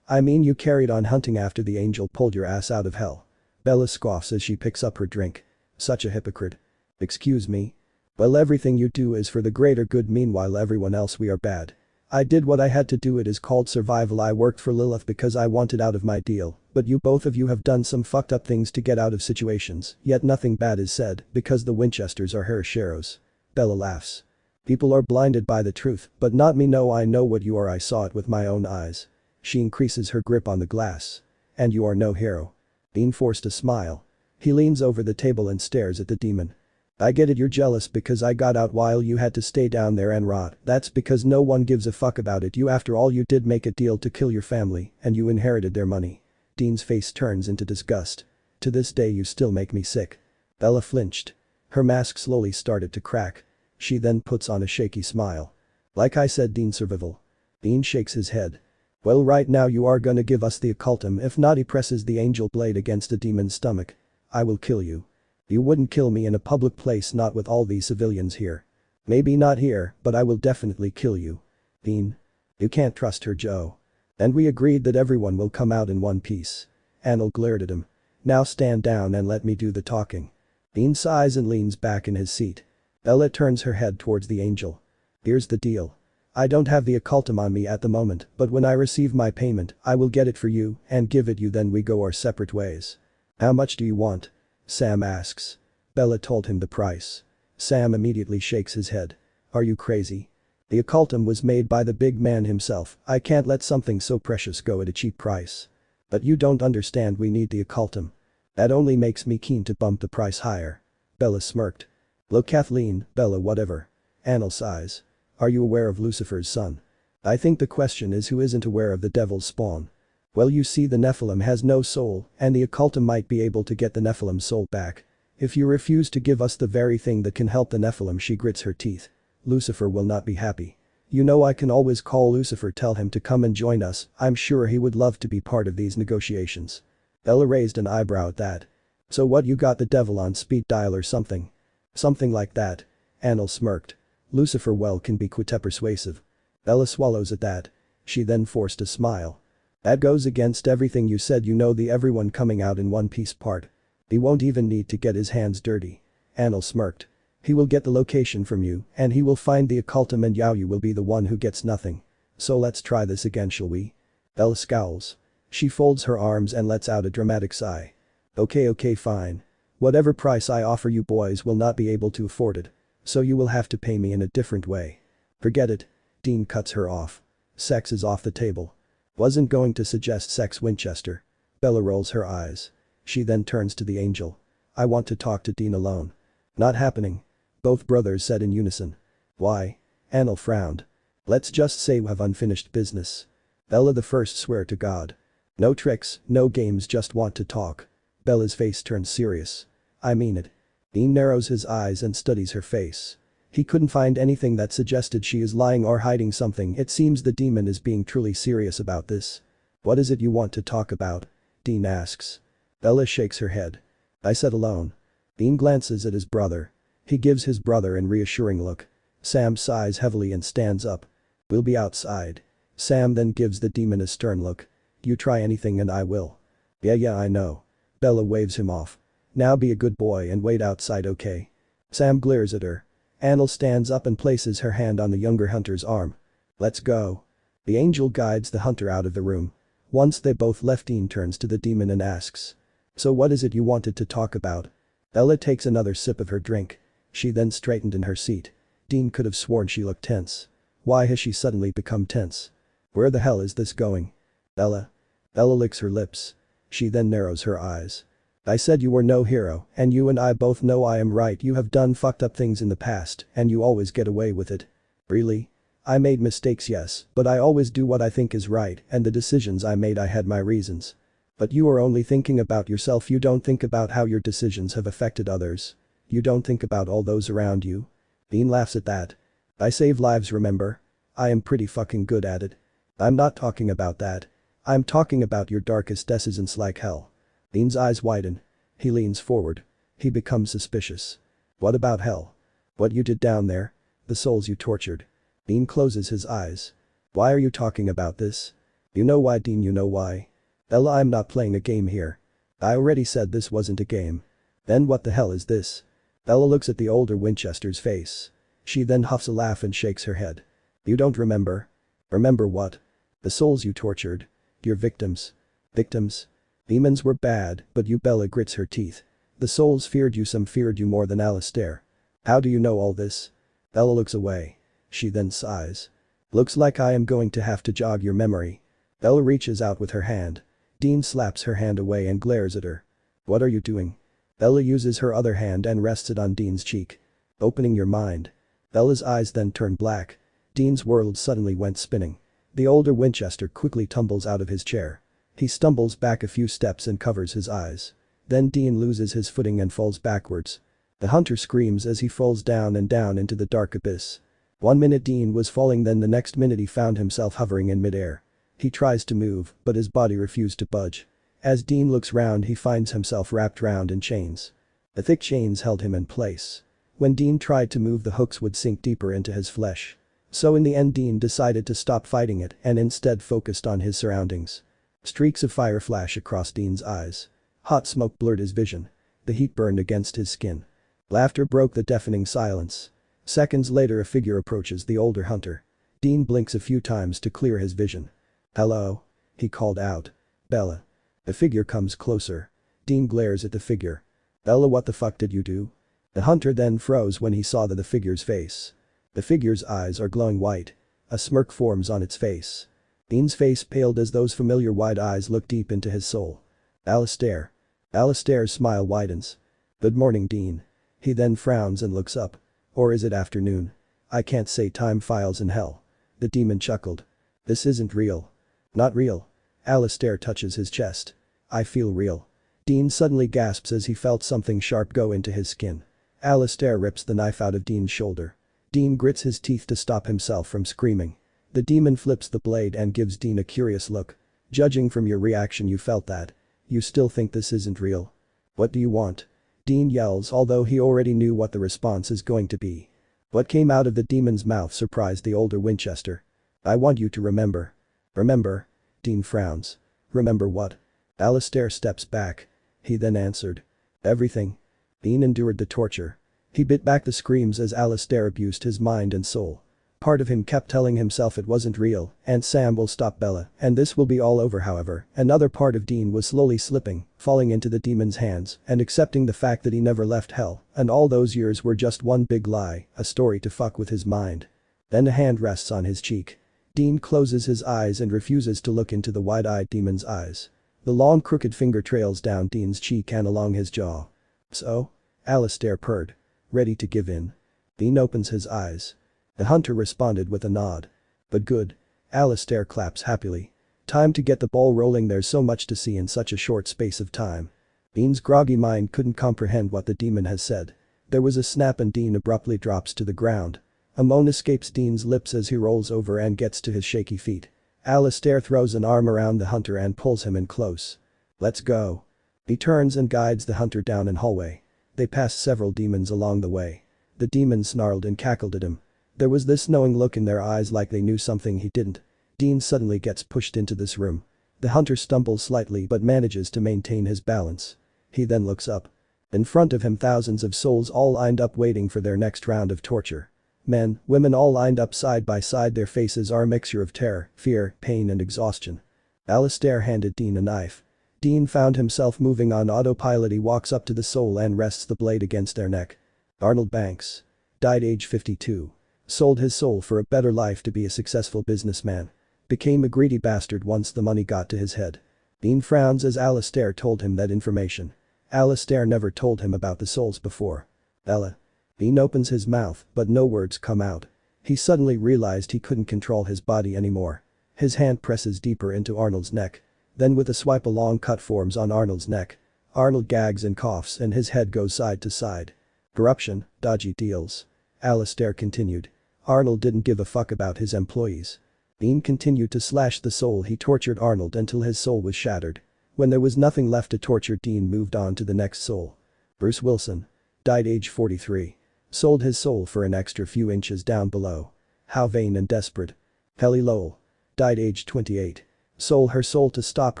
"I mean, you carried on hunting after the angel pulled your ass out of hell." Bella scoffs as she picks up her drink. "Such a hypocrite." "Excuse me?" "Well, everything you do is for the greater good, meanwhile everyone else, we are bad." "I did what I had to do, it is called survival. I worked for Lilith because I wanted out of my deal, but you both of you have done some fucked up things to get out of situations, yet nothing bad is said because the Winchesters are heresheros." Bella laughs. "People are blinded by the truth, but not me. No, I know what you are, I saw it with my own eyes." She increases her grip on the glass. "And you are no hero." Dean forced a smile. He leans over the table and stares at the demon. "I get it, you're jealous because I got out while you had to stay down there and rot. That's because no one gives a fuck about it. You, after all, you did make a deal to kill your family and you inherited their money." Dean's face turns into disgust. "To this day you still make me sick." Bella flinched. Her mask slowly started to crack. She then puts on a shaky smile. "Like I said, Dean, survival." Dean shakes his head. "Well, right now you are gonna give us the occultum, if not," he presses the angel blade against the demon's stomach. "I will kill you." "You wouldn't kill me in a public place, not with all these civilians here." "Maybe not here, but I will definitely kill you." "Dean. You can't trust her, Joe." "And we agreed that everyone will come out in one piece." Annel glared at him. "Now stand down and let me do the talking." Dean sighs and leans back in his seat. Bella turns her head towards the angel. "Here's the deal. I don't have the occultum on me at the moment, but when I receive my payment, I will get it for you and give it you, then we go our separate ways." "How much do you want?" Sam asks. Bella told him the price. Sam immediately shakes his head. "Are you crazy? The occultum was made by the big man himself. I can't let something so precious go at a cheap price." "But you don't understand, we need the occultum." "That only makes me keen to bump the price higher." Bella smirked. "Look, Kathleen, Bella, whatever." Annel sighs. "Are you aware of Lucifer's son?" "I think the question is who isn't aware of the devil's spawn." "Well, you see, the Nephilim has no soul and the occultum might be able to get the Nephilim's soul back. If you refuse to give us the very thing that can help the Nephilim," she grits her teeth, "Lucifer will not be happy. You know, I can always call Lucifer, tell him to come and join us. I'm sure he would love to be part of these negotiations." Bella raised an eyebrow at that. "So what, you got the devil on speed dial or something?" "Something like that." Annel smirked. Lucifer well can be quite persuasive. Ella swallows at that. She then forced a smile. That goes against everything you said, you know, the everyone coming out in one piece part. He won't even need to get his hands dirty. Anil smirked. He will get the location from you and he will find the occultum and Yao Yu will be the one who gets nothing. So let's try this again, shall we? Ella scowls. She folds her arms and lets out a dramatic sigh. Okay, fine. Whatever price I offer you boys will not be able to afford it. So you will have to pay me in a different way. Forget it. Dean cuts her off. Sex is off the table. Wasn't going to suggest sex, Winchester. Bella rolls her eyes. She then turns to the angel. I want to talk to Dean alone. Not happening. Both brothers said in unison. Why? Anil frowned. Let's just say we have unfinished business. Bella the first swear to God. No tricks, no games, just want to talk. Bella's face turns serious. I mean it. Dean narrows his eyes and studies her face. He couldn't find anything that suggested she is lying or hiding something. It seems the demon is being truly serious about this. What is it you want to talk about? Dean asks. Bella shakes her head. I said alone. Dean glances at his brother. He gives his brother an reassuring look. Sam sighs heavily and stands up. We'll be outside. Sam then gives the demon a stern look. You try anything and I will. Yeah, I know. Bella waves him off. Now be a good boy and wait outside, okay? Sam glares at her. Anil stands up and places her hand on the younger hunter's arm. Let's go. The angel guides the hunter out of the room. Once they both left, Dean turns to the demon and asks. So what is it you wanted to talk about? Ella takes another sip of her drink. She then straightened in her seat. Dean could have sworn she looked tense. Why has she suddenly become tense? Where the hell is this going? Ella licks her lips. She then narrows her eyes. I said you were no hero, and you and I both know I am right. You have done fucked up things in the past, and you always get away with it. Really? I made mistakes, yes, but I always do what I think is right, and the decisions I made, I had my reasons. But you are only thinking about yourself. You don't think about how your decisions have affected others. You don't think about all those around you. Dean laughs at that. I save lives, remember? I am pretty fucking good at it. I'm not talking about that. I'm talking about your darkest decisions like hell. Dean's eyes widen. He leans forward. He becomes suspicious. What about hell? What you did down there? The souls you tortured. Dean closes his eyes. Why are you talking about this? You know why, Dean, you know why. Ella, I'm not playing a game here. I already said this wasn't a game. Then what the hell is this? Ella looks at the older Winchester's face. She then huffs a laugh and shakes her head. You don't remember? Remember what? The souls you tortured. Your victims. Victims? Demons were bad, but you, Bella grits her teeth. The souls feared you, some feared you more than Alistair. How do you know all this? Ella looks away. She then sighs. Looks like I am going to have to jog your memory. Ella reaches out with her hand. Dean slaps her hand away and glares at her. What are you doing? Ella uses her other hand and rests it on Dean's cheek. Opening your mind. Ella's eyes then turn black. Dean's world suddenly went spinning. The older Winchester quickly tumbles out of his chair. He stumbles back a few steps and covers his eyes. Then Dean loses his footing and falls backwards. The hunter screams as he falls down and down into the dark abyss. 1 minute Dean was falling, then the next minute he found himself hovering in midair. He tries to move, but his body refused to budge. As Dean looks round, he finds himself wrapped round in chains. The thick chains held him in place. When Dean tried to move, the hooks would sink deeper into his flesh. So in the end, Dean decided to stop fighting it and instead focused on his surroundings. Streaks of fire flash across Dean's eyes. Hot smoke blurred his vision. The heat burned against his skin. Laughter broke the deafening silence. Seconds later, a figure approaches the older hunter. Dean blinks a few times to clear his vision. Hello? He called out. Bella. The figure comes closer. Dean glares at the figure. Bella, what the fuck did you do? The hunter then froze when he saw the figure's face. The figure's eyes are glowing white. A smirk forms on its face. Dean's face paled as those familiar wide eyes look deep into his soul. Alistair. Alistair's smile widens. Good morning, Dean. He then frowns and looks up. Or is it afternoon? I can't say, time files in hell. The demon chuckled. This isn't real. Not real. Alistair touches his chest. I feel real. Dean suddenly gasps as he felt something sharp go into his skin. Alistair rips the knife out of Dean's shoulder. Dean grits his teeth to stop himself from screaming. The demon flips the blade and gives Dean a curious look. Judging from your reaction, you felt that. You still think this isn't real? What do you want? Dean yells, although he already knew what the response is going to be. What came out of the demon's mouth surprised the older Winchester. "I want you to remember." "Remember?" Dean frowns. "Remember what?" Alistair steps back. He then answered. "Everything." Dean endured the torture. He bit back the screams as Alistair abused his mind and soul. Part of him kept telling himself it wasn't real, and Sam will stop Bella, and this will be all over. However, another part of Dean was slowly slipping, falling into the demon's hands, and accepting the fact that he never left hell, and all those years were just one big lie, a story to fuck with his mind. Then a hand rests on his cheek. Dean closes his eyes and refuses to look into the wide-eyed demon's eyes. The long crooked finger trails down Dean's cheek and along his jaw. "So?" Alistair purred. "Ready to give in?" Dean opens his eyes. The hunter responded with a nod. "But good." Alistair claps happily. "Time to get the ball rolling, there's so much to see in such a short space of time." Dean's groggy mind couldn't comprehend what the demon has said. There was a snap and Dean abruptly drops to the ground. A moan escapes Dean's lips as he rolls over and gets to his shaky feet. Alistair throws an arm around the hunter and pulls him in close. "Let's go." He turns and guides the hunter down an hallway. They pass several demons along the way. The demons snarled and cackled at him. There was this knowing look in their eyes like they knew something he didn't. Dean suddenly gets pushed into this room. The hunter stumbles slightly but manages to maintain his balance. He then looks up. In front of him thousands of souls all lined up waiting for their next round of torture. Men, women all lined up side by side, their faces are a mixture of terror, fear, pain and exhaustion. Alistair handed Dean a knife. Dean found himself moving on autopilot. He walks up to the soul and rests the blade against their neck. Arnold Banks. Died age 52. Sold his soul for a better life to be a successful businessman. Became a greedy bastard once the money got to his head. Dean frowns as Alistair told him that information. Alistair never told him about the souls before. "Ella." Dean opens his mouth, but no words come out. He suddenly realized he couldn't control his body anymore. His hand presses deeper into Arnold's neck. Then with a swipe a long cut forms on Arnold's neck. Arnold gags and coughs and his head goes side to side. "Corruption, dodgy deals." Alistair continued. Arnold didn't give a fuck about his employees. Dean continued to slash the soul. He tortured Arnold until his soul was shattered. When there was nothing left to torture, Dean moved on to the next soul. Bruce Wilson. Died age 43. Sold his soul for an extra few inches down below. How vain and desperate. Kelly Lowell. Died age 28. Sold her soul to stop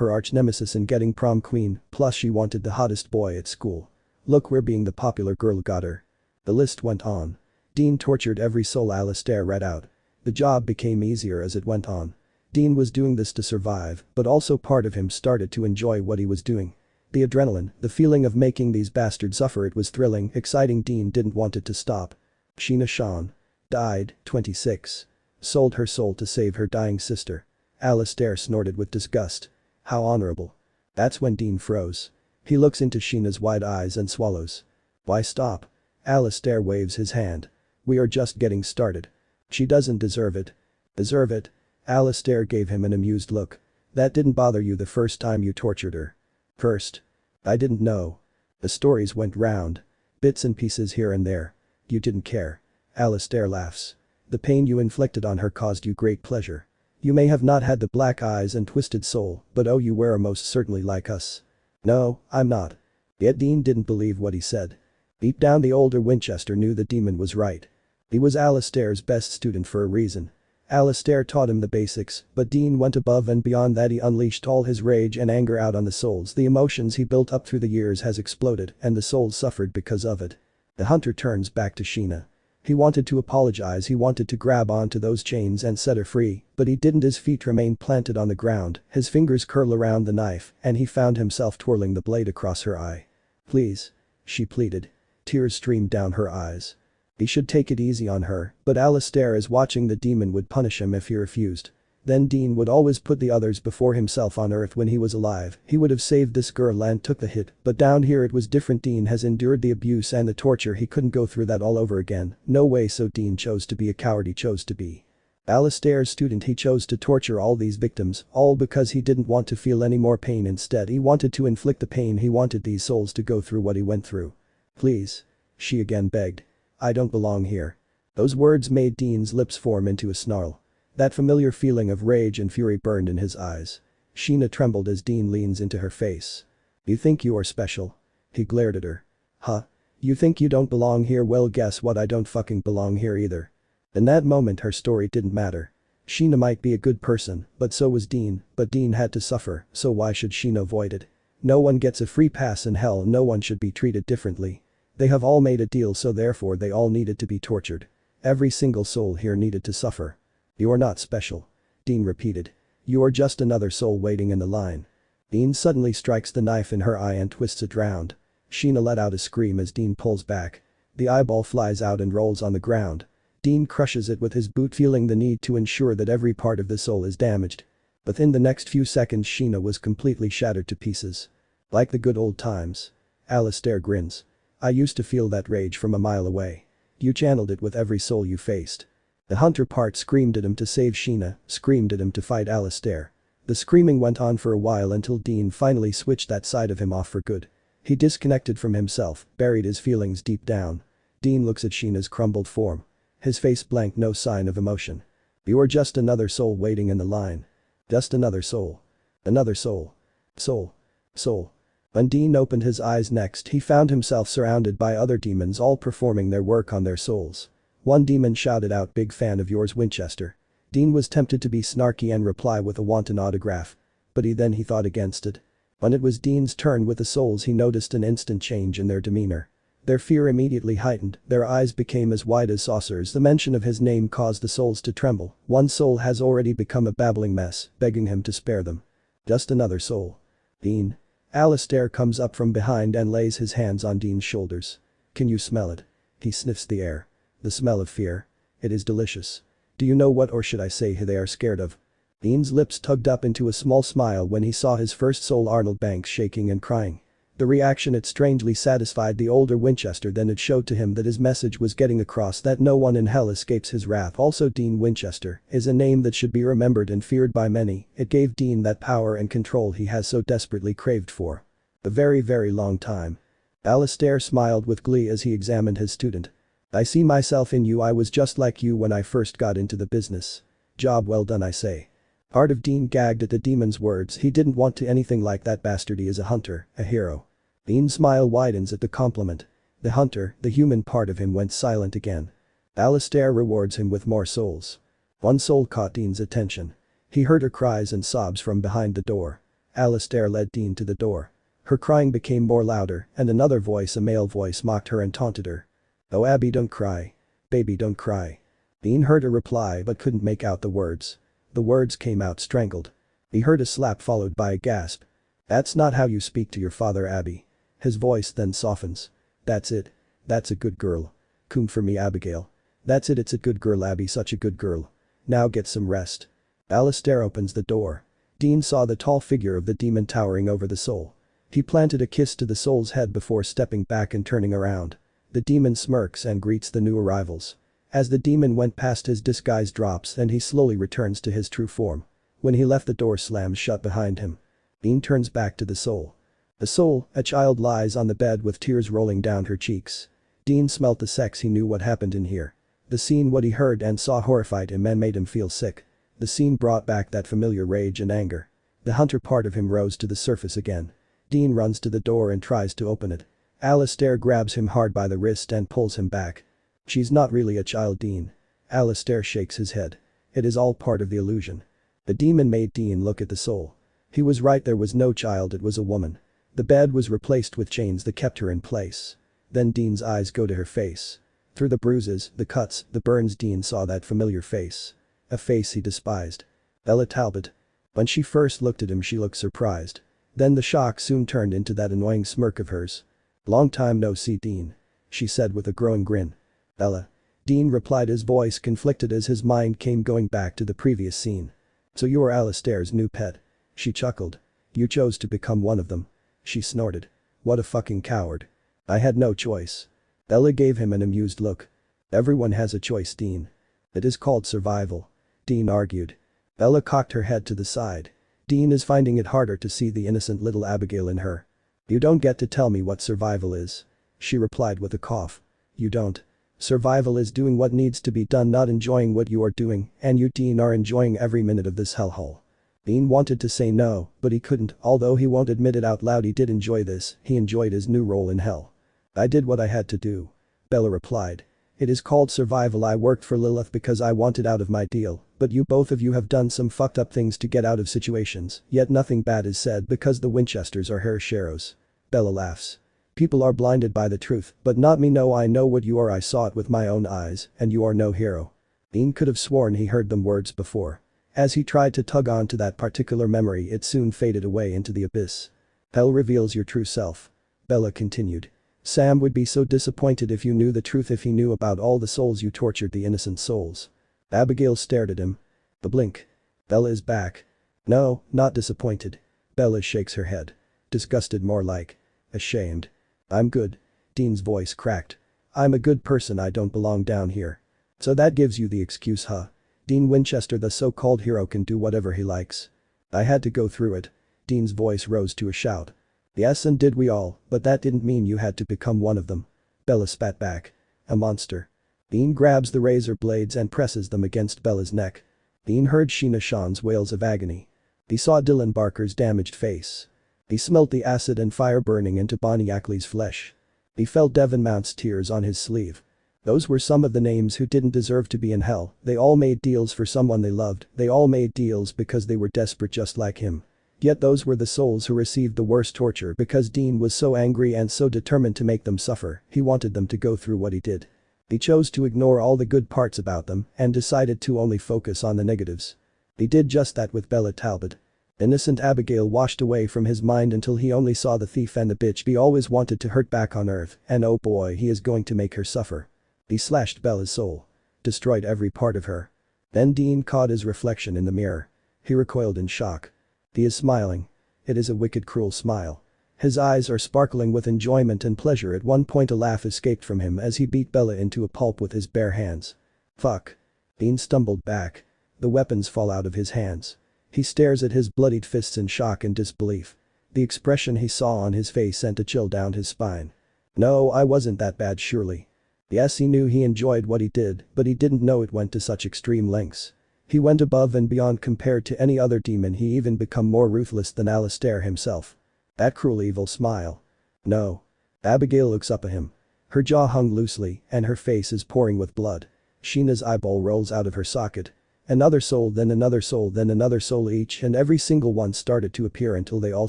her arch-nemesis in getting prom queen, plus she wanted the hottest boy at school. Look where being the popular girl got her. The list went on. Dean tortured every soul Alistair read out. The job became easier as it went on. Dean was doing this to survive, but also part of him started to enjoy what he was doing. The adrenaline, the feeling of making these bastards suffer, it was thrilling, exciting. Dean didn't want it to stop. Sheena Shawn. Died, 26. Sold her soul to save her dying sister. Alistair snorted with disgust. How honorable. That's when Dean froze. He looks into Sheena's wide eyes and swallows. Why stop? Alistair waves his hand. We are just getting started. She doesn't deserve it. Deserve it? Alistair gave him an amused look. That didn't bother you the first time you tortured her? First. I didn't know. The stories went round. Bits and pieces here and there. You didn't care. Alistair laughs. The pain you inflicted on her caused you great pleasure. You may have not had the black eyes and twisted soul, but oh, you were most certainly like us. No, I'm not. Yet Dean didn't believe what he said. Deep down the older Winchester knew the demon was right. He was Alistair's best student for a reason. Alistair taught him the basics, but Dean went above and beyond that. He unleashed all his rage and anger out on the souls. The emotions he built up through the years has exploded, and the souls suffered because of it. The hunter turns back to Sheena. He wanted to apologize, he wanted to grab onto those chains and set her free, but he didn't. His feet remained planted on the ground, his fingers curl around the knife, and he found himself twirling the blade across her eye. "Please," she pleaded. Tears streamed down her eyes. He should take it easy on her, but Alistair is watching. The demon would punish him if he refused. Then Dean would always put the others before himself. On Earth when he was alive, he would have saved this girl and took the hit, but down here it was different. Dean has endured the abuse and the torture. He couldn't go through that all over again, no way. So Dean chose to be a coward. He chose to be Alistair's student. He chose to torture all these victims, all because he didn't want to feel any more pain. Instead, he wanted to inflict the pain. He wanted these souls to go through what he went through. "Please," she again begged. "I don't belong here." Those words made Dean's lips form into a snarl. That familiar feeling of rage and fury burned in his eyes. Sheena trembled as Dean leans into her face. "You think you are special?" He glared at her. "Huh? You think you don't belong here? Well, guess what, I don't fucking belong here either. In that moment her story didn't matter. Sheena might be a good person, but so was Dean, but Dean had to suffer, so why should Sheena avoid it? No one gets a free pass in hell, no one should be treated differently. They have all made a deal, so therefore they all needed to be tortured. Every single soul here needed to suffer. You're not special. Dean repeated. You are just another soul waiting in the line. Dean suddenly strikes the knife in her eye and twists it round. Sheena let out a scream as Dean pulls back. The eyeball flies out and rolls on the ground. Dean crushes it with his boot, feeling the need to ensure that every part of the soul is damaged. But in the next few seconds Sheena was completely shattered to pieces. Like the good old times. Alistair grins. I used to feel that rage from a mile away. You channeled it with every soul you faced. The hunter part screamed at him to save Sheena, screamed at him to fight Alistair. The screaming went on for a while until Dean finally switched that side of him off for good. He disconnected from himself, buried his feelings deep down. Dean looks at Sheena's crumbled form. His face blank, no sign of emotion. You are just another soul waiting in the line. Just another soul. Another soul. Soul. Soul. When Dean opened his eyes next, he found himself surrounded by other demons, all performing their work on their souls. One demon shouted out, "Big fan of yours, Winchester." Dean was tempted to be snarky and reply with a wanton autograph. But he thought against it. When it was Dean's turn with the souls, he noticed an instant change in their demeanor. Their fear immediately heightened, their eyes became as wide as saucers. The mention of his name caused the souls to tremble. One soul has already become a babbling mess, begging him to spare them. Just another soul. Dean. Alistair comes up from behind and lays his hands on Dean's shoulders. Can you smell it? He sniffs the air. The smell of fear. It is delicious. Do you know what, or should I say who they are scared of? Dean's lips tugged up into a small smile when he saw his first soul, Arnold Banks, shaking and crying. The reaction, it strangely satisfied the older Winchester. Then it showed to him that his message was getting across, that no one in hell escapes his wrath. Also, Dean Winchester is a name that should be remembered and feared by many. It gave Dean that power and control he has so desperately craved for. A very, very long time. Alistair smiled with glee as he examined his student. I see myself in you. I was just like you when I first got into the business. Job well done, I say. Part of Dean gagged at the demon's words. He didn't want to anything like that bastard. He is a hunter, a hero. Dean's smile widens at the compliment. The hunter, the human part of him, went silent again. Alistair rewards him with more souls. One soul caught Dean's attention. He heard her cries and sobs from behind the door. Alistair led Dean to the door. Her crying became more louder, and another voice, a male voice, mocked her and taunted her. Oh, Abby, don't cry. Baby, don't cry. Dean heard her reply but couldn't make out the words. The words came out strangled. He heard a slap followed by a gasp. That's not how you speak to your father, Abby. His voice then softens. That's it. That's a good girl. Come for me, Abigail. That's it, it's a good girl, Abby, such a good girl. Now get some rest. Alistair opens the door. Dean saw the tall figure of the demon towering over the soul. He planted a kiss to the soul's head before stepping back and turning around. The demon smirks and greets the new arrivals. As the demon went past, his disguise drops and he slowly returns to his true form. When he left, the door slams shut behind him. Dean turns back to the soul. The soul, a child, lies on the bed with tears rolling down her cheeks. Dean smelt the sex. He knew what happened in here. The scene, what he heard and saw, horrified him and made him feel sick. The scene brought back that familiar rage and anger. The hunter part of him rose to the surface again. Dean runs to the door and tries to open it. Alistair grabs him hard by the wrist and pulls him back. She's not really a child, Dean. Alistair shakes his head. It is all part of the illusion. The demon made Dean look at the soul. He was right, there was no child, it was a woman. The bed was replaced with chains that kept her in place. Then Dean's eyes go to her face. Through the bruises, the cuts, the burns, Dean saw that familiar face. A face he despised. Ella Talbot. When she first looked at him, she looked surprised. Then the shock soon turned into that annoying smirk of hers. Long time no see, Dean. She said with a growing grin. Ella. Dean replied, his voice conflicted as his mind came going back to the previous scene. So you are Alistair's new pet. She chuckled. You chose to become one of them. She snorted. What a fucking coward. I had no choice. Ella gave him an amused look. Everyone has a choice, Dean. It is called survival. Dean argued. Ella cocked her head to the side. Dean is finding it harder to see the innocent little Abigail in her. You don't get to tell me what survival is. She replied with a cough. You don't. Survival is doing what needs to be done, not enjoying what you are doing, and you, Dean, are enjoying every minute of this hellhole. Dean wanted to say no, but he couldn't. Although he won't admit it out loud, he did enjoy this. He enjoyed his new role in hell. I did what I had to do. Bella replied. It is called survival. I worked for Lilith because I wanted out of my deal, but you both of you have done some fucked up things to get out of situations, yet nothing bad is said because the Winchesters are her sheroes. Bella laughs. People are blinded by the truth, but not me. No, I know what you are. I saw it with my own eyes, and you are no hero. Dean could have sworn he heard them words before. As he tried to tug on to that particular memory, it soon faded away into the abyss. Hell reveals your true self. Bella continued. Sam would be so disappointed if you knew the truth, if he knew about all the souls you tortured, the innocent souls. Abigail stared at him. The blink. Bella is back. No, not disappointed. Bella shakes her head. Disgusted, more like. Ashamed. I'm good. Dean's voice cracked. I'm a good person. I don't belong down here. So that gives you the excuse, huh? Dean Winchester, the so-called hero, can do whatever he likes. I had to go through it. Dean's voice rose to a shout. Yes, and did we all, but that didn't mean you had to become one of them. Bella spat back. A monster. Dean grabs the razor blades and presses them against Bella's neck. Dean heard Sheena Shawn's wails of agony. He saw Dylan Barker's damaged face. He smelt the acid and fire burning into Bonnie Ackley's flesh. He felt Devon Mount's tears on his sleeve. Those were some of the names who didn't deserve to be in hell. They all made deals for someone they loved. They all made deals because they were desperate, just like him. Yet those were the souls who received the worst torture because Dean was so angry and so determined to make them suffer. He wanted them to go through what he did. He chose to ignore all the good parts about them and decided to only focus on the negatives. He did just that with Bella Talbot. Innocent Abigail washed away from his mind until he only saw the thief and the bitch he always wanted to hurt back on Earth, and oh boy, he is going to make her suffer. He slashed Bella's soul. Destroyed every part of her. Then Dean caught his reflection in the mirror. He recoiled in shock. He is smiling. It is a wicked, cruel smile. His eyes are sparkling with enjoyment and pleasure. At one point a laugh escaped from him as he beat Bella into a pulp with his bare hands. Fuck. Dean stumbled back. The weapons fall out of his hands. He stares at his bloodied fists in shock and disbelief. The expression he saw on his face sent a chill down his spine. No, I wasn't that bad, surely. Yes, he knew he enjoyed what he did, but he didn't know it went to such extreme lengths. He went above and beyond compared to any other demon. He even become more ruthless than Alistair himself. That cruel evil smile. No. Abigail looks up at him. Her jaw hung loosely and her face is pouring with blood. Sheena's eyeball rolls out of her socket. Another soul, then another soul, then another soul, each and every single one started to appear until they all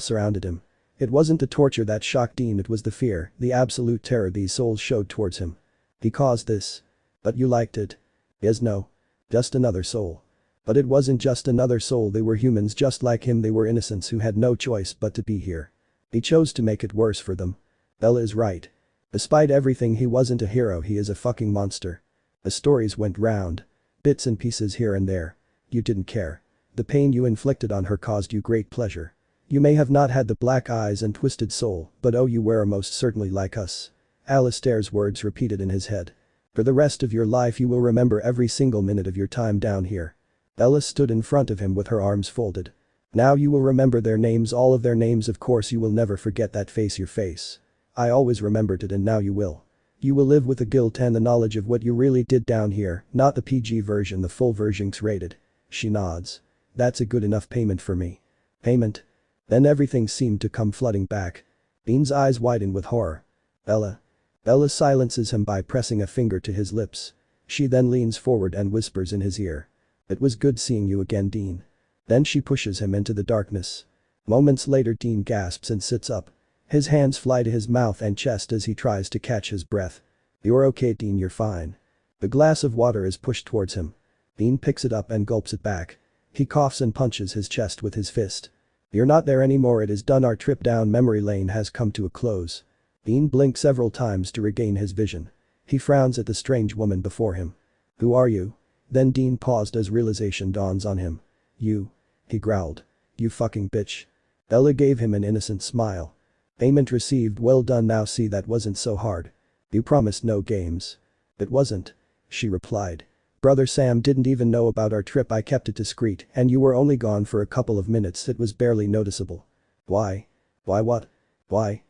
surrounded him. It wasn't the torture that shocked Dean, it was the fear, the absolute terror these souls showed towards him. He caused this. But you liked it. Yes, no. Just another soul. But it wasn't just another soul, they were humans just like him, they were innocents who had no choice but to be here. He chose to make it worse for them. Bella is right. Despite everything, he wasn't a hero, he is a fucking monster. The stories went round. Bits and pieces here and there. You didn't care. The pain you inflicted on her caused you great pleasure. You may have not had the black eyes and twisted soul, but oh, you were most certainly like us. Alistair's words repeated in his head. For the rest of your life you will remember every single minute of your time down here. Bella stood in front of him with her arms folded. Now you will remember their names, all of their names, of course you will never forget that face, your face. I always remembered it and now you will. You will live with the guilt and the knowledge of what you really did down here, not the PG version, the full version's rated. She nods. That's a good enough payment for me. Payment? Then everything seemed to come flooding back. Dean's eyes widened with horror. Bella. Bella silences him by pressing a finger to his lips. She then leans forward and whispers in his ear. It was good seeing you again, Dean. Then she pushes him into the darkness. Moments later Dean gasps and sits up. His hands fly to his mouth and chest as he tries to catch his breath. You're okay, Dean, you're fine. The glass of water is pushed towards him. Dean picks it up and gulps it back. He coughs and punches his chest with his fist. You're not there anymore, it is done, our trip down memory lane has come to a close. Dean blinks several times to regain his vision. He frowns at the strange woman before him. Who are you? Then Dean paused as realization dawns on him. You. He growled. You fucking bitch. Bella gave him an innocent smile. Payment received, well done, now see that wasn't so hard. You promised no games. It wasn't. She replied. Brother Sam didn't even know about our trip, I kept it discreet and you were only gone for a couple of minutes, it was barely noticeable. Why? Why what? Why?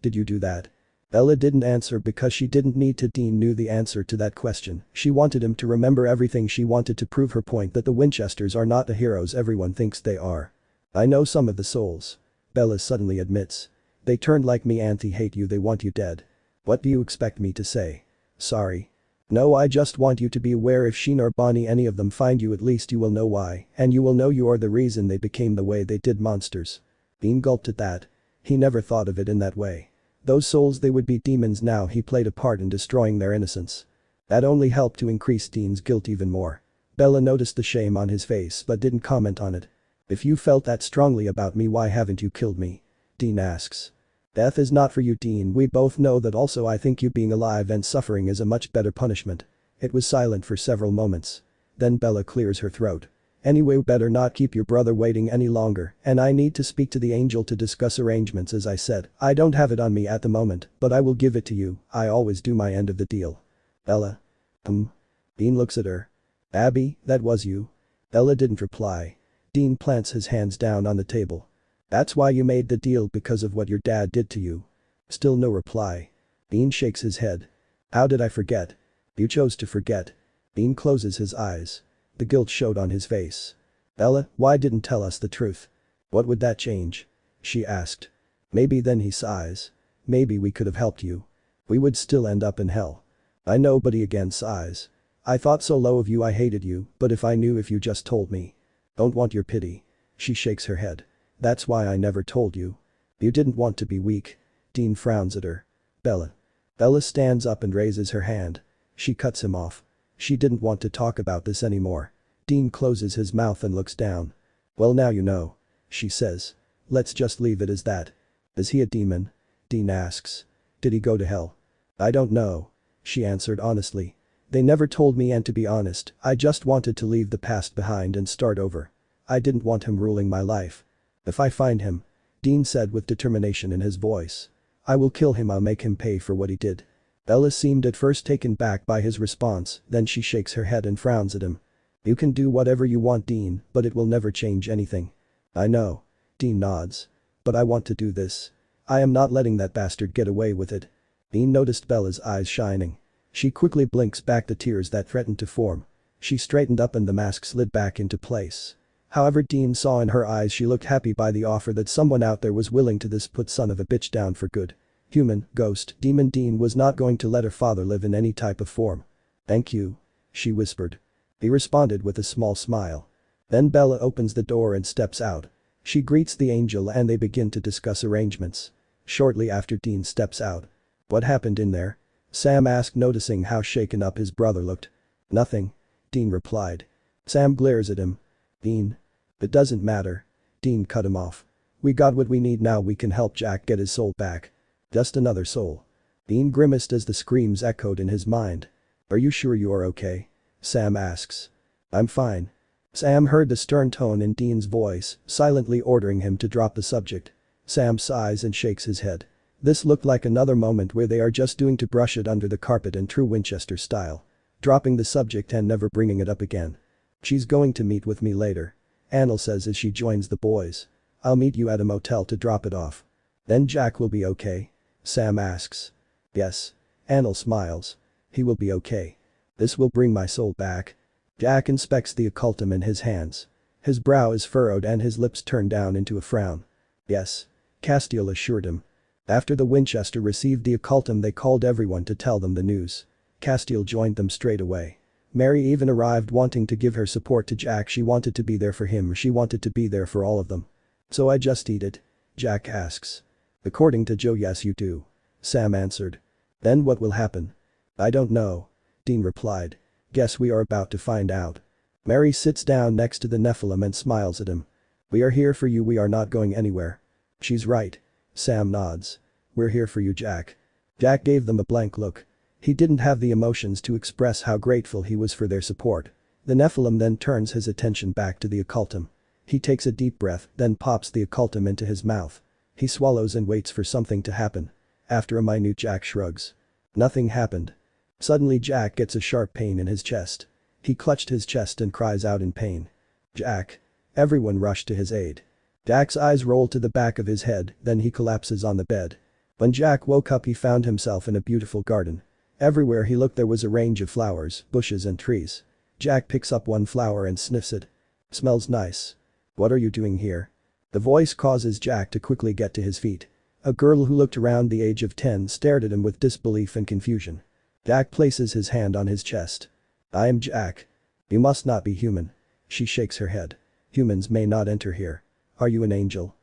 Did you do that? Bella didn't answer because she didn't need to. Dean knew the answer to that question. She wanted him to remember everything. She wanted to prove her point that the Winchesters are not the heroes everyone thinks they are. I know some of the souls. Bella suddenly admits. They turned like me and they hate you, they want you dead. What do you expect me to say? Sorry. No, I just want you to be aware if Sheen or Bonnie any of them find you, at least you will know why, and you will know you are the reason they became the way they did, monsters. Bean gulped at that. He never thought of it in that way. Those souls, they would be demons now. He played a part in destroying their innocence. That only helped to increase Dean's guilt even more. Bella noticed the shame on his face but didn't comment on it. If you felt that strongly about me, why haven't you killed me? Dean asks. Death is not for you, Dean, we both know that. Also I think you being alive and suffering is a much better punishment. It was silent for several moments. Then Bella clears her throat. Anyway, better not keep your brother waiting any longer, and I need to speak to the angel to discuss arrangements. As I said, I don't have it on me at the moment, but I will give it to you. I always do my end of the deal. Bella. Dean looks at her. Abby, that was you? Bella didn't reply. Dean plants his hands down on the table. That's why you made the deal, because of what your dad did to you? Still no reply. Dean shakes his head. How did I forget? You chose to forget. Dean closes his eyes. The guilt showed on his face. Bella, why didn't tell us the truth? What would that change? She asked. Maybe, then he sighs. Maybe we could have helped you. We would still end up in hell. I know, but he again sighs. I thought so low of you, I hated you, but if I knew, if you just told me. Don't want your pity. She shakes her head. That's why I never told you. You didn't want to be weak. Dean frowns at her. Bella. Bella stands up and raises her hand. She cuts him off. She didn't want to talk about this anymore. Dean closes his mouth and looks down. Well, now you know. She says. Let's just leave it as that. Is he a demon? Dean asks. Did he go to hell? I don't know. She answered honestly. They never told me, and to be honest, I just wanted to leave the past behind and start over. I didn't want him ruling my life. If I find him, Dean said with determination in his voice, I will kill him. I'll make him pay for what he did. Bella seemed at first taken back by his response, then she shakes her head and frowns at him. You can do whatever you want, Dean, but it will never change anything. I know. Dean nods. But I want to do this. I am not letting that bastard get away with it. Dean noticed Bella's eyes shining. She quickly blinks back the tears that threatened to form. She straightened up and the mask slid back into place. However, Dean saw in her eyes she looked happy by the offer that someone out there was willing to this put son of a bitch down for good. Human, ghost, demon. Dean was not going to let her father live in any type of form. Thank you. She whispered. He responded with a small smile. Then Bella opens the door and steps out. She greets the angel and they begin to discuss arrangements. Shortly after, Dean steps out. What happened in there? Sam asked, noticing how shaken up his brother looked. Nothing. Dean replied. Sam glares at him. Dean. It doesn't matter. Dean cut him off. We got what we need now. We can help Jack get his soul back. Just another soul. Dean grimaced as the screams echoed in his mind. Are you sure you are okay? Sam asks. I'm fine. Sam heard the stern tone in Dean's voice, silently ordering him to drop the subject. Sam sighs and shakes his head. This looked like another moment where they are just doing to brush it under the carpet in true Winchester style. Dropping the subject and never bringing it up again. She's going to meet with me later. Annel says as she joins the boys. I'll meet you at a motel to drop it off. Then Jack will be okay? Sam asks. Yes. Annel smiles. He will be okay. This will bring my soul back. Jack inspects the occultum in his hands. His brow is furrowed and his lips turn down into a frown. Yes. Castiel assured him. After the Winchester received the occultum, they called everyone to tell them the news. Castiel joined them straight away. Mary even arrived, wanting to give her support to Jack. She wanted to be there for him. She wanted to be there for all of them. So I just eat it? Jack asks. According to Joe, yes you do. Sam answered. Then what will happen? I don't know. Dean replied. Guess we are about to find out. Mary sits down next to the Nephilim and smiles at him. We are here for you, we are not going anywhere. She's right. Sam nods. We're here for you, Jack. Jack gave them a blank look. He didn't have the emotions to express how grateful he was for their support. The Nephilim then turns his attention back to the occultum. He takes a deep breath, then pops the occultum into his mouth. He swallows and waits for something to happen. After a minute, Jack shrugs. Nothing happened. Suddenly Jack gets a sharp pain in his chest. He clutched his chest and cries out in pain. Jack. Everyone rushed to his aid. Jack's eyes roll to the back of his head, then he collapses on the bed. When Jack woke up, he found himself in a beautiful garden. Everywhere he looked there was a range of flowers, bushes and trees. Jack picks up one flower and sniffs it. Smells nice. What are you doing here? The voice causes Jack to quickly get to his feet. A girl who looked around the age of 10 stared at him with disbelief and confusion. Jack places his hand on his chest. I am Jack. You must not be human. She shakes her head. Humans may not enter here. Are you an angel?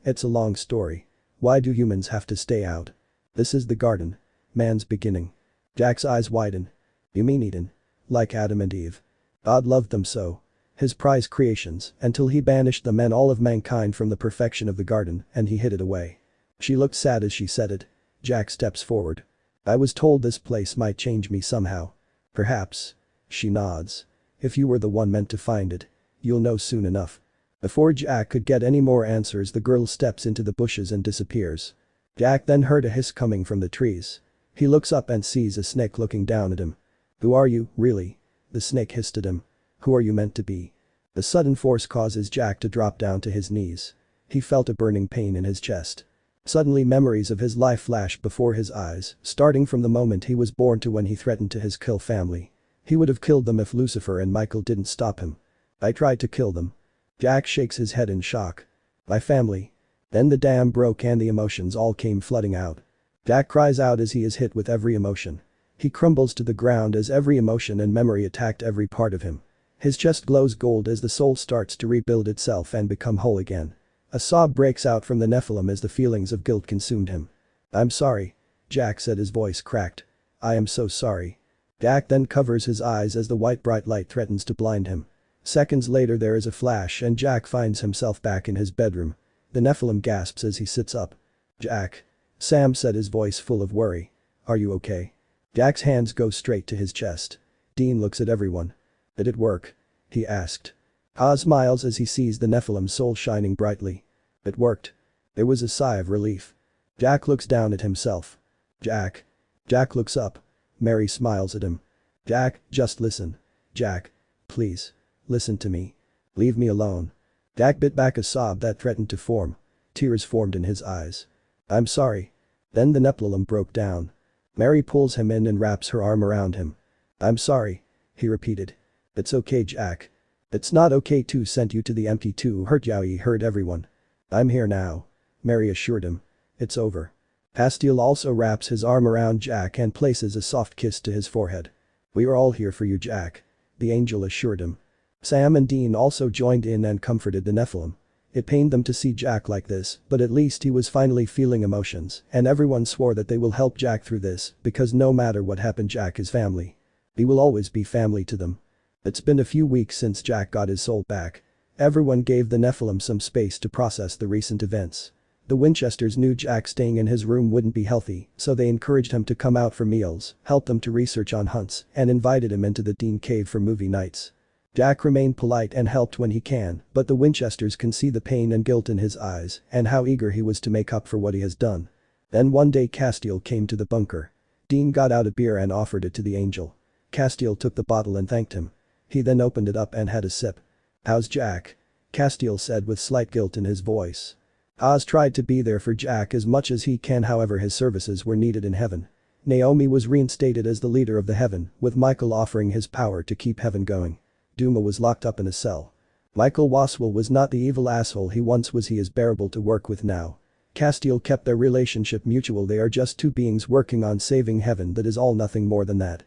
It's a long story. Why do humans have to stay out? This is the garden. Man's beginning. Jack's eyes widen. You mean Eden? Like Adam and Eve. God loved them so. His prized creations, until he banished them and all of mankind from the perfection of the garden, and he hid it away. She looked sad as she said it. Jack steps forward. I was told this place might change me somehow. Perhaps. She nods. If you were the one meant to find it. You'll know soon enough. Before Jack could get any more answers, the girl steps into the bushes and disappears. Jack then heard a hiss coming from the trees. He looks up and sees a snake looking down at him. Who are you, really? The snake hissed at him. Who are you meant to be? The sudden force causes Jack to drop down to his knees. He felt a burning pain in his chest. Suddenly memories of his life flashed before his eyes, starting from the moment he was born to when he threatened to his kill family. He would have killed them if Lucifer and Michael didn't stop him. I tried to kill them. Jack shakes his head in shock. My family. Then the dam broke and the emotions all came flooding out. Jack cries out as he is hit with every emotion. He crumbles to the ground as every emotion and memory attacked every part of him. His chest glows gold as the soul starts to rebuild itself and become whole again. A sob breaks out from the Nephilim as the feelings of guilt consumed him. I'm sorry. Jack said, his voice cracked. I am so sorry. Jack then covers his eyes as the white bright light threatens to blind him. Seconds later there is a flash and Jack finds himself back in his bedroom. The Nephilim gasps as he sits up. Jack. Sam said, his voice full of worry. Are you okay? Jack's hands go straight to his chest. Dean looks at everyone. Did it work? He asked. Oz smiles as he sees the Nephilim soul shining brightly. It worked. There was a sigh of relief. Jack looks down at himself. Jack. Jack looks up. Mary smiles at him. Jack, just listen. Jack. Please. Listen to me. Leave me alone. Jack bit back a sob that threatened to form. Tears formed in his eyes. I'm sorry. Then the Nephilim broke down. Mary pulls him in and wraps her arm around him. I'm sorry. He repeated. It's okay, Jack. It's not okay to send you to the empty to hurt you. He hurt everyone. I'm here now. Mary assured him. It's over. Pastiel also wraps his arm around Jack and places a soft kiss to his forehead. We are all here for you, Jack. The angel assured him. Sam and Dean also joined in and comforted the Nephilim. It pained them to see Jack like this, but at least he was finally feeling emotions, and everyone swore that they will help Jack through this, because no matter what happened, Jack is family. He will always be family to them. It's been a few weeks since Jack got his soul back. Everyone gave the Nephilim some space to process the recent events. The Winchesters knew Jack staying in his room wouldn't be healthy, so they encouraged him to come out for meals, helped them to research on hunts, and invited him into the Dean cave for movie nights. Jack remained polite and helped when he can, but the Winchesters can see the pain and guilt in his eyes and how eager he was to make up for what he has done. Then one day Castiel came to the bunker. Dean got out a beer and offered it to the angel. Castiel took the bottle and thanked him. He then opened it up and had a sip. How's Jack? Castiel said with slight guilt in his voice. Oz tried to be there for Jack as much as he can, however his services were needed in heaven. Naomi was reinstated as the leader of the heaven, with Michael offering his power to keep heaven going. Duma was locked up in a cell. Michael Waswell was not the evil asshole he once was. He is bearable to work with now. Castiel kept their relationship mutual. They are just two beings working on saving heaven, that is all, nothing more than that.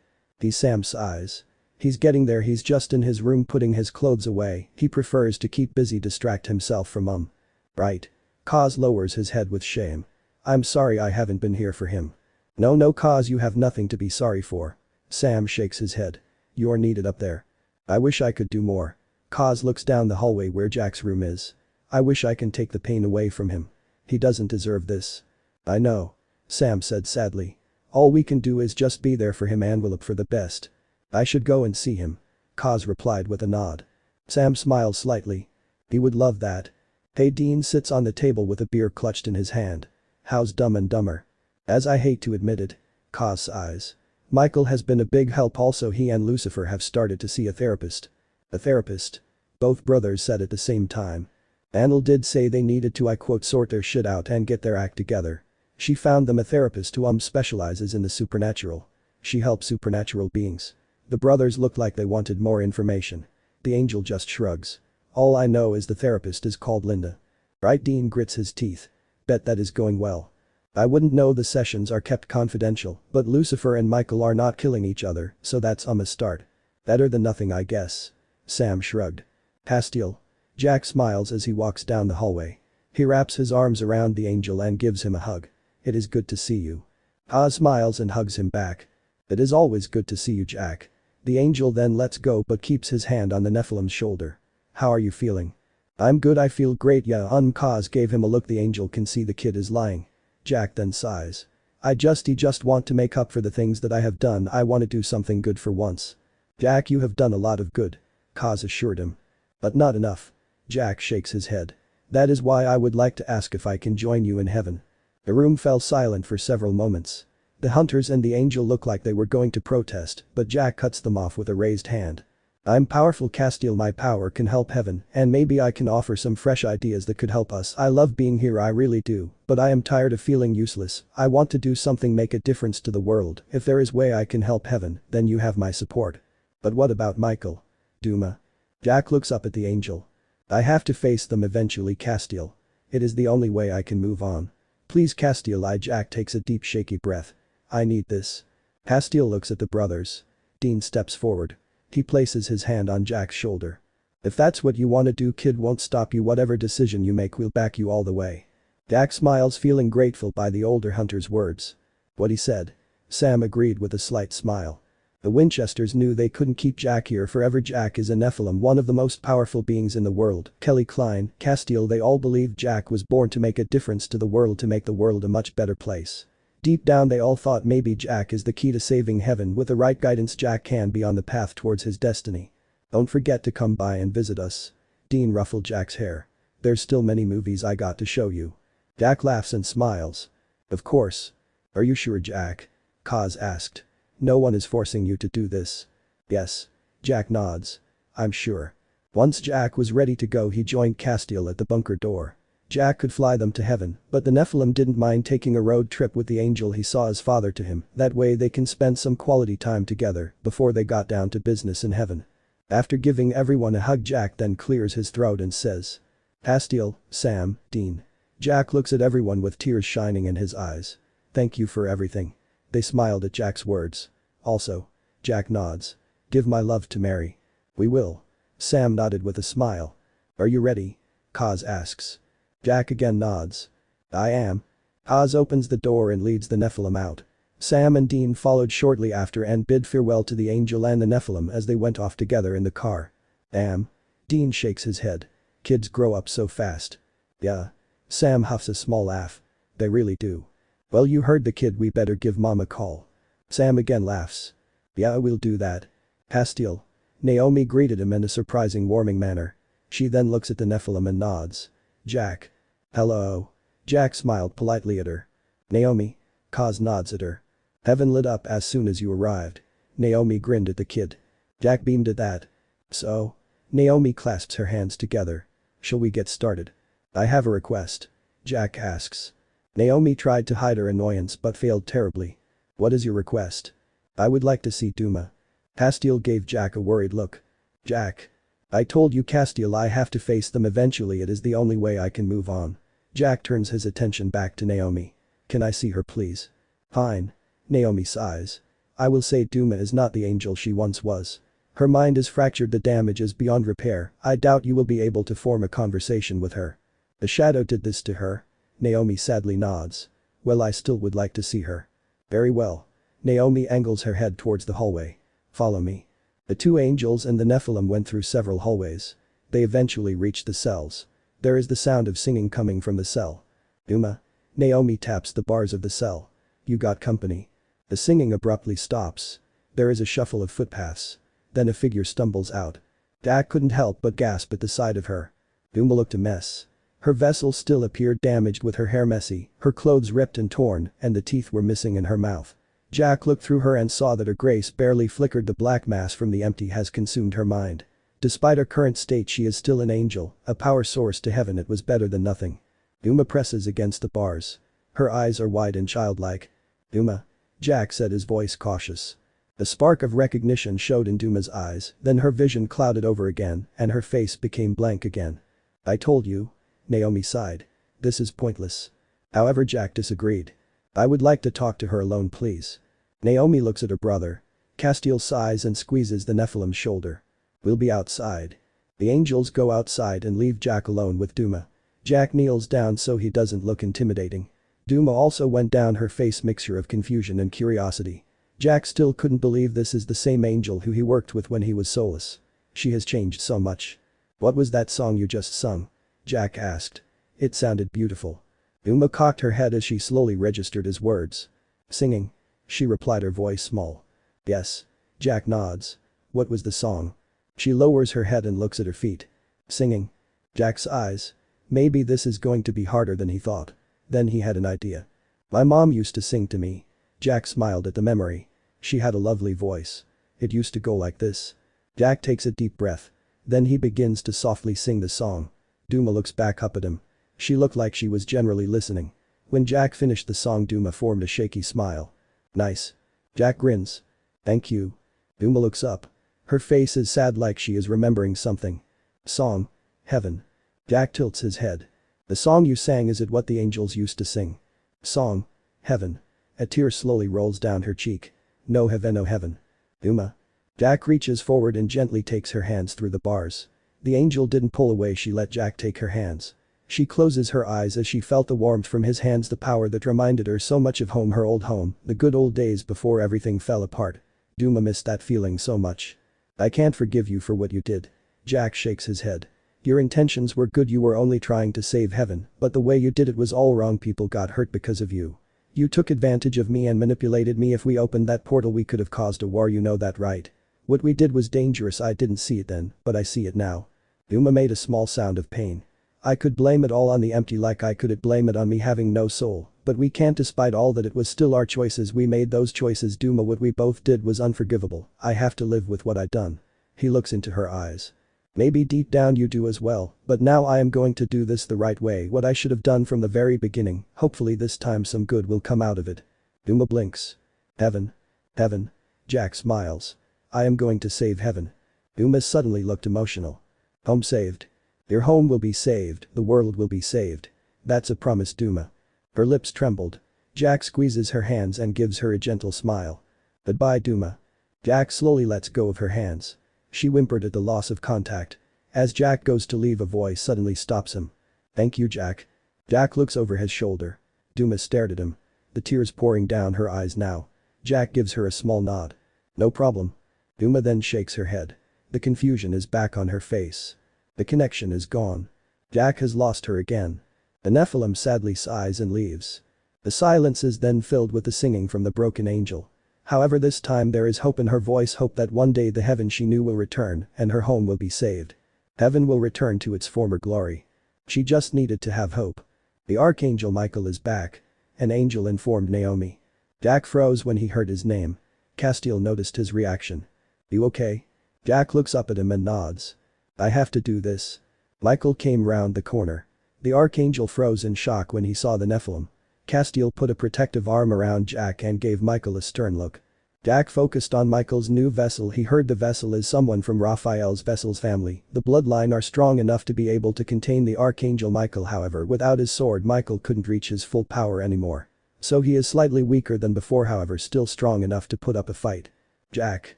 Sam sighs. He's getting there. He's just in his room putting his clothes away. He prefers to keep busy, distract himself from Right. Kaz lowers his head with shame. I'm sorry I haven't been here for him. No Kaz, you have nothing to be sorry for. Sam shakes his head. You're needed up there. I wish I could do more. Kaz looks down the hallway where Jack's room is. I wish I can take the pain away from him. He doesn't deserve this. I know. Sam said sadly. All we can do is just be there for him and will hope for the best. I should go and see him. Kaz replied with a nod. Sam smiled slightly. He would love that. Hey, Dean sits on the table with a beer clutched in his hand. How's Dumb and Dumber? As I hate to admit it. Kaz sighs. Michael has been a big help. Also, he and Lucifer have started to see a therapist. A therapist? Both brothers said at the same time. Anil did say they needed to, I quote, sort their shit out and get their act together. She found them a therapist who specializes in the supernatural. She helps supernatural beings. The brothers looked like they wanted more information. The angel just shrugs. All I know is the therapist is called Linda. Right? Dean grits his teeth. Bet that is going well. I wouldn't know, the sessions are kept confidential, but Lucifer and Michael are not killing each other, so that's a start. Better than nothing, I guess. Sam shrugged. Castiel. Jack smiles as he walks down the hallway. He wraps his arms around the angel and gives him a hug. It is good to see you. Ha smiles and hugs him back. It is always good to see you, Jack. The angel then lets go but keeps his hand on the Nephilim's shoulder. How are you feeling? I'm good, I feel great, yeah. Kaz gave him a look. The angel can see the kid is lying. Jack then sighs. I just want to make up for the things that I have done. I want to do something good for once. Jack, you have done a lot of good. Kaz assured him. But not enough. Jack shakes his head. That is why I would like to ask if I can join you in heaven. The room fell silent for several moments. The hunters and the angel looked like they were going to protest, but Jack cuts them off with a raised hand. I'm powerful, Castiel. My power can help heaven, and maybe I can offer some fresh ideas that could help us. I love being here, I really do, but I am tired of feeling useless. I want to do something, make a difference to the world. If there is way I can help heaven, then you have my support. But what about Michael? Duma. Jack looks up at the angel. I have to face them eventually, Castiel. It is the only way I can move on. Please, Castiel. Jack takes a deep shaky breath. I need this. Castiel looks at the brothers. Dean steps forward. He places his hand on Jack's shoulder. If that's what you want to do, kid, won't stop you. Whatever decision you make, we'll back you all the way. Jack smiles, feeling grateful by the older hunter's words. What he said. Sam agreed with a slight smile. The Winchesters knew they couldn't keep Jack here forever. Jack is a Nephilim, one of the most powerful beings in the world. Kelly, Klein, Castiel, they all believed Jack was born to make a difference to the world, to make the world a much better place. Deep down they all thought maybe Jack is the key to saving heaven. With the right guidance, Jack can be on the path towards his destiny. Don't forget to come by and visit us. Dean ruffled Jack's hair. There's still many movies I got to show you. Jack laughs and smiles. Of course. Are you sure, Jack? Kaz asked. No one is forcing you to do this. Yes. Jack nods. I'm sure. Once Jack was ready to go, he joined Castiel at the bunker door. Jack could fly them to heaven, but the Nephilim didn't mind taking a road trip with the angel. He saw as father to him, that way they can spend some quality time together before they got down to business in heaven. After giving everyone a hug, Jack then clears his throat and says. Castiel, Sam, Dean. Jack looks at everyone with tears shining in his eyes. Thank you for everything. They smiled at Jack's words. Also. Jack nods. Give my love to Mary. We will. Sam nodded with a smile. Are you ready? Kaz asks. Jack again nods. I am. Kaz opens the door and leads the Nephilim out. Sam and Dean followed shortly after and bid farewell to the angel and the Nephilim as they went off together in the car. Dean shakes his head. Kids grow up so fast. Yeah. Sam huffs a small laugh. They really do. Well, you heard the kid, we better give Mom a call. Sam again laughs. Yeah, we'll do that. Castiel. Naomi greeted him in a surprising warming manner. She then looks at the Nephilim and nods. Jack. Hello. Jack smiled politely at her. Naomi. Kaz nods at her. Heaven lit up as soon as you arrived. Naomi grinned at the kid. Jack beamed at that. So? Naomi clasps her hands together. Shall we get started? I have a request. Jack asks. Naomi tried to hide her annoyance but failed terribly. What is your request? I would like to see Duma. Castiel gave Jack a worried look. Jack. I told you, Castiel, I have to face them eventually. It is the only way I can move on. Jack turns his attention back to Naomi. Can I see her, please? Fine. Naomi sighs. I will say Duma is not the angel she once was. Her mind is fractured, the damage is beyond repair. I doubt you will be able to form a conversation with her. The shadow did this to her. Naomi sadly nods. Well, I still would like to see her. Very well. Naomi angles her head towards the hallway. Follow me. The two angels and the Nephilim went through several hallways. They eventually reached the cells. There is the sound of singing coming from the cell. Duma. Naomi taps the bars of the cell. You got company. The singing abruptly stops. There is a shuffle of footpaths. Then a figure stumbles out. Jack couldn't help but gasp at the sight of her. Duma looked a mess. Her vessel still appeared damaged, with her hair messy, her clothes ripped and torn, and the teeth were missing in her mouth. Jack looked through her and saw that her grace barely flickered. The black mass from the empty has consumed her mind. Despite her current state, she is still an angel, a power source to heaven. It was better than nothing. Duma presses against the bars. Her eyes are wide and childlike. Duma. Jack said, his voice cautious. A spark of recognition showed in Duma's eyes, then her vision clouded over again and her face became blank again. I told you. Naomi sighed. This is pointless. However, Jack disagreed. I would like to talk to her alone, please. Naomi looks at her brother. Castiel sighs and squeezes the Nephilim's shoulder. We'll be outside. The angels go outside and leave Jack alone with Duma. Jack kneels down so he doesn't look intimidating. Duma also went down, her face mixture of confusion and curiosity. Jack still couldn't believe this is the same angel who he worked with when he was soulless. She has changed so much. What was that song you just sung? Jack asked. It sounded beautiful. Duma cocked her head as she slowly registered his words. Singing? She replied, her voice small. Yes. Jack nods. What was the song? She lowers her head and looks at her feet. Singing. Jack's eyes. Maybe this is going to be harder than he thought. Then he had an idea. My mom used to sing to me. Jack smiled at the memory. She had a lovely voice. It used to go like this. Jack takes a deep breath. Then he begins to softly sing the song. Duma looks back up at him. She looked like she was generally listening. When Jack finished the song, Duma formed a shaky smile. Nice. Jack grins. Thank you. Duma looks up. Her face is sad, like she is remembering something. Song. Heaven. Jack tilts his head. The song you sang, is it what the angels used to sing? Song. Heaven. A tear slowly rolls down her cheek. No heaven, oh heaven. Duma. Jack reaches forward and gently takes her hands through the bars. The angel didn't pull away, she let Jack take her hands. She closes her eyes as she felt the warmth from his hands, the power that reminded her so much of home, her old home, the good old days before everything fell apart. Duma missed that feeling so much. I can't forgive you for what you did. Jack shakes his head. Your intentions were good, you were only trying to save heaven, but the way you did it was all wrong. People got hurt because of you. You took advantage of me and manipulated me. If we opened that portal, we could have caused a war, you know that, right? What we did was dangerous. I didn't see it then, but I see it now. Duma made a small sound of pain. I could blame it all on the empty, like I could blame it on me having no soul, but we can't. Despite all that, it was still our choices. We made those choices, Duma. What we both did was unforgivable. I have to live with what I done. He looks into her eyes. Maybe deep down you do as well, but now I am going to do this the right way, what I should have done from the very beginning. Hopefully this time some good will come out of it. Duma blinks. Heaven. Heaven. Jack smiles. I am going to save heaven. Duma suddenly looked emotional. Home saved. Your home will be saved, the world will be saved. That's a promise, Duma. Her lips trembled. Jack squeezes her hands and gives her a gentle smile. Goodbye, Duma. Jack slowly lets go of her hands. She whimpered at the loss of contact. As Jack goes to leave, a voice suddenly stops him. Thank you, Jack. Jack looks over his shoulder. Duma stared at him. The tears pouring down her eyes now. Jack gives her a small nod. No problem. Duma then shakes her head. The confusion is back on her face. The connection is gone. Jack has lost her again. The Nephilim sadly sighs and leaves. The silence is then filled with the singing from the broken angel. However, this time there is hope in her voice, hope that one day the heaven she knew will return and her home will be saved. Heaven will return to its former glory. She just needed to have hope. The Archangel Michael is back. An angel informed Naomi. Jack froze when he heard his name. Castiel noticed his reaction. You okay? Jack looks up at him and nods. I have to do this. Michael came round the corner. The Archangel froze in shock when he saw the Nephilim. Castiel put a protective arm around Jack and gave Michael a stern look. Jack focused on Michael's new vessel. He heard the vessel is someone from Raphael's vessel's family. The bloodline are strong enough to be able to contain the Archangel Michael. However, without his sword, Michael couldn't reach his full power anymore. So he is slightly weaker than before, however still strong enough to put up a fight. Jack.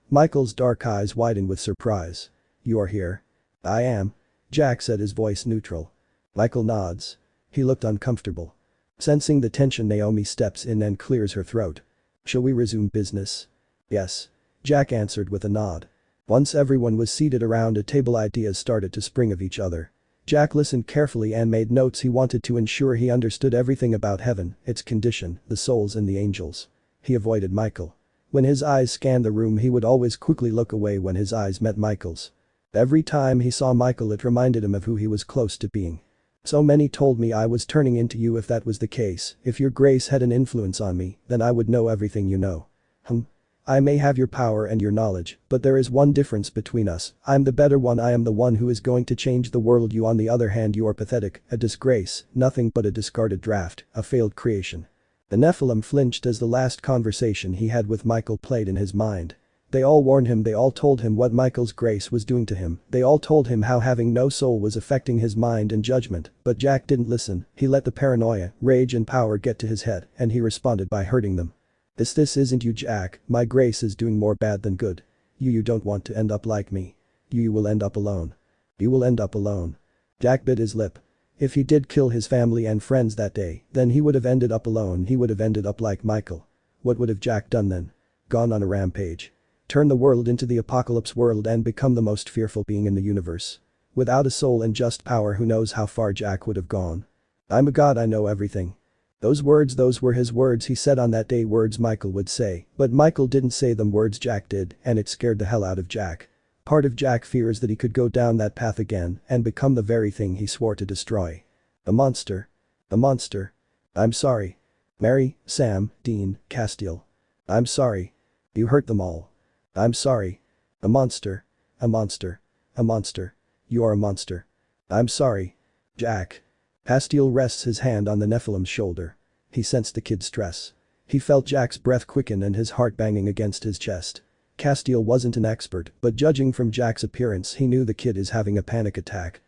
Michael's dark eyes widened with surprise. You are here? I am. Jack said, his voice neutral. Michael nods. He looked uncomfortable. Sensing the tension, Naomi steps in and clears her throat. Shall we resume business? Yes. Jack answered with a nod. Once everyone was seated around a table, ideas started to spring of each other. Jack listened carefully and made notes. He wanted to ensure he understood everything about heaven, its condition, the souls and the angels. He avoided Michael. When his eyes scanned the room, he would always quickly look away when his eyes met Michael's. Every time he saw Michael, it reminded him of who he was close to being. So many told me I was turning into you. If that was the case, if your grace had an influence on me, then I would know everything you know. I may have your power and your knowledge, but there is one difference between us. I'm the better one. I am the one who is going to change the world. You, on the other hand, you are pathetic, a disgrace, nothing but a discarded draft, a failed creation. The Nephilim flinched as the last conversation he had with Michael played in his mind. They all warned him, they all told him what Michael's grace was doing to him, they all told him how having no soul was affecting his mind and judgment, but Jack didn't listen, he let the paranoia, rage and power get to his head, and he responded by hurting them. This isn't you, Jack, my grace is doing more bad than good. You don't want to end up like me. You will end up alone. You will end up alone. Jack bit his lip. If he did kill his family and friends that day, then he would have ended up alone, he would have ended up like Michael. What would have Jack done then? Gone on a rampage. Turn the world into the apocalypse world and become the most fearful being in the universe. Without a soul and just power, who knows how far Jack would have gone. I'm a god, I know everything. Those were his words he said on that day, words Michael would say, but Michael didn't say them, words Jack did, and it scared the hell out of Jack. Part of Jack fears that he could go down that path again and become the very thing he swore to destroy. A monster. A monster. I'm sorry. Mary, Sam, Dean, Castiel. I'm sorry. You hurt them all. I'm sorry. A monster. A monster. A monster. You are a monster. I'm sorry. Jack. Castiel rests his hand on the Nephilim's shoulder. He sensed the kid's stress. He felt Jack's breath quicken and his heart banging against his chest. Castiel wasn't an expert, but judging from Jack's appearance he knew the kid is having a panic attack.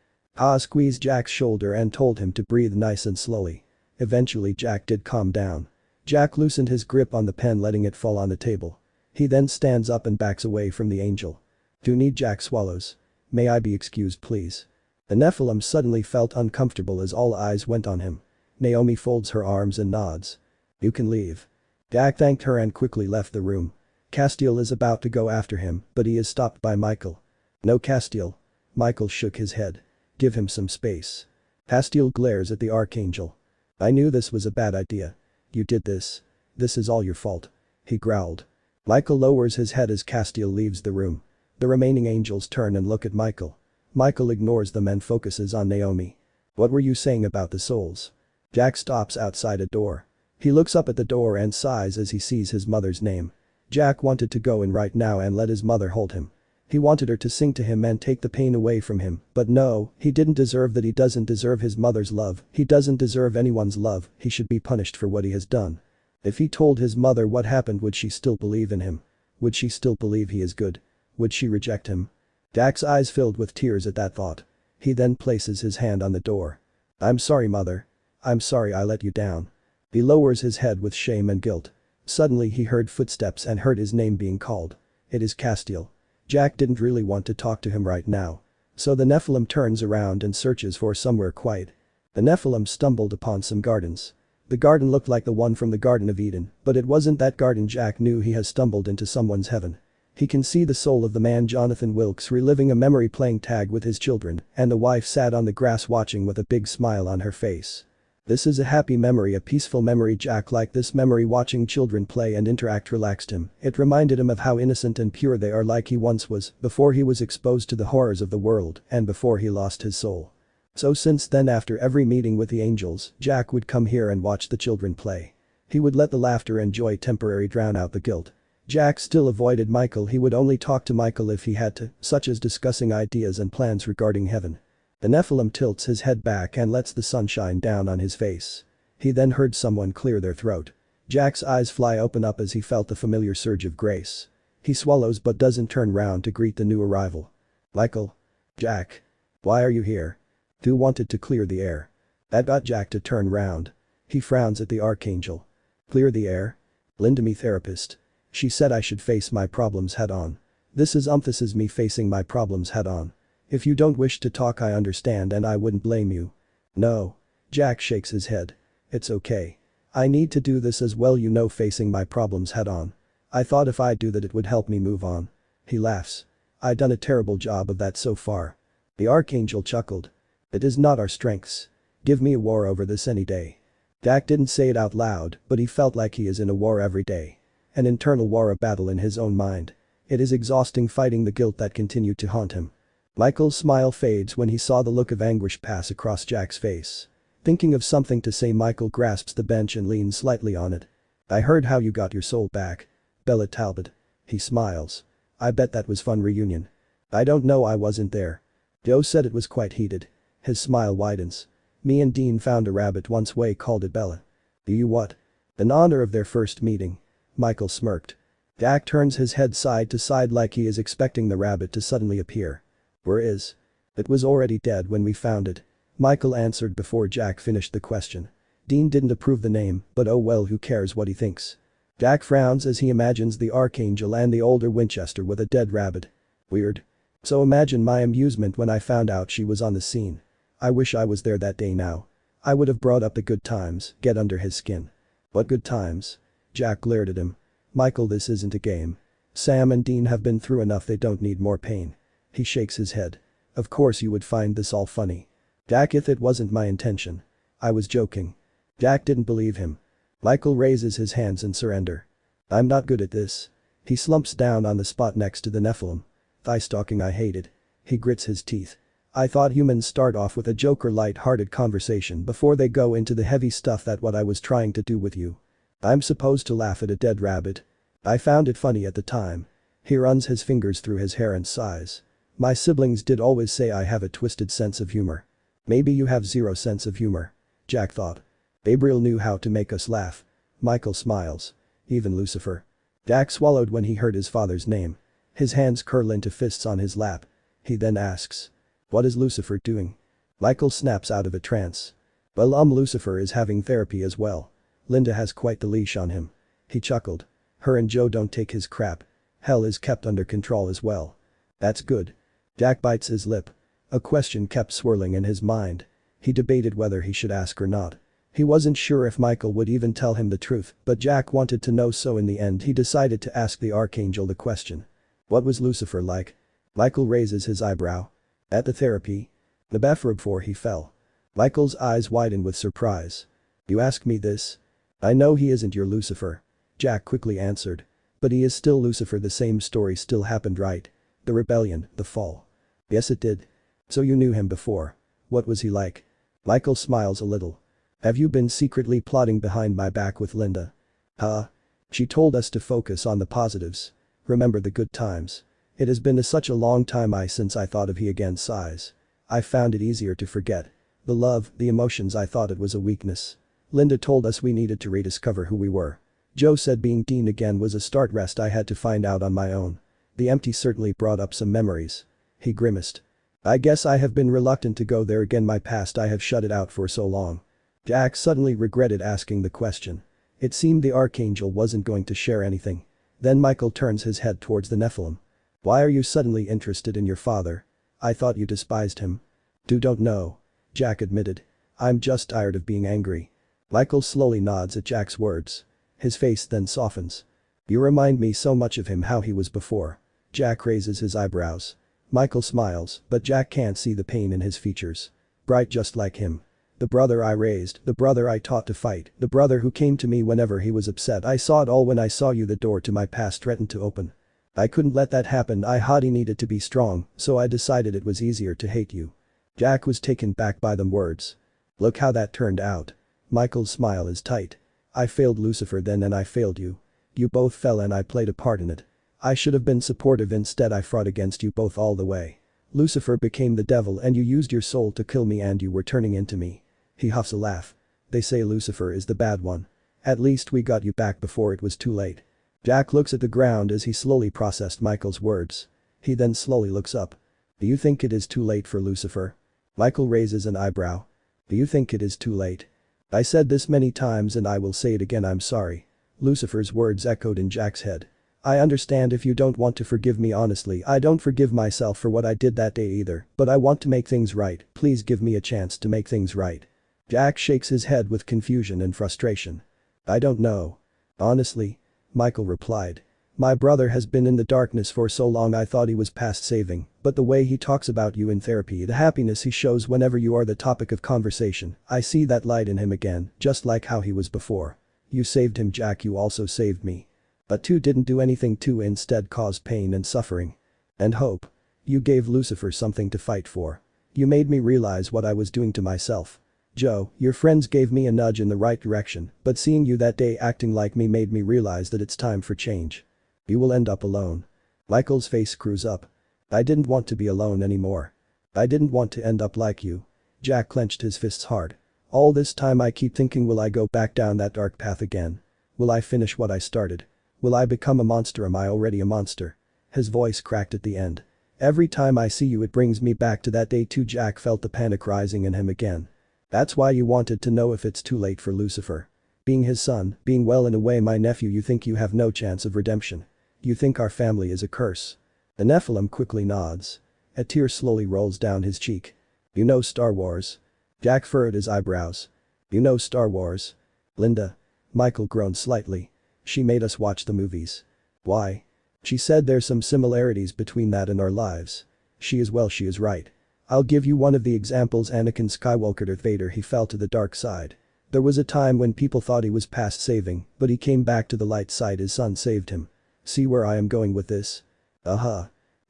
Squeezed Jack's shoulder and told him to breathe nice and slowly. Eventually Jack did calm down. Jack loosened his grip on the pen, letting it fall on the table. He then stands up and backs away from the angel. Do need Jack swallows. May I be excused, please? The Nephilim suddenly felt uncomfortable as all eyes went on him. Naomi folds her arms and nods. You can leave. Jack thanked her and quickly left the room. Castiel is about to go after him, but he is stopped by Michael. No, Castiel. Michael shook his head. Give him some space. Castiel glares at the Archangel. I knew this was a bad idea. You did this. This is all your fault. He growled. Michael lowers his head as Castiel leaves the room. The remaining angels turn and look at Michael. Michael ignores them and focuses on Naomi. What were you saying about the souls? Jack stops outside a door. He looks up at the door and sighs as he sees his mother's name. Jack wanted to go in right now and let his mother hold him. He wanted her to sing to him and take the pain away from him, but no, he didn't deserve that, he doesn't deserve his mother's love, he doesn't deserve anyone's love, he should be punished for what he has done. If he told his mother what happened, would she still believe in him? Would she still believe he is good? Would she reject him? Jack's eyes filled with tears at that thought. He then places his hand on the door. I'm sorry, mother. I'm sorry I let you down. He lowers his head with shame and guilt. Suddenly he heard footsteps and heard his name being called. It is Castiel. Jack didn't really want to talk to him right now. So the Nephilim turns around and searches for somewhere quiet. The Nephilim stumbled upon some gardens. The garden looked like the one from the Garden of Eden, but it wasn't that garden. Jack knew he has stumbled into someone's heaven. He can see the soul of the man Jonathan Wilkes reliving a memory, playing tag with his children, and the wife sat on the grass watching with a big smile on her face. This is a happy memory, a peaceful memory. Jack liked this memory. Watching children play and interact relaxed him. It reminded him of how innocent and pure they are, like he once was, before he was exposed to the horrors of the world and before he lost his soul. So since then, after every meeting with the angels, Jack would come here and watch the children play. He would let the laughter and joy temporarily drown out the guilt. Jack still avoided Michael. He would only talk to Michael if he had to, such as discussing ideas and plans regarding heaven. The Nephilim tilts his head back and lets the sun shine down on his face. He then heard someone clear their throat. Jack's eyes fly open up as he felt the familiar surge of grace. He swallows but doesn't turn round to greet the new arrival. Michael? Jack? Why are you here? Thu wanted to clear the air. That got Jack to turn round. He frowns at the Archangel. Clear the air? Linda, me therapist. She said I should face my problems head on. This is emphasis, me facing my problems head on. If you don't wish to talk, I understand and I wouldn't blame you. No. Jack shakes his head. It's okay. I need to do this as well, you know, facing my problems head on. I thought if I do that it would help me move on. He laughs. I done a terrible job of that so far. The Archangel chuckled. It is not our strengths. Give me a war over this any day. Jack didn't say it out loud, but he felt like he is in a war every day. An internal war, a battle in his own mind. It is exhausting fighting the guilt that continued to haunt him. Michael's smile fades when he saw the look of anguish pass across Jack's face. Thinking of something to say, Michael grasps the bench and leans slightly on it. I heard how you got your soul back. Bella Talbot. He smiles. I bet that was fun reunion. I don't know, I wasn't there. Joe said it was quite heated. His smile widens. Me and Dean found a rabbit once, Way called it Bella. You what? In honor of their first meeting. Michael smirked. Jack turns his head side to side like he is expecting the rabbit to suddenly appear. Where is? It was already dead when we found it. Michael answered before Jack finished the question. Dean didn't approve the name, but oh well, who cares what he thinks. Jack frowns as he imagines the Archangel and the older Winchester with a dead rabbit. Weird. So imagine my amusement when I found out she was on the scene. I wish I was there that day now. I would have brought up the good times, get under his skin. What good times? Jack glared at him. Michael, this isn't a game. Sam and Dean have been through enough, they don't need more pain. He shakes his head. Of course you would find this all funny. Jack, if it wasn't my intention. I was joking. Jack didn't believe him. Michael raises his hands in surrender. I'm not good at this. He slumps down on the spot next to the Nephilim. Thigh stalking, I hate it. He grits his teeth. I thought humans start off with a joke or light-hearted conversation before they go into the heavy stuff. That what I was trying to do with you. I'm supposed to laugh at a dead rabbit. I found it funny at the time. He runs his fingers through his hair and sighs. My siblings did always say I have a twisted sense of humor. Maybe you have zero sense of humor. Jack thought. Gabriel knew how to make us laugh. Michael smiles. Even Lucifer. Jack swallowed when he heard his father's name. His hands curl into fists on his lap. He then asks. What is Lucifer doing? Michael snaps out of a trance. Well, Lucifer is having therapy as well. Linda has quite the leash on him. He chuckled. Her and Joe don't take his crap. Hell is kept under control as well. That's good. Jack bites his lip. A question kept swirling in his mind. He debated whether he should ask or not. He wasn't sure if Michael would even tell him the truth, but Jack wanted to know, so in the end he decided to ask the Archangel the question. What was Lucifer like? Michael raises his eyebrow. At the therapy? The bathroom before he fell. Michael's eyes widen with surprise. You ask me this? I know he isn't your Lucifer. Jack quickly answered. But he is still Lucifer. The same story still happened, right? The rebellion, the fall. Yes, it did. So you knew him before. What was he like? Michael smiles a little. Have you been secretly plotting behind my back with Linda? Huh? She told us to focus on the positives. Remember the good times. It has been such a long time since I thought of he again sighs. I found it easier to forget. The love, the emotions, I thought it was a weakness. Linda told us we needed to rediscover who we were. Joe said being Dean again was a start. Rest I had to find out on my own. The empty certainly brought up some memories. He grimaced. I guess I have been reluctant to go there again. My past, I have shut it out for so long. Jack suddenly regretted asking the question. It seemed the Archangel wasn't going to share anything. Then Michael turns his head towards the Nephilim. Why are you suddenly interested in your father? I thought you despised him. Don't know. Jack admitted. I'm just tired of being angry. Michael slowly nods at Jack's words. His face then softens. You remind me so much of him, how he was before. Jack raises his eyebrows. Michael smiles, but Jack can't see the pain in his features. Bright just like him. The brother I raised, the brother I taught to fight, the brother who came to me whenever he was upset. I saw it all when I saw you. The door to my past threatened to open. I couldn't let that happen. He needed to be strong, so I decided it was easier to hate you. Jack was taken back by them words. Look how that turned out. Michael's smile is tight. I failed Lucifer then and I failed you. You both fell and I played a part in it. I should have been supportive, instead I fought against you both all the way. Lucifer became the devil and you used your soul to kill me and you were turning into me. He huffs a laugh. They say Lucifer is the bad one. At least we got you back before it was too late. Jack looks at the ground as he slowly processed Michael's words. He then slowly looks up. Do you think it is too late for Lucifer? Michael raises an eyebrow. Do you think it is too late? I said this many times and I will say it again, I'm sorry. Lucifer's words echoed in Jack's head. I understand if you don't want to forgive me. Honestly, I don't forgive myself for what I did that day either, but I want to make things right. Please give me a chance to make things right. Jack shakes his head with confusion and frustration. I don't know. Honestly. Michael replied. My brother has been in the darkness for so long I thought he was past saving, but the way he talks about you in therapy, the happiness he shows whenever you are the topic of conversation, I see that light in him again, just like how he was before. You saved him, Jack, you also saved me. But two didn't do anything to instead cause pain and suffering. And hope. You gave Lucifer something to fight for. You made me realize what I was doing to myself. Joe, your friends gave me a nudge in the right direction, but seeing you that day acting like me made me realize that it's time for change. You will end up alone. Michael's face screws up. I didn't want to be alone anymore. I didn't want to end up like you. Jack clenched his fists hard. All this time I keep thinking, will I go back down that dark path again? Will I finish what I started? Will I become a monster? Am I already a monster? His voice cracked at the end. Every time I see you it brings me back to that day too. Jack felt the panic rising in him again. That's why you wanted to know if it's too late for Lucifer. Being his son, being well in a way my nephew, you think you have no chance of redemption. You think our family is a curse. The Nephilim quickly nods. A tear slowly rolls down his cheek. You know Star Wars? Jack furrowed his eyebrows. You know Star Wars? Linda. Michael groaned slightly. She made us watch the movies. Why? She said there's some similarities between that and our lives. She is right. I'll give you one of the examples. Anakin Skywalker Darth Vader, he fell to the dark side. There was a time when people thought he was past saving, but he came back to the light side. His son saved him. See where I am going with this?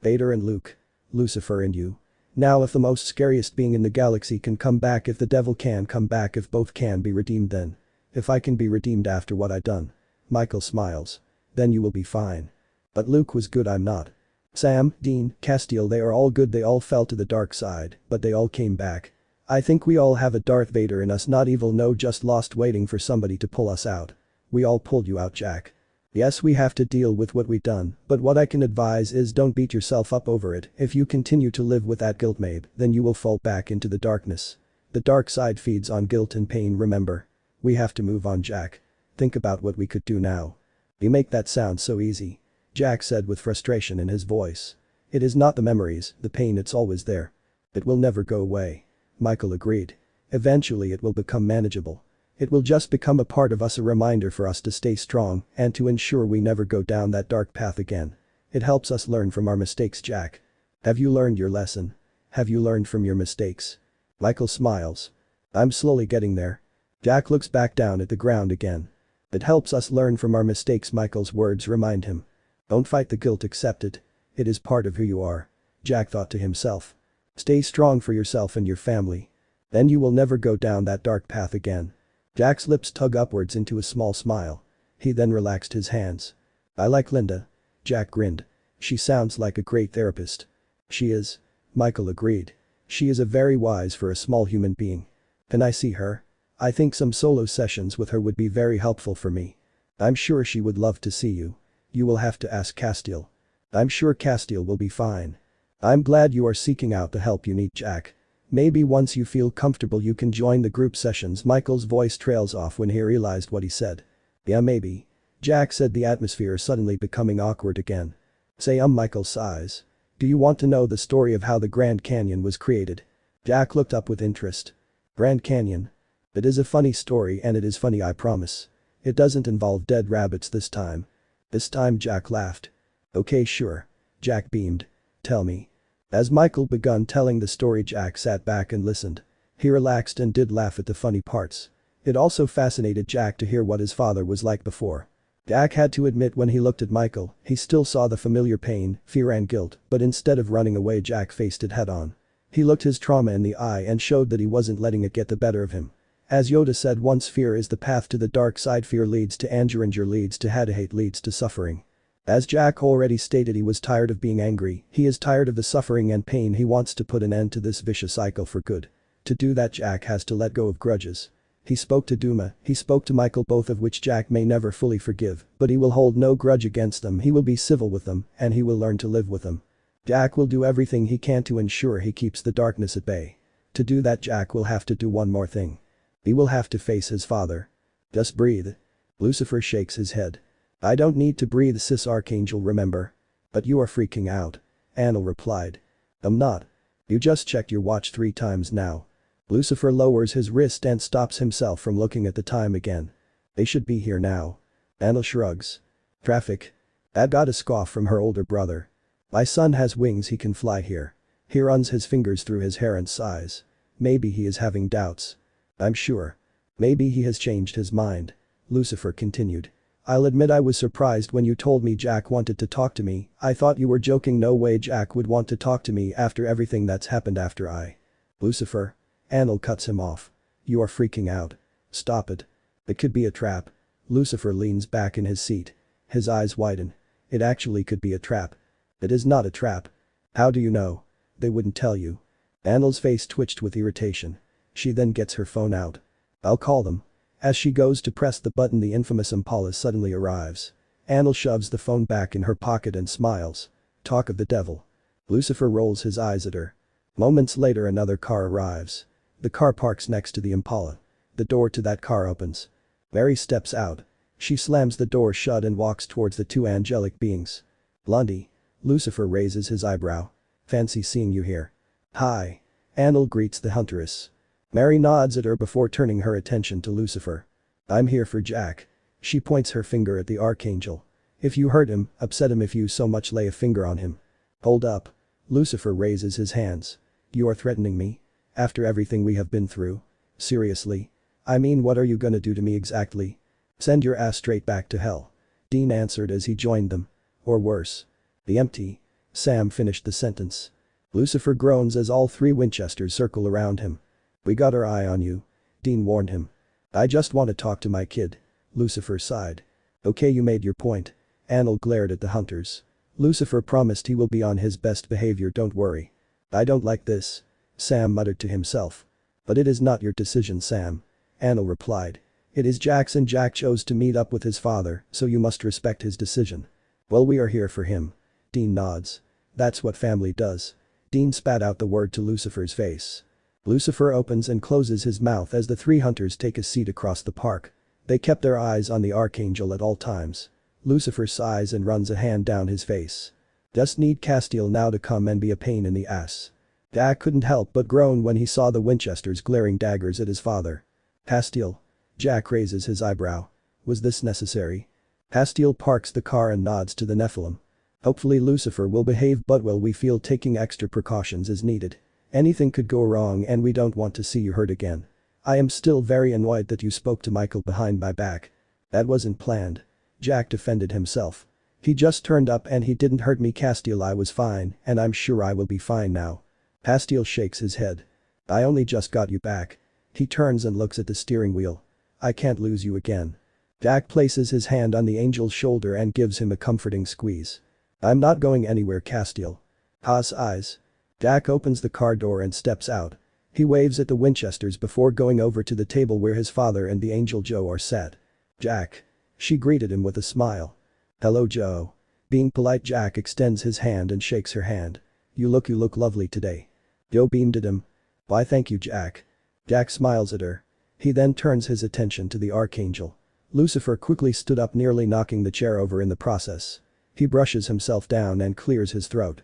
Vader and Luke. Lucifer and you. Now if the most scariest being in the galaxy can come back, if the devil can come back, if both can be redeemed, then. If I can be redeemed after what I done. Michael smiles. Then you will be fine. But Luke was good, I'm not. Sam, Dean, Castiel, they are all good. They all fell to the dark side, but they all came back. I think we all have a Darth Vader in us, not evil, no, just lost, waiting for somebody to pull us out. We all pulled you out, Jack. Yes, we have to deal with what we've done, but what I can advise is don't beat yourself up over it. If you continue to live with that guilt, maybe, then you will fall back into the darkness. The dark side feeds on guilt and pain, remember. We have to move on, Jack. Think about what we could do now. You make that sound so easy. Jack said with frustration in his voice. It is not the memories, the pain, it's always there. It will never go away. Michael agreed. Eventually it will become manageable. It will just become a part of us, a reminder for us to stay strong and to ensure we never go down that dark path again. It helps us learn from our mistakes, Jack. Have you learned your lesson? Have you learned from your mistakes? Michael smiles. I'm slowly getting there. Jack looks back down at the ground again. It helps us learn from our mistakes, Michael's words remind him. Don't fight the guilt, accept it. It is part of who you are. Jack thought to himself. Stay strong for yourself and your family. Then you will never go down that dark path again. Jack's lips tug upwards into a small smile. He then relaxed his hands. I like Linda. Jack grinned. She sounds like a great therapist. She is. Michael agreed. She is a very wise for a small human being. Can I see her? I think some solo sessions with her would be very helpful for me. I'm sure she would love to see you. You will have to ask Castiel. I'm sure Castiel will be fine. I'm glad you are seeking out the help you need, Jack. Maybe once you feel comfortable you can join the group sessions. Michael's voice trails off when he realized what he said. Yeah, maybe. Jack said, the atmosphere suddenly becoming awkward again. Say Michael sighs. Do you want to know the story of how the Grand Canyon was created? Jack looked up with interest. Grand Canyon? It is a funny story, and it is funny, I promise. It doesn't involve dead rabbits this time. This time, Jack laughed. Okay, sure. Jack beamed. Tell me. As Michael begun telling the story, Jack sat back and listened. He relaxed and did laugh at the funny parts. It also fascinated Jack to hear what his father was like before. Jack had to admit, when he looked at Michael, he still saw the familiar pain, fear and guilt, but instead of running away, Jack faced it head on. He looked his trauma in the eye and showed that he wasn't letting it get the better of him. As Yoda said once, fear is the path to the dark side. Fear leads to anger, anger leads to hate leads to suffering. As Jack already stated, he was tired of being angry. He is tired of the suffering and pain. He wants to put an end to this vicious cycle for good. To do that, Jack has to let go of grudges. He spoke to Duma, he spoke to Michael, both of which Jack may never fully forgive, but he will hold no grudge against them. He will be civil with them, and he will learn to live with them. Jack will do everything he can to ensure he keeps the darkness at bay. To do that, Jack will have to do one more thing. He will have to face his father. Just breathe. Lucifer shakes his head. I don't need to breathe, sis Archangel, remember? But you are freaking out. Anil replied. I'm not. You just checked your watch 3 times now. Lucifer lowers his wrist and stops himself from looking at the time again. They should be here now. Anil shrugs. Traffic? That got a scoff from her older brother. My son has wings, he can fly here. He runs his fingers through his hair and sighs. Maybe he is having doubts. I'm sure. Maybe he has changed his mind. Lucifer continued. I'll admit I was surprised when you told me Jack wanted to talk to me. I thought you were joking. No way Jack would want to talk to me after everything that's happened after I. Lucifer. Anil cuts him off. You are freaking out. Stop it. It could be a trap. Lucifer leans back in his seat. His eyes widen. It actually could be a trap. It is not a trap. How do you know? They wouldn't tell you. Anil's face twitched with irritation. She then gets her phone out. I'll call them. As she goes to press the button, the infamous Impala suddenly arrives. Annel shoves the phone back in her pocket and smiles. Talk of the devil. Lucifer rolls his eyes at her. Moments later another car arrives. The car parks next to the Impala. The door to that car opens. Mary steps out. She slams the door shut and walks towards the two angelic beings. Blondie. Lucifer raises his eyebrow. Fancy seeing you here. Hi. Annel greets the huntress. Mary nods at her before turning her attention to Lucifer. I'm here for Jack. She points her finger at the archangel. If you hurt him, upset him if you so much lay a finger on him. Hold up. Lucifer raises his hands. You are threatening me? After everything we have been through? Seriously? I mean, what are you gonna do to me exactly? Send your ass straight back to hell. Dean answered as he joined them. Or worse. The empty. Sam finished the sentence. Lucifer groans as all three Winchesters circle around him. We got our eye on you. Dean warned him. I just want to talk to my kid. Lucifer sighed. Okay, you made your point. Annel glared at the hunters. Lucifer promised he will be on his best behavior, don't worry. I don't like this. Sam muttered to himself. But it is not your decision, Sam. Annel replied. It is Jack's and Jack chose to meet up with his father, so you must respect his decision. Well, we are here for him. Dean nods. That's what family does. Dean spat out the word to Lucifer's face. Lucifer opens and closes his mouth as the three hunters take a seat across the park. They kept their eyes on the archangel at all times. Lucifer sighs and runs a hand down his face. Just need Castiel now to come and be a pain in the ass. Jack couldn't help but groan when he saw the Winchesters glaring daggers at his father. Castiel. Jack raises his eyebrow. Was this necessary? Castiel parks the car and nods to the Nephilim. Hopefully Lucifer will behave, but well, we feel taking extra precautions is needed. Anything could go wrong and we don't want to see you hurt again. I am still very annoyed that you spoke to Michael behind my back. That wasn't planned. Jack defended himself. He just turned up and he didn't hurt me, Castiel. I was fine and I'm sure I will be fine now. Castiel shakes his head. I only just got you back. He turns and looks at the steering wheel. I can't lose you again. Jack places his hand on the angel's shoulder and gives him a comforting squeeze. I'm not going anywhere, Castiel. Haas eyes. Jack opens the car door and steps out. He waves at the Winchesters before going over to the table where his father and the angel Joe are sat. Jack. She greeted him with a smile. Hello, Joe. Being polite, Jack extends his hand and shakes her hand. You look lovely today. Joe beamed at him. Why, thank you, Jack. Jack smiles at her. He then turns his attention to the archangel. Lucifer quickly stood up, nearly knocking the chair over in the process. He brushes himself down and clears his throat.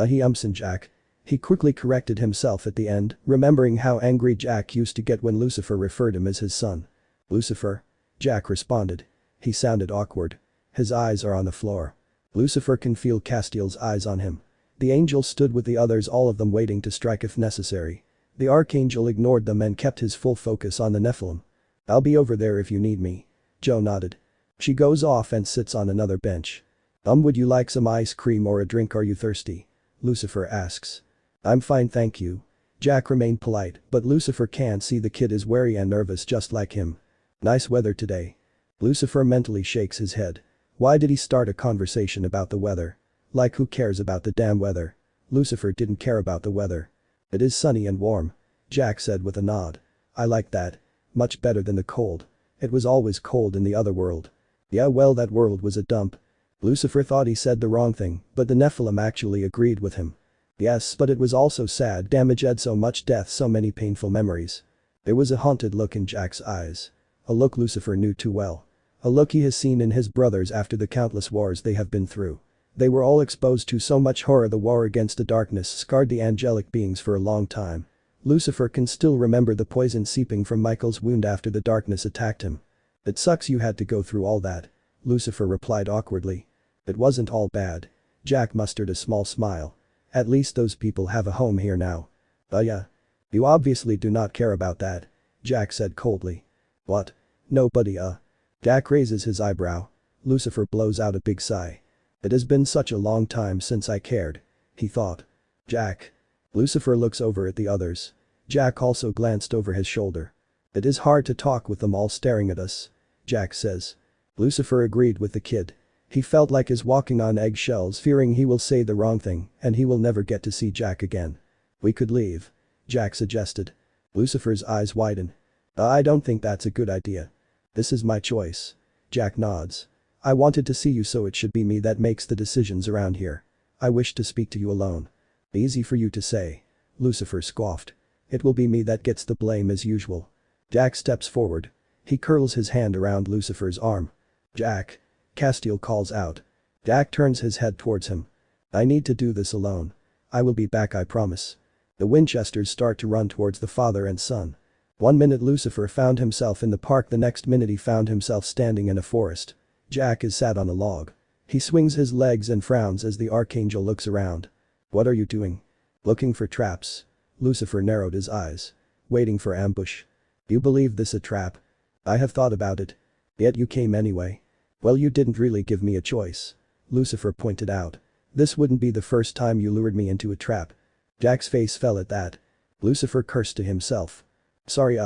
He umps Jack. He quickly corrected himself at the end, remembering how angry Jack used to get when Lucifer referred him as his son. Lucifer? Jack responded. He sounded awkward. His eyes are on the floor. Lucifer can feel Castiel's eyes on him. The angel stood with the others, all of them waiting to strike if necessary. The archangel ignored them and kept his full focus on the Nephilim. I'll be over there if you need me. Joe nodded. She goes off and sits on another bench. Would you like some ice cream or a drink? Are you thirsty? Lucifer asks. I'm fine, thank you. Jack remained polite, but Lucifer can see the kid is wary and nervous just like him. Nice weather today. Lucifer mentally shakes his head. Why did he start a conversation about the weather? Like, who cares about the damn weather? Lucifer didn't care about the weather. It is sunny and warm. Jack said with a nod. I like that. Much better than the cold. It was always cold in the other world. Yeah, well, that world was a dump. Lucifer thought he said the wrong thing, but the Nephilim actually agreed with him. Yes, but it was also sad. Damage had so much death, so many painful memories. There was a haunted look in Jack's eyes. A look Lucifer knew too well. A look he has seen in his brothers after the countless wars they have been through. They were all exposed to so much horror. The war against the darkness scarred the angelic beings for a long time. Lucifer can still remember the poison seeping from Michael's wound after the darkness attacked him. It sucks you had to go through all that. Lucifer replied awkwardly. It wasn't all bad. Jack mustered a small smile. At least those people have a home here now. Yeah. You obviously do not care about that. Jack said coldly. What? Nobody. Jack raises his eyebrow. Lucifer blows out a big sigh. It has been such a long time since I cared. He thought. Jack. Lucifer looks over at the others. Jack also glanced over his shoulder. It is hard to talk with them all staring at us. Jack says. Lucifer agreed with the kid. He felt like he's walking on eggshells, fearing he will say the wrong thing and he will never get to see Jack again. We could leave. Jack suggested. Lucifer's eyes widen. I don't think that's a good idea. This is my choice. Jack nods. I wanted to see you, so it should be me that makes the decisions around here. I wish to speak to you alone. Easy for you to say. Lucifer scoffed. It will be me that gets the blame as usual. Jack steps forward. He curls his hand around Lucifer's arm. Jack. Castiel calls out. Jack turns his head towards him. I need to do this alone. I will be back, I promise. The Winchesters start to run towards the father and son. 1 minute Lucifer found himself in the park, the next minute he found himself standing in a forest. Jack is sat on a log. He swings his legs and frowns as the Archangel looks around. What are you doing? Looking for traps. Lucifer narrowed his eyes. Waiting for ambush. You believe this a trap? I have thought about it. Yet you came anyway. Well, you didn't really give me a choice. Lucifer pointed out. This wouldn't be the first time you lured me into a trap. Jack's face fell at that. Lucifer cursed to himself. Sorry,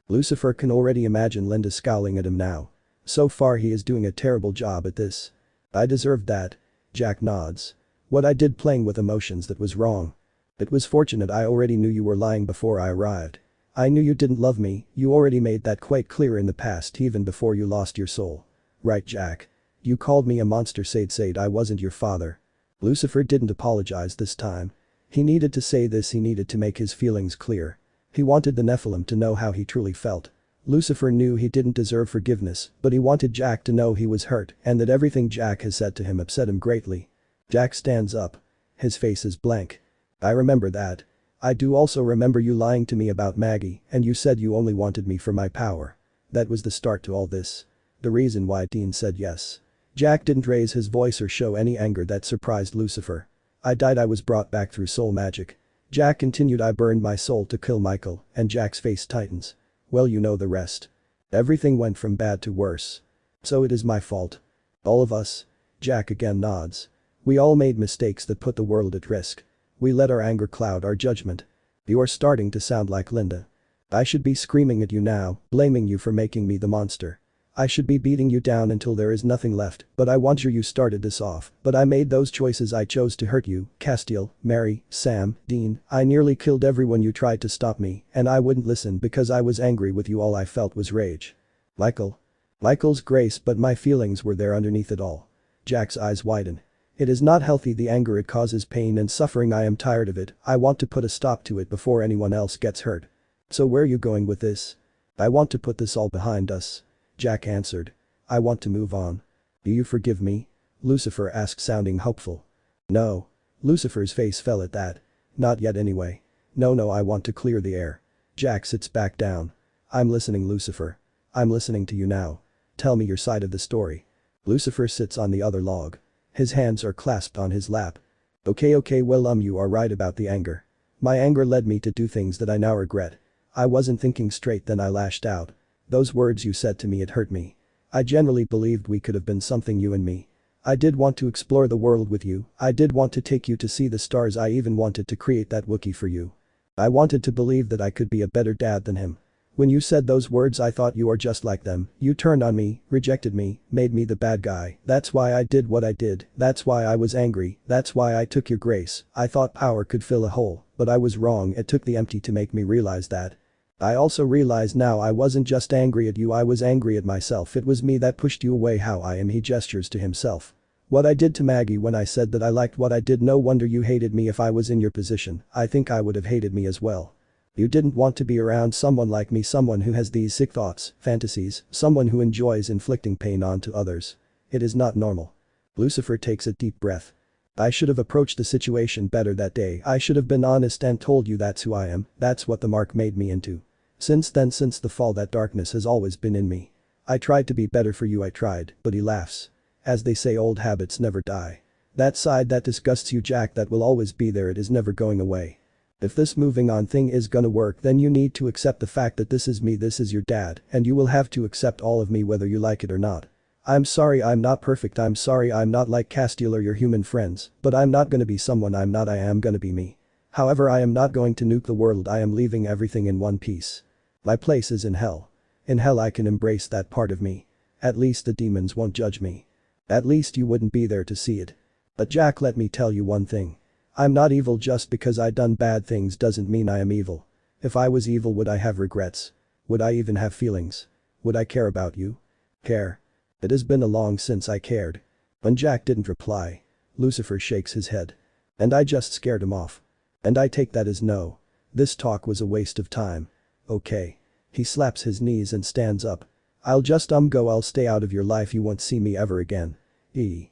Lucifer can already imagine Linda scowling at him now. So far he is doing a terrible job at this. I deserved that. Jack nods. What I did, playing with emotions, that was wrong. It was fortunate I already knew you were lying before I arrived. I knew you didn't love me, you already made that quite clear in the past, even before you lost your soul. Right, Jack? You called me a monster, said I wasn't your father. Lucifer didn't apologize this time. He needed to say this, he needed to make his feelings clear. He wanted the Nephilim to know how he truly felt. Lucifer knew he didn't deserve forgiveness, but he wanted Jack to know he was hurt and that everything Jack has said to him upset him greatly. Jack stands up. His face is blank. I remember that. I do also remember you lying to me about Maggie, and you said you only wanted me for my power. That was the start to all this. The reason why Dean said yes. Jack didn't raise his voice or show any anger that surprised Lucifer. I died, I was brought back through soul magic. Jack continued, I burned my soul to kill Michael, and Jack's face tightens. Well, you know the rest. Everything went from bad to worse. So it is my fault. All of us. Jack again nods. We all made mistakes that put the world at risk. We let our anger cloud our judgment. You are starting to sound like Linda. I should be screaming at you now, blaming you for making me the monster. I should be beating you down until there is nothing left, but I want you started this off, but I made those choices, I chose to hurt you, Castiel, Mary, Sam, Dean, I nearly killed everyone, you tried to stop me, and I wouldn't listen because I was angry with you, all I felt was rage. Michael's grace, but my feelings were there underneath it all. Jack's eyes widen. It is not healthy, the anger, it causes pain and suffering, I am tired of it, I want to put a stop to it before anyone else gets hurt. So where are you going with this? I want to put this all behind us. Jack answered. I want to move on. Do you forgive me? Lucifer asked, sounding hopeful. No. Lucifer's face fell at that. Not yet anyway. No, I want to clear the air. Jack sits back down. I'm listening, Lucifer. I'm listening to you now. Tell me your side of the story. Lucifer sits on the other log. His hands are clasped on his lap. Okay, well, you are right about the anger. My anger led me to do things that I now regret. I wasn't thinking straight, then I lashed out. Those words you said to me, it hurt me. I genuinely believed we could have been something, you and me. I did want to explore the world with you, I did want to take you to see the stars, I even wanted to create that Wookiee for you. I wanted to believe that I could be a better dad than him. When you said those words, I thought you are just like them, you turned on me, rejected me, made me the bad guy, that's why I did what I did, that's why I was angry, that's why I took your grace, I thought power could fill a hole, but I was wrong, it took the empty to make me realize that. I also realize now I wasn't just angry at you, I was angry at myself, it was me that pushed you away, how I am, he gestures to himself. What I did to Maggie when I said that I liked what I did, no wonder you hated me. If I was in your position, I think I would have hated me as well. You didn't want to be around someone like me, someone who has these sick thoughts, fantasies, someone who enjoys inflicting pain onto others. It is not normal. Lucifer takes a deep breath. I should have approached the situation better that day, I should have been honest and told you that's who I am, that's what the mark made me into. Since then, since the fall, that darkness has always been in me. I tried to be better for you, I tried, but he laughs. As they say, old habits never die. That side that disgusts you, Jack, that will always be there, it is never going away. If this moving on thing is gonna work, then you need to accept the fact that this is me, this is your dad, and you will have to accept all of me whether you like it or not. I'm sorry I'm not perfect, I'm sorry I'm not like Castiel or your human friends, but I'm not gonna be someone I'm not, I am gonna be me. However, I am not going to nuke the world, I am leaving everything in one piece. My place is in hell. In hell I can embrace that part of me. At least the demons won't judge me. At least you wouldn't be there to see it. But Jack, let me tell you one thing. I'm not evil. Just because I done bad things doesn't mean I am evil. If I was evil, would I have regrets? Would I even have feelings? Would I care about you? Care? It has been a long since I cared. When Jack didn't reply. Lucifer shakes his head. And I just scared him off. And I take that as no. This talk was a waste of time. Okay. He slaps his knees and stands up. I'll just go. I'll stay out of your life. You won't see me ever again. He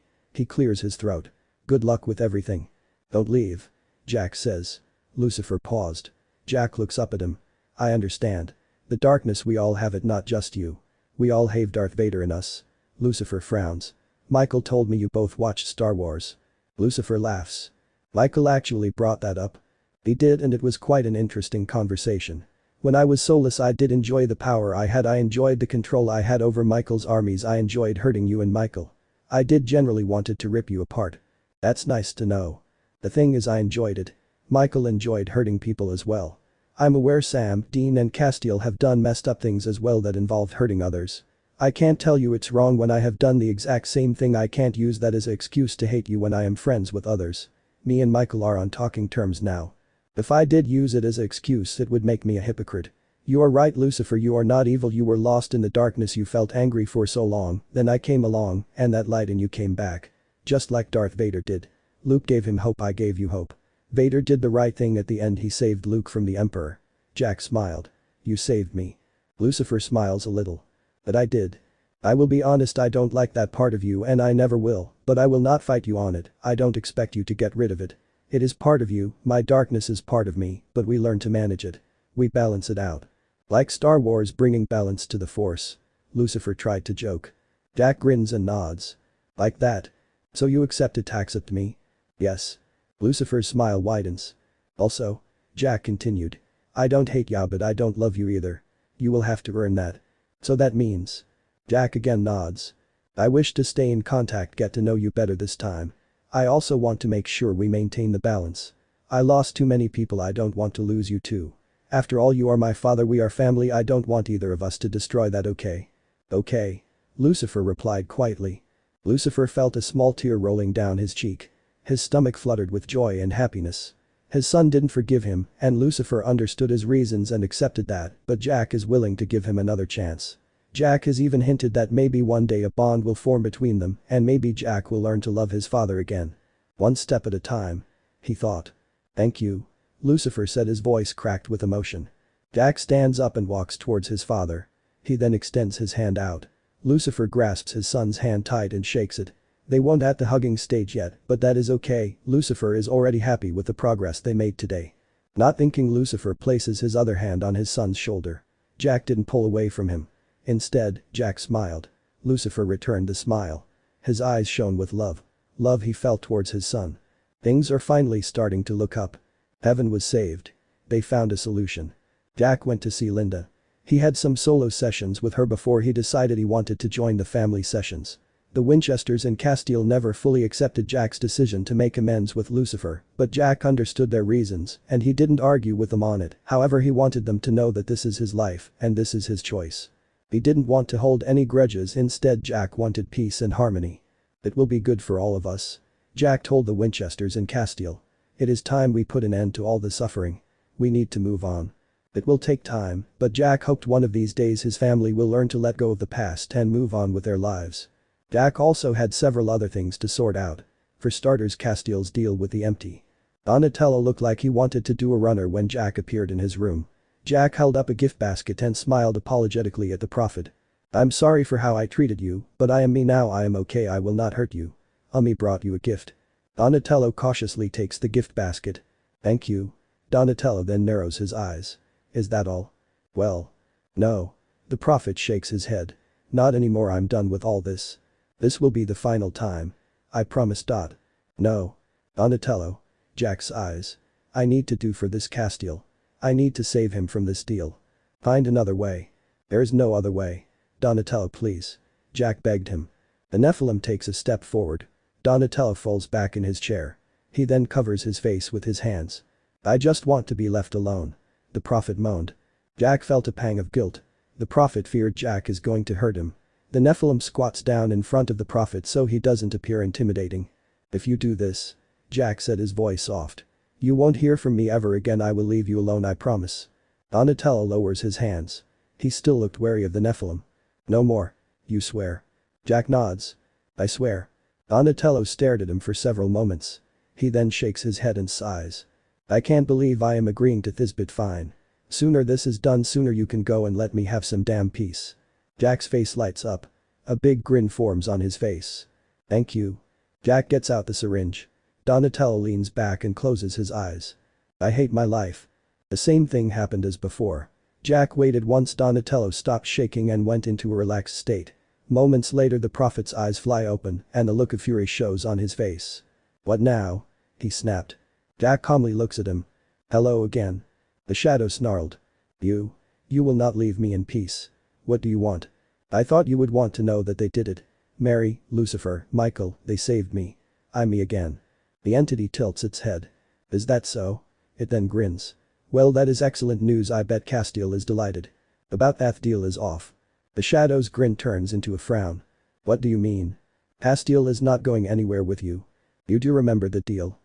clears his throat. Good luck with everything. Don't leave. Jack says. Lucifer paused. Jack looks up at him. I understand. The darkness, we all have it, not just you. We all have Darth Vader in us. Lucifer frowns. Michael told me you both watched Star Wars. Lucifer laughs. Michael actually brought that up. He did, and it was quite an interesting conversation. When I was soulless, I did enjoy the power I had. I enjoyed the control I had over Michael's armies. I enjoyed hurting you and Michael. I did generally wanted to rip you apart. That's nice to know. The thing is, I enjoyed it. Michael enjoyed hurting people as well. I'm aware Sam, Dean and Castiel have done messed up things as well that involved hurting others. I can't tell you it's wrong when I have done the exact same thing. I can't use that as an excuse to hate you when I am friends with others. Me and Michael are on talking terms now. If I did use it as an excuse, it would make me a hypocrite. You are right, Lucifer, you are not evil. You were lost in the darkness. You felt angry for so long, then I came along and that light and you came back. Just like Darth Vader did. Luke gave him hope, I gave you hope. Vader did the right thing at the end. He saved Luke from the Emperor. Jack smiled. You saved me. Lucifer smiles a little. But I did. I will be honest, I don't like that part of you and I never will, but I will not fight you on it. I don't expect you to get rid of it. It is part of you, my darkness is part of me, but we learn to manage it. We balance it out. Like Star Wars bringing balance to the Force. Lucifer tried to joke. Jack grins and nods. Like that. So you accept me? Yes. Lucifer's smile widens. Also. Jack continued. I don't hate ya, but I don't love you either. You will have to earn that. So that means. Jack again nods. I wish to stay in contact, get to know you better this time. I also want to make sure we maintain the balance. I lost too many people, I don't want to lose you too. After all, you are my father, we are family, I don't want either of us to destroy that, okay? Okay. Lucifer replied quietly. Lucifer felt a small tear rolling down his cheek. His stomach fluttered with joy and happiness. His son didn't forgive him, and Lucifer understood his reasons and accepted that, but Jack is willing to give him another chance. Jack has even hinted that maybe one day a bond will form between them, and maybe Jack will learn to love his father again. One step at a time. He thought. Thank you. Lucifer said, his voice cracked with emotion. Jack stands up and walks towards his father. He then extends his hand out. Lucifer grasps his son's hand tight and shakes it. They won't at the hugging stage yet, but that is okay. Lucifer is already happy with the progress they made today. Not thinking, Lucifer places his other hand on his son's shoulder. Jack didn't pull away from him. Instead, Jack smiled. Lucifer returned the smile. His eyes shone with love. Love he felt towards his son. Things are finally starting to look up. Heaven was saved. They found a solution. Jack went to see Linda. He had some solo sessions with her before he decided he wanted to join the family sessions. The Winchesters and Castiel never fully accepted Jack's decision to make amends with Lucifer, but Jack understood their reasons and he didn't argue with them on it. However, he wanted them to know that this is his life and this is his choice. He didn't want to hold any grudges, instead Jack wanted peace and harmony. It will be good for all of us. Jack told the Winchesters and Castiel. It is time we put an end to all the suffering. We need to move on. It will take time, but Jack hoped one of these days his family will learn to let go of the past and move on with their lives. Jack also had several other things to sort out. For starters, Castiel's deal with the empty. Donatello looked like he wanted to do a runner when Jack appeared in his room. Jack held up a gift basket and smiled apologetically at the prophet. I'm sorry for how I treated you, but I am me now, I am okay, I will not hurt you. Ummi brought you a gift. Donatello cautiously takes the gift basket. Thank you. Donatello then narrows his eyes. Is that all? Well. No. The prophet shakes his head. Not anymore, I'm done with all this. This will be the final time. I promise. No. Donatello. Jack's eyes. I need to do for this Castiel. I need to save him from this deal. Find another way. There's no other way. Donatello, please. Jack begged him. The Nephilim takes a step forward. Donatello falls back in his chair. He then covers his face with his hands. I just want to be left alone. The prophet moaned. Jack felt a pang of guilt. The prophet feared Jack is going to hurt him. The Nephilim squats down in front of the prophet so he doesn't appear intimidating. If you do this. Jack said, his voice soft. You won't hear from me ever again, I will leave you alone, I promise. Donatello lowers his hands. He still looked wary of the Nephilim. No more. You swear. Jack nods. I swear. Donatello stared at him for several moments. He then shakes his head and sighs. I can't believe I am agreeing to this, but fine. Sooner this is done, sooner you can go and let me have some damn peace. Jack's face lights up. A big grin forms on his face. Thank you. Jack gets out the syringe. Donatello leans back and closes his eyes. I hate my life. The same thing happened as before. Jack waited once Donatello stopped shaking and went into a relaxed state. Moments later the prophet's eyes fly open and a look of fury shows on his face. What now? He snapped. Jack calmly looks at him. Hello again. The shadow snarled. You will not leave me in peace. What do you want? I thought you would want to know that they did it. Mary, Lucifer, Michael, they saved me. I'm me again. The entity tilts its head. Is that so? It then grins. Well, that is excellent news. I bet Castiel is delighted. About that deal is off. The shadow's grin turns into a frown. What do you mean? Castiel is not going anywhere with you. You do remember the deal?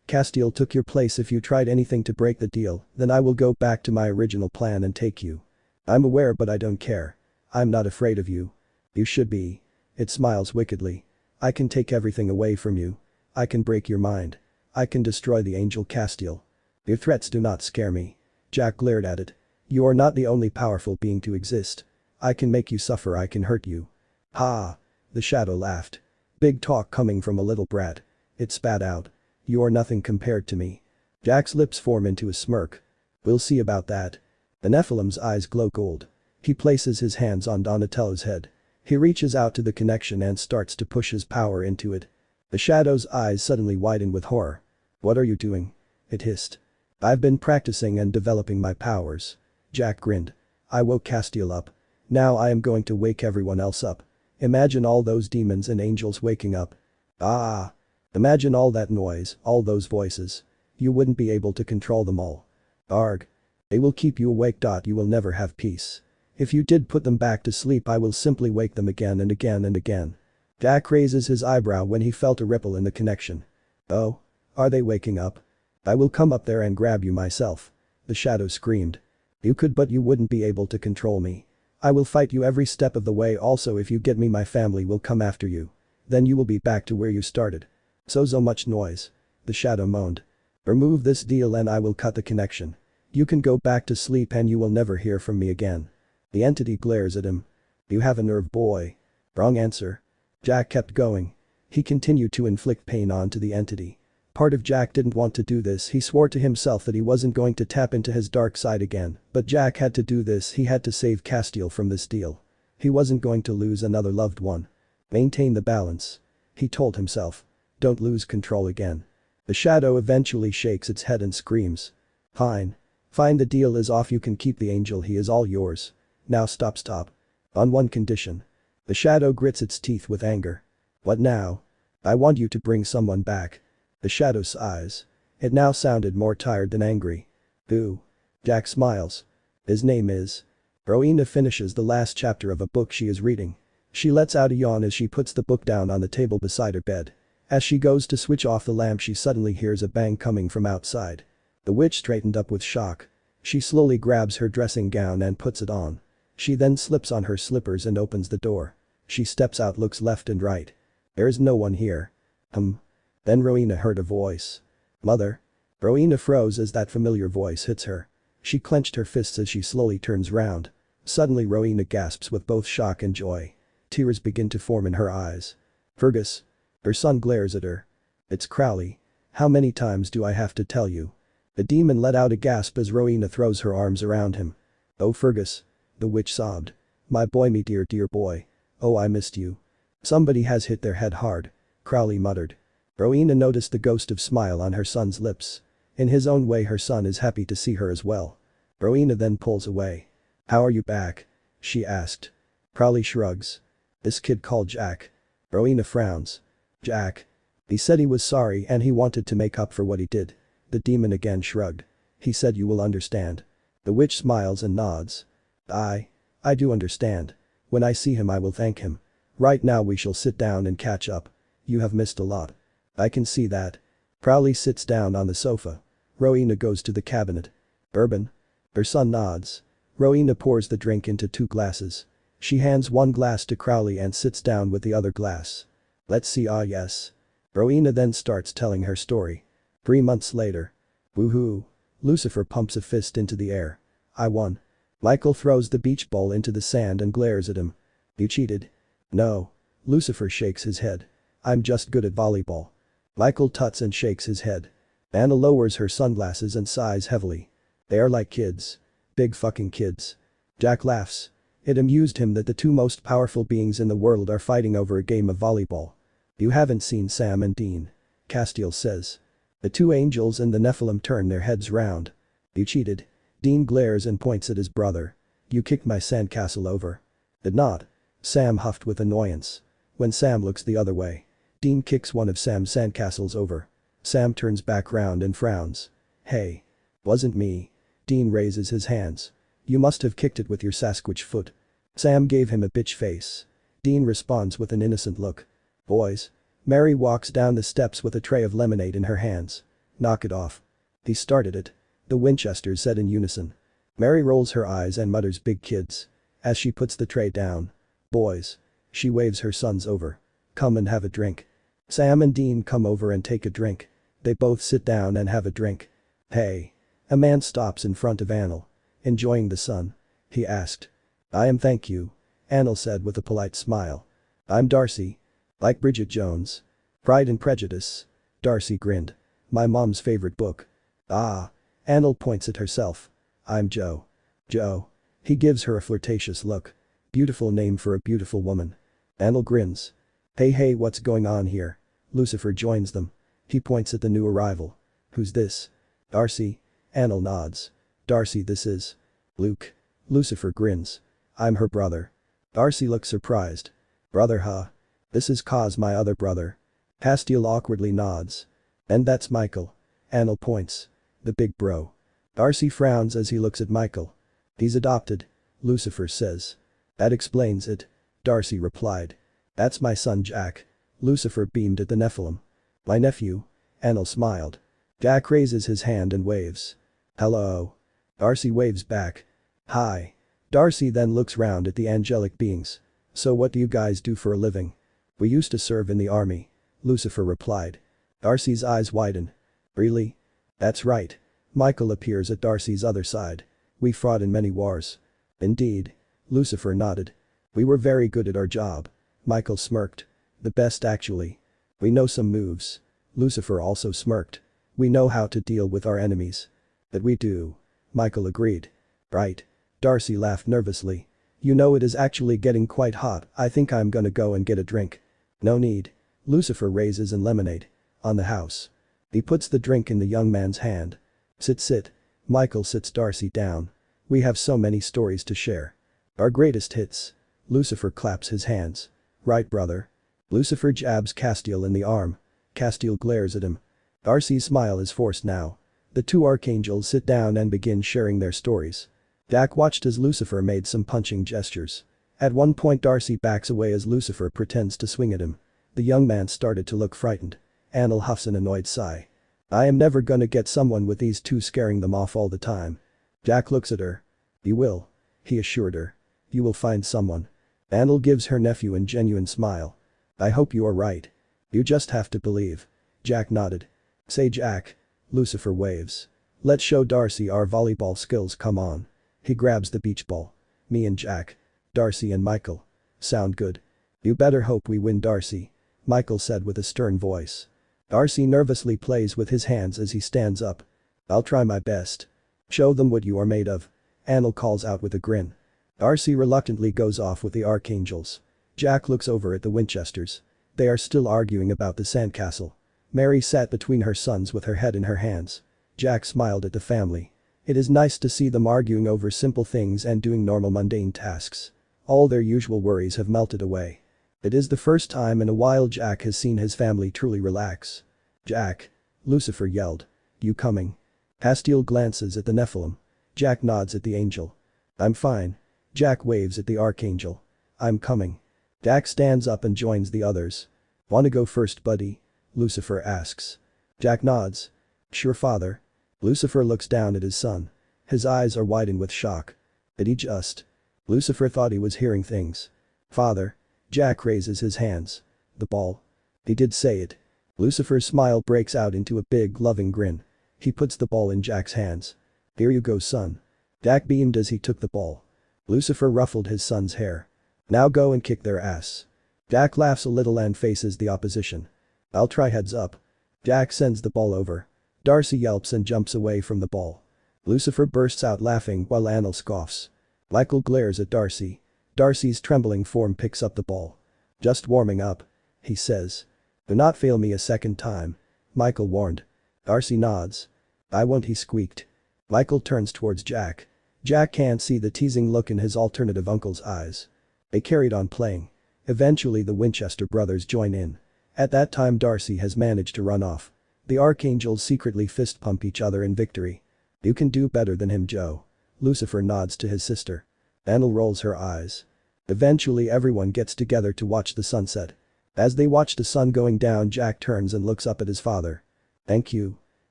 Castiel took your place. If you tried anything to break the deal, then I will go back to my original plan and take you. I'm aware, but I don't care. I'm not afraid of you. You should be. It smiles wickedly. I can take everything away from you. I can break your mind. I can destroy the angel Castiel. Your threats do not scare me. Jack glared at it. You are not the only powerful being to exist. I can make you suffer. I can hurt you. Ha! The shadow laughed. Big talk coming from a little brat. It spat out. You are nothing compared to me. Jack's lips form into a smirk. We'll see about that. The Nephilim's eyes glow gold. He places his hands on Donatello's head. He reaches out to the connection and starts to push his power into it. The shadow's eyes suddenly widen with horror. What are you doing? It hissed. I've been practicing and developing my powers. Jack grinned. I woke Castiel up. Now I am going to wake everyone else up. Imagine all those demons and angels waking up. Ah! Imagine all that noise, all those voices. You wouldn't be able to control them all. Arg. They will keep you awake. You will never have peace. If you did put them back to sleep, I will simply wake them again and again and again. Jack raises his eyebrow when he felt a ripple in the connection. Oh? Are they waking up? I will come up there and grab you myself. The shadow screamed. You could, but you wouldn't be able to control me. I will fight you every step of the way. Also, if you get me, my family will come after you. Then you will be back to where you started. So much noise. The shadow moaned. Remove this deal and I will cut the connection. You can go back to sleep and you will never hear from me again. The entity glares at him. You have a nerve, boy. Wrong answer. Jack kept going. He continued to inflict pain onto the entity. Part of Jack didn't want to do this. He swore to himself that he wasn't going to tap into his dark side again, but Jack had to do this. He had to save Castiel from this deal. He wasn't going to lose another loved one. Maintain the balance. He told himself. Don't lose control again. The shadow eventually shakes its head and screams. Fine. Fine, the deal is off. You can keep the angel. He is all yours. Now stop. On one condition. The shadow grits its teeth with anger. What now? I want you to bring someone back. The shadow sighs. It now sounded more tired than angry. Who? Jack smiles. His name is. Rowena finishes the last chapter of a book she is reading. She lets out a yawn as she puts the book down on the table beside her bed. As she goes to switch off the lamp, she suddenly hears a bang coming from outside. The witch straightened up with shock. She slowly grabs her dressing gown and puts it on. She then slips on her slippers and opens the door. She steps out, looks left and right. There is no one here. Then Rowena heard a voice. Mother. Rowena froze as that familiar voice hits her. She clenched her fists as she slowly turns round. Suddenly Rowena gasps with both shock and joy. Tears begin to form in her eyes. Fergus. Her son glares at her. It's Crowley. How many times do I have to tell you? The demon let out a gasp as Rowena throws her arms around him. Oh, Fergus. The witch sobbed. My boy, me dear boy. Oh, I missed you. Somebody has hit their head hard. Crowley muttered. Rowena noticed the ghost of smile on her son's lips. In his own way, her son is happy to see her as well. Rowena then pulls away. How are you back? She asked. Crowley shrugs. This kid called Jack. Rowena frowns. Jack. He said he was sorry and he wanted to make up for what he did. The demon again shrugged. He said you will understand. The witch smiles and nods. I do understand. When I see him I will thank him. Right now we shall sit down and catch up. You have missed a lot. I can see that. Crowley sits down on the sofa. Rowena goes to the cabinet. Bourbon? Her son nods. Rowena pours the drink into 2 glasses. She hands one glass to Crowley and sits down with the other glass. Let's see, ah yes. Rowena then starts telling her story. 3 months later. Woohoo. Lucifer pumps a fist into the air. I won. Michael throws the beach ball into the sand and glares at him. You cheated. No. Lucifer shakes his head. I'm just good at volleyball. Michael tuts and shakes his head. Anna lowers her sunglasses and sighs heavily. They are like kids. Big fucking kids. Jack laughs. It amused him that the two most powerful beings in the world are fighting over a game of volleyball. You haven't seen Sam and Dean. Castiel says. The two angels and the Nephilim turn their heads round. You cheated. Dean glares and points at his brother. You kicked my sandcastle over. Did not. Sam huffed with annoyance. When Sam looks the other way, Dean kicks one of Sam's sandcastles over. Sam turns back round and frowns. Hey. Wasn't me. Dean raises his hands. You must have kicked it with your Sasquatch foot. Sam gave him a bitch face. Dean responds with an innocent look. Boys. Mary walks down the steps with a tray of lemonade in her hands. Knock it off. He started it. The Winchesters said in unison. Mary rolls her eyes and mutters big kids. As she puts the tray down. Boys. She waves her sons over. Come and have a drink. Sam and Dean come over and take a drink. They both sit down and have a drink. Hey. A man stops in front of Anil. Enjoying the sun? He asked. I am, thank you. Anil said with a polite smile. I'm Darcy. Like Bridget Jones. Pride and Prejudice. Darcy grinned. My mom's favorite book. Ah. Anil points at herself. I'm Joe. Joe. He gives her a flirtatious look. Beautiful name for a beautiful woman. Anil grins. Hey what's going on here? Lucifer joins them. He points at the new arrival. Who's this? Darcy. Anil nods. Darcy, this is Luke. Lucifer grins. I'm her brother. Darcy looks surprised. Brother, huh? This is Cause, my other brother. Castiel awkwardly nods. And that's Michael. Anil points. The big bro. Darcy frowns as he looks at Michael. He's adopted. Lucifer says. That explains it. Darcy replied. That's my son Jack. Lucifer beamed at the Nephilim. My nephew. Anil smiled. Jack raises his hand and waves. Hello. Darcy waves back. Hi. Darcy then looks round at the angelic beings. So what do you guys do for a living? We used to serve in the army. Lucifer replied. Darcy's eyes widen. Really? That's right. Michael appears at Darcy's other side. We fought in many wars. Indeed. Lucifer nodded. We were very good at our job. Michael smirked. The best actually. We know some moves. Lucifer also smirked. We know how to deal with our enemies. That we do. Michael agreed. Right. Darcy laughed nervously. You know, it is actually getting quite hot. I think I'm gonna go and get a drink. No need. Lucifer raises an lemonade. On the house. He puts the drink in the young man's hand. Sit. Michael sits Darcy down. We have so many stories to share. Our greatest hits. Lucifer claps his hands. Right, brother. Lucifer jabs Castiel in the arm. Castiel glares at him. Darcy's smile is forced now. The two archangels sit down and begin sharing their stories. Jack watched as Lucifer made some punching gestures. At one point Darcy backs away as Lucifer pretends to swing at him. The young man started to look frightened. Anil huffs an annoyed sigh. I am never gonna get someone with these two scaring them off all the time. Jack looks at her. You will. He assured her. You will find someone. Anil gives her nephew a genuine smile. I hope you are right. You just have to believe. Jack nodded. Say Jack. Lucifer waves. Let's show Darcy our volleyball skills, come on. He grabs the beach ball. Me and Jack. Darcy and Michael. Sound good. You better hope we win, Darcy. Michael said with a stern voice. Darcy nervously plays with his hands as he stands up. I'll try my best. Show them what you are made of. Anil calls out with a grin. Darcy reluctantly goes off with the archangels. Jack looks over at the Winchesters. They are still arguing about the sandcastle. Mary sat between her sons with her head in her hands. Jack smiled at the family. It is nice to see them arguing over simple things and doing normal mundane tasks. All their usual worries have melted away. It is the first time in a while Jack has seen his family truly relax. Jack. Lucifer yelled. You coming? Castiel glances at the Nephilim. Jack nods at the angel. I'm fine. Jack waves at the archangel. I'm coming. Jack stands up and joins the others. Wanna go first, buddy? Lucifer asks. Jack nods. Sure, father. Lucifer looks down at his son. His eyes are widened with shock. Did he just? Lucifer thought he was hearing things. Father. Jack raises his hands. The ball. He did say it. Lucifer's smile breaks out into a big loving grin. He puts the ball in Jack's hands. Here you go son. Jack beamed as he took the ball. Lucifer ruffled his son's hair. Now go and kick their ass. Jack laughs a little and faces the opposition. I'll try heads up. Jack sends the ball over. Darcy yelps and jumps away from the ball. Lucifer bursts out laughing while Anil scoffs. Michael glares at Darcy. Darcy's trembling form picks up the ball. Just warming up. He says. Do not fail me a second time. Michael warned. Darcy nods. I won't, he squeaked. Michael turns towards Jack. Jack can't see the teasing look in his alternative uncle's eyes. They carried on playing. Eventually the Winchester brothers join in. At that time Darcy has managed to run off. The Archangels secretly fist pump each other in victory. You can do better than him, Joe. Lucifer nods to his sister. Anil rolls her eyes. Eventually everyone gets together to watch the sunset. As they watch the sun going down, Jack turns and looks up at his father. Thank you.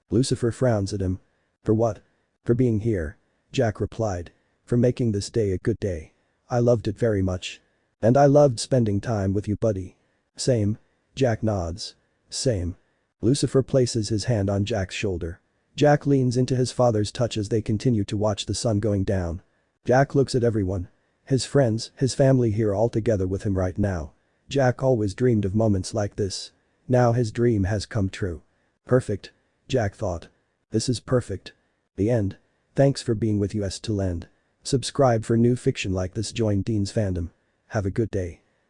Lucifer frowns at him. For what? For being here. Jack replied. For making this day a good day. I loved it very much. And I loved spending time with you, buddy. Same. Jack nods. Same. Lucifer places his hand on Jack's shoulder. Jack leans into his father's touch as they continue to watch the sun going down. Jack looks at everyone. His friends, his family here all together with him right now. Jack always dreamed of moments like this. Now his dream has come true. Perfect. Jack thought. This is perfect. The end. Thanks for being with us till end. Subscribe for new fiction like this. Join Dean's fandom. Have a good day.